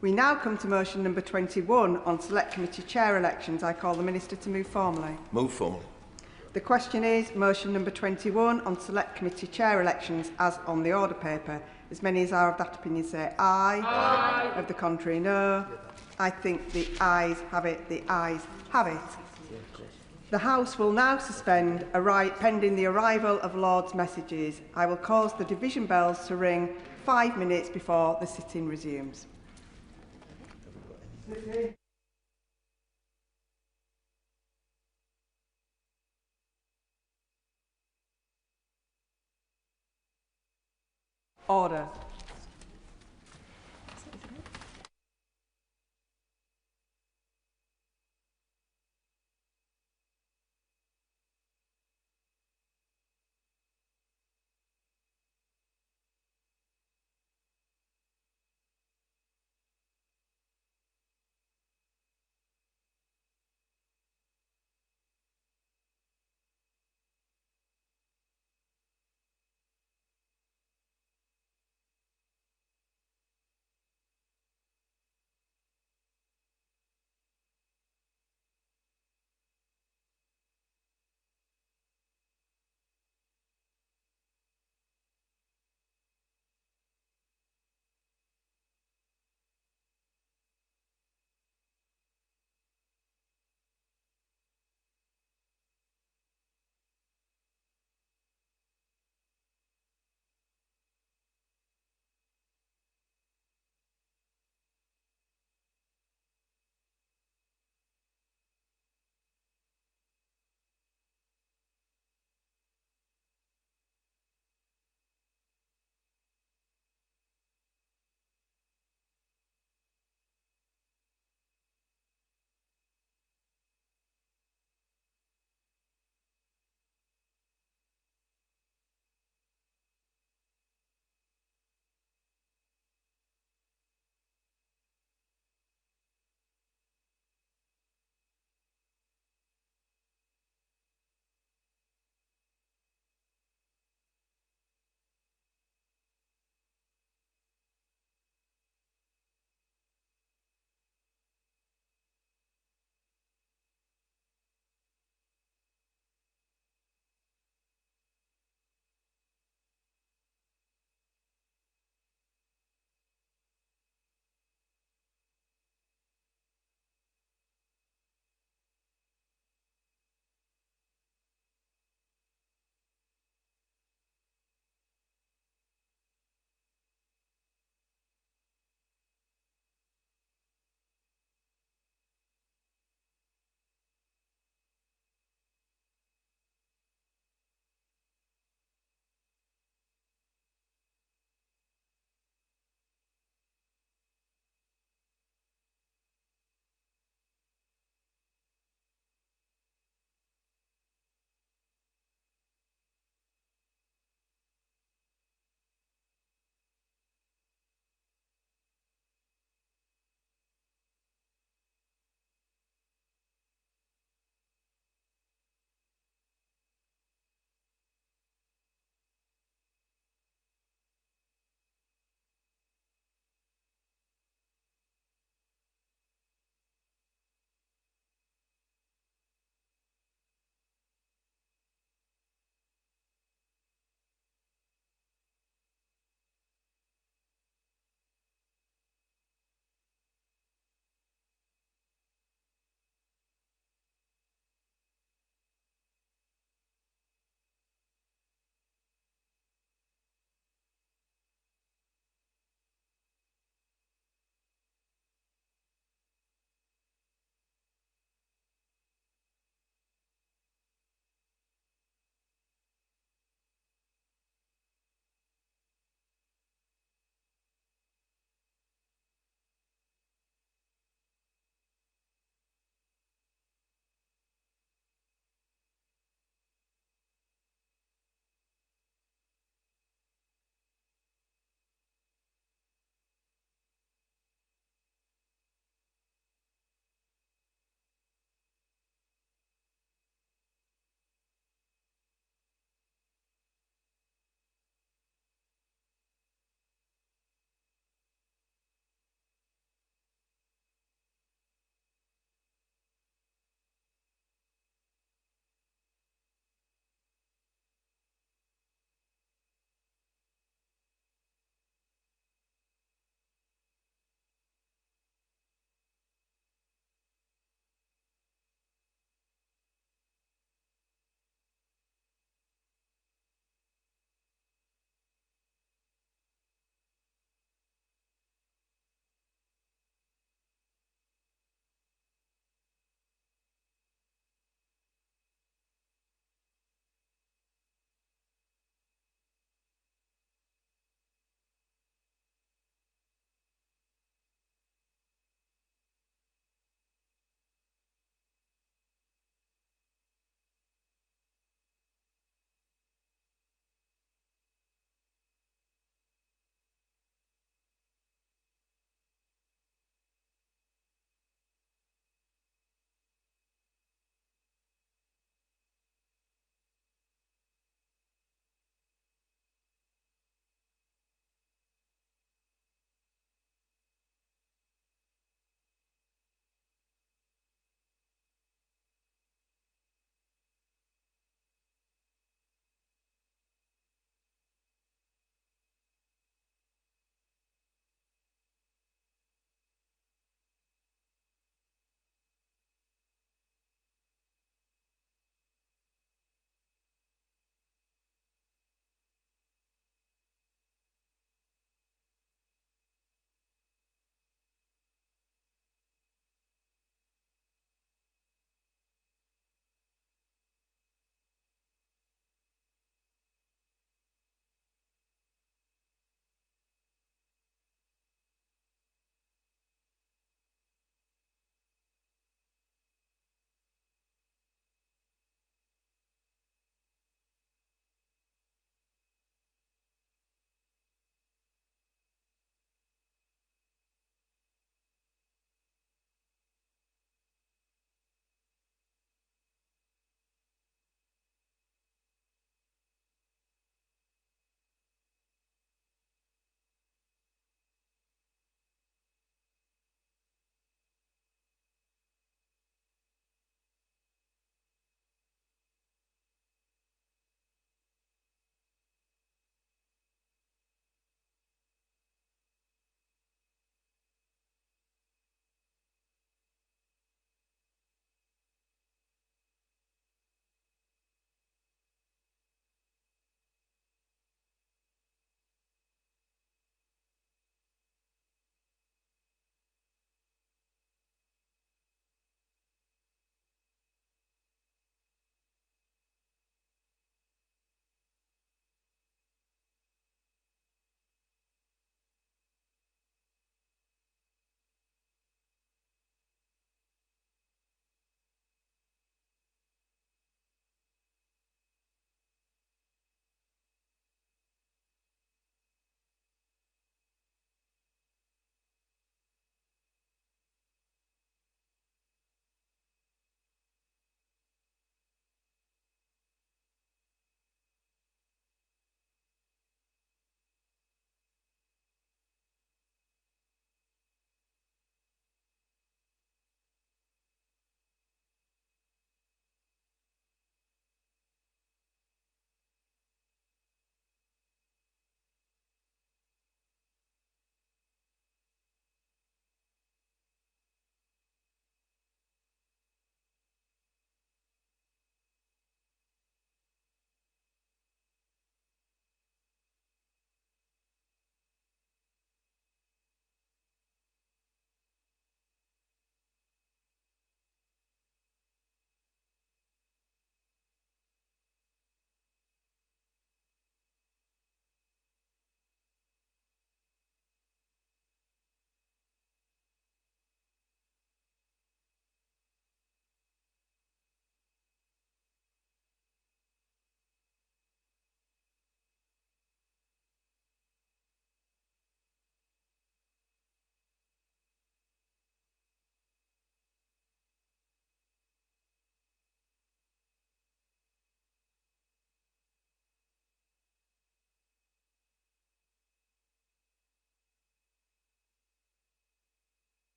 We now come to motion number 21 on select committee chair elections. I call the Minister to move formally. Move formally. The question is motion number 21 on select committee chair elections as on the order paper. As many as are of that opinion say aye. Aye. Of the contrary, no. I think the ayes have it. The ayes have it. The House will now suspend pending the arrival of Lord's messages. I will cause the division bells to ring 5 minutes before the sitting resumes. Order.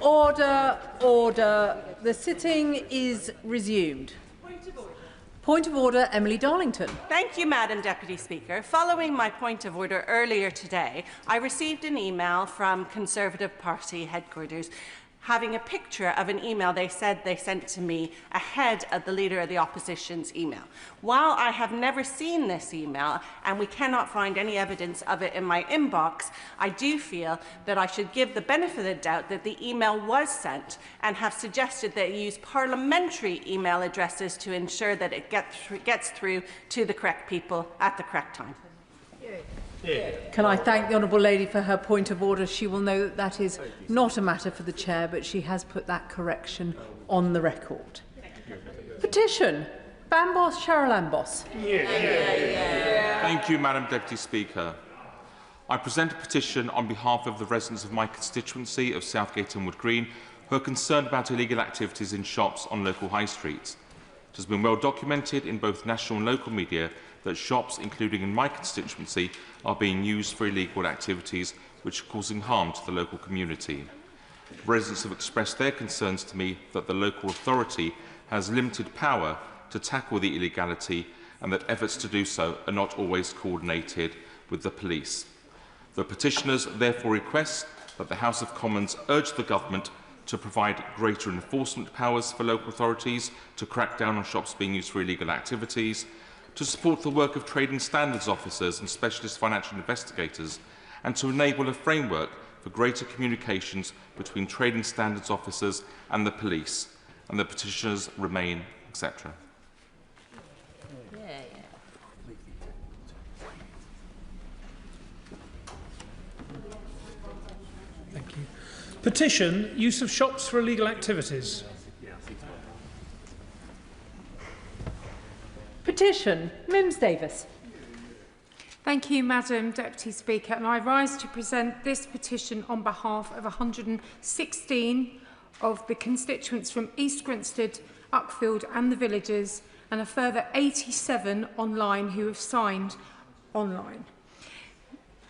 Order, order. The sitting is resumed. Point of order, Emily Darlington. Thank you, Madam Deputy Speaker. Following my point of order earlier today, I received an email from Conservative Party headquarters having a picture of an email they said they sent to me ahead of the Leader of the Opposition's email. While I have never seen this email and we cannot find any evidence of it in my inbox, I do feel that I should give the benefit of the doubt that the email was sent and have suggested that you use parliamentary email addresses to ensure that it gets through to the correct people at the correct time. Can I thank the Honourable Lady for her point of order? She will know that that is not a matter for the Chair, but she has put that correction on the record. Petition. Bambos Charalambos. Thank you, Madam Deputy Speaker. I present a petition on behalf of the residents of my constituency of Southgate and Wood Green who are concerned about illegal activities in shops on local high streets. It has been well documented in both national and local media that shops, including in my constituency, are being used for illegal activities which are causing harm to the local community. Residents have expressed their concerns to me that the local authority has limited power to tackle the illegality and that efforts to do so are not always coordinated with the police. The petitioners therefore request that the House of Commons urge the government to provide greater enforcement powers for local authorities to crack down on shops being used for illegal activities, to support the work of trading standards officers and specialist financial investigators, and to enable a framework for greater communications between trading standards officers and the police, and the petitioners remain, etc. Thank you. Petition, use of shops for illegal activities. Petition. Mims Davis. Thank you, Madam Deputy Speaker, and I rise to present this petition on behalf of 116 of the constituents from East Grinstead, Uckfield and the villages, and a further 87 online who have signed online.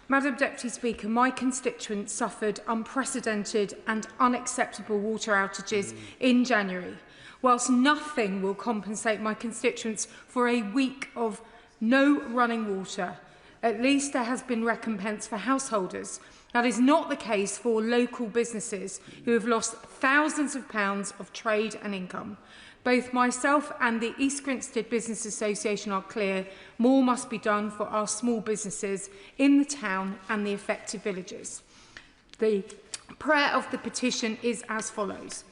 Madam Deputy Speaker, my constituents suffered unprecedented and unacceptable water outages in January. Whilst nothing will compensate my constituents for a week of no running water, at least there has been recompense for householders. That is not the case for local businesses who have lost thousands of pounds of trade and income. Both myself and the East Grinstead Business Association are clear more must be done for our small businesses in the town and the affected villages. The prayer of the petition is as follows.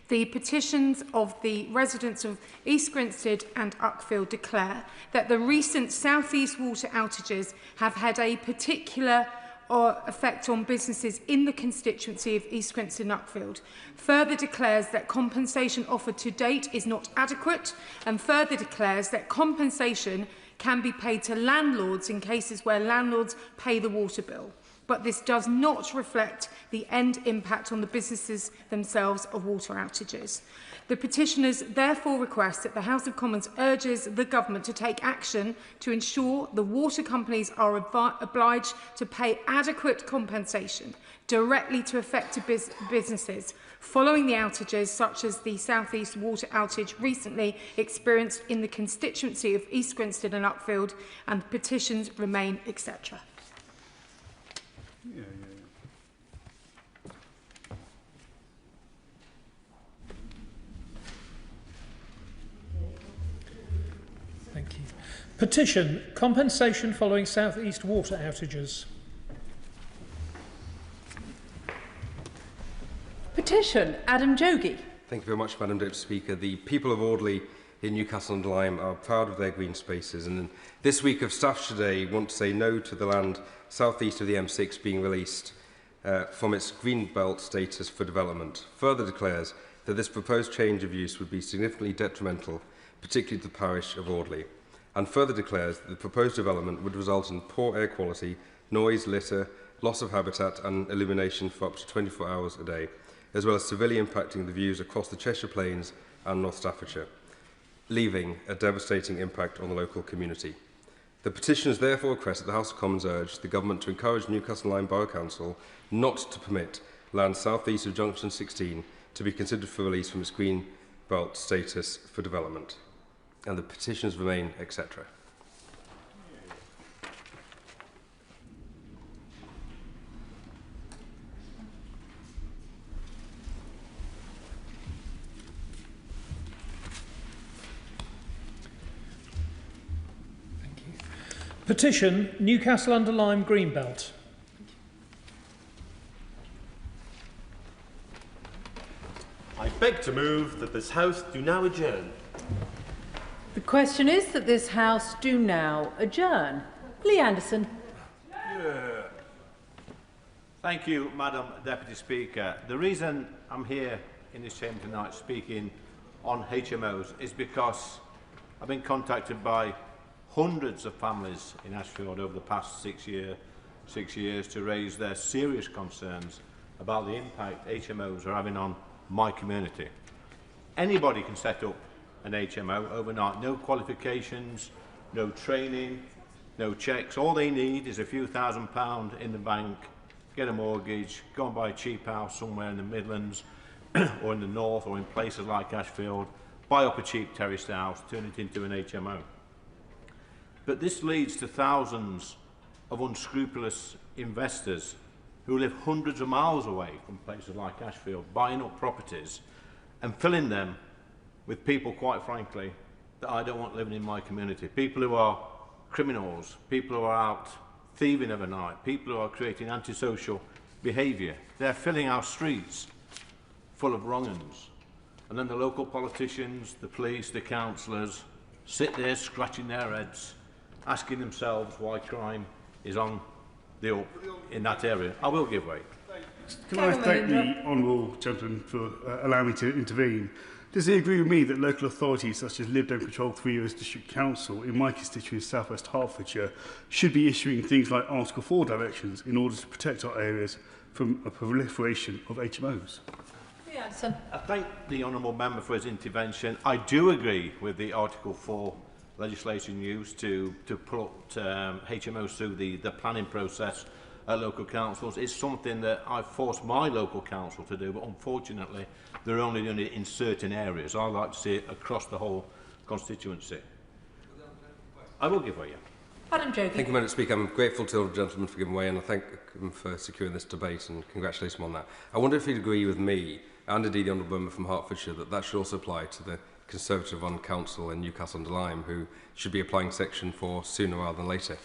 The petitions of the residents of East Grinstead and Uckfield declare that the recent South East water outages have had a particular effect on businesses in the constituency of East Grinstead and Uckfield. Further declares that compensation offered to date is not adequate, and further declares that compensation can be paid to landlords in cases where landlords pay the water bill. But this does not reflect the end impact on the businesses themselves of water outages. The petitioners therefore request that the House of Commons urges the government to take action to ensure the water companies are obliged to pay adequate compensation directly to affected businesses following the outages such as the South East water outage recently experienced in the constituency of East Grinstead and Uckfield, and the petitions remain, etc. Thank you. Petition, compensation following South East water outages. Petition, Adam Jogi. Thank you very much, Madam Deputy Speaker. The people of Audley in Newcastle and Lyme are proud of their green spaces, and this week of Staffordshire Day want to say no to the land southeast of the M6 being released from its green belt status for development. Further declares that this proposed change of use would be significantly detrimental, particularly to the parish of Audley, and further declares that the proposed development would result in poor air quality, noise, litter, loss of habitat and illumination for up to 24 hours a day, as well as severely impacting the views across the Cheshire Plains and North Staffordshire, leaving a devastating impact on the local community. The petitioners therefore request that the House of Commons urge the government to encourage Newcastle and Lyme Borough Council not to permit land south east of Junction 16 to be considered for release from its green belt status for development. And the petitions remain, etc. Petition Newcastle under Lyme Greenbelt. I beg to move that this House do now adjourn. The question is that this House do now adjourn. Lee Anderson. Yeah. Thank you, Madam Deputy Speaker. The reason I'm here in this chamber tonight speaking on HMOs is because I've been contacted by hundreds of families in Ashfield over the past 6 years to raise their serious concerns about the impact HMOs are having on my community. Anybody can set up an HMO overnight, no qualifications, no training, no checks. All they need is a few £1,000s in the bank, get a mortgage, go and buy a cheap house somewhere in the Midlands or in the North or in places like Ashfield, buy up a cheap terraced house, turn it into an HMO. But this leads to thousands of unscrupulous investors who live hundreds of miles away from places like Ashfield, buying up properties and filling them with people, quite frankly, that I don't want living in my community. People who are criminals, people who are out thieving overnight, people who are creating antisocial behaviour. They're filling our streets full of wrong-uns. And then the local politicians, the police, the councillors sit there scratching their heads, asking themselves why crime is on the up in that area. I will give way. Can I thank the honourable gentleman for allowing me to intervene? Does he agree with me that local authorities such as Lib Dem controlled 3 Rivers District Council in my constituency South West Hertfordshire should be issuing things like Article 4 directions in order to protect our areas from a proliferation of HMOs? I thank the honourable member for his intervention. I do agree with the Article 4 legislation used to put HMOs through the planning process at local councils. It's something that I've forced my local council to do, but unfortunately they're only doing it in certain areas. I like to see it across the whole constituency. I will give way, yeah. Madam Jogi. Thank you, Madam Speaker. I'm grateful to the gentleman for giving way, and I thank him for securing this debate, and congratulate him on that. I wonder if he'd agree with me, and indeed the honourable member from Hertfordshire, that that should also apply to the Conservative-run council in Newcastle under Lyme, who should be applying Section 4 sooner rather than later.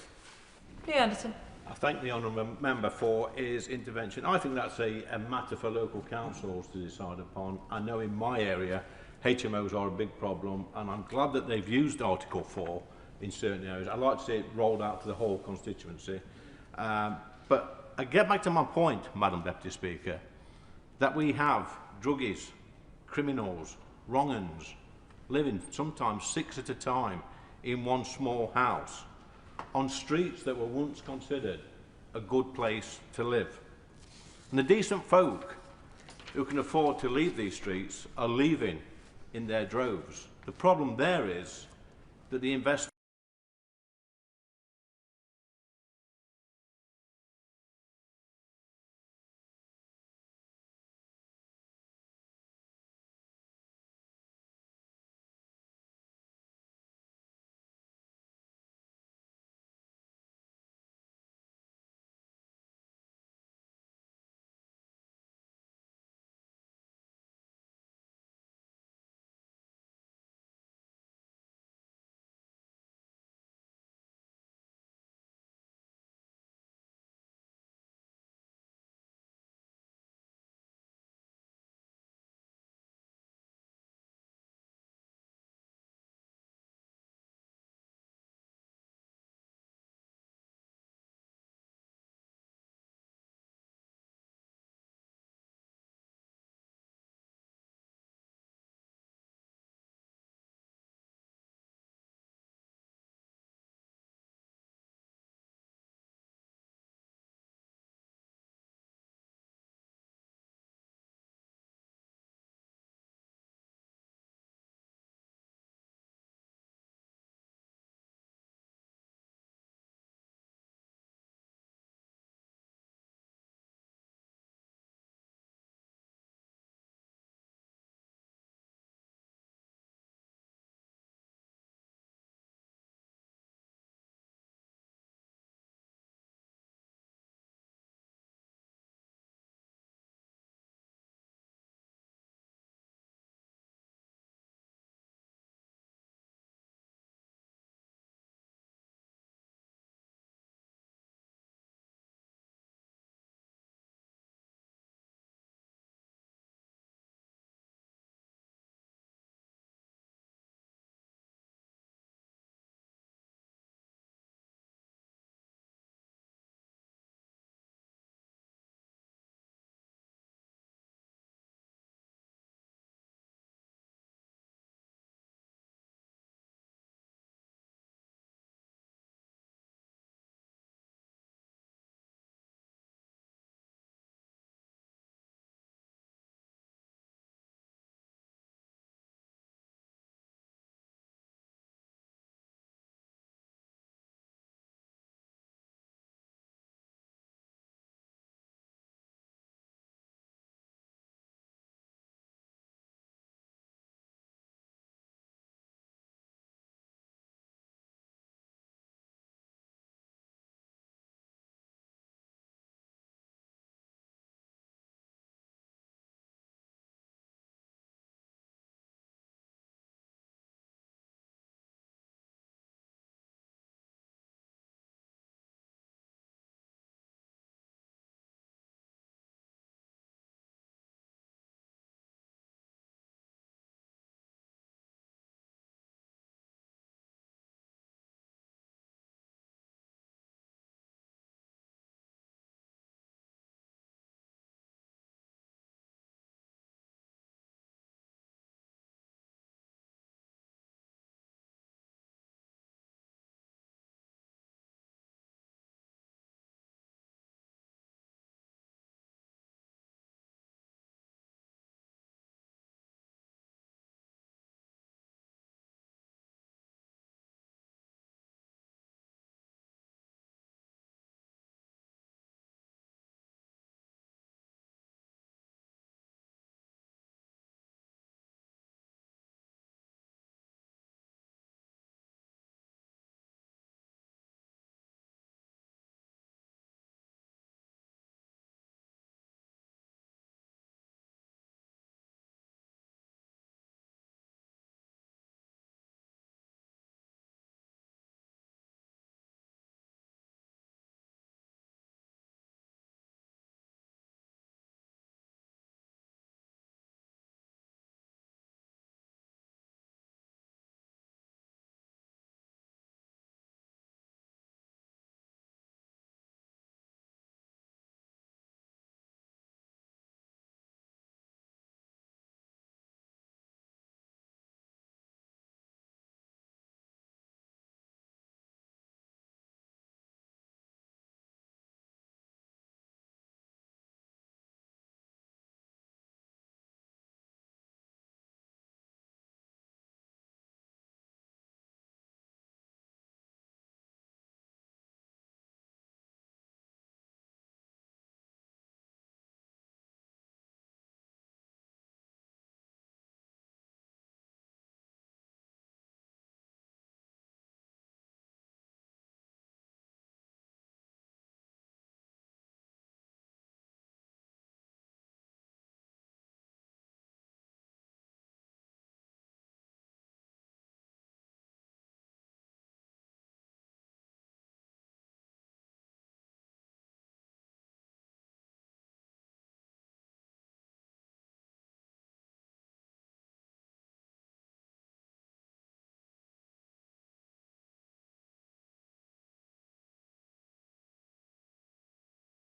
Lee Anderson. I thank the honourable member for his intervention. I think that's a matter for local councils to decide upon. I know in my area HMOs are a big problem, and I'm glad that they've used Article 4 in certain areas. I'd like to see it rolled out to the whole constituency. But I get back to my point, Madam Deputy Speaker, that we have druggies, criminals, wrong-uns, living sometimes 6 at a time in one small house on streets that were once considered a good place to live. And the decent folk who can afford to leave these streets are leaving in their droves. The problem there is that the investors